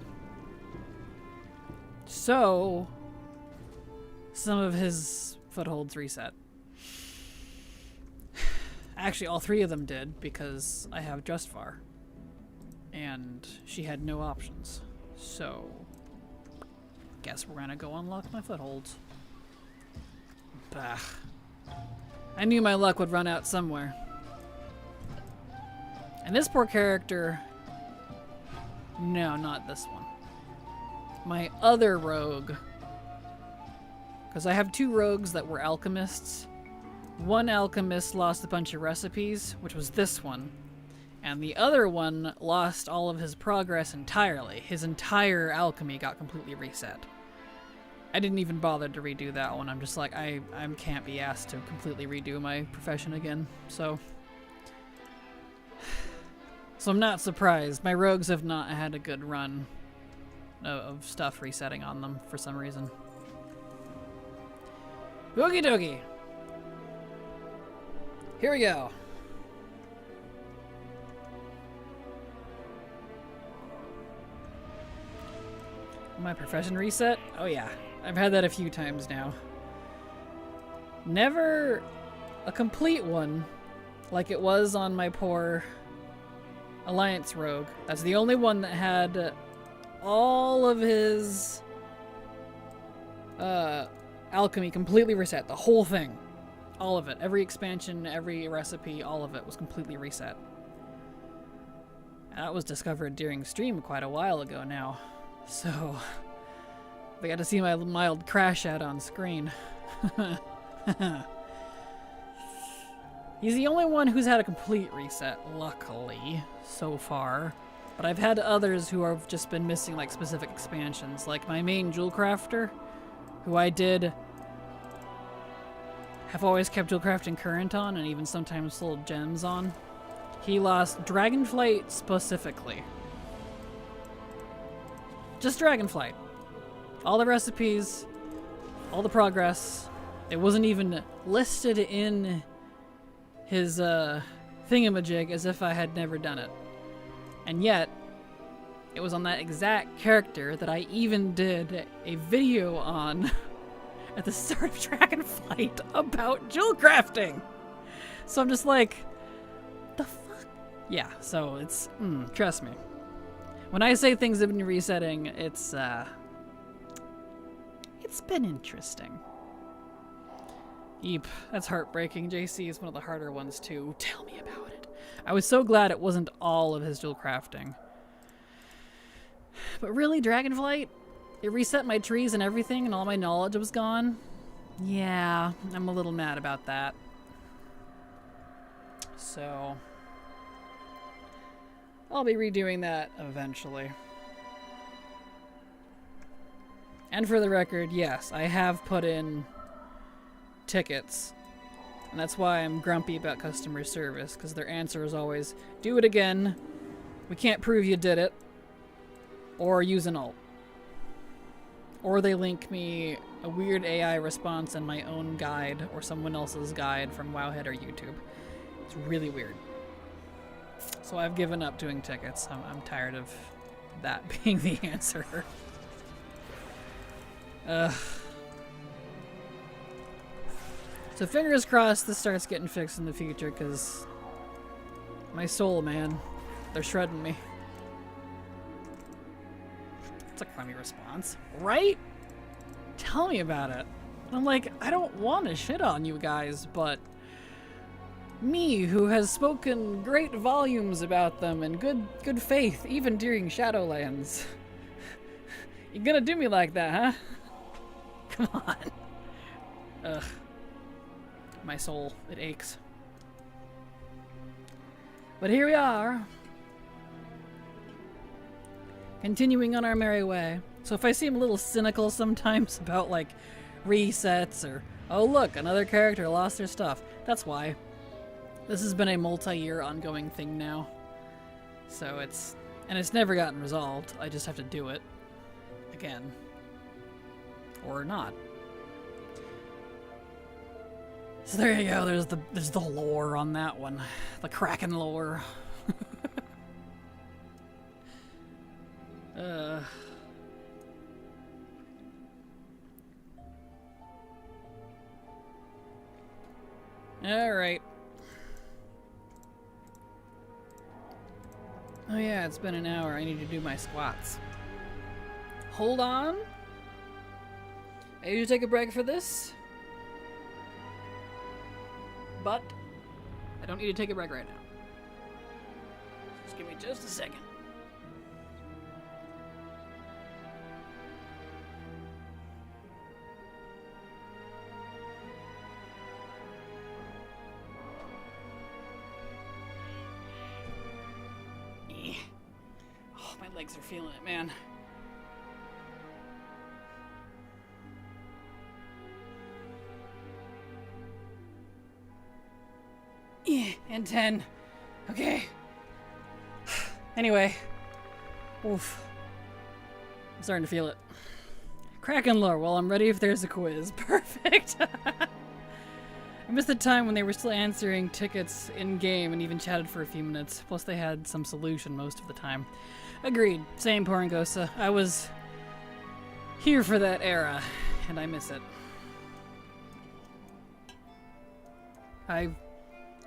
So, some of his Footholds reset. Actually, all three of them did, because I have Justvar. And she had no options. So, guess we're gonna go unlock my footholds. Bah. I knew my luck would run out somewhere. And this poor character... No, not this one. My other rogue. Because I have two rogues that were alchemists. One alchemist lost a bunch of recipes, which was this one. And the other one lost all of his progress entirely. His entire alchemy got completely reset. I didn't even bother to redo that one. I'm just like, I can't be asked to completely redo my profession again. So I'm not surprised. My rogues have not had a good run of stuff resetting on them for some reason. Okie dokie. Here we go. My profession reset? Oh yeah, I've had that a few times now. Never a complete one like it was on my poor Alliance rogue. That's the only one that had all of his alchemy completely reset. The whole thing. All of it. Every expansion, every recipe, all of it was completely reset. That was discovered during stream quite a while ago now. So, I got to see my mild crash out on screen. He's the only one who's had a complete reset, luckily, so far. But I've had others who have just been missing like specific expansions, like my main Jewel Crafter, who I did have always kept Jewel Crafting Current on, and even sometimes sold gems on. He lost Dragonflight specifically. Just Dragonflight. All the recipes, all the progress. It wasn't even listed in his thingamajig as if I had never done it. And yet, it was on that exact character that I even did a video on at the start of Dragonflight about jewel crafting. So I'm just like, the fuck? Yeah, so it's, trust me. When I say things have been resetting, it's been interesting. Eep, that's heartbreaking. JC is one of the harder ones too. Tell me about it. I was so glad it wasn't all of his jewel crafting. But really, Dragonflight? It reset my trees and everything and all my knowledge was gone? Yeah, I'm a little mad about that. So, I'll be redoing that eventually. And for the record, yes, I have put in tickets. And that's why I'm grumpy about customer service, because their answer is always, do it again, we can't prove you did it, or use an alt. Or they link me a weird AI response in my own guide, or someone else's guide from Wowhead or YouTube. It's really weird. So I've given up doing tickets. I'm tired of that being the answer. So fingers crossed this starts getting fixed in the future, because my soul, man, they're shredding me. That's a crummy response, right? Tell me about it. I'm like, I don't want to shit on you guys, but me, who has spoken great volumes about them in good faith, even during Shadowlands. You gonna do me like that, huh? Come on. Ugh. My soul, it aches. But here we are. Continuing on our merry way. So if I seem a little cynical sometimes about like resets or, oh look, another character lost their stuff, that's why. This has been a multi-year ongoing thing now. So it's never gotten resolved. I just have to do it again. Or not. So there you go, there's the lore on that one. The Kraken lore. Alright. Oh yeah, it's been an hour. I need to do my squats. Hold on. I usually take a break for this. But I don't need to take a break right now. Just give me just a second. Oh, my legs are feeling it, man. Yeah, and 10. Okay. Anyway. Oof. I'm starting to feel it. Kraken lore. Well, I'm ready if there's a quiz. Perfect. I missed the time when they were still answering tickets in-game and even chatted for a few minutes. Plus they had some solution most of the time. Agreed. Same, Porangosa. I was here for that era, and I miss it. I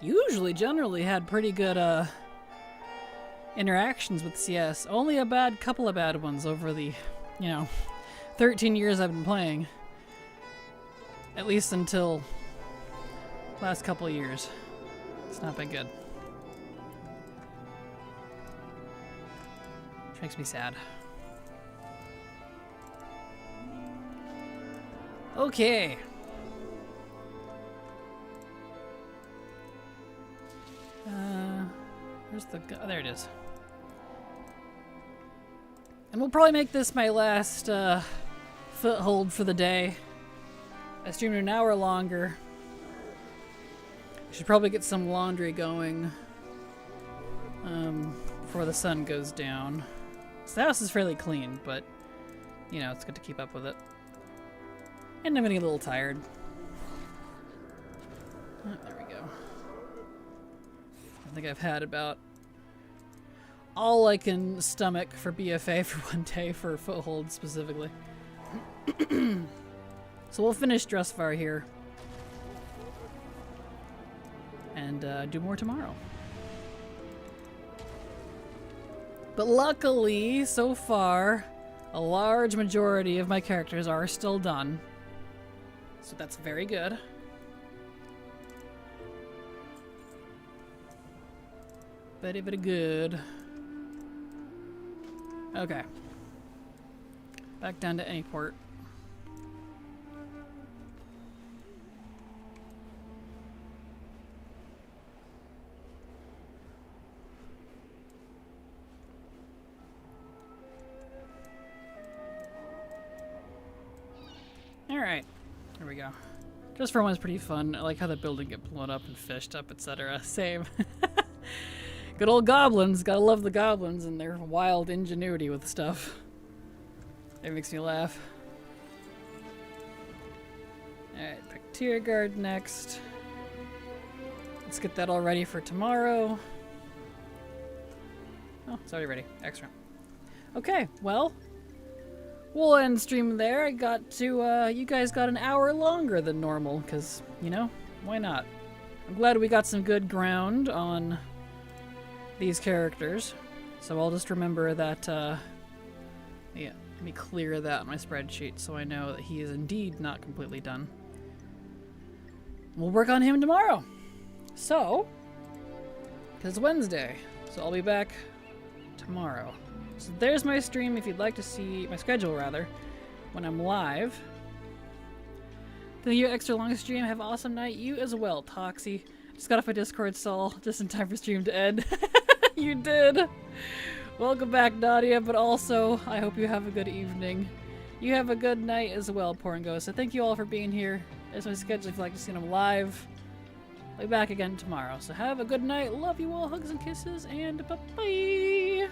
usually generally had pretty good interactions with CS. Only a couple of bad ones over the, 13 years I've been playing. At least until last couple of years. It's not been good. Which makes me sad. Okay. Where's the... Oh, there it is. And we'll probably make this my last foothold for the day. I streamed an hour longer. I should probably get some laundry going before the sun goes down. So the house is fairly clean, but, it's good to keep up with it. And I'm getting a little tired. Oh, there we go. I think I've had about all I can stomach for BFA for one day for Footholds specifically. So we'll finish Dressvar here. And do more tomorrow. But luckily, so far, a large majority of my characters are still done. So that's very good. Very, very good. Okay. Back down to any port. Alright. Here we go. Just for one's pretty fun. I like how the building get blown up and fished up, etc. Same. Good old goblins. Gotta love the goblins and their wild ingenuity with stuff. It makes me laugh. Alright, pick Tier Guard next. Let's get that all ready for tomorrow. Oh, it's already ready. Excellent. Okay, well, we'll end stream there. I got to, you guys got an hour longer than normal, because, why not? I'm glad we got some good ground on these characters. So I'll just remember that, yeah, let me clear that on my spreadsheet so I know that he is indeed not completely done. We'll work on him tomorrow. So, because it's Wednesday, so I'll be back tomorrow. So there's my stream if you'd like to see, my schedule rather, when I'm live. Thank you, extra long stream. Have an awesome night. You as well, Toxie. Just got off my Discord stall just in time for stream to end. You did. Welcome back, Nadia, but also I hope you have a good evening. You have a good night as well, Porangosa. Thank you all for being here. There's my schedule if you'd like to see them live. I'll be back again tomorrow. So have a good night. Love you all. Hugs and kisses, and bye-bye.